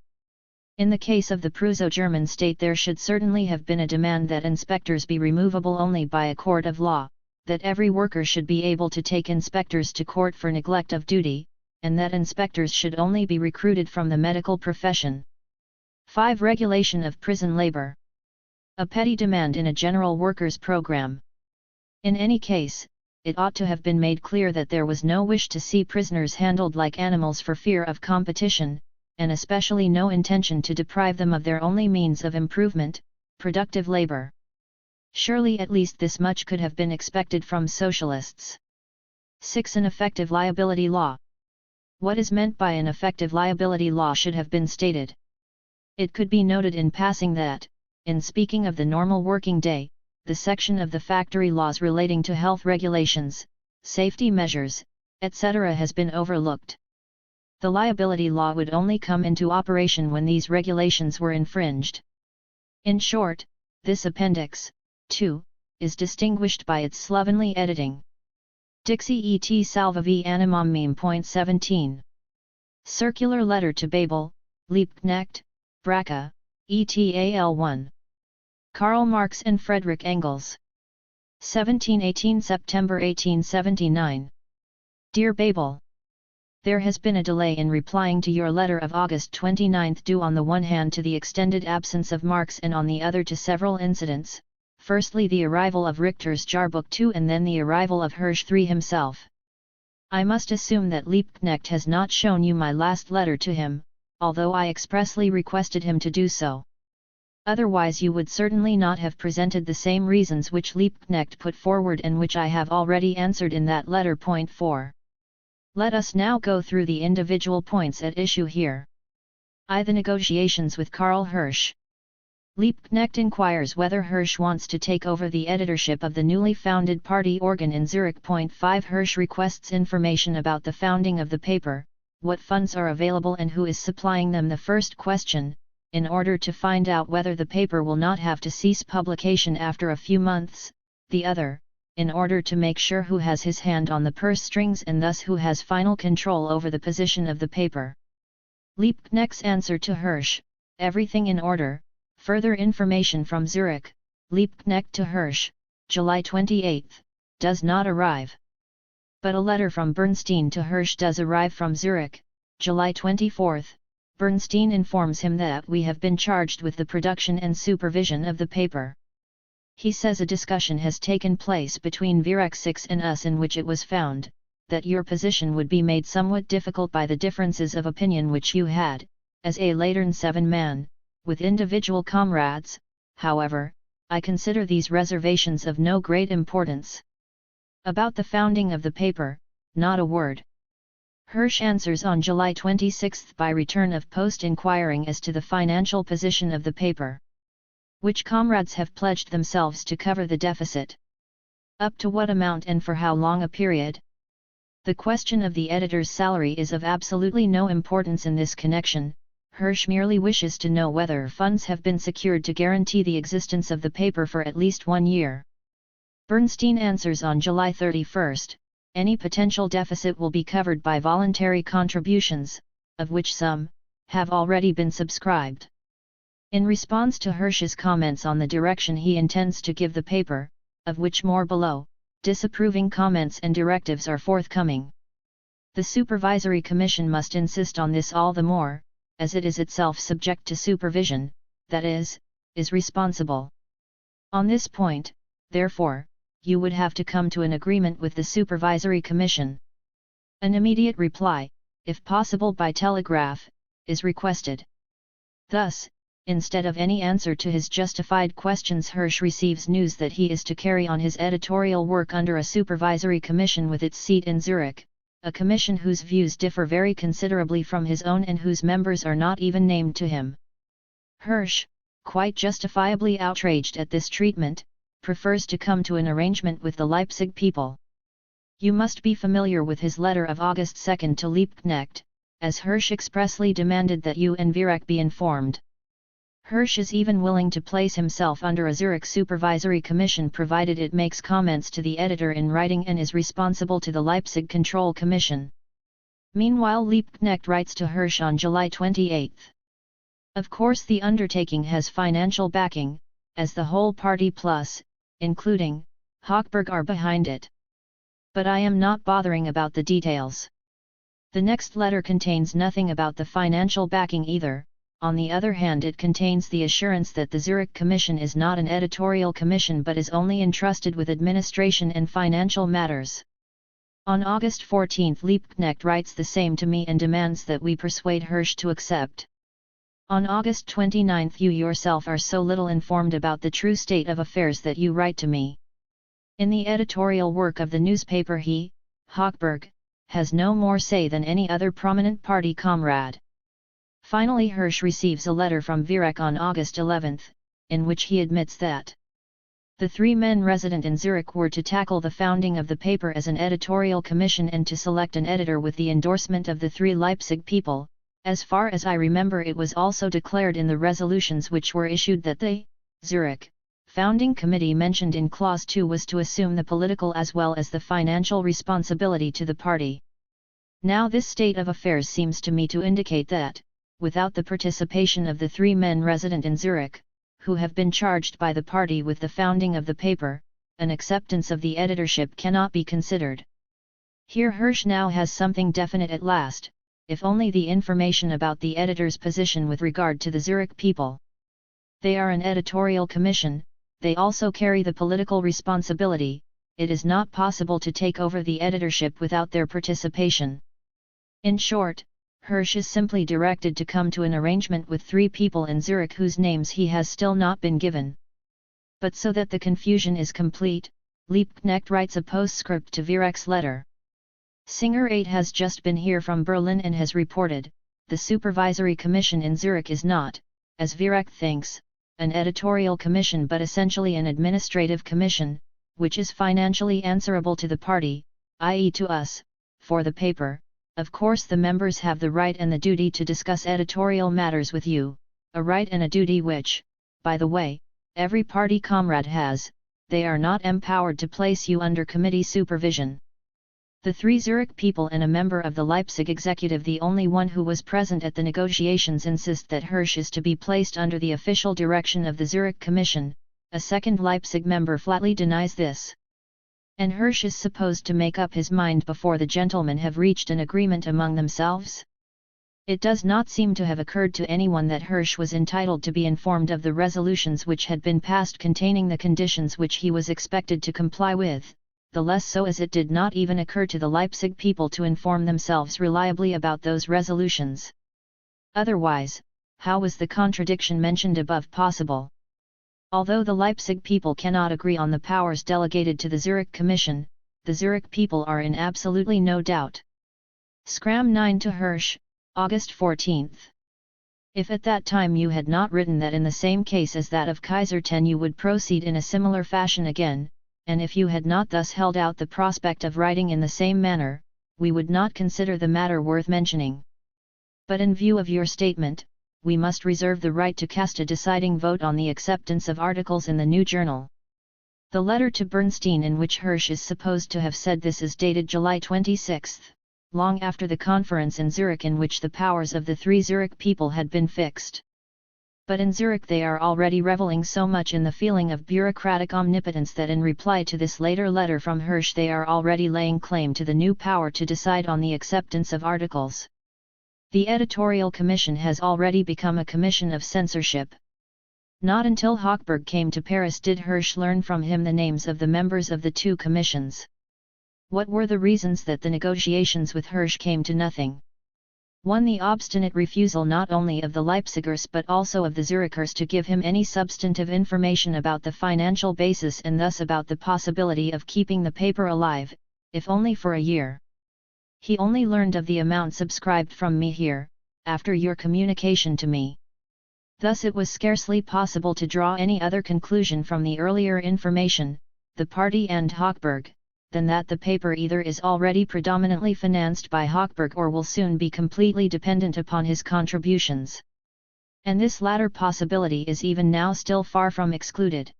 [SPEAKER 1] In the case of the Prusso-German state, there should certainly have been a demand that inspectors be removable only by a court of law, that every worker should be able to take inspectors to court for neglect of duty, and that inspectors should only be recruited from the medical profession. 5. Regulation of prison labor. A petty demand in a general workers' program. In any case, it ought to have been made clear that there was no wish to see prisoners handled like animals for fear of competition, and especially no intention to deprive them of their only means of improvement, productive labor. Surely at least this much could have been expected from socialists. 6. An effective liability law. What is meant by an effective liability law should have been stated. It could be noted in passing that, in speaking of the normal working day, the section of the factory laws relating to health regulations, safety measures, etc. has been overlooked. The liability law would only come into operation when these regulations were infringed. In short, this appendix, 2, is distinguished by its slovenly editing. Dixie et salva v animam meme. 17. Circular letter to Babel, Liebknecht, Braca, etal 1. Karl Marx and Friedrich Engels. 1718 September 1879. Dear Babel, there has been a delay in replying to your letter of August 29 due on the one hand to the extended absence of Marx and on the other to several incidents, firstly the arrival of Richter's Jahrbuch II and then the arrival of Hirsch III himself. I must assume that Liebknecht has not shown you my last letter to him, although I expressly requested him to do so. Otherwise you would certainly not have presented the same reasons which Liebknecht put forward and which I have already answered in that letter. 4. Let us now go through the individual points at issue here. I. The negotiations with Karl Hirsch. Liebknecht inquires whether Hirsch wants to take over the editorship of the newly founded party organ in Zurich. 5. Hirsch requests information about the founding of the paper, what funds are available and who is supplying them. The first question, in order to find out whether the paper will not have to cease publication after a few months, the other, in order to make sure who has his hand on the purse strings and thus who has final control over the position of the paper. Liebknecht's answer to Hirsch, everything in order. Further information from Zurich, Liebknecht to Hirsch, July 28, does not arrive. But a letter from Bernstein to Hirsch does arrive from Zurich, July 24. Bernstein informs him that we have been charged with the production and supervision of the paper. He says a discussion has taken place between Virac 6 and us in which it was found, that your position would be made somewhat difficult by the differences of opinion which you had, as a Latern 7 man, with individual comrades. However, I consider these reservations of no great importance. About the founding of the paper, not a word. Hirsch answers on July 26 by return of post inquiring as to the financial position of the paper. Which comrades have pledged themselves to cover the deficit? Up to what amount and for how long a period? The question of the editor's salary is of absolutely no importance in this connection. Hirsch merely wishes to know whether funds have been secured to guarantee the existence of the paper for at least 1 year. Bernstein answers on July 31, any potential deficit will be covered by voluntary contributions, of which some have already been subscribed. In response to Hirsch's comments on the direction he intends to give the paper, of which more below, disapproving comments and directives are forthcoming. The Supervisory Commission must insist on this all the more, as it is itself subject to supervision, that is responsible. On this point, therefore, you would have to come to an agreement with the Supervisory Commission. An immediate reply, if possible by telegraph, is requested. Thus, instead of any answer to his justified questions, Hirsch receives news that he is to carry on his editorial work under a supervisory commission with its seat in Zurich, a commission whose views differ very considerably from his own and whose members are not even named to him. Hirsch, quite justifiably outraged at this treatment, prefers to come to an arrangement with the Leipzig people. You must be familiar with his letter of August 2 to Liebknecht, as Hirsch expressly demanded that you and Viereck be informed. Hirsch is even willing to place himself under a Zurich Supervisory Commission provided it makes comments to the editor in writing and is responsible to the Leipzig Control Commission. Meanwhile, Liebknecht writes to Hirsch on July 28. Of course the undertaking has financial backing, as the whole party plus, including, Hochberg are behind it. But I am not bothering about the details. The next letter contains nothing about the financial backing either. On the other hand, it contains the assurance that the Zurich Commission is not an editorial commission but is only entrusted with administration and financial matters. On August 14, Liebknecht writes the same to me and demands that we persuade Hirsch to accept. On August 29, you yourself are so little informed about the true state of affairs that you write to me. In the editorial work of the newspaper he, Hochberg, has no more say than any other prominent party comrade. Finally, Hirsch receives a letter from Viereck on August 11, in which he admits that the three men resident in Zurich were to tackle the founding of the paper as an editorial commission and to select an editor with the endorsement of the three Leipzig people. As far as I remember, it was also declared in the resolutions which were issued that the Zurich Founding Committee mentioned in Clause 2 was to assume the political as well as the financial responsibility to the party. Now this state of affairs seems to me to indicate that, without the participation of the three men resident in Zurich, who have been charged by the party with the founding of the paper, an acceptance of the editorship cannot be considered. Here Hirsch now has something definite at last, if only the information about the editor's position with regard to the Zurich people. They are an editorial commission, they also carry the political responsibility, it is not possible to take over the editorship without their participation. In short, Hirsch is simply directed to come to an arrangement with three people in Zurich whose names he has still not been given. But so that the confusion is complete, Liebknecht writes a postscript to Viereck's letter. Singer 8 has just been here from Berlin and has reported, the Supervisory Commission in Zurich is not, as Viereck thinks, an editorial commission but essentially an administrative commission, which is financially answerable to the party, i.e. to us, for the paper. Of course the members have the right and the duty to discuss editorial matters with you, a right and a duty which, by the way, every party comrade has. They are not empowered to place you under committee supervision. The three Zurich people and a member of the Leipzig executive, the only one who was present at the negotiations, insist that Hirsch is to be placed under the official direction of the Zurich Commission. A second Leipzig member flatly denies this. And Hirsch is supposed to make up his mind before the gentlemen have reached an agreement among themselves? It does not seem to have occurred to anyone that Hirsch was entitled to be informed of the resolutions which had been passed containing the conditions which he was expected to comply with, the less so as it did not even occur to the Leipzig people to inform themselves reliably about those resolutions. Otherwise, how was the contradiction mentioned above possible? Although the Leipzig people cannot agree on the powers delegated to the Zurich Commission, the Zurich people are in absolutely no doubt. Scram 9 to Hirsch, August 14. If at that time you had not written that in the same case as that of Kaiser 10 you would proceed in a similar fashion again, and if you had not thus held out the prospect of writing in the same manner, we would not consider the matter worth mentioning. But in view of your statement, we must reserve the right to cast a deciding vote on the acceptance of articles in the new journal. The letter to Bernstein in which Hirsch is supposed to have said this is dated July 26, long after the conference in Zurich in which the powers of the three Zurich people had been fixed. But in Zurich they are already reveling so much in the feeling of bureaucratic omnipotence that in reply to this later letter from Hirsch they are already laying claim to the new power to decide on the acceptance of articles. The editorial commission has already become a commission of censorship. Not until Hochberg came to Paris did Hirsch learn from him the names of the members of the two commissions. What were the reasons that the negotiations with Hirsch came to nothing? 1. The obstinate refusal not only of the Leipzigers but also of the Zurichers to give him any substantive information about the financial basis and thus about the possibility of keeping the paper alive, if only for a year. He only learned of the amount subscribed from me here, after your communication to me. Thus it was scarcely possible to draw any other conclusion from the earlier information, the party and Hochberg, than that the paper either is already predominantly financed by Hochberg or will soon be completely dependent upon his contributions. And this latter possibility is even now still far from excluded.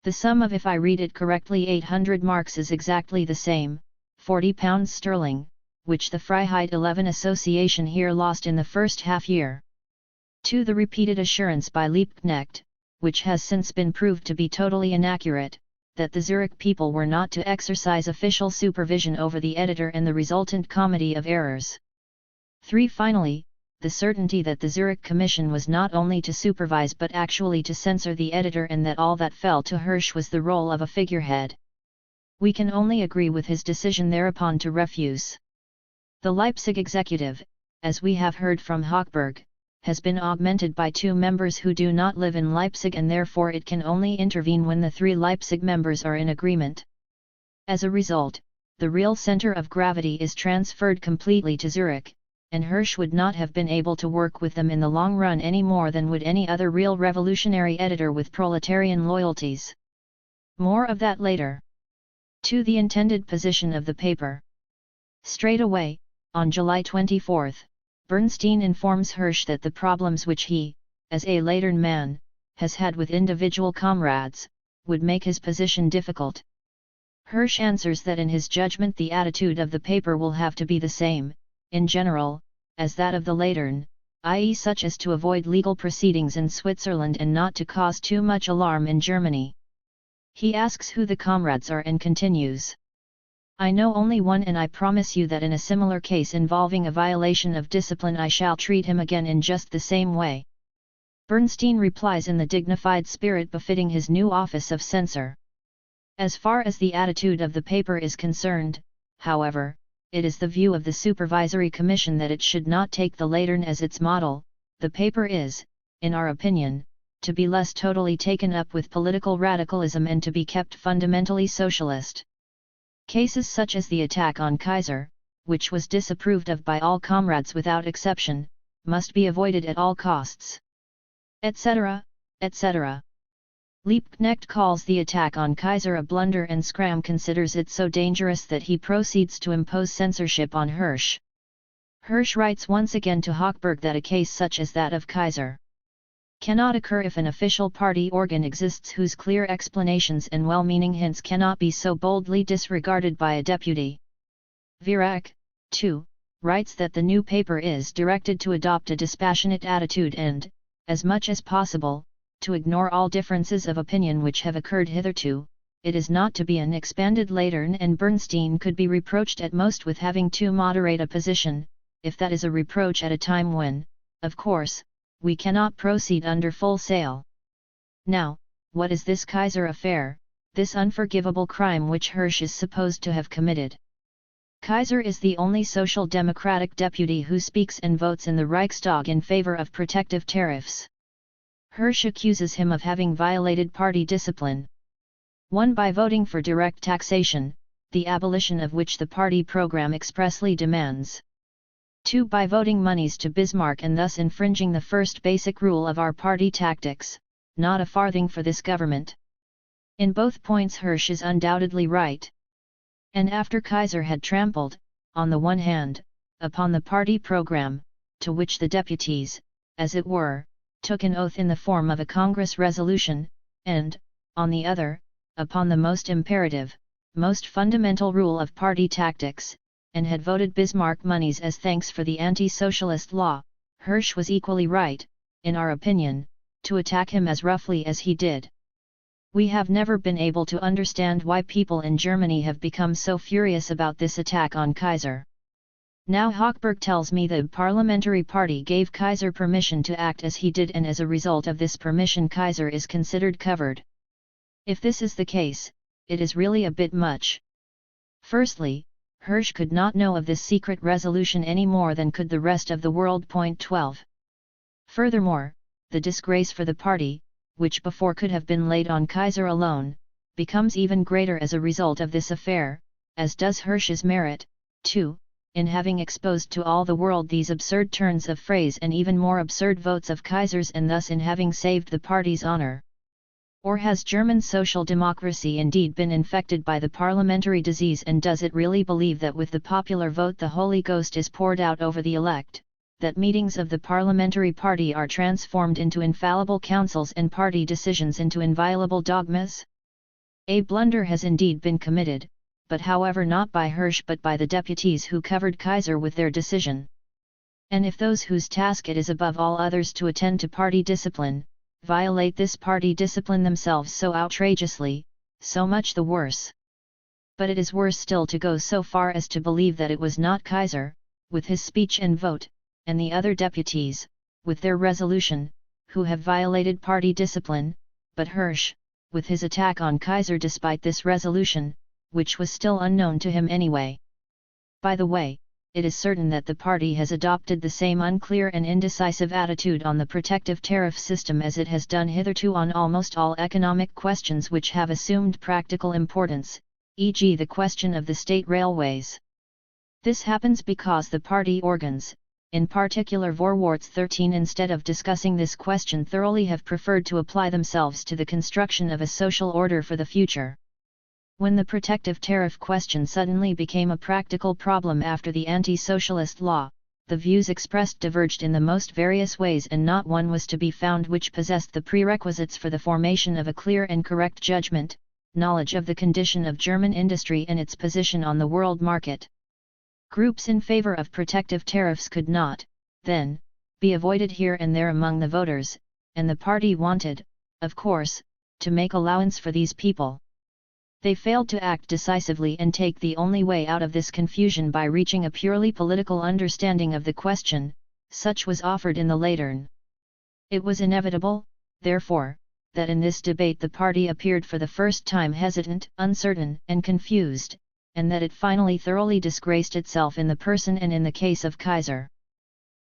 [SPEAKER 1] The sum of, if I read it correctly, 800 marks is exactly the same, £40, which the Freiheit 11 Association here lost in the first half-year. 2. The repeated assurance by Liebknecht, which has since been proved to be totally inaccurate, that the Zurich people were not to exercise official supervision over the editor and the resultant comedy of errors. 3. Finally, the certainty that the Zurich Commission was not only to supervise but actually to censor the editor, and that all that fell to Hirsch was the role of a figurehead. We can only agree with his decision thereupon to refuse. The Leipzig executive, as we have heard from Hochberg, has been augmented by 2 members who do not live in Leipzig, and therefore it can only intervene when the 3 Leipzig members are in agreement. As a result, the real center of gravity is transferred completely to Zurich, and Hirsch would not have been able to work with them in the long run any more than would any other real revolutionary editor with proletarian loyalties. More of that later. 2. The intended position of the paper. Straight away, on July 24, Bernstein informs Hirsch that the problems which he, as a Ladern man, has had with individual comrades, would make his position difficult. Hirsch answers that in his judgment the attitude of the paper will have to be the same, in general, as that of the Ladern, i.e. such as to avoid legal proceedings in Switzerland and not to cause too much alarm in Germany. He asks who the comrades are and continues, I know only one, and I promise you that in a similar case involving a violation of discipline I shall treat him again in just the same way. Bernstein replies in the dignified spirit befitting his new office of censor. As far as the attitude of the paper is concerned, however, it is the view of the Supervisory Commission that it should not take the Ladern as its model. The paper is, in our opinion, to be less totally taken up with political radicalism and to be kept fundamentally socialist. Cases such as the attack on Kaiser, which was disapproved of by all comrades without exception, must be avoided at all costs. Etc., etc. Liebknecht calls the attack on Kaiser a blunder, and Schramm considers it so dangerous that he proceeds to impose censorship on Hirsch. Hirsch writes once again to Hochberg that a case such as that of Kaiser cannot occur if an official party organ exists whose clear explanations and well-meaning hints cannot be so boldly disregarded by a deputy. Virac, too, writes that the new paper is directed to adopt a dispassionate attitude and, as much as possible, to ignore all differences of opinion which have occurred hitherto. It is not to be an expanded Ladern, and Bernstein could be reproached at most with having too moderate a position, if that is a reproach at a time when, of course, we cannot proceed under full sail. Now, what is this Kaiser affair, this unforgivable crime which Hirsch is supposed to have committed? Kaiser is the only social democratic deputy who speaks and votes in the Reichstag in favor of protective tariffs. Hirsch accuses him of having violated party discipline. 1. By voting for direct taxation, the abolition of which the party program expressly demands. 2. By voting monies to Bismarck and thus infringing the first basic rule of our party tactics, not a farthing for this government. In both points Hirsch is undoubtedly right. And after Kaiser had trampled, on the one hand, upon the party program, to which the deputies, as it were, took an oath in the form of a Congress resolution, and, on the other, upon the most imperative, most fundamental rule of party tactics, and had voted Bismarck monies as thanks for the anti-socialist law, Hirsch was equally right, in our opinion, to attack him as roughly as he did. We have never been able to understand why people in Germany have become so furious about this attack on Kaiser. Now Hochberg tells me the parliamentary party gave Kaiser permission to act as he did, and as a result of this permission Kaiser is considered covered. If this is the case, it is really a bit much. Firstly, Hirsch could not know of this secret resolution any more than could the rest of the world. 12. Furthermore, the disgrace for the party, which before could have been laid on Kaiser alone, becomes even greater as a result of this affair, as does Hirsch's merit, too, in having exposed to all the world these absurd turns of phrase and even more absurd votes of Kaiser's, and thus in having saved the party's honor. Or has German social democracy indeed been infected by the parliamentary disease, and does it really believe that with the popular vote the Holy Ghost is poured out over the elect, that meetings of the parliamentary party are transformed into infallible councils and party decisions into inviolable dogmas? A blunder has indeed been committed, but however not by Hirsch but by the deputies who covered Kaiser with their decision. And if those whose task it is above all others to attend to party discipline, violate this party discipline themselves so outrageously, so much the worse. But it is worse still to go so far as to believe that it was not Kaiser, with his speech and vote, and the other deputies, with their resolution, who have violated party discipline, but Hirsch, with his attack on Kaiser despite this resolution, which was still unknown to him anyway. By the way, it is certain that the party has adopted the same unclear and indecisive attitude on the protective tariff system as it has done hitherto on almost all economic questions which have assumed practical importance, e.g. the question of the state railways. This happens because the party organs, in particular Vorwärts 13, instead of discussing this question thoroughly, have preferred to apply themselves to the construction of a social order for the future. When the protective tariff question suddenly became a practical problem after the anti-socialist law, the views expressed diverged in the most various ways, and not one was to be found which possessed the prerequisites for the formation of a clear and correct judgment, knowledge of the condition of German industry and its position on the world market. Groups in favor of protective tariffs could not, then, be avoided here and there among the voters, and the party wanted, of course, to make allowance for these people. They failed to act decisively and take the only way out of this confusion by reaching a purely political understanding of the question, such was offered in the Latern. It was inevitable, therefore, that in this debate the party appeared for the first time hesitant, uncertain, and confused, and that it finally thoroughly disgraced itself in the person and in the case of Kaiser.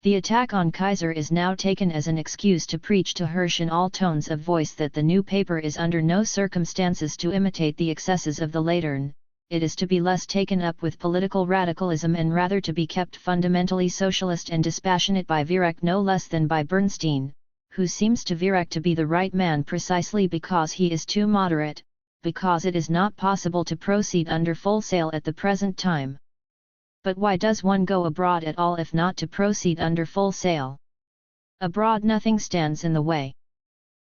[SPEAKER 1] The attack on Kaiser is now taken as an excuse to preach to Hirsch in all tones of voice that the new paper is under no circumstances to imitate the excesses of the Latern, it is to be less taken up with political radicalism and rather to be kept fundamentally socialist and dispassionate by Viereck no less than by Bernstein, who seems to Viereck to be the right man precisely because he is too moderate, because it is not possible to proceed under full sail at the present time. But why does one go abroad at all if not to proceed under full sail? Abroad nothing stands in the way.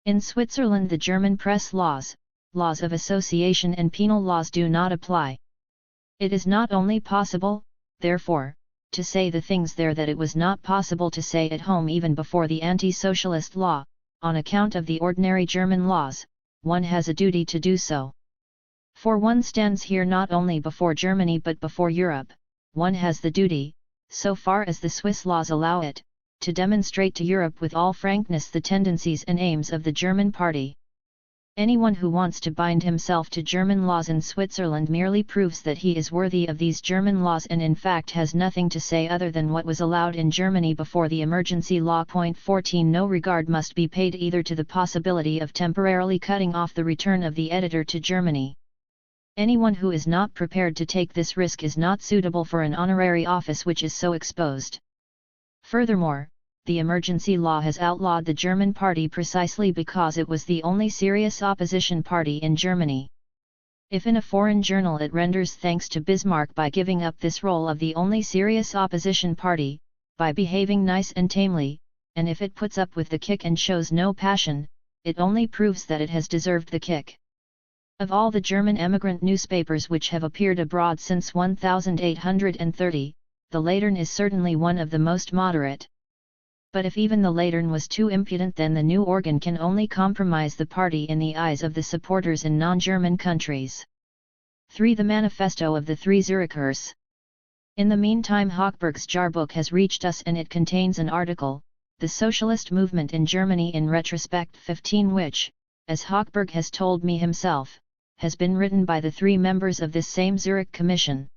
[SPEAKER 1] In Switzerland the German press laws, laws of association and penal laws do not apply. It is not only possible, therefore, to say the things there that it was not possible to say at home even before the anti-socialist law, on account of the ordinary German laws, one has a duty to do so. For one stands here not only before Germany but before Europe. One has the duty, so far as the Swiss laws allow it, to demonstrate to Europe with all frankness the tendencies and aims of the German party. Anyone who wants to bind himself to German laws in Switzerland merely proves that he is worthy of these German laws and in fact has nothing to say other than what was allowed in Germany before the emergency law. 14 No regard must be paid either to the possibility of temporarily cutting off the return of the editor to Germany. Anyone who is not prepared to take this risk is not suitable for an honorary office which is so exposed. Furthermore, the emergency law has outlawed the German party precisely because it was the only serious opposition party in Germany. If in a foreign journal it renders thanks to Bismarck by giving up this role of the only serious opposition party, by behaving nice and tamely, and if it puts up with the kick and shows no passion, it only proves that it has deserved the kick. Of all the German emigrant newspapers which have appeared abroad since 1830, the Latern is certainly one of the most moderate. But if even the Latern was too impudent, then the new organ can only compromise the party in the eyes of the supporters in non-German countries. 3. The Manifesto of the Three Zurichers. In the meantime, Hochberg's Jahrbuch has reached us, and it contains an article, The Socialist Movement in Germany in Retrospect 15, which, as Hochberg has told me himself, has been written by the 3 members of this same Zurich Commission.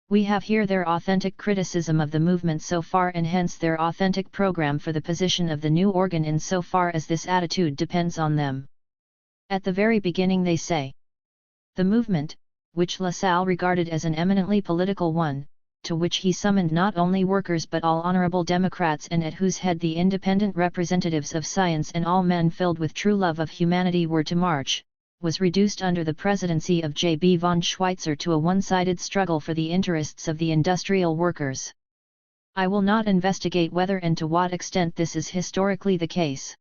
[SPEAKER 1] We have here their authentic criticism of the movement so far, and hence their authentic program for the position of the new organ in so far as this attitude depends on them. At the very beginning they say, the movement, which Lassalle regarded as an eminently political one, to which he summoned not only workers but all honorable democrats, and at whose head the independent representatives of science and all men filled with true love of humanity were to march, was reduced under the presidency of J.B. von Schweitzer to a one-sided struggle for the interests of the industrial workers. I will not investigate whether and to what extent this is historically the case.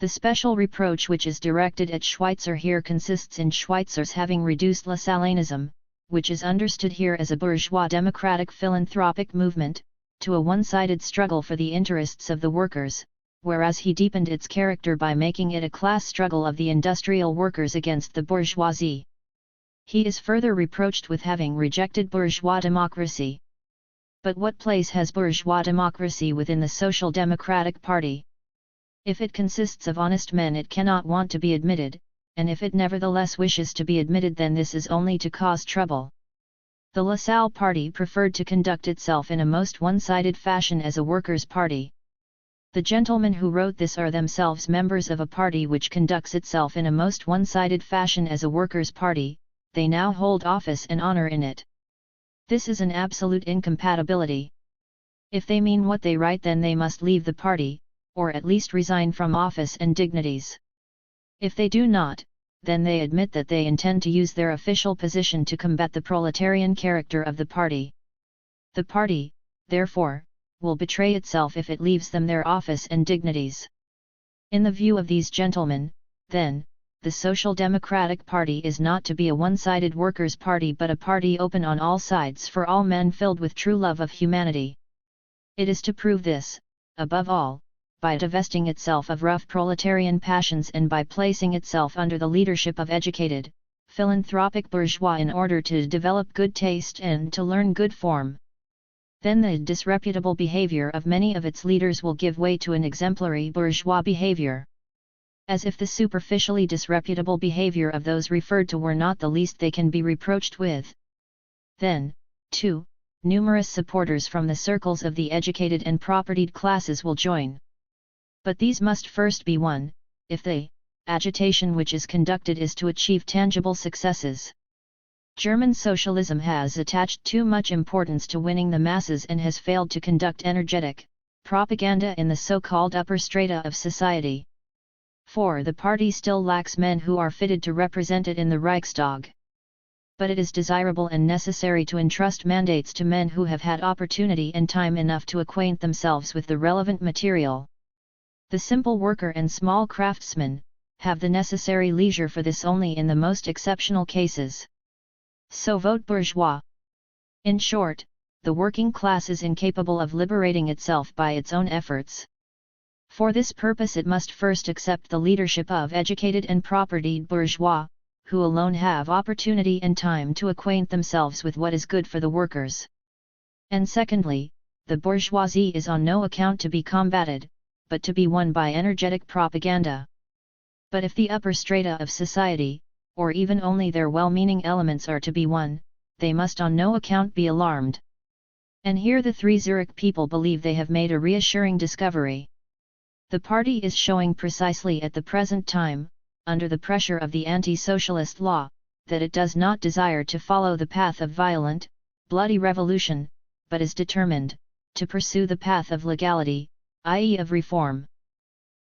[SPEAKER 1] The special reproach which is directed at Schweitzer here consists in Schweitzer's having reduced Lassalleanism, which is understood here as a bourgeois democratic philanthropic movement, to a one-sided struggle for the interests of the workers, whereas he deepened its character by making it a class struggle of the industrial workers against the bourgeoisie. He is further reproached with having rejected bourgeois democracy. But what place has bourgeois democracy within the Social Democratic Party? If it consists of honest men, it cannot want to be admitted, and if it nevertheless wishes to be admitted, then this is only to cause trouble. The Lassalle Party preferred to conduct itself in a most one-sided fashion as a workers' party. The gentlemen who wrote this are themselves members of a party which conducts itself in a most one-sided fashion as a workers' party. They now hold office and honor in it. This is an absolute incompatibility. If they mean what they write, then they must leave the party, or at least resign from office and dignities. If they do not, then they admit that they intend to use their official position to combat the proletarian character of the party. The party, therefore, will betray itself if it leaves them their office and dignities. In the view of these gentlemen, then, the Social Democratic Party is not to be a one-sided workers' party but a party open on all sides for all men filled with true love of humanity. It is to prove this, above all, by divesting itself of rough proletarian passions and by placing itself under the leadership of educated, philanthropic bourgeois in order to develop good taste and to learn good form. Then the disreputable behavior of many of its leaders will give way to an exemplary bourgeois behavior. As if the superficially disreputable behavior of those referred to were not the least they can be reproached with. Then, too, numerous supporters from the circles of the educated and propertied classes will join. But these must first be won, if the agitation which is conducted is to achieve tangible successes. German socialism has attached too much importance to winning the masses and has failed to conduct energetic propaganda in the so-called upper strata of society. For the party still lacks men who are fitted to represent it in the Reichstag. But it is desirable and necessary to entrust mandates to men who have had opportunity and time enough to acquaint themselves with the relevant material. The simple worker and small craftsman have the necessary leisure for this only in the most exceptional cases. So vote bourgeois. In short, the working class is incapable of liberating itself by its own efforts. For this purpose it must first accept the leadership of educated and propertied bourgeois, who alone have opportunity and time to acquaint themselves with what is good for the workers. And secondly, the bourgeoisie is on no account to be combated, but to be won by energetic propaganda. But if the upper strata of society, or even only their well-meaning elements are to be won, they must on no account be alarmed. And here the 3 Zurich people believe they have made a reassuring discovery. The party is showing precisely at the present time, under the pressure of the anti-socialist law, that it does not desire to follow the path of violent, bloody revolution, but is determined to pursue the path of legality, i.e. of reform.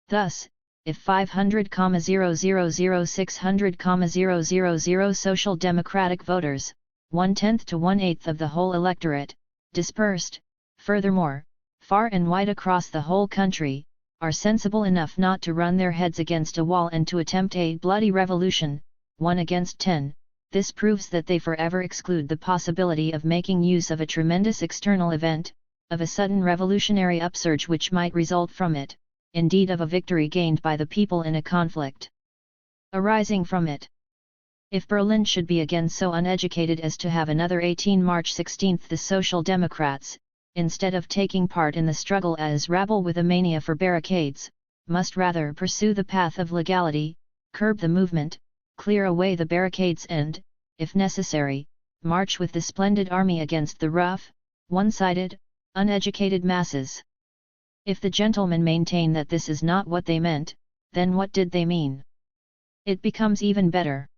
[SPEAKER 1] Thus, if 500,000,600,000 Social Democratic voters, 1/10 to 1/8 of the whole electorate, dispersed, furthermore, far and wide across the whole country, are sensible enough not to run their heads against a wall and to attempt a bloody revolution, 1 against 10, this proves that they forever exclude the possibility of making use of a tremendous external event, of a sudden revolutionary upsurge which might result from it, indeed of a victory gained by the people in a conflict arising from it. If Berlin should be again so uneducated as to have another 18 March 16, the Social Democrats, instead of taking part in the struggle as rabble with a mania for barricades, must rather pursue the path of legality, curb the movement, clear away the barricades and, if necessary, march with the splendid army against the rough, one-sided, uneducated masses. If the gentlemen maintain that this is not what they meant, then what did they mean? It becomes even better.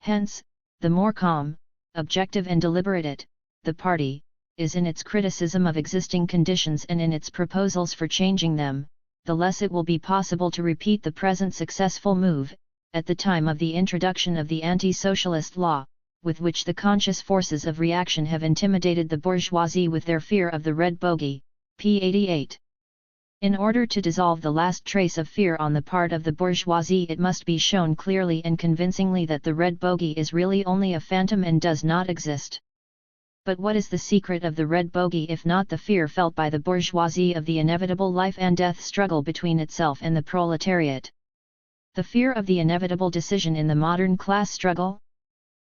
[SPEAKER 1] Hence, the more calm, objective and deliberate the party is in its criticism of existing conditions and in its proposals for changing them, the less it will be possible to repeat the present successful move, at the time of the introduction of the anti-socialist law, with which the conscious forces of reaction have intimidated the bourgeoisie with their fear of the red bogey, p. 88. In order to dissolve the last trace of fear on the part of the bourgeoisie, it must be shown clearly and convincingly that the red bogey is really only a phantom and does not exist. But what is the secret of the red bogey if not the fear felt by the bourgeoisie of the inevitable life and death struggle between itself and the proletariat? The fear of the inevitable decision in the modern class struggle?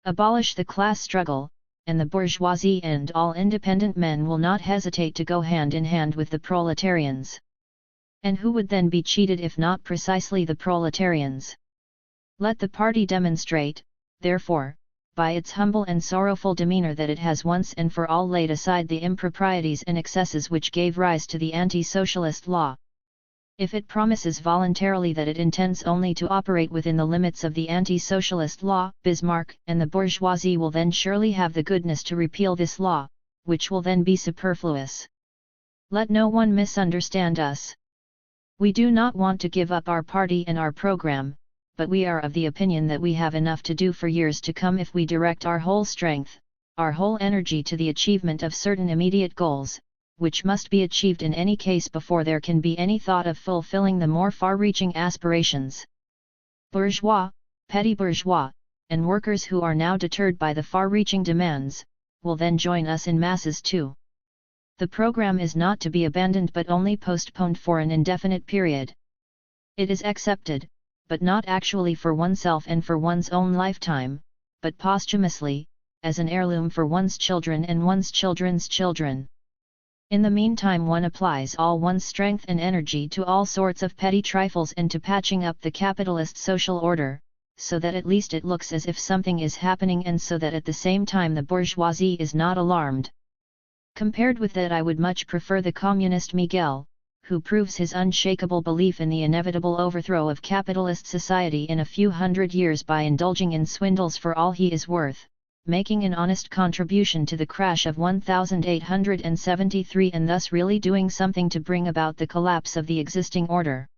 [SPEAKER 1] Abolish the class struggle, and the bourgeoisie and all independent men will not hesitate to go hand in hand with the proletarians. And who would then be cheated if not precisely the proletarians? Let the party demonstrate, therefore, by its humble and sorrowful demeanor that it has once and for all laid aside the improprieties and excesses which gave rise to the anti-socialist law. If it promises voluntarily that it intends only to operate within the limits of the anti-socialist law, Bismarck and the bourgeoisie will then surely have the goodness to repeal this law, which will then be superfluous. Let no one misunderstand us. We do not want to give up our party and our program, but we are of the opinion that we have enough to do for years to come if we direct our whole strength, our whole energy to the achievement of certain immediate goals, which must be achieved in any case before there can be any thought of fulfilling the more far-reaching aspirations. Bourgeois, petty bourgeois, and workers who are now deterred by the far-reaching demands, will then join us in masses too. The program is not to be abandoned but only postponed for an indefinite period. It is accepted, but not actually for oneself and for one's own lifetime, but posthumously, as an heirloom for one's children and one's children's children. In the meantime one applies all one's strength and energy to all sorts of petty trifles and to patching up the capitalist social order, so that at least it looks as if something is happening and so that at the same time the bourgeoisie is not alarmed. Compared with that, I would much prefer the communist Miguel, who proves his unshakable belief in the inevitable overthrow of capitalist society in a few hundred years by indulging in swindles for all he is worth, making an honest contribution to the crash of 1873 and thus really doing something to bring about the collapse of the existing order.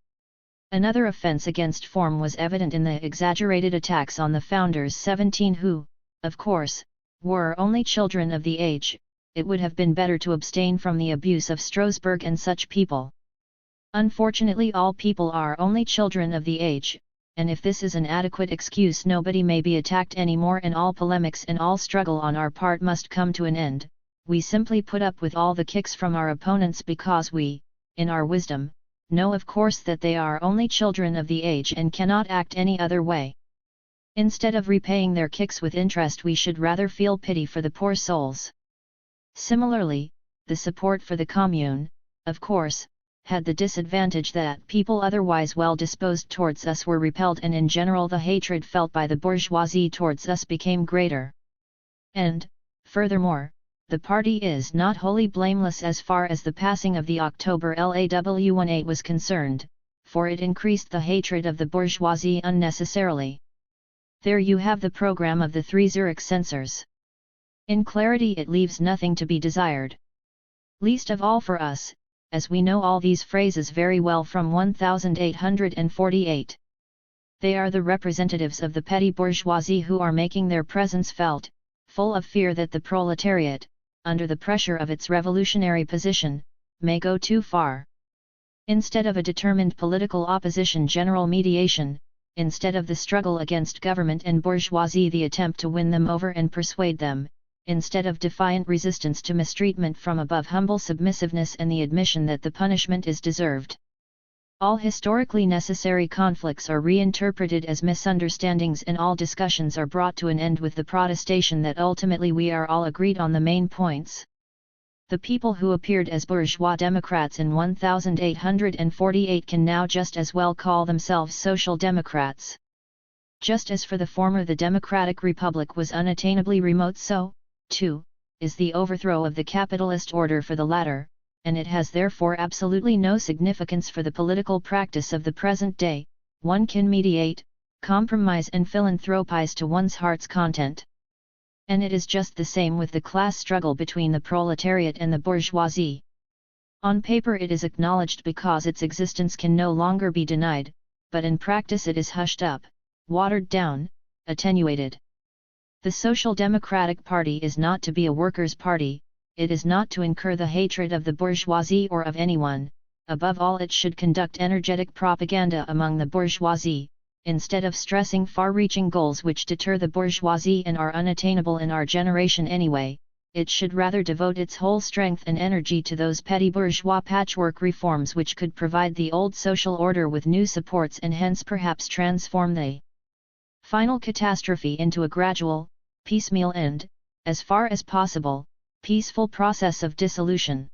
[SPEAKER 1] Another offense against form was evident in the exaggerated attacks on the founders 17 who, of course, were only children of the age. It would have been better to abstain from the abuse of Strasbourg and such people. Unfortunately, all people are only children of the age, and if this is an adequate excuse, nobody may be attacked any more, and all polemics and all struggle on our part must come to an end. We simply put up with all the kicks from our opponents because we, in our wisdom, know of course that they are only children of the age and cannot act any other way. Instead of repaying their kicks with interest, we should rather feel pity for the poor souls. Similarly, the support for the Commune, of course, had the disadvantage that people otherwise well disposed towards us were repelled, and in general the hatred felt by the bourgeoisie towards us became greater. And, furthermore, the party is not wholly blameless as far as the passing of the October LAW18 was concerned, for it increased the hatred of the bourgeoisie unnecessarily. There you have the program of the three Zurich censors. In clarity, it leaves nothing to be desired. Least of all for us, as we know all these phrases very well from 1848. They are the representatives of the petty bourgeoisie who are making their presence felt, full of fear that the proletariat, under the pressure of its revolutionary position, may go too far. Instead of a determined political opposition, general mediation, instead of the struggle against government and bourgeoisie, the attempt to win them over and persuade them, instead of defiant resistance to mistreatment from above, humble submissiveness and the admission that the punishment is deserved. All historically necessary conflicts are reinterpreted as misunderstandings, and all discussions are brought to an end with the protestation that ultimately we are all agreed on the main points. The people who appeared as bourgeois democrats in 1848 can now just as well call themselves social democrats. Just as for the former the democratic republic was unattainably remote, so, too, is the overthrow of the capitalist order for the latter, and it has therefore absolutely no significance for the political practice of the present day. One can mediate, compromise and philanthropize to one's heart's content. And it is just the same with the class struggle between the proletariat and the bourgeoisie. On paper it is acknowledged because its existence can no longer be denied, but in practice it is hushed up, watered down, attenuated. The Social Democratic Party is not to be a workers' party, it is not to incur the hatred of the bourgeoisie or of anyone. Above all, it should conduct energetic propaganda among the bourgeoisie, instead of stressing far-reaching goals which deter the bourgeoisie and are unattainable in our generation anyway. It should rather devote its whole strength and energy to those petty bourgeois patchwork reforms which could provide the old social order with new supports and hence perhaps transform the final catastrophe into a gradual, piecemeal and, as far as possible, peaceful process of dissolution.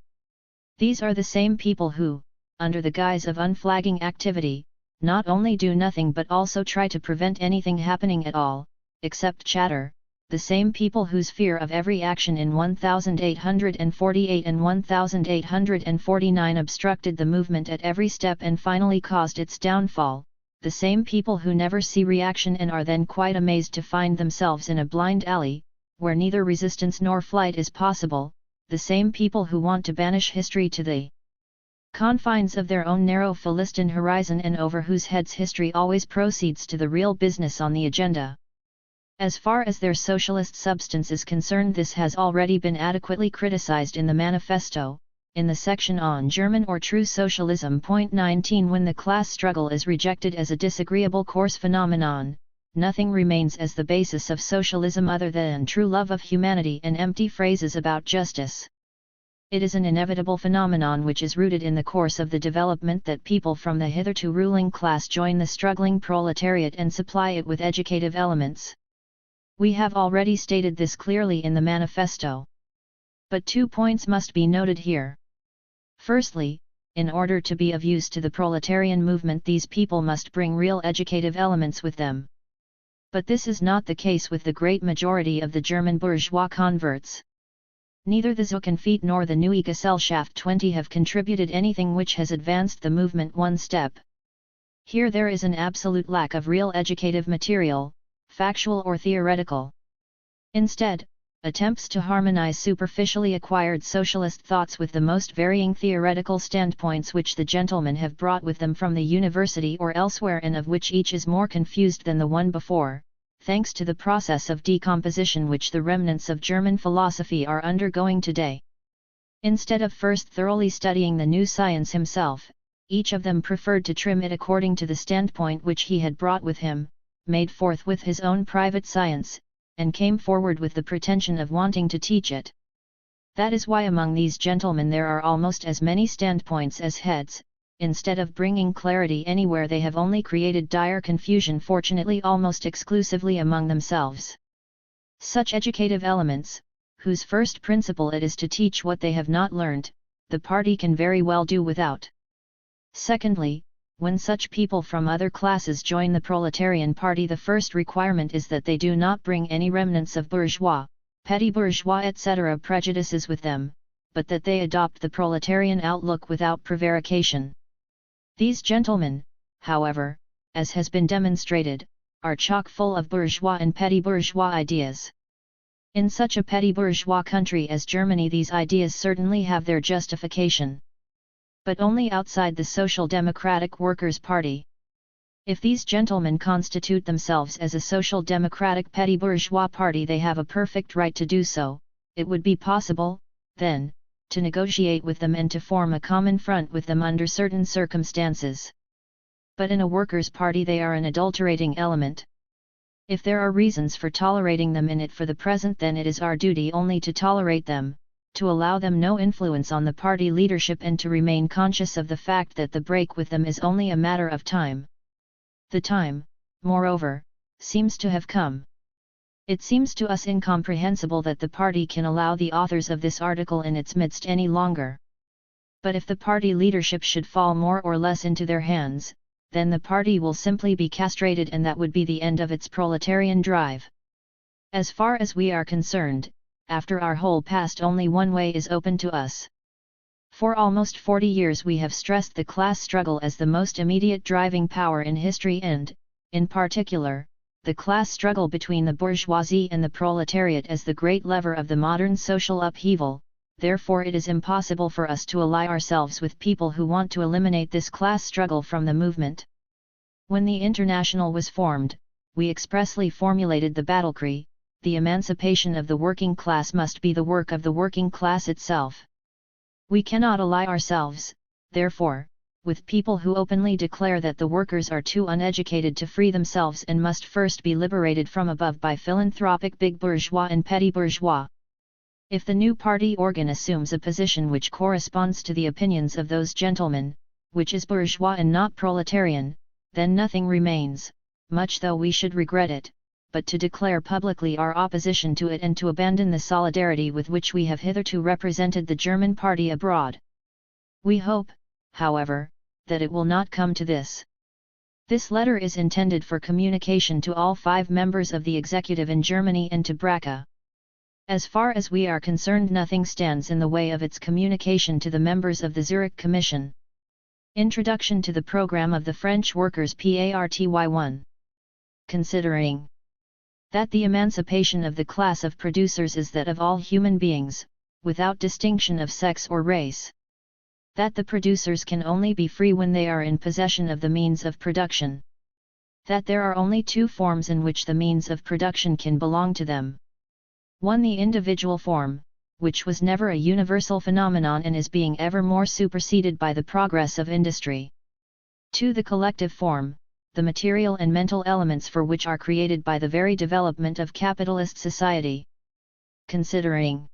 [SPEAKER 1] These are the same people who, under the guise of unflagging activity, not only do nothing but also try to prevent anything happening at all, except chatter, the same people whose fear of every action in 1848 and 1849 obstructed the movement at every step and finally caused its downfall, the same people who never see reaction and are then quite amazed to find themselves in a blind alley, where neither resistance nor flight is possible, the same people who want to banish history to the confines of their own narrow Philistine horizon and over whose heads history always proceeds to the real business on the agenda. As far as their socialist substance is concerned, this has already been adequately criticized in the manifesto, in the section on German or True Socialism. Point 19. When the class struggle is rejected as a disagreeable coarse phenomenon, nothing remains as the basis of socialism other than true love of humanity and empty phrases about justice. It is an inevitable phenomenon which is rooted in the course of the development that people from the hitherto ruling class join the struggling proletariat and supply it with educative elements. We have already stated this clearly in the manifesto. But 2 points must be noted here. Firstly, in order to be of use to the proletarian movement, these people must bring real educative elements with them. But this is not the case with the great majority of the German bourgeois converts. Neither the Zuckenfeet nor the Neue Gesellschaft 20 have contributed anything which has advanced the movement one step. Here there is an absolute lack of real educative material, factual or theoretical. Instead, attempts to harmonize superficially acquired socialist thoughts with the most varying theoretical standpoints which the gentlemen have brought with them from the university or elsewhere, and of which each is more confused than the one before, thanks to the process of decomposition which the remnants of German philosophy are undergoing today. Instead of first thoroughly studying the new science himself, each of them preferred to trim it according to the standpoint which he had brought with him, made forthwith his own private science, and came forward with the pretension of wanting to teach it. That is why among these gentlemen there are almost as many standpoints as heads. Instead of bringing clarity anywhere, they have only created dire confusion, fortunately almost exclusively among themselves. Such educative elements, whose first principle it is to teach what they have not learnt, the party can very well do without. Secondly, when such people from other classes join the proletarian party, the first requirement is that they do not bring any remnants of bourgeois, petty bourgeois etc. prejudices with them, but that they adopt the proletarian outlook without prevarication. These gentlemen, however, as has been demonstrated, are chock full of bourgeois and petty bourgeois ideas. In such a petty bourgeois country as Germany, these ideas certainly have their justification. But only outside the Social Democratic Workers' Party. If these gentlemen constitute themselves as a social democratic petty bourgeois party, they have a perfect right to do so. It would be possible, then, to negotiate with them and to form a common front with them under certain circumstances. But in a workers' party they are an adulterating element. If there are reasons for tolerating them in it for the present, then it is our duty only to tolerate them, to allow them no influence on the party leadership and to remain conscious of the fact that the break with them is only a matter of time. The time, moreover, seems to have come. It seems to us incomprehensible that the party can allow the authors of this article in its midst any longer. But if the party leadership should fall more or less into their hands, then the party will simply be castrated, and that would be the end of its proletarian drive. As far as we are concerned, after our whole past only one way is open to us. For almost 40 years we have stressed the class struggle as the most immediate driving power in history and, in particular, the class struggle between the bourgeoisie and the proletariat as the great lever of the modern social upheaval. Therefore it is impossible for us to ally ourselves with people who want to eliminate this class struggle from the movement. When the International was formed, we expressly formulated the battle cry: the emancipation of the working class must be the work of the working class itself. We cannot ally ourselves, therefore, with people who openly declare that the workers are too uneducated to free themselves and must first be liberated from above by philanthropic big bourgeois and petty bourgeois. If the new party organ assumes a position which corresponds to the opinions of those gentlemen, which is bourgeois and not proletarian, then nothing remains, much though we should regret it, but to declare publicly our opposition to it and to abandon the solidarity with which we have hitherto represented the German party abroad. We hope, however, that it will not come to this. This letter is intended for communication to all 5 members of the executive in Germany and to Braca. As far as we are concerned, nothing stands in the way of its communication to the members of the Zurich Commission. Introduction to the Program of the French Workers Party 1. Considering that the emancipation of the class of producers is that of all human beings, without distinction of sex or race. That the producers can only be free when they are in possession of the means of production. That there are only 2 forms in which the means of production can belong to them. 1. The individual form, which was never a universal phenomenon and is being ever more superseded by the progress of industry. 2. The collective form, the material and mental elements for which are created by the very development of capitalist society. Considering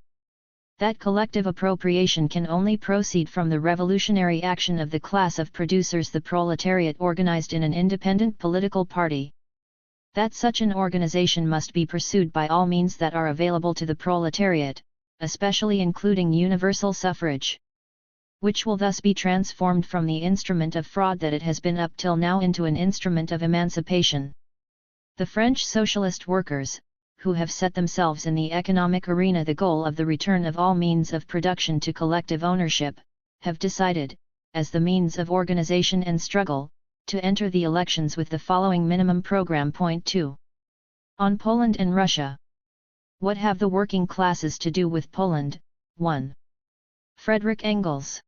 [SPEAKER 1] that collective appropriation can only proceed from the revolutionary action of the class of producers, the proletariat organized in an independent political party. That such an organization must be pursued by all means that are available to the proletariat, especially including universal suffrage, which will thus be transformed from the instrument of fraud that it has been up till now into an instrument of emancipation. The French socialist workers, who have set themselves in the economic arena the goal of the return of all means of production to collective ownership, have decided, as the means of organization and struggle, to enter the elections with the following minimum program. Point 2. On Poland and Russia. What have the working classes to do with Poland? 1. Friedrich Engels.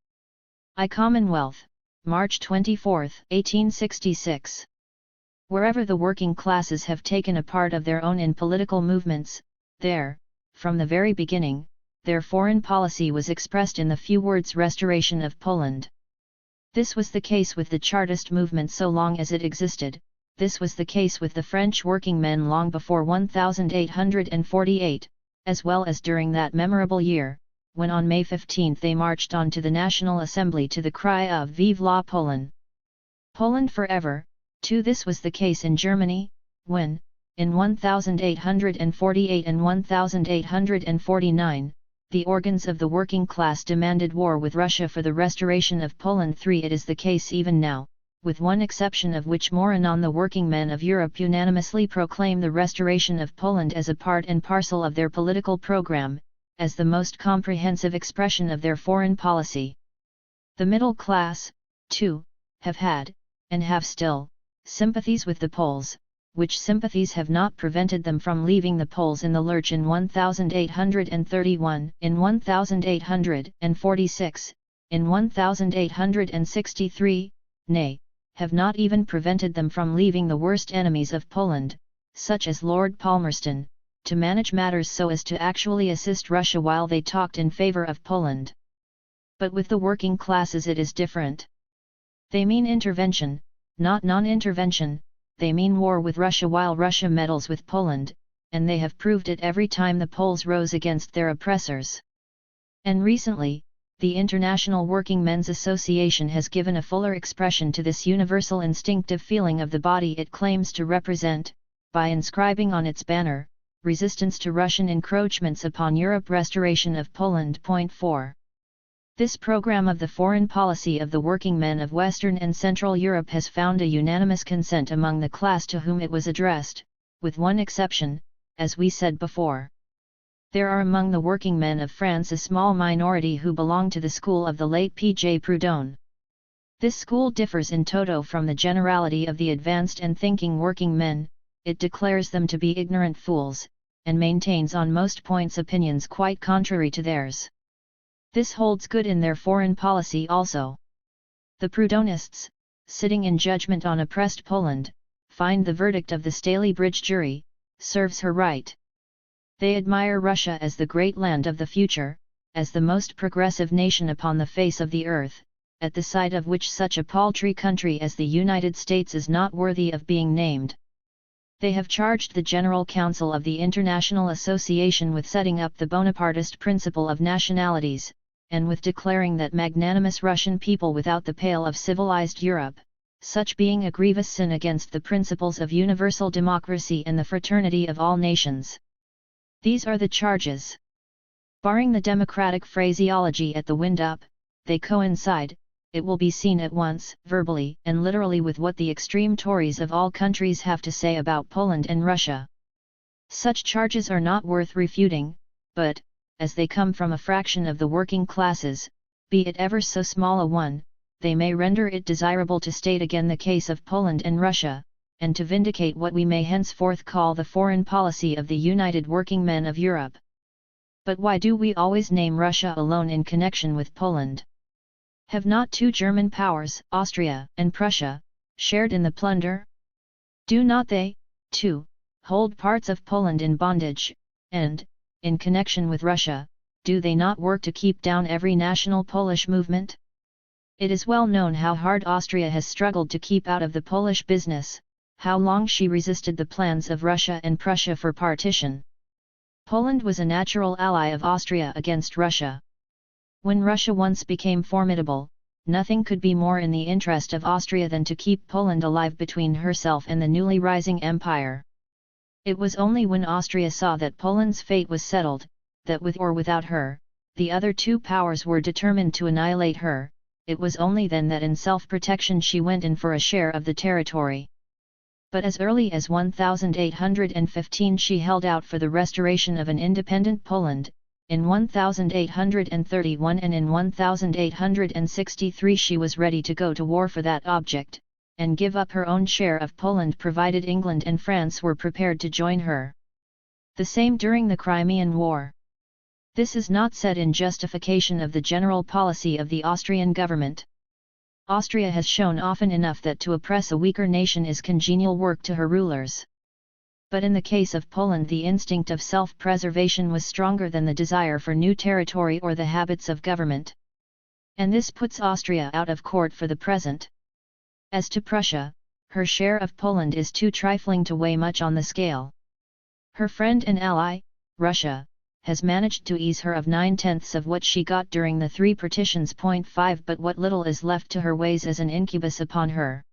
[SPEAKER 1] I Commonwealth, March 24, 1866. Wherever the working classes have taken a part of their own in political movements, there, from the very beginning, their foreign policy was expressed in the few words "restoration of Poland." This was the case with the Chartist movement so long as it existed. This was the case with the French working men long before 1848, as well as during that memorable year, when on May 15 they marched on to the National Assembly to the cry of "Vive la Poland! Poland forever!" 2. This was the case in Germany, when, in 1848 and 1849, the organs of the working class demanded war with Russia for the restoration of Poland. 3. It is the case even now, with one exception of which more anon. The working men of Europe unanimously proclaim the restoration of Poland as a part and parcel of their political program, as the most comprehensive expression of their foreign policy. The middle class, too, have had, and have still, sympathies with the Poles, which sympathies have not prevented them from leaving the Poles in the lurch in 1831, in 1846, in 1863, nay, have not even prevented them from leaving the worst enemies of Poland, such as Lord Palmerston, to manage matters so as to actually assist Russia while they talked in favor of Poland. But with the working classes it is different. They mean intervention, not non-intervention. They mean war with Russia while Russia meddles with Poland, and they have proved it every time the Poles rose against their oppressors. And recently, the International Working Men's Association has given a fuller expression to this universal instinctive feeling of the body it claims to represent, by inscribing on its banner, "Resistance to Russian encroachments upon Europe, Restoration of Poland." Point 4. This program of the foreign policy of the working men of Western and Central Europe has found a unanimous consent among the class to whom it was addressed, with one exception, as we said before. There are among the working men of France a small minority who belong to the school of the late P.J. Proudhon. This school differs in toto from the generality of the advanced and thinking working men. It declares them to be ignorant fools, and maintains on most points opinions quite contrary to theirs. This holds good in their foreign policy also. The Proudhonists, sitting in judgment on oppressed Poland, find the verdict of the Stalybridge jury serves her right. They admire Russia as the great land of the future, as the most progressive nation upon the face of the earth, at the sight of which such a paltry country as the United States is not worthy of being named. They have charged the General Council of the International Association with setting up the Bonapartist principle of nationalities, and with declaring that magnanimous Russian people without the pale of civilized Europe, such being a grievous sin against the principles of universal democracy and the fraternity of all nations. These are the charges. Barring the democratic phraseology at the wind-up, they coincide, it will be seen at once, verbally and literally, with what the extreme Tories of all countries have to say about Poland and Russia. Such charges are not worth refuting, but, as they come from a fraction of the working classes, be it ever so small a one, they may render it desirable to state again the case of Poland and Russia, and to vindicate what we may henceforth call the foreign policy of the united working men of Europe. But why do we always name Russia alone in connection with Poland? Have not two German powers, Austria and Prussia, shared in the plunder? Do not they, too, hold parts of Poland in bondage, and, in connection with Russia, do they not work to keep down every national Polish movement? It is well known how hard Austria has struggled to keep out of the Polish business, how long she resisted the plans of Russia and Prussia for partition. Poland was a natural ally of Austria against Russia. When Russia once became formidable, nothing could be more in the interest of Austria than to keep Poland alive between herself and the newly rising empire. It was only when Austria saw that Poland's fate was settled, that with or without her, the other two powers were determined to annihilate her. It was only then that in self-protection she went in for a share of the territory. But as early as 1815 she held out for the restoration of an independent Poland. In 1831 and in 1863 she was ready to go to war for that object, and give up her own share of Poland provided England and France were prepared to join her. The same during the Crimean War. This is not said in justification of the general policy of the Austrian government. Austria has shown often enough that to oppress a weaker nation is congenial work to her rulers. But in the case of Poland the instinct of self-preservation was stronger than the desire for new territory or the habits of government. And this puts Austria out of court for the present. As to Prussia, her share of Poland is too trifling to weigh much on the scale. Her friend and ally, Russia, has managed to ease her of 9/10 of what she got during the three partitions. 5 But what little is left to her weighs as an incubus upon her.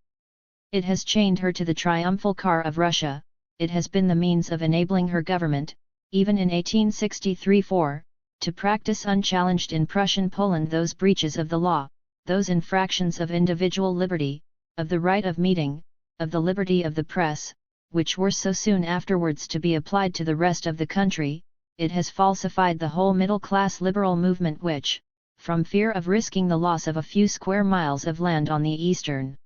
[SPEAKER 1] It has chained her to the triumphal car of Russia. It has been the means of enabling her government, even in 1863-4, to practice unchallenged in Prussian Poland those breaches of the law, those infractions of individual liberty, of the right of meeting, of the liberty of the press, which were so soon afterwards to be applied to the rest of the country. It has falsified the whole middle-class liberal movement which, from fear of risking the loss of a few square miles of land on the eastern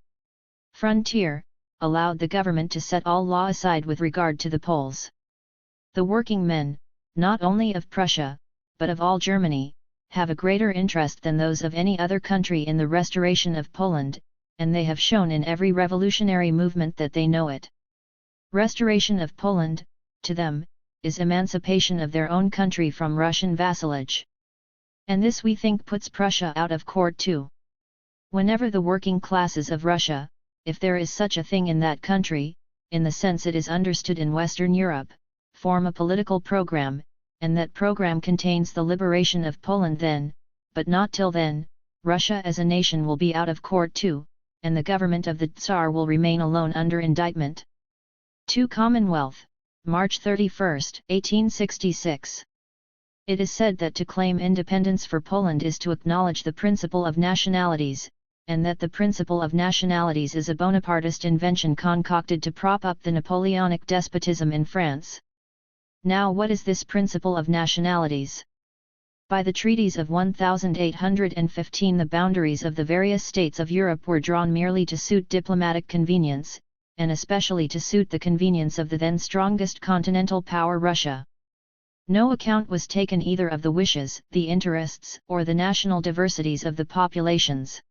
[SPEAKER 1] frontier, allowed the government to set all law aside with regard to the Poles. The working men, not only of Prussia, but of all Germany, have a greater interest than those of any other country in the restoration of Poland, and they have shown in every revolutionary movement that they know it. Restoration of Poland, to them, is emancipation of their own country from Russian vassalage. And this we think puts Prussia out of court too. Whenever the working classes of Russia, if there is such a thing in that country, in the sense it is understood in Western Europe, form a political program, and that program contains the liberation of Poland then, but not till then. Russia as a nation will be out of court too, and the government of the Tsar will remain alone under indictment. 2 Commonwealth, March 31, 1866. It is said that to claim independence for Poland is to acknowledge the principle of nationalities, and that the principle of nationalities is a Bonapartist invention concocted to prop up the Napoleonic despotism in France. Now what is this principle of nationalities? By the treaties of 1815 the boundaries of the various states of Europe were drawn merely to suit diplomatic convenience, and especially to suit the convenience of the then strongest continental power Russia. No account was taken either of the wishes, the interests, or the national diversities of the populations.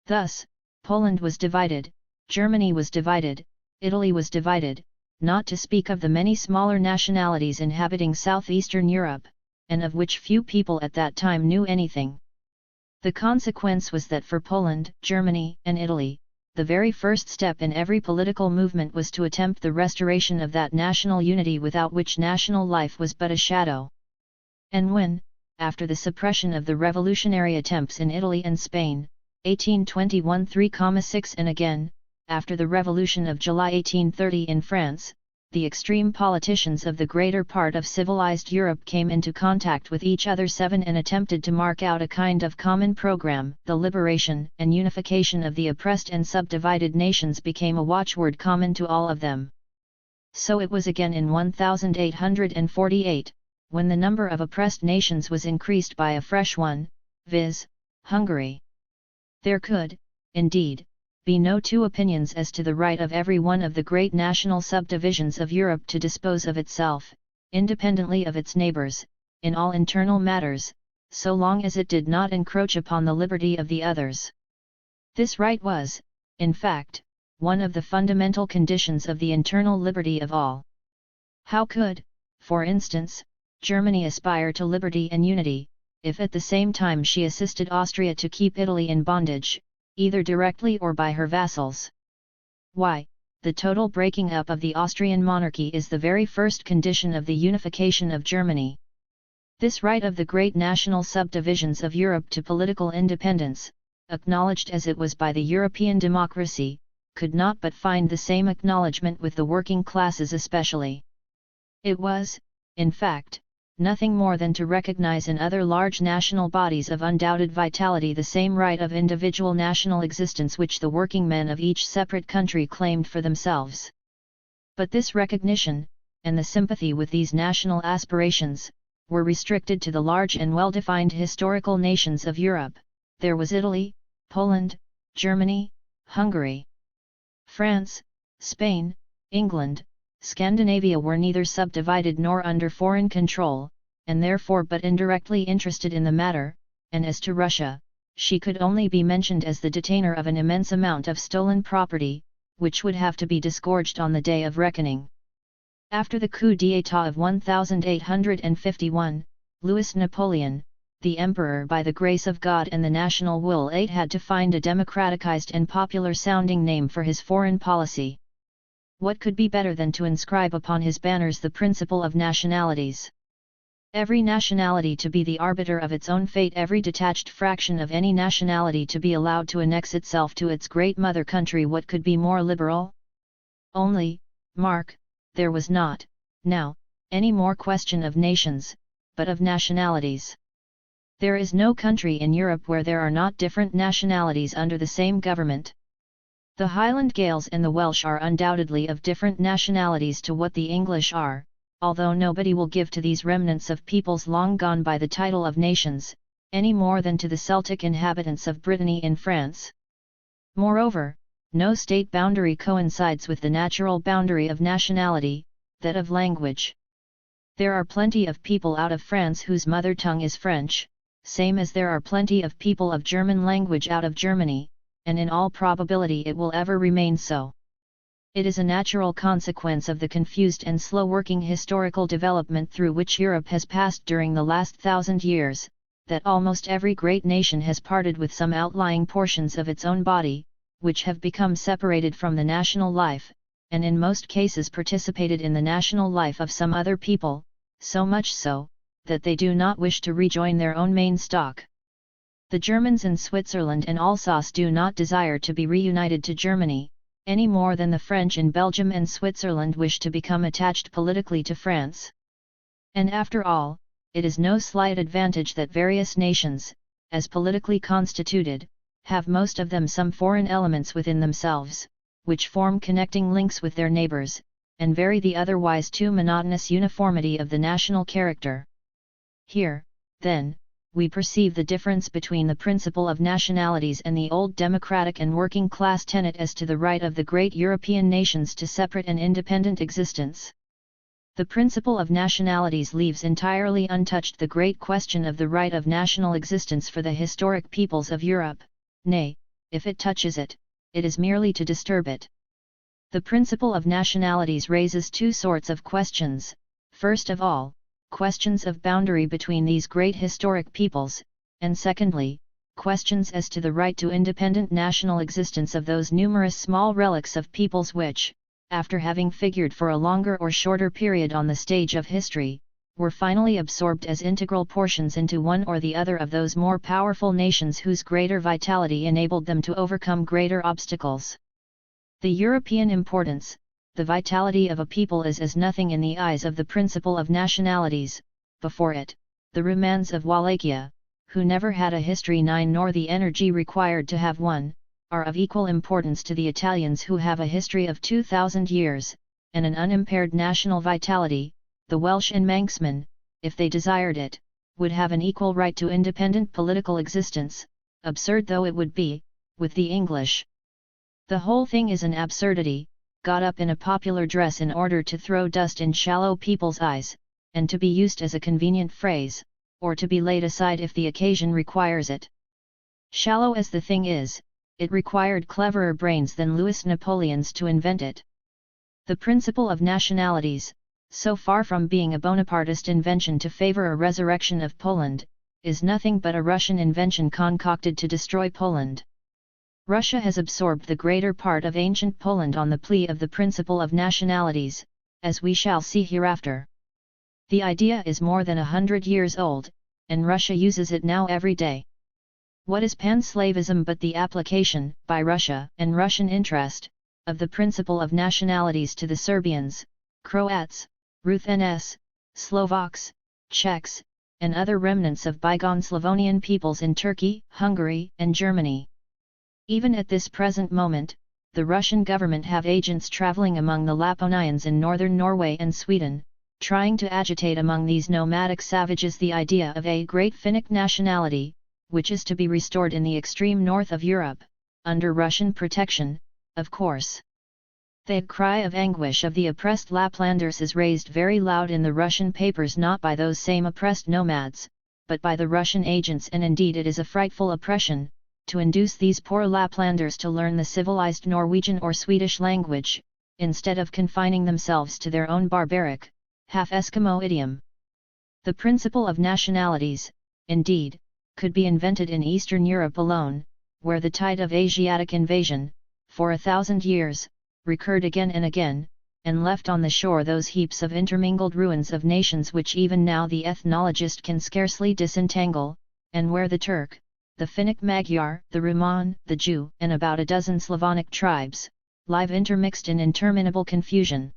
[SPEAKER 1] Thus, Poland was divided, Germany was divided, Italy was divided, not to speak of the many smaller nationalities inhabiting southeastern Europe, and of which few people at that time knew anything. The consequence was that for Poland, Germany, and Italy, the very first step in every political movement was to attempt the restoration of that national unity without which national life was but a shadow. And when, after the suppression of the revolutionary attempts in Italy and Spain, 1821 3,6 and again, after the Revolution of July 1830 in France, the extreme politicians of the greater part of civilized Europe came into contact with each other and attempted to mark out a kind of common program, the liberation and unification of the oppressed and subdivided nations became a watchword common to all of them. So it was again in 1848, when the number of oppressed nations was increased by a fresh one, viz., Hungary. There could, indeed, be no two opinions as to the right of every one of the great national subdivisions of Europe to dispose of itself, independently of its neighbors, in all internal matters, so long as it did not encroach upon the liberty of the others. This right was, in fact, one of the fundamental conditions of the internal liberty of all. How could, for instance, Germany aspire to liberty and unity, if at the same time she assisted Austria to keep Italy in bondage, either directly or by her vassals? Why, the total breaking up of the Austrian monarchy is the very first condition of the unification of Germany. This right of the great national subdivisions of Europe to political independence, acknowledged as it was by the European democracy, could not but find the same acknowledgement with the working classes especially. It was, in fact, nothing more than to recognize in other large national bodies of undoubted vitality the same right of individual national existence which the working men of each separate country claimed for themselves. But this recognition, and the sympathy with these national aspirations, were restricted to the large and well-defined historical nations of Europe. There was Italy, Poland, Germany, Hungary. France, Spain, England, Scandinavia were neither subdivided nor under foreign control, and therefore but indirectly interested in the matter, and as to Russia, she could only be mentioned as the detainer of an immense amount of stolen property, which would have to be disgorged on the day of reckoning. After the coup d'état of 1851, Louis Napoleon, the emperor by the grace of God and the national will had to find a democratized and popular-sounding name for his foreign policy. What could be better than to inscribe upon his banners the principle of nationalities? Every nationality to be the arbiter of its own fate, every detached fraction of any nationality to be allowed to annex itself to its great mother country. What could be more liberal? Only, mark, there was not, now, any more question of nations, but of nationalities. There is no country in Europe where there are not different nationalities under the same government. The Highland Gaels and the Welsh are undoubtedly of different nationalities to what the English are, although nobody will give to these remnants of peoples long gone by the title of nations, any more than to the Celtic inhabitants of Brittany in France. Moreover, no state boundary coincides with the natural boundary of nationality, that of language. There are plenty of people out of France whose mother tongue is French, same as there are plenty of people of German language out of Germany, and in all probability it will ever remain so. It is a natural consequence of the confused and slow-working historical development through which Europe has passed during the last 1,000 years, that almost every great nation has parted with some outlying portions of its own body, which have become separated from the national life, and in most cases participated in the national life of some other people, so much so, that they do not wish to rejoin their own main stock. The Germans in Switzerland and Alsace do not desire to be reunited to Germany, any more than the French in Belgium and Switzerland wish to become attached politically to France. And after all, it is no slight advantage that various nations, as politically constituted, have most of them some foreign elements within themselves, which form connecting links with their neighbors, and vary the otherwise too monotonous uniformity of the national character. Here, then, we perceive the difference between the principle of nationalities and the old democratic and working-class tenet as to the right of the great European nations to separate and independent existence. The principle of nationalities leaves entirely untouched the great question of the right of national existence for the historic peoples of Europe, nay, if it touches it, it is merely to disturb it. The principle of nationalities raises two sorts of questions: first of all, questions of boundary between these great historic peoples, and secondly, questions as to the right to independent national existence of those numerous small relics of peoples which, after having figured for a longer or shorter period on the stage of history, were finally absorbed as integral portions into one or the other of those more powerful nations whose greater vitality enabled them to overcome greater obstacles. The European importance, the vitality of a people is as nothing in the eyes of the principle of nationalities. Before it, the Romans of Wallachia, who never had a history nor the energy required to have one, are of equal importance to the Italians who have a history of 2000 years, and an unimpaired national vitality. The Welsh and Manxmen, if they desired it, would have an equal right to independent political existence, absurd though it would be, with the English. The whole thing is an absurdity, got up in a popular dress in order to throw dust in shallow people's eyes, and to be used as a convenient phrase, or to be laid aside if the occasion requires it. Shallow as the thing is, it required cleverer brains than Louis Napoleon's to invent it. The principle of nationalities, so far from being a Bonapartist invention to favor a resurrection of Poland, is nothing but a Russian invention concocted to destroy Poland. Russia has absorbed the greater part of ancient Poland on the plea of the principle of nationalities, as we shall see hereafter. The idea is more than 100 years old, and Russia uses it now every day. What is pan-slavism but the application, by Russia and Russian interest, of the principle of nationalities to the Serbians, Croats, Ruthenes, Slovaks, Czechs, and other remnants of bygone Slavonian peoples in Turkey, Hungary, and Germany. Even at this present moment, the Russian government have agents traveling among the Laponians in northern Norway and Sweden, trying to agitate among these nomadic savages the idea of a great Finnic nationality, which is to be restored in the extreme north of Europe, under Russian protection, of course. The cry of anguish of the oppressed Laplanders is raised very loud in the Russian papers, not by those same oppressed nomads, but by the Russian agents, and indeed it is a frightful oppression, to induce these poor Laplanders to learn the civilized Norwegian or Swedish language, instead of confining themselves to their own barbaric, half-Eskimo idiom. The principle of nationalities, indeed, could be invented in Eastern Europe alone, where the tide of Asiatic invasion, for 1,000 years, recurred again and again, and left on the shore those heaps of intermingled ruins of nations which even now the ethnologist can scarcely disentangle, and where the Turk, the Finnic Magyar, the Roman, the Jew, and about a dozen Slavonic tribes, live intermixed in interminable confusion.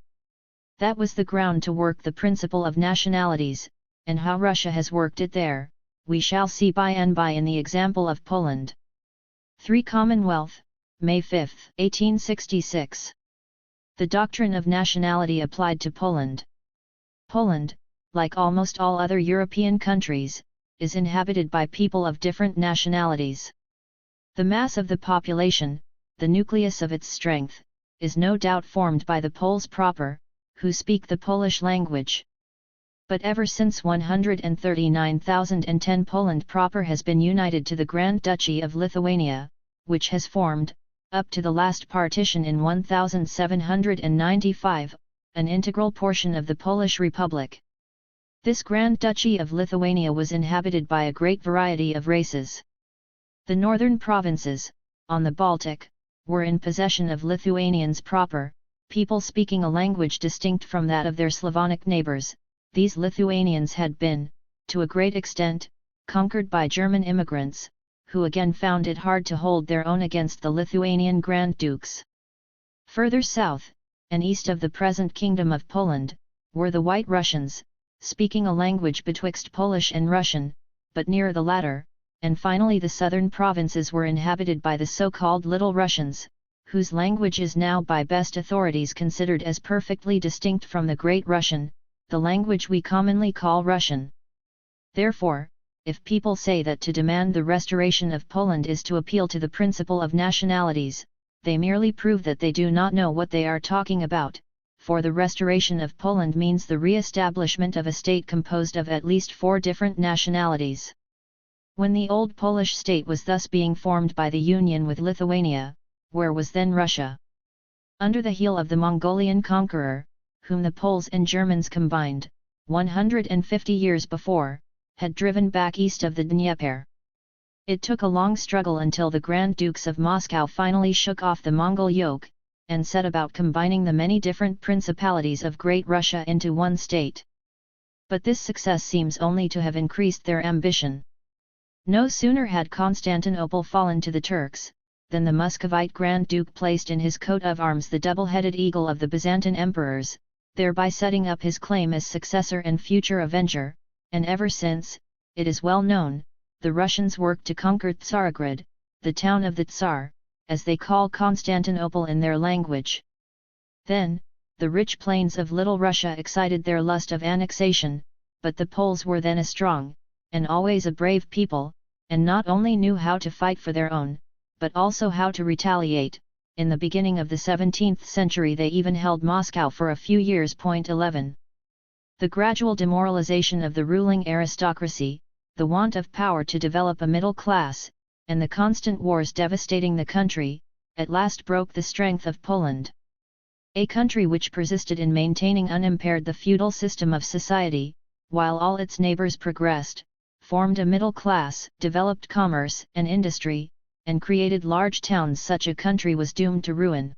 [SPEAKER 1] That was the ground to work the principle of nationalities, and how Russia has worked it there, we shall see by and by in the example of Poland. 3 Commonwealth, May 5, 1866. The doctrine of nationality applied to Poland. Poland, like almost all other European countries, is inhabited by people of different nationalities. The mass of the population, the nucleus of its strength, is no doubt formed by the Poles proper, who speak the Polish language. But ever since 139,010 Poland proper has been united to the Grand Duchy of Lithuania, which has formed, up to the last partition in 1795, an integral portion of the Polish Republic. This Grand Duchy of Lithuania was inhabited by a great variety of races. The northern provinces, on the Baltic, were in possession of Lithuanians proper, people speaking a language distinct from that of their Slavonic neighbors, these Lithuanians had been, to a great extent, conquered by German immigrants, who again found it hard to hold their own against the Lithuanian Grand Dukes. Further south, and east of the present Kingdom of Poland, were the White Russians, speaking a language betwixt Polish and Russian, but nearer the latter, and finally the southern provinces were inhabited by the so-called Little Russians, whose language is now by best authorities considered as perfectly distinct from the Great Russian, the language we commonly call Russian. Therefore, if people say that to demand the restoration of Poland is to appeal to the principle of nationalities, they merely prove that they do not know what they are talking about, for the restoration of Poland means the re-establishment of a state composed of at least 4 different nationalities. When the old Polish state was thus being formed by the union with Lithuania, where was then Russia? Under the heel of the Mongolian conqueror, whom the Poles and Germans combined, 150 years before, had driven back east of the Dnieper. It took a long struggle until the Grand Dukes of Moscow finally shook off the Mongol yoke, and set about combining the many different principalities of Great Russia into one state. But this success seems only to have increased their ambition. No sooner had Constantinople fallen to the Turks, than the Muscovite Grand Duke placed in his coat of arms the double-headed eagle of the Byzantine emperors, thereby setting up his claim as successor and future avenger, and ever since, it is well known, the Russians worked to conquer Tsarograd, the town of the Tsar, as they call Constantinople in their language. Then, the rich plains of Little Russia excited their lust of annexation, but the Poles were then a strong, and always a brave people, and not only knew how to fight for their own, but also how to retaliate. In the beginning of the 17th century they even held Moscow for a few years. 11. The gradual demoralization of the ruling aristocracy, the want of power to develop a middle class, and the constant wars devastating the country, at last broke the strength of Poland. A country which persisted in maintaining unimpaired the feudal system of society, while all its neighbors progressed, formed a middle class, developed commerce and industry, and created large towns. Such a country was doomed to ruin.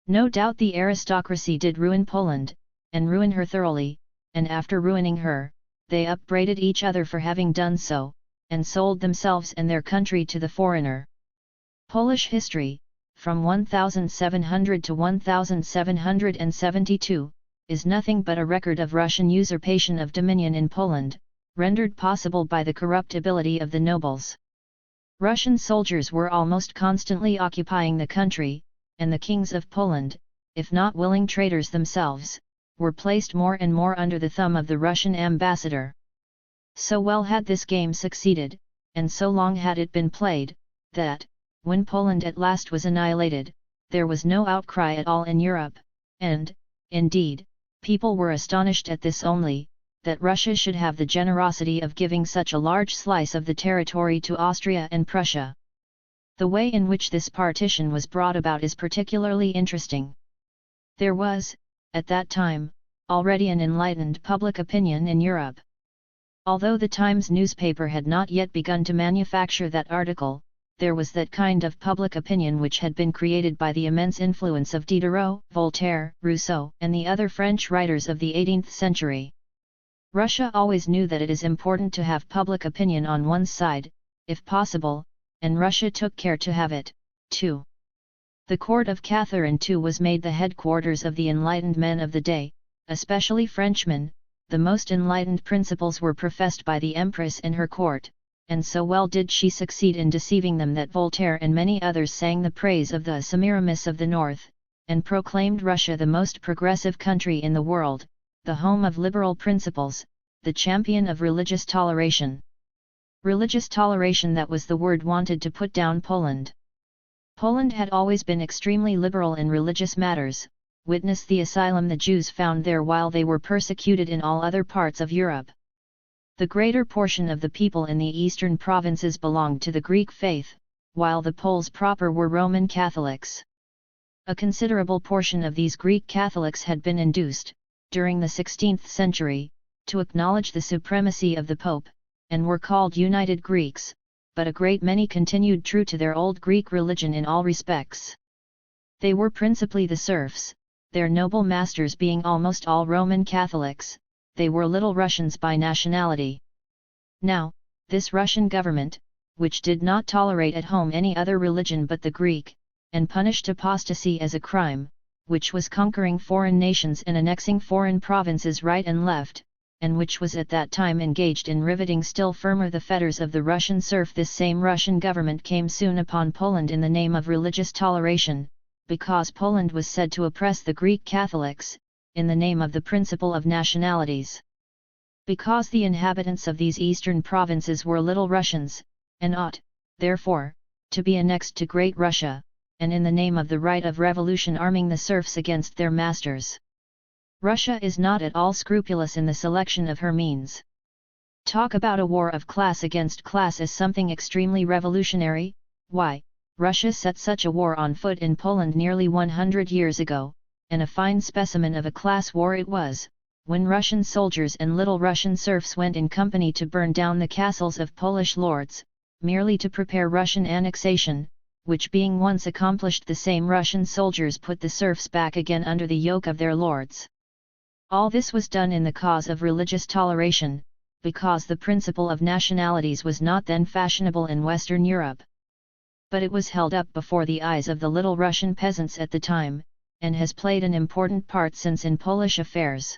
[SPEAKER 1] No doubt the aristocracy did ruin Poland, and ruin her thoroughly, and after ruining her, they upbraided each other for having done so, and sold themselves and their country to the foreigner. Polish history, from 1700 to 1772, is nothing but a record of Russian usurpation of dominion in Poland, rendered possible by the corrupt ability of the nobles. Russian soldiers were almost constantly occupying the country, and the kings of Poland, if not willing traitors themselves, were placed more and more under the thumb of the Russian ambassador. So well had this game succeeded, and so long had it been played, that, when Poland at last was annihilated, there was no outcry at all in Europe, and, indeed, people were astonished at this only, that Russia should have the generosity of giving such a large slice of the territory to Austria and Prussia. The way in which this partition was brought about is particularly interesting. There was, at that time, already an enlightened public opinion in Europe. Although the Times newspaper had not yet begun to manufacture that article, there was that kind of public opinion which had been created by the immense influence of Diderot, Voltaire, Rousseau, and the other French writers of the 18th century. Russia always knew that it is important to have public opinion on one's side, if possible, and Russia took care to have it, too. The court of Catherine II was made the headquarters of the enlightened men of the day, especially Frenchmen. The most enlightened principles were professed by the Empress and her court, and so well did she succeed in deceiving them that Voltaire and many others sang the praise of the Semiramis of the North, and proclaimed Russia the most progressive country in the world, the home of liberal principles, the champion of religious toleration. Religious toleration, that was the word wanted to put down Poland. Poland had always been extremely liberal in religious matters, witness the asylum the Jews found there while they were persecuted in all other parts of Europe. The greater portion of the people in the eastern provinces belonged to the Greek faith, while the Poles proper were Roman Catholics. A considerable portion of these Greek Catholics had been induced, during the 16th century, to acknowledge the supremacy of the Pope, and were called United Greeks, but a great many continued true to their old Greek religion in all respects. They were principally the serfs, their noble masters being almost all Roman Catholics, they were Little Russians by nationality. Now, this Russian government, which did not tolerate at home any other religion but the Greek, and punished apostasy as a crime, which was conquering foreign nations and annexing foreign provinces right and left, and which was at that time engaged in riveting still firmer the fetters of the Russian serf, this same Russian government came soon upon Poland in the name of religious toleration, because Poland was said to oppress the Greek Catholics, in the name of the principle of nationalities. Because the inhabitants of these eastern provinces were Little Russians, and ought, therefore, to be annexed to Great Russia, and in the name of the right of revolution arming the serfs against their masters. Russia is not at all scrupulous in the selection of her means. Talk about a war of class against class as something extremely revolutionary? Why, Russia set such a war on foot in Poland nearly 100 years ago, and a fine specimen of a class war it was, when Russian soldiers and Little Russian serfs went in company to burn down the castles of Polish lords, merely to prepare Russian annexation, which being once accomplished, the same Russian soldiers put the serfs back again under the yoke of their lords. All this was done in the cause of religious toleration, because the principle of nationalities was not then fashionable in Western Europe. But it was held up before the eyes of the Little Russian peasants at the time, and has played an important part since in Polish affairs.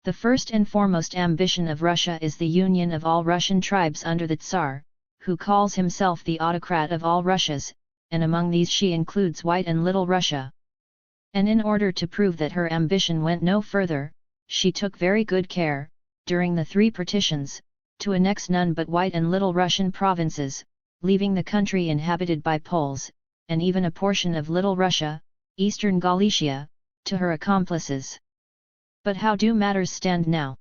[SPEAKER 1] The first and foremost ambition of Russia is the union of all Russian tribes under the Tsar, who calls himself the autocrat of all Russias, and among these she includes White and Little Russia. And in order to prove that her ambition went no further, she took very good care, during the 3 partitions, to annex none but White and Little Russian provinces, leaving the country inhabited by Poles, and even a portion of Little Russia, Eastern Galicia, to her accomplices. But how do matters stand now?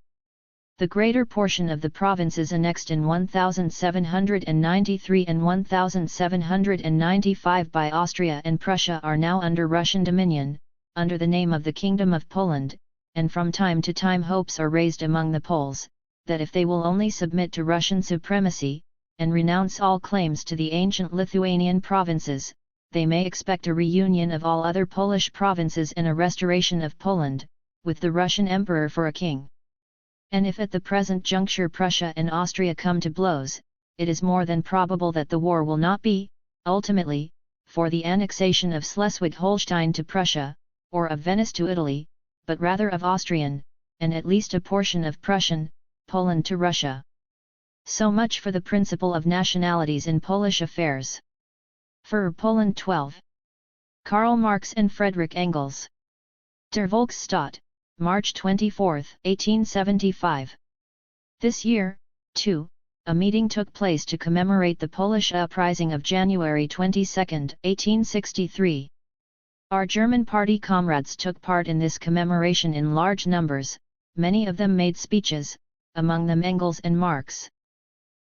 [SPEAKER 1] The greater portion of the provinces annexed in 1793 and 1795 by Austria and Prussia are now under Russian dominion, under the name of the Kingdom of Poland, and from time to time hopes are raised among the Poles, that if they will only submit to Russian supremacy, and renounce all claims to the ancient Lithuanian provinces, they may expect a reunion of all other Polish provinces and a restoration of Poland, with the Russian Emperor for a king. And if at the present juncture Prussia and Austria come to blows, it is more than probable that the war will not be, ultimately, for the annexation of Schleswig-Holstein to Prussia, or of Venice to Italy, but rather of Austrian, and at least a portion of Prussian, Poland to Russia. So much for the principle of nationalities in Polish affairs. For Poland 12. Karl Marx and Friedrich Engels. Der Volksstaat, March 24, 1875. This year, too, a meeting took place to commemorate the Polish uprising of January 22, 1863. Our German party comrades took part in this commemoration in large numbers, many of them made speeches, among them Engels and Marx.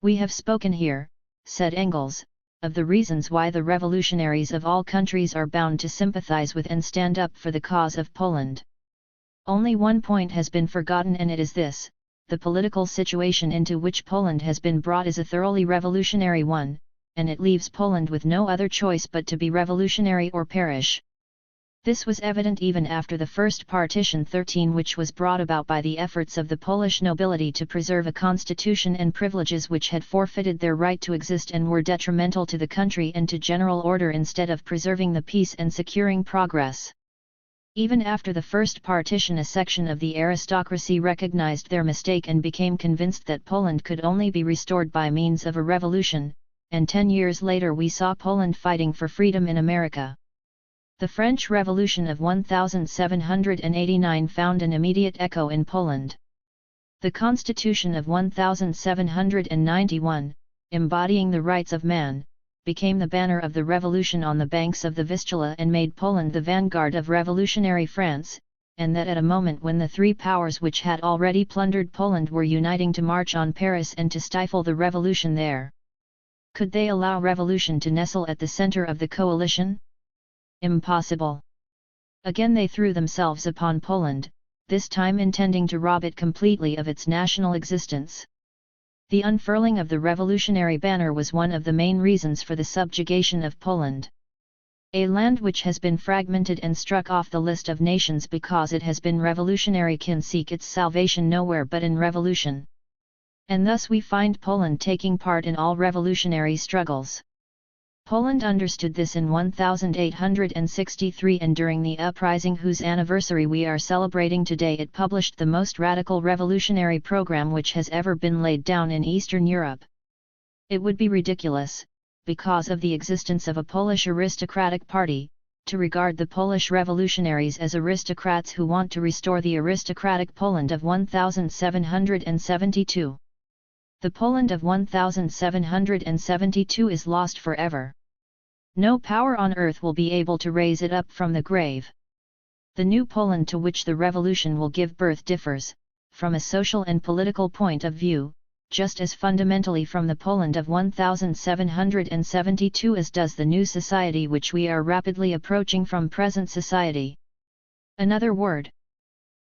[SPEAKER 1] We have spoken here, said Engels, of the reasons why the revolutionaries of all countries are bound to sympathize with and stand up for the cause of Poland. Only one point has been forgotten, and it is this: the political situation into which Poland has been brought is a thoroughly revolutionary one, and it leaves Poland with no other choice but to be revolutionary or perish. This was evident even after the first partition 13, which was brought about by the efforts of the Polish nobility to preserve a constitution and privileges which had forfeited their right to exist and were detrimental to the country and to general order instead of preserving the peace and securing progress. Even after the first partition, a section of the aristocracy recognized their mistake and became convinced that Poland could only be restored by means of a revolution, and 10 years later we saw Poland fighting for freedom in America. The French Revolution of 1789 found an immediate echo in Poland. The Constitution of 1791, embodying the rights of man, became the banner of the revolution on the banks of the Vistula and made Poland the vanguard of revolutionary France, and that at a moment when the 3 powers which had already plundered Poland were uniting to march on Paris and to stifle the revolution there. Could they allow revolution to nestle at the center of the coalition? Impossible. Again they threw themselves upon Poland, this time intending to rob it completely of its national existence. The unfurling of the revolutionary banner was one of the main reasons for the subjugation of Poland. A land which has been fragmented and struck off the list of nations because it has been revolutionary can seek its salvation nowhere but in revolution. And thus we find Poland taking part in all revolutionary struggles. Poland understood this in 1863, and during the uprising whose anniversary we are celebrating today it published the most radical revolutionary program which has ever been laid down in Eastern Europe. It would be ridiculous, because of the existence of a Polish aristocratic party, to regard the Polish revolutionaries as aristocrats who want to restore the aristocratic Poland of 1772. The Poland of 1772 is lost forever. No power on earth will be able to raise it up from the grave. The new Poland to which the revolution will give birth differs, from a social and political point of view, just as fundamentally from the Poland of 1772 as does the new society which we are rapidly approaching from present society. Another word.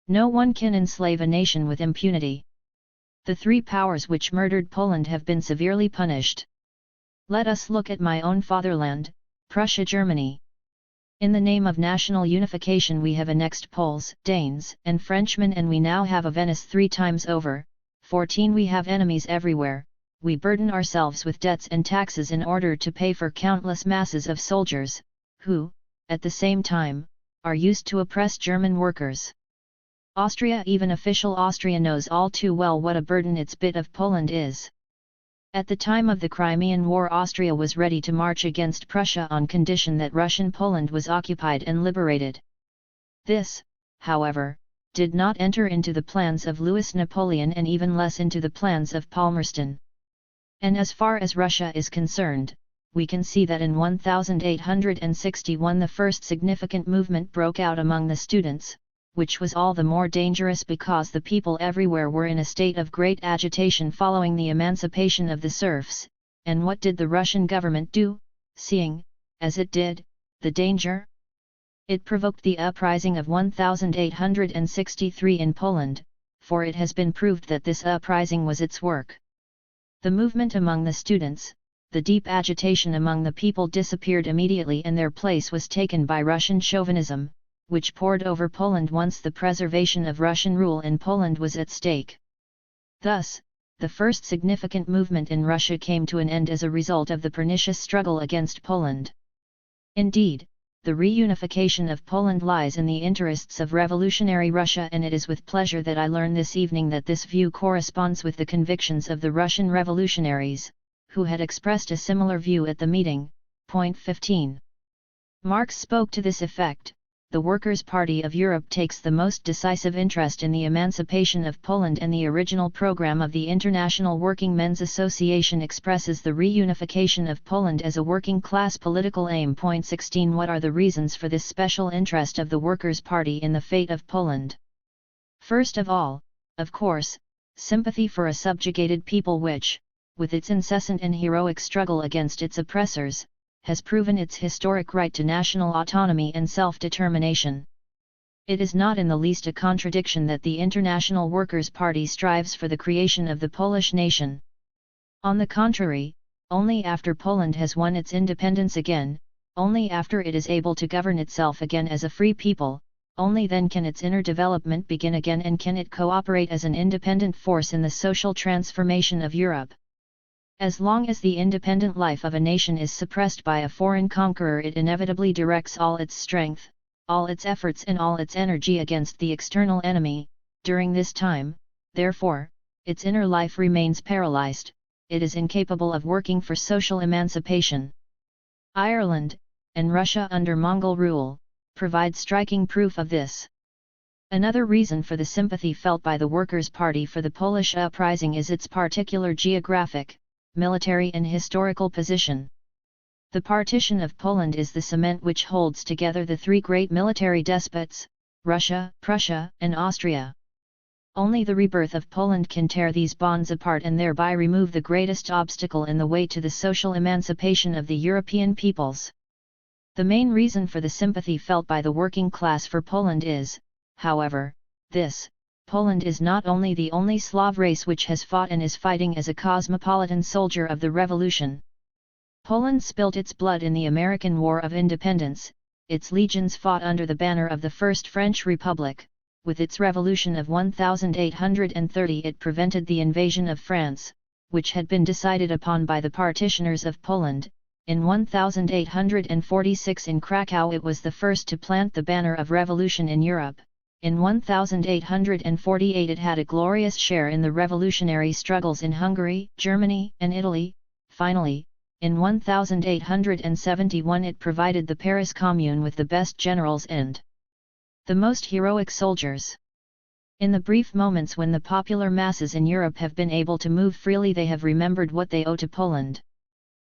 [SPEAKER 1] No one can enslave a nation with impunity. The three powers which murdered Poland have been severely punished. Let us look at my own fatherland, Prussia, Germany. In the name of national unification we have annexed Poles, Danes, and Frenchmen, and we now have a Venice 3 times over. 14 We have enemies everywhere, we burden ourselves with debts and taxes in order to pay for countless masses of soldiers, who, at the same time, are used to oppress German workers. Austria, even official Austria, knows all too well what a burden its bit of Poland is. At the time of the Crimean War Austria was ready to march against Prussia on condition that Russian Poland was occupied and liberated. This, however, did not enter into the plans of Louis Napoleon and even less into the plans of Palmerston. And as far as Russia is concerned, we can see that in 1861 the first significant movement broke out among the students, which was all the more dangerous because the people everywhere were in a state of great agitation following the emancipation of the serfs. And what did the Russian government do, seeing, as it did, the danger? It provoked the uprising of 1863 in Poland, for it has been proved that this uprising was its work. The movement among the students, the deep agitation among the people disappeared immediately, and their place was taken by Russian chauvinism, which poured over Poland once the preservation of Russian rule in Poland was at stake. Thus, the first significant movement in Russia came to an end as a result of the pernicious struggle against Poland. Indeed, the reunification of Poland lies in the interests of revolutionary Russia, and it is with pleasure that I learn this evening that this view corresponds with the convictions of the Russian revolutionaries, who had expressed a similar view at the meeting. Point 15. Marx spoke to this effect. The Workers' Party of Europe takes the most decisive interest in the emancipation of Poland, and the original program of the International Working Men's Association expresses the reunification of Poland as a working-class political aim. Point 16. What are the reasons for this special interest of the Workers' Party in the fate of Poland? First of all, of course, sympathy for a subjugated people which, with its incessant and heroic struggle against its oppressors, has proven its historic right to national autonomy and self-determination. It is not in the least a contradiction that the International Workers' Party strives for the creation of the Polish nation. On the contrary, only after Poland has won its independence again, only after it is able to govern itself again as a free people, only then can its inner development begin again, and can it cooperate as an independent force in the social transformation of Europe. As long as the independent life of a nation is suppressed by a foreign conqueror, it inevitably directs all its strength, all its efforts and all its energy against the external enemy. During this time, therefore, its inner life remains paralyzed, it is incapable of working for social emancipation. Ireland, and Russia under Mongol rule, provide striking proof of this. Another reason for the sympathy felt by the Workers' Party for the Polish uprising is its particular geographic, military and historical position. The partition of Poland is the cement which holds together the three great military despots, Russia, Prussia, and Austria. Only the rebirth of Poland can tear these bonds apart and thereby remove the greatest obstacle in the way to the social emancipation of the European peoples. The main reason for the sympathy felt by the working class for Poland is, however, this: Poland is not only the only Slav race which has fought and is fighting as a cosmopolitan soldier of the revolution. Poland spilt its blood in the American War of Independence, its legions fought under the banner of the First French Republic. With its revolution of 1830 it prevented the invasion of France, which had been decided upon by the partitioners of Poland. In 1846 in Krakow it was the first to plant the banner of revolution in Europe. In 1848 it had a glorious share in the revolutionary struggles in Hungary, Germany, and Italy. Finally, in 1871 it provided the Paris Commune with the best generals and the most heroic soldiers. In the brief moments when the popular masses in Europe have been able to move freely, they have remembered what they owe to Poland.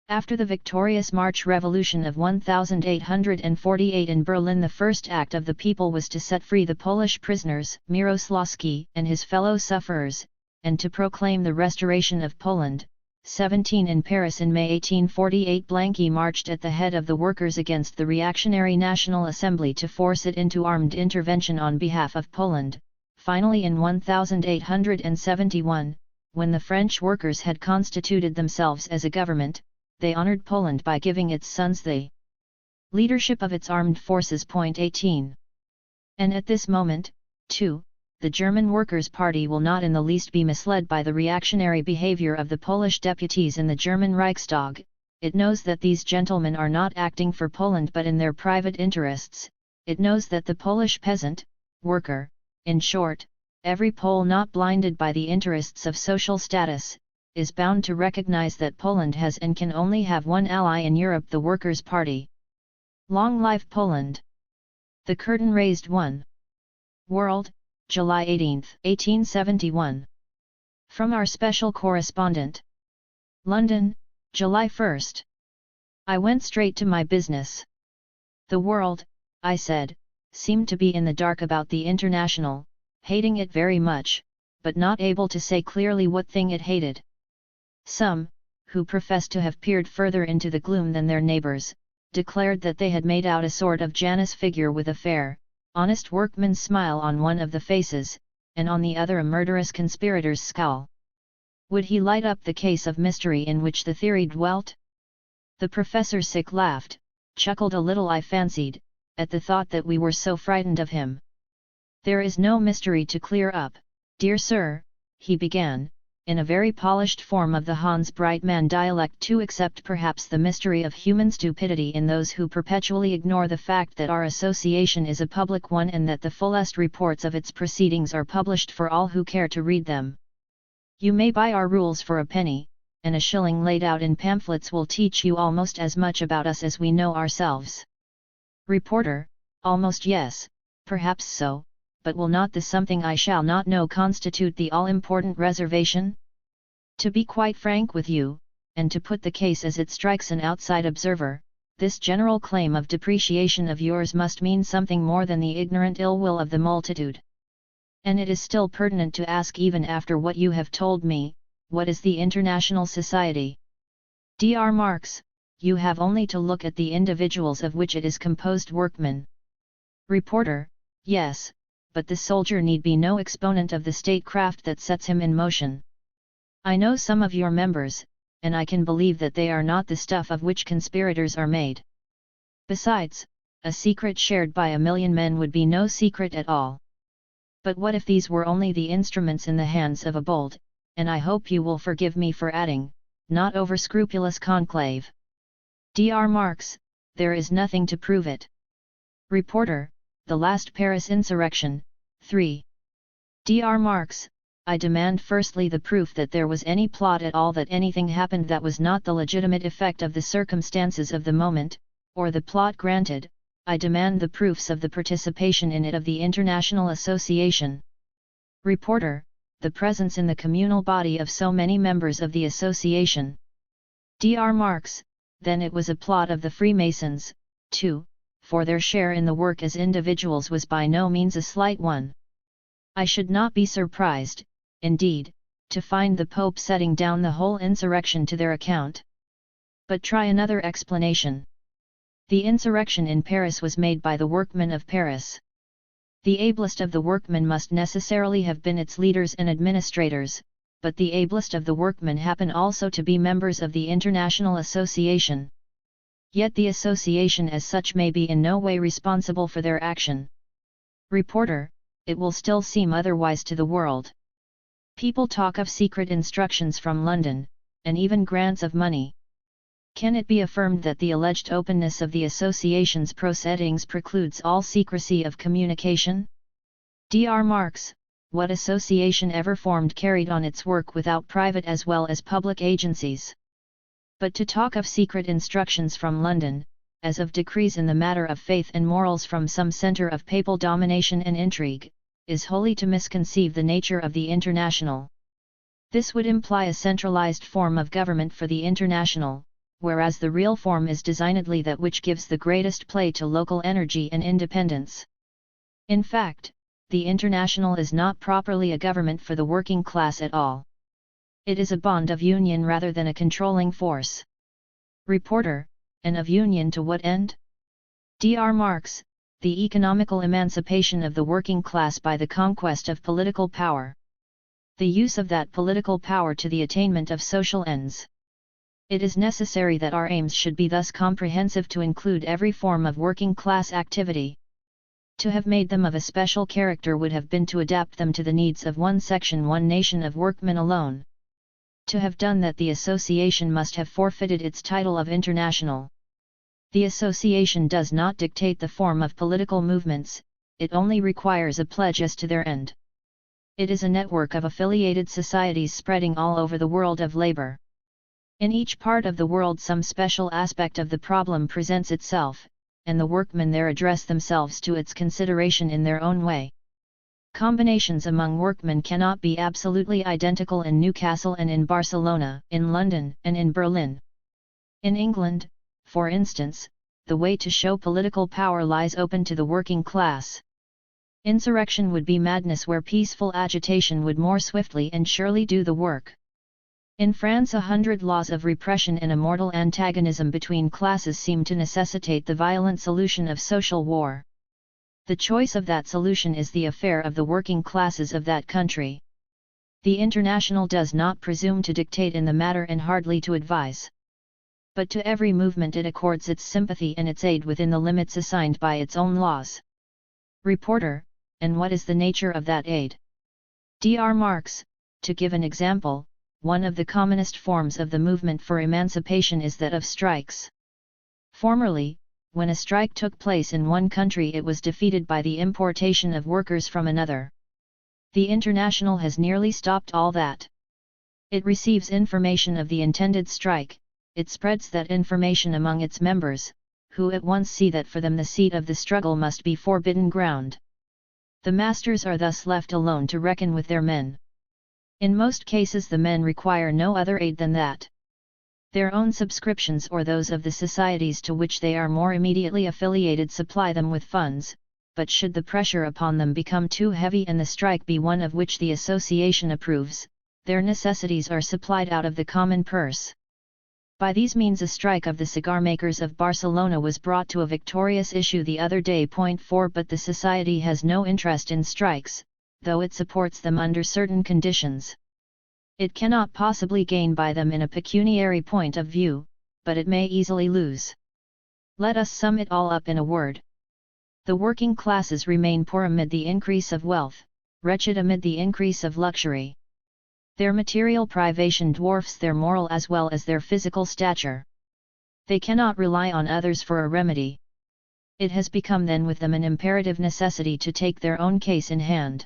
[SPEAKER 1] After the victorious March Revolution of 1848 in Berlin, the first act of the people was to set free the Polish prisoners, Mirosławski and his fellow sufferers, and to proclaim the restoration of Poland. 17 In Paris in May 1848 Blanqui marched at the head of the workers against the reactionary National Assembly to force it into armed intervention on behalf of Poland. Finally in 1871, when the French workers had constituted themselves as a government, they honored Poland by giving its sons the leadership of its armed forces. 18. And at this moment, too, the German Workers' Party will not in the least be misled by the reactionary behavior of the Polish deputies in the German Reichstag. It knows that these gentlemen are not acting for Poland but in their private interests. It knows that the Polish peasant, worker, in short, every Pole not blinded by the interests of social status, is bound to recognize that Poland has and can only have one ally in Europe, the Workers' Party. Long life Poland! The curtain raised. 1. World, July 18, 1871. From our special correspondent. London, July 1. I went straight to my business. The world, I said, seemed to be in the dark about the International, hating it very much, but not able to say clearly what thing it hated. Some, who professed to have peered further into the gloom than their neighbours, declared that they had made out a sort of Janus figure with a fair, honest workman's smile on one of the faces, and on the other a murderous conspirator's scowl. Would he light up the case of mystery in which the theory dwelt? The professor laughed, chuckled a little, I fancied, at the thought that we were so frightened of him. There is no mystery to clear up, dear sir, he began, in a very polished form of the Hans Breitmann dialect, to except perhaps the mystery of human stupidity in those who perpetually ignore the fact that our association is a public one and that the fullest reports of its proceedings are published for all who care to read them. You may buy our rules for a penny, and a shilling laid out in pamphlets will teach you almost as much about us as we know ourselves. Reporter: almost yes, perhaps so. But will not the something I shall not know constitute the all-important reservation? To be quite frank with you, and to put the case as it strikes an outside observer, this general claim of depreciation of yours must mean something more than the ignorant ill will of the multitude. And it is still pertinent to ask, even after what you have told me, what is the International Society? Dr. Marx, you have only to look at the individuals of which it is composed. Workmen. Reporter: yes. But the soldier need be no exponent of the statecraft that sets him in motion. I know some of your members, and I can believe that they are not the stuff of which conspirators are made. Besides, a secret shared by a million men would be no secret at all. But what if these were only the instruments in the hands of a bold, and I hope you will forgive me for adding, not over-scrupulous conclave? Dr. Marx, there is nothing to prove it. Reporter: the last Paris insurrection. 3. Dr. Marx, I demand firstly the proof that there was any plot at all, that anything happened that was not the legitimate effect of the circumstances of the moment, or the plot granted. I demand the proofs of the participation in it of the International Association. Reporter: the presence in the communal body of so many members of the association. Dr. Marx, then it was a plot of the Freemasons, too, for their share in the work as individuals was by no means a slight one. I should not be surprised, indeed, to find the Pope setting down the whole insurrection to their account. But try another explanation. The insurrection in Paris was made by the workmen of Paris. The ablest of the workmen must necessarily have been its leaders and administrators, but the ablest of the workmen happen also to be members of the International Association. Yet the association as such may be in no way responsible for their action. Reporter: it will still seem otherwise to the world. People talk of secret instructions from London, and even grants of money. Can it be affirmed that the alleged openness of the association's proceedings precludes all secrecy of communication? Dr. Marx: what association ever formed carried on its work without private as well as public agencies? But to talk of secret instructions from London, as of decrees in the matter of faith and morals from some centre of papal domination and intrigue, is wholly to misconceive the nature of the International. This would imply a centralized form of government for the International, whereas the real form is designedly that which gives the greatest play to local energy and independence. In fact, the International is not properly a government for the working class at all. It is a bond of union rather than a controlling force. Reporter: and of union to what end? Dr. Marx: the economical emancipation of the working class by the conquest of political power. The use of that political power to the attainment of social ends. It is necessary that our aims should be thus comprehensive to include every form of working class activity. To have made them of a special character would have been to adapt them to the needs of one section, one nation of workmen alone. To have done that, the association must have forfeited its title of international. The association does not dictate the form of political movements, it only requires a pledge as to their end. It is a network of affiliated societies spreading all over the world of labor. In each part of the world some special aspect of the problem presents itself, and the workmen there address themselves to its consideration in their own way. Combinations among workmen cannot be absolutely identical in Newcastle and in Barcelona, in London and in Berlin. In England, for instance, the way to show political power lies open to the working class. Insurrection would be madness where peaceful agitation would more swiftly and surely do the work. In France 100 laws of repression and a mortal antagonism between classes seem to necessitate the violent solution of social war. The choice of that solution is the affair of the working classes of that country. The International does not presume to dictate in the matter and hardly to advise. But to every movement it accords its sympathy and its aid within the limits assigned by its own laws. Reporter: and what is the nature of that aid? Dr. Marx: to give an example, one of the commonest forms of the movement for emancipation is that of strikes. Formerly, when a strike took place in one country, it was defeated by the importation of workers from another. The International has nearly stopped all that. It receives information of the intended strike, it spreads that information among its members, who at once see that for them the seat of the struggle must be forbidden ground. The masters are thus left alone to reckon with their men. In most cases the men require no other aid than that. Their own subscriptions or those of the societies to which they are more immediately affiliated supply them with funds, but should the pressure upon them become too heavy and the strike be one of which the association approves, their necessities are supplied out of the common purse. By these means a strike of the cigar makers of Barcelona was brought to a victorious issue the other day. 4 But the society has no interest in strikes, though it supports them under certain conditions. It cannot possibly gain by them in a pecuniary point of view, but it may easily lose. Let us sum it all up in a word. The working classes remain poor amid the increase of wealth, wretched amid the increase of luxury. Their material privation dwarfs their moral as well as their physical stature. They cannot rely on others for a remedy. It has become then with them an imperative necessity to take their own case in hand.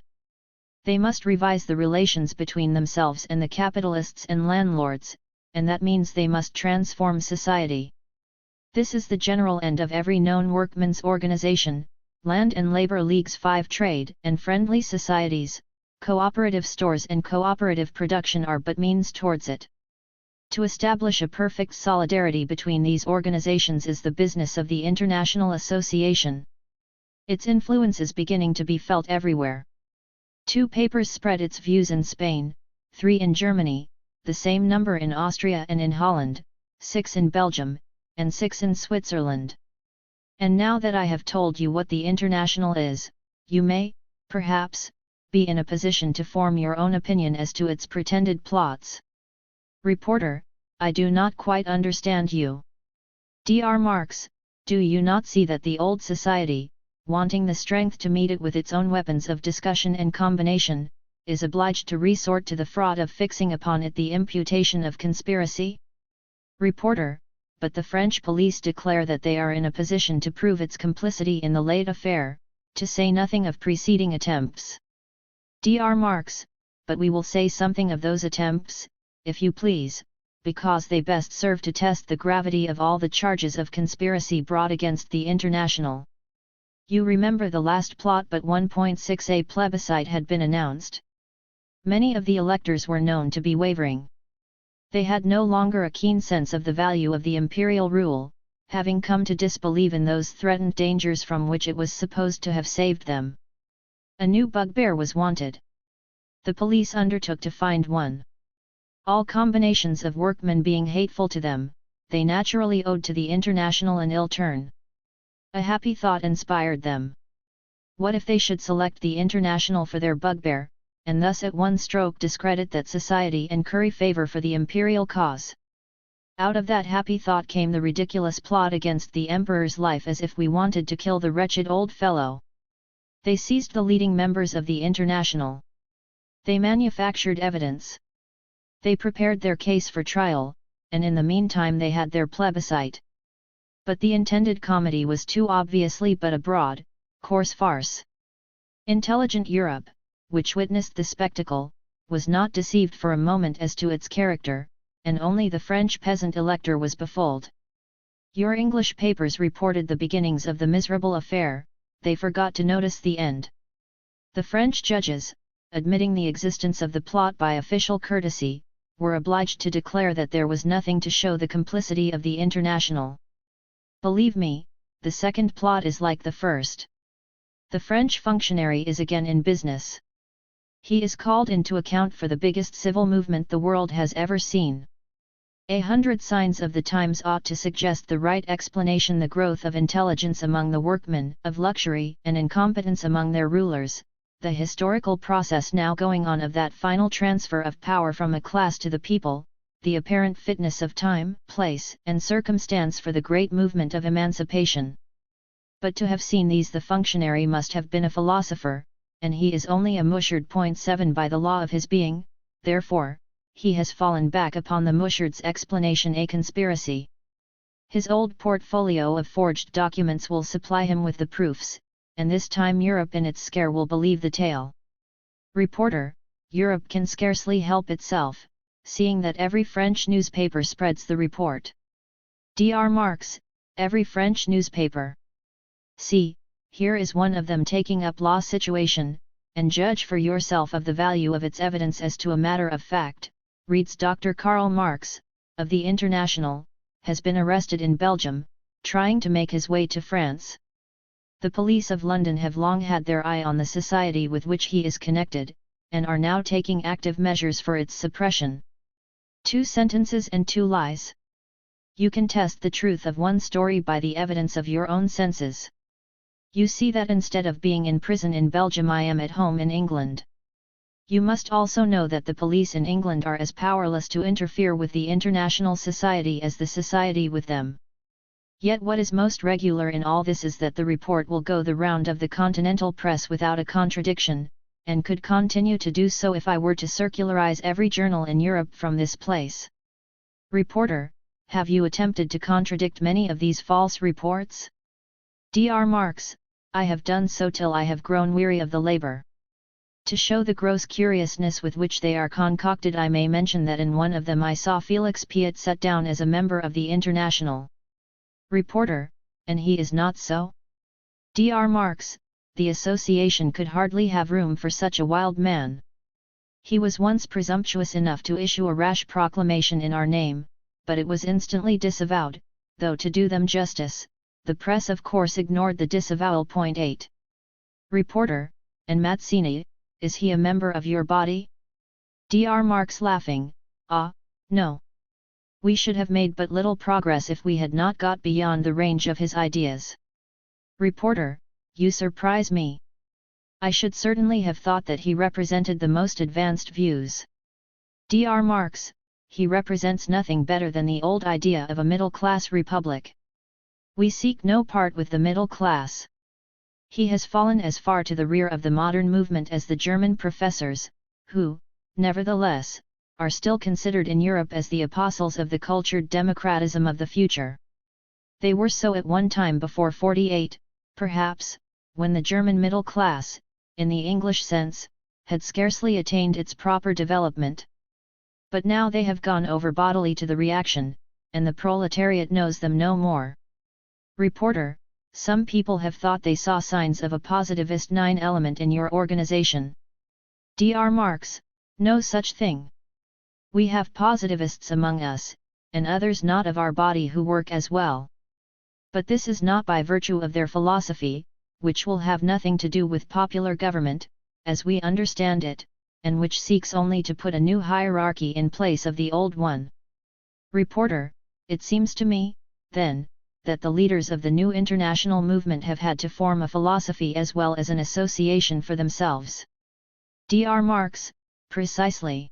[SPEAKER 1] They must revise the relations between themselves and the capitalists and landlords, and that means they must transform society. This is the general end of every known workmen's organization, land and labor leagues, 5 trade and friendly societies, cooperative stores and cooperative production are but means towards it. To establish a perfect solidarity between these organizations is the business of the International Association. Its influence is beginning to be felt everywhere. 2 papers spread its views in Spain, 3 in Germany, the same number in Austria and in Holland, 6 in Belgium, and 6 in Switzerland. And now that I have told you what the International is, you may, perhaps, be in a position to form your own opinion as to its pretended plots. Reporter: I do not quite understand you. Dr. Marx: do you not see that the old society, wanting the strength to meet it with its own weapons of discussion and combination, is obliged to resort to the fraud of fixing upon it the imputation of conspiracy? Reporter: but the French police declare that they are in a position to prove its complicity in the late affair, to say nothing of preceding attempts. Dr. Marx: but we will say something of those attempts, if you please, because they best serve to test the gravity of all the charges of conspiracy brought against the International. You remember the last plot, but 1.6 plebiscite had been announced. Many of the electors were known to be wavering. They had no longer a keen sense of the value of the imperial rule, having come to disbelieve in those threatened dangers from which it was supposed to have saved them. A new bugbear was wanted. The police undertook to find one. All combinations of workmen being hateful to them, they naturally owed to the International an ill turn. A happy thought inspired them. What if they should select the International for their bugbear, and thus at one stroke discredit that society and curry favour for the imperial cause? Out of that happy thought came the ridiculous plot against the emperor's life, as if we wanted to kill the wretched old fellow. They seized the leading members of the International. They manufactured evidence. They prepared their case for trial, and in the meantime they had their plebiscite. But the intended comedy was too obviously but a broad, coarse farce. Intelligent Europe, which witnessed the spectacle, was not deceived for a moment as to its character, and only the French peasant elector was befooled. Your English papers reported the beginnings of the miserable affair, they forgot to notice the end. The French judges, admitting the existence of the plot by official courtesy, were obliged to declare that there was nothing to show the complicity of the International. Believe me, the second plot is like the first. The French functionary is again in business. He is called in to account for the biggest civil movement the world has ever seen. 100 signs of the times ought to suggest the right explanation: the growth of intelligence among the workmen, of luxury and incompetence among their rulers, the historical process now going on of that final transfer of power from a class to the people, the apparent fitness of time, place, and circumstance for the great movement of emancipation. But to have seen these, the functionary must have been a philosopher, and he is only a mushard. 7 By the law of his being, therefore, he has fallen back upon the mushard's explanation: a conspiracy. His old portfolio of forged documents will supply him with the proofs, and this time Europe in its scare will believe the tale. Reporter: Europe can scarcely help itself, seeing that every French newspaper spreads the report. Dr. Marx: every French newspaper. See, here is one of them taking up law situation, and judge for yourself of the value of its evidence as to a matter of fact. Reads: Dr. Karl Marx, of the International, has been arrested in Belgium, trying to make his way to France. The police of London have long had their eye on the society with which he is connected, and are now taking active measures for its suppression. 2 sentences and 2 lies. You can test the truth of one story by the evidence of your own senses. You see that instead of being in prison in Belgium, I am at home in England. You must also know that the police in England are as powerless to interfere with the international society as the society with them. Yet what is most regular in all this is that the report will go the round of the continental press without a contradiction, and could continue to do so if I were to circularize every journal in Europe from this place. Reporter: have you attempted to contradict many of these false reports? Dr. Marx: I have done so till I have grown weary of the labor. To show the gross curiousness with which they are concocted, I may mention that in one of them I saw Felix Piat set down as a member of the International. Reporter: and he is not so? Dr. Marx: the association could hardly have room for such a wild man. He was once presumptuous enough to issue a rash proclamation in our name, but it was instantly disavowed, though to do them justice, the press of course ignored the disavowal. 8. Reporter: and Mazzini, is he a member of your body? Dr. Marx laughing: ah, no. We should have made but little progress if we had not got beyond the range of his ideas. Reporter: you surprise me. I should certainly have thought that he represented the most advanced views. Dr. Marx, he represents nothing better than the old idea of a middle-class republic. We seek no part with the middle class. He has fallen as far to the rear of the modern movement as the German professors, who, nevertheless, are still considered in Europe as the apostles of the cultured democratism of the future. They were so at one time before 48, perhaps, when the German middle class, in the English sense, had scarcely attained its proper development. But now they have gone over bodily to the reaction, and the proletariat knows them no more. Reporter, some people have thought they saw signs of a positivist nine element in your organization. Dr. Marx, no such thing. We have positivists among us, and others not of our body who work as well. But this is not by virtue of their philosophy, which will have nothing to do with popular government, as we understand it, and which seeks only to put a new hierarchy in place of the old one. Reporter, it seems to me, then, that the leaders of the new international movement have had to form a philosophy as well as an association for themselves. Dr. Marx, precisely.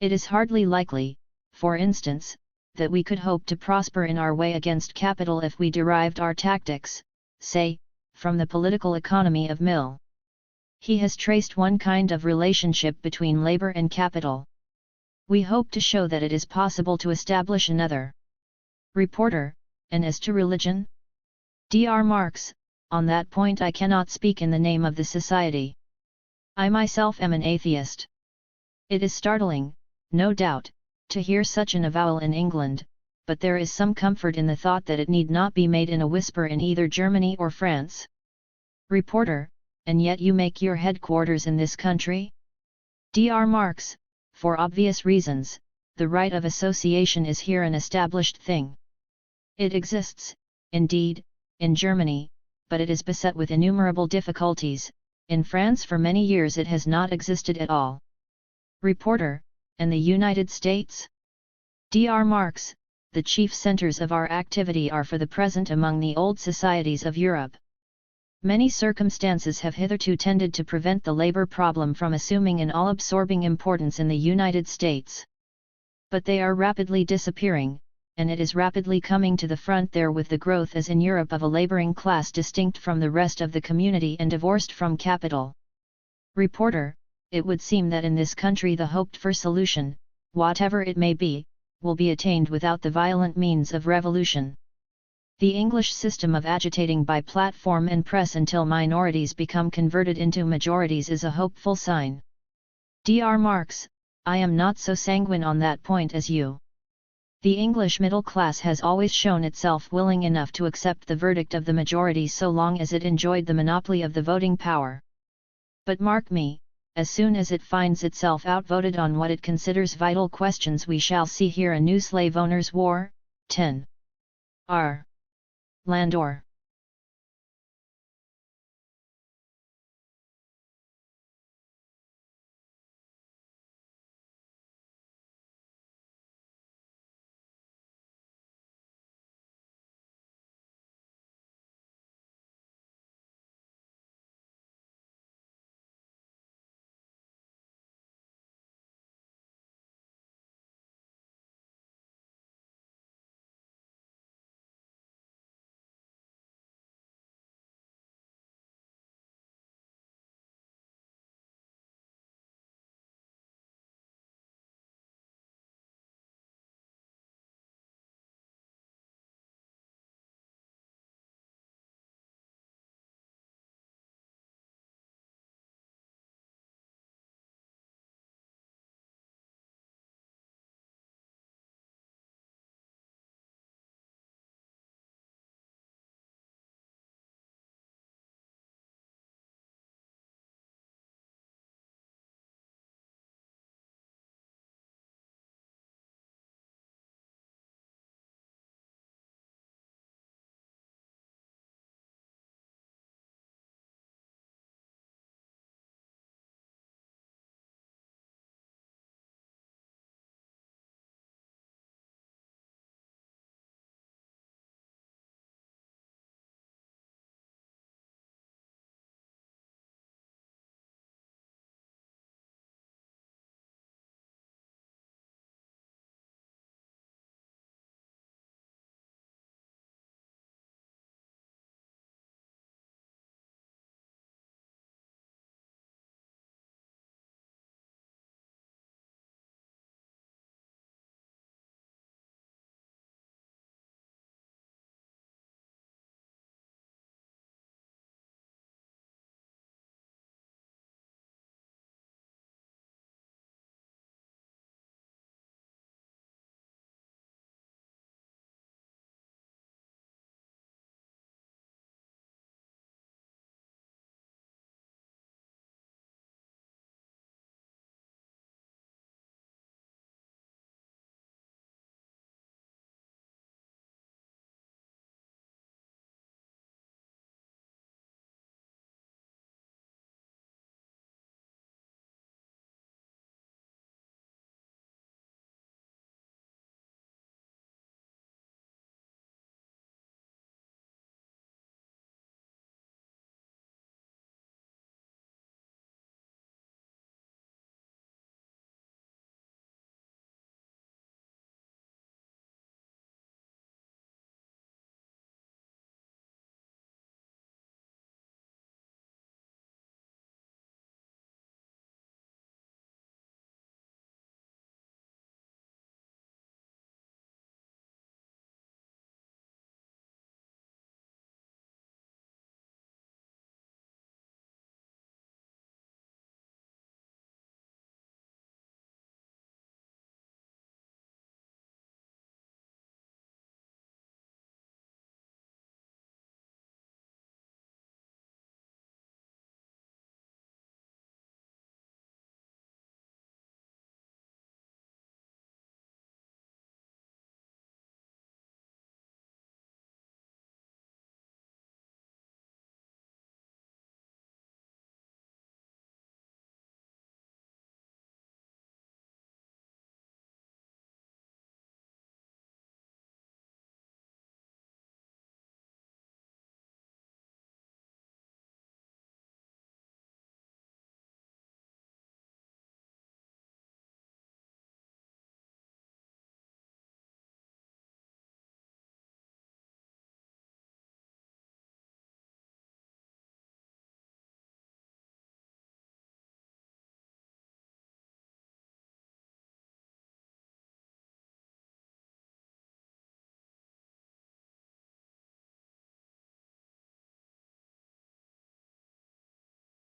[SPEAKER 1] It is hardly likely, for instance, that we could hope to prosper in our way against capital if we derived our tactics, say, from the political economy of Mill. He has traced one kind of relationship between labor and capital. We hope to show that it is possible to establish another. Reporter, and as to religion? Dr. Marx, on that point I cannot speak in the name of the society. I myself am an atheist. It is startling, no doubt, to hear such an avowal in England, but there is some comfort in the thought that it need not be made in a whisper in either Germany or France. Reporter, and yet you make your headquarters in this country? Dr. Marx, for obvious reasons, the right of association is here an established thing. It exists, indeed, in Germany, but it is beset with innumerable difficulties. In France for many years it has not existed at all. Reporter, and the United States? Dr. Marx, the chief centers of our activity are for the present among the old societies of Europe. Many circumstances have hitherto tended to prevent the labor problem from assuming an all-absorbing importance in the United States. But they are rapidly disappearing, and it is rapidly coming to the front there with the growth as in Europe of a laboring class distinct from the rest of the community and divorced from capital. Reporter, it would seem that in this country the hoped-for solution, whatever it may be, will be attained without the violent means of revolution. The English system of agitating by platform and press until minorities become converted into majorities is a hopeful sign. Dr. Marx, I am not so sanguine on that point as you. The English middle class has always shown itself willing enough to accept the verdict of the majority so long as it enjoyed the monopoly of the voting power. But mark me, as soon as it finds itself outvoted on what it considers vital questions we shall see here a new slave owners' war. 10. R. Landor.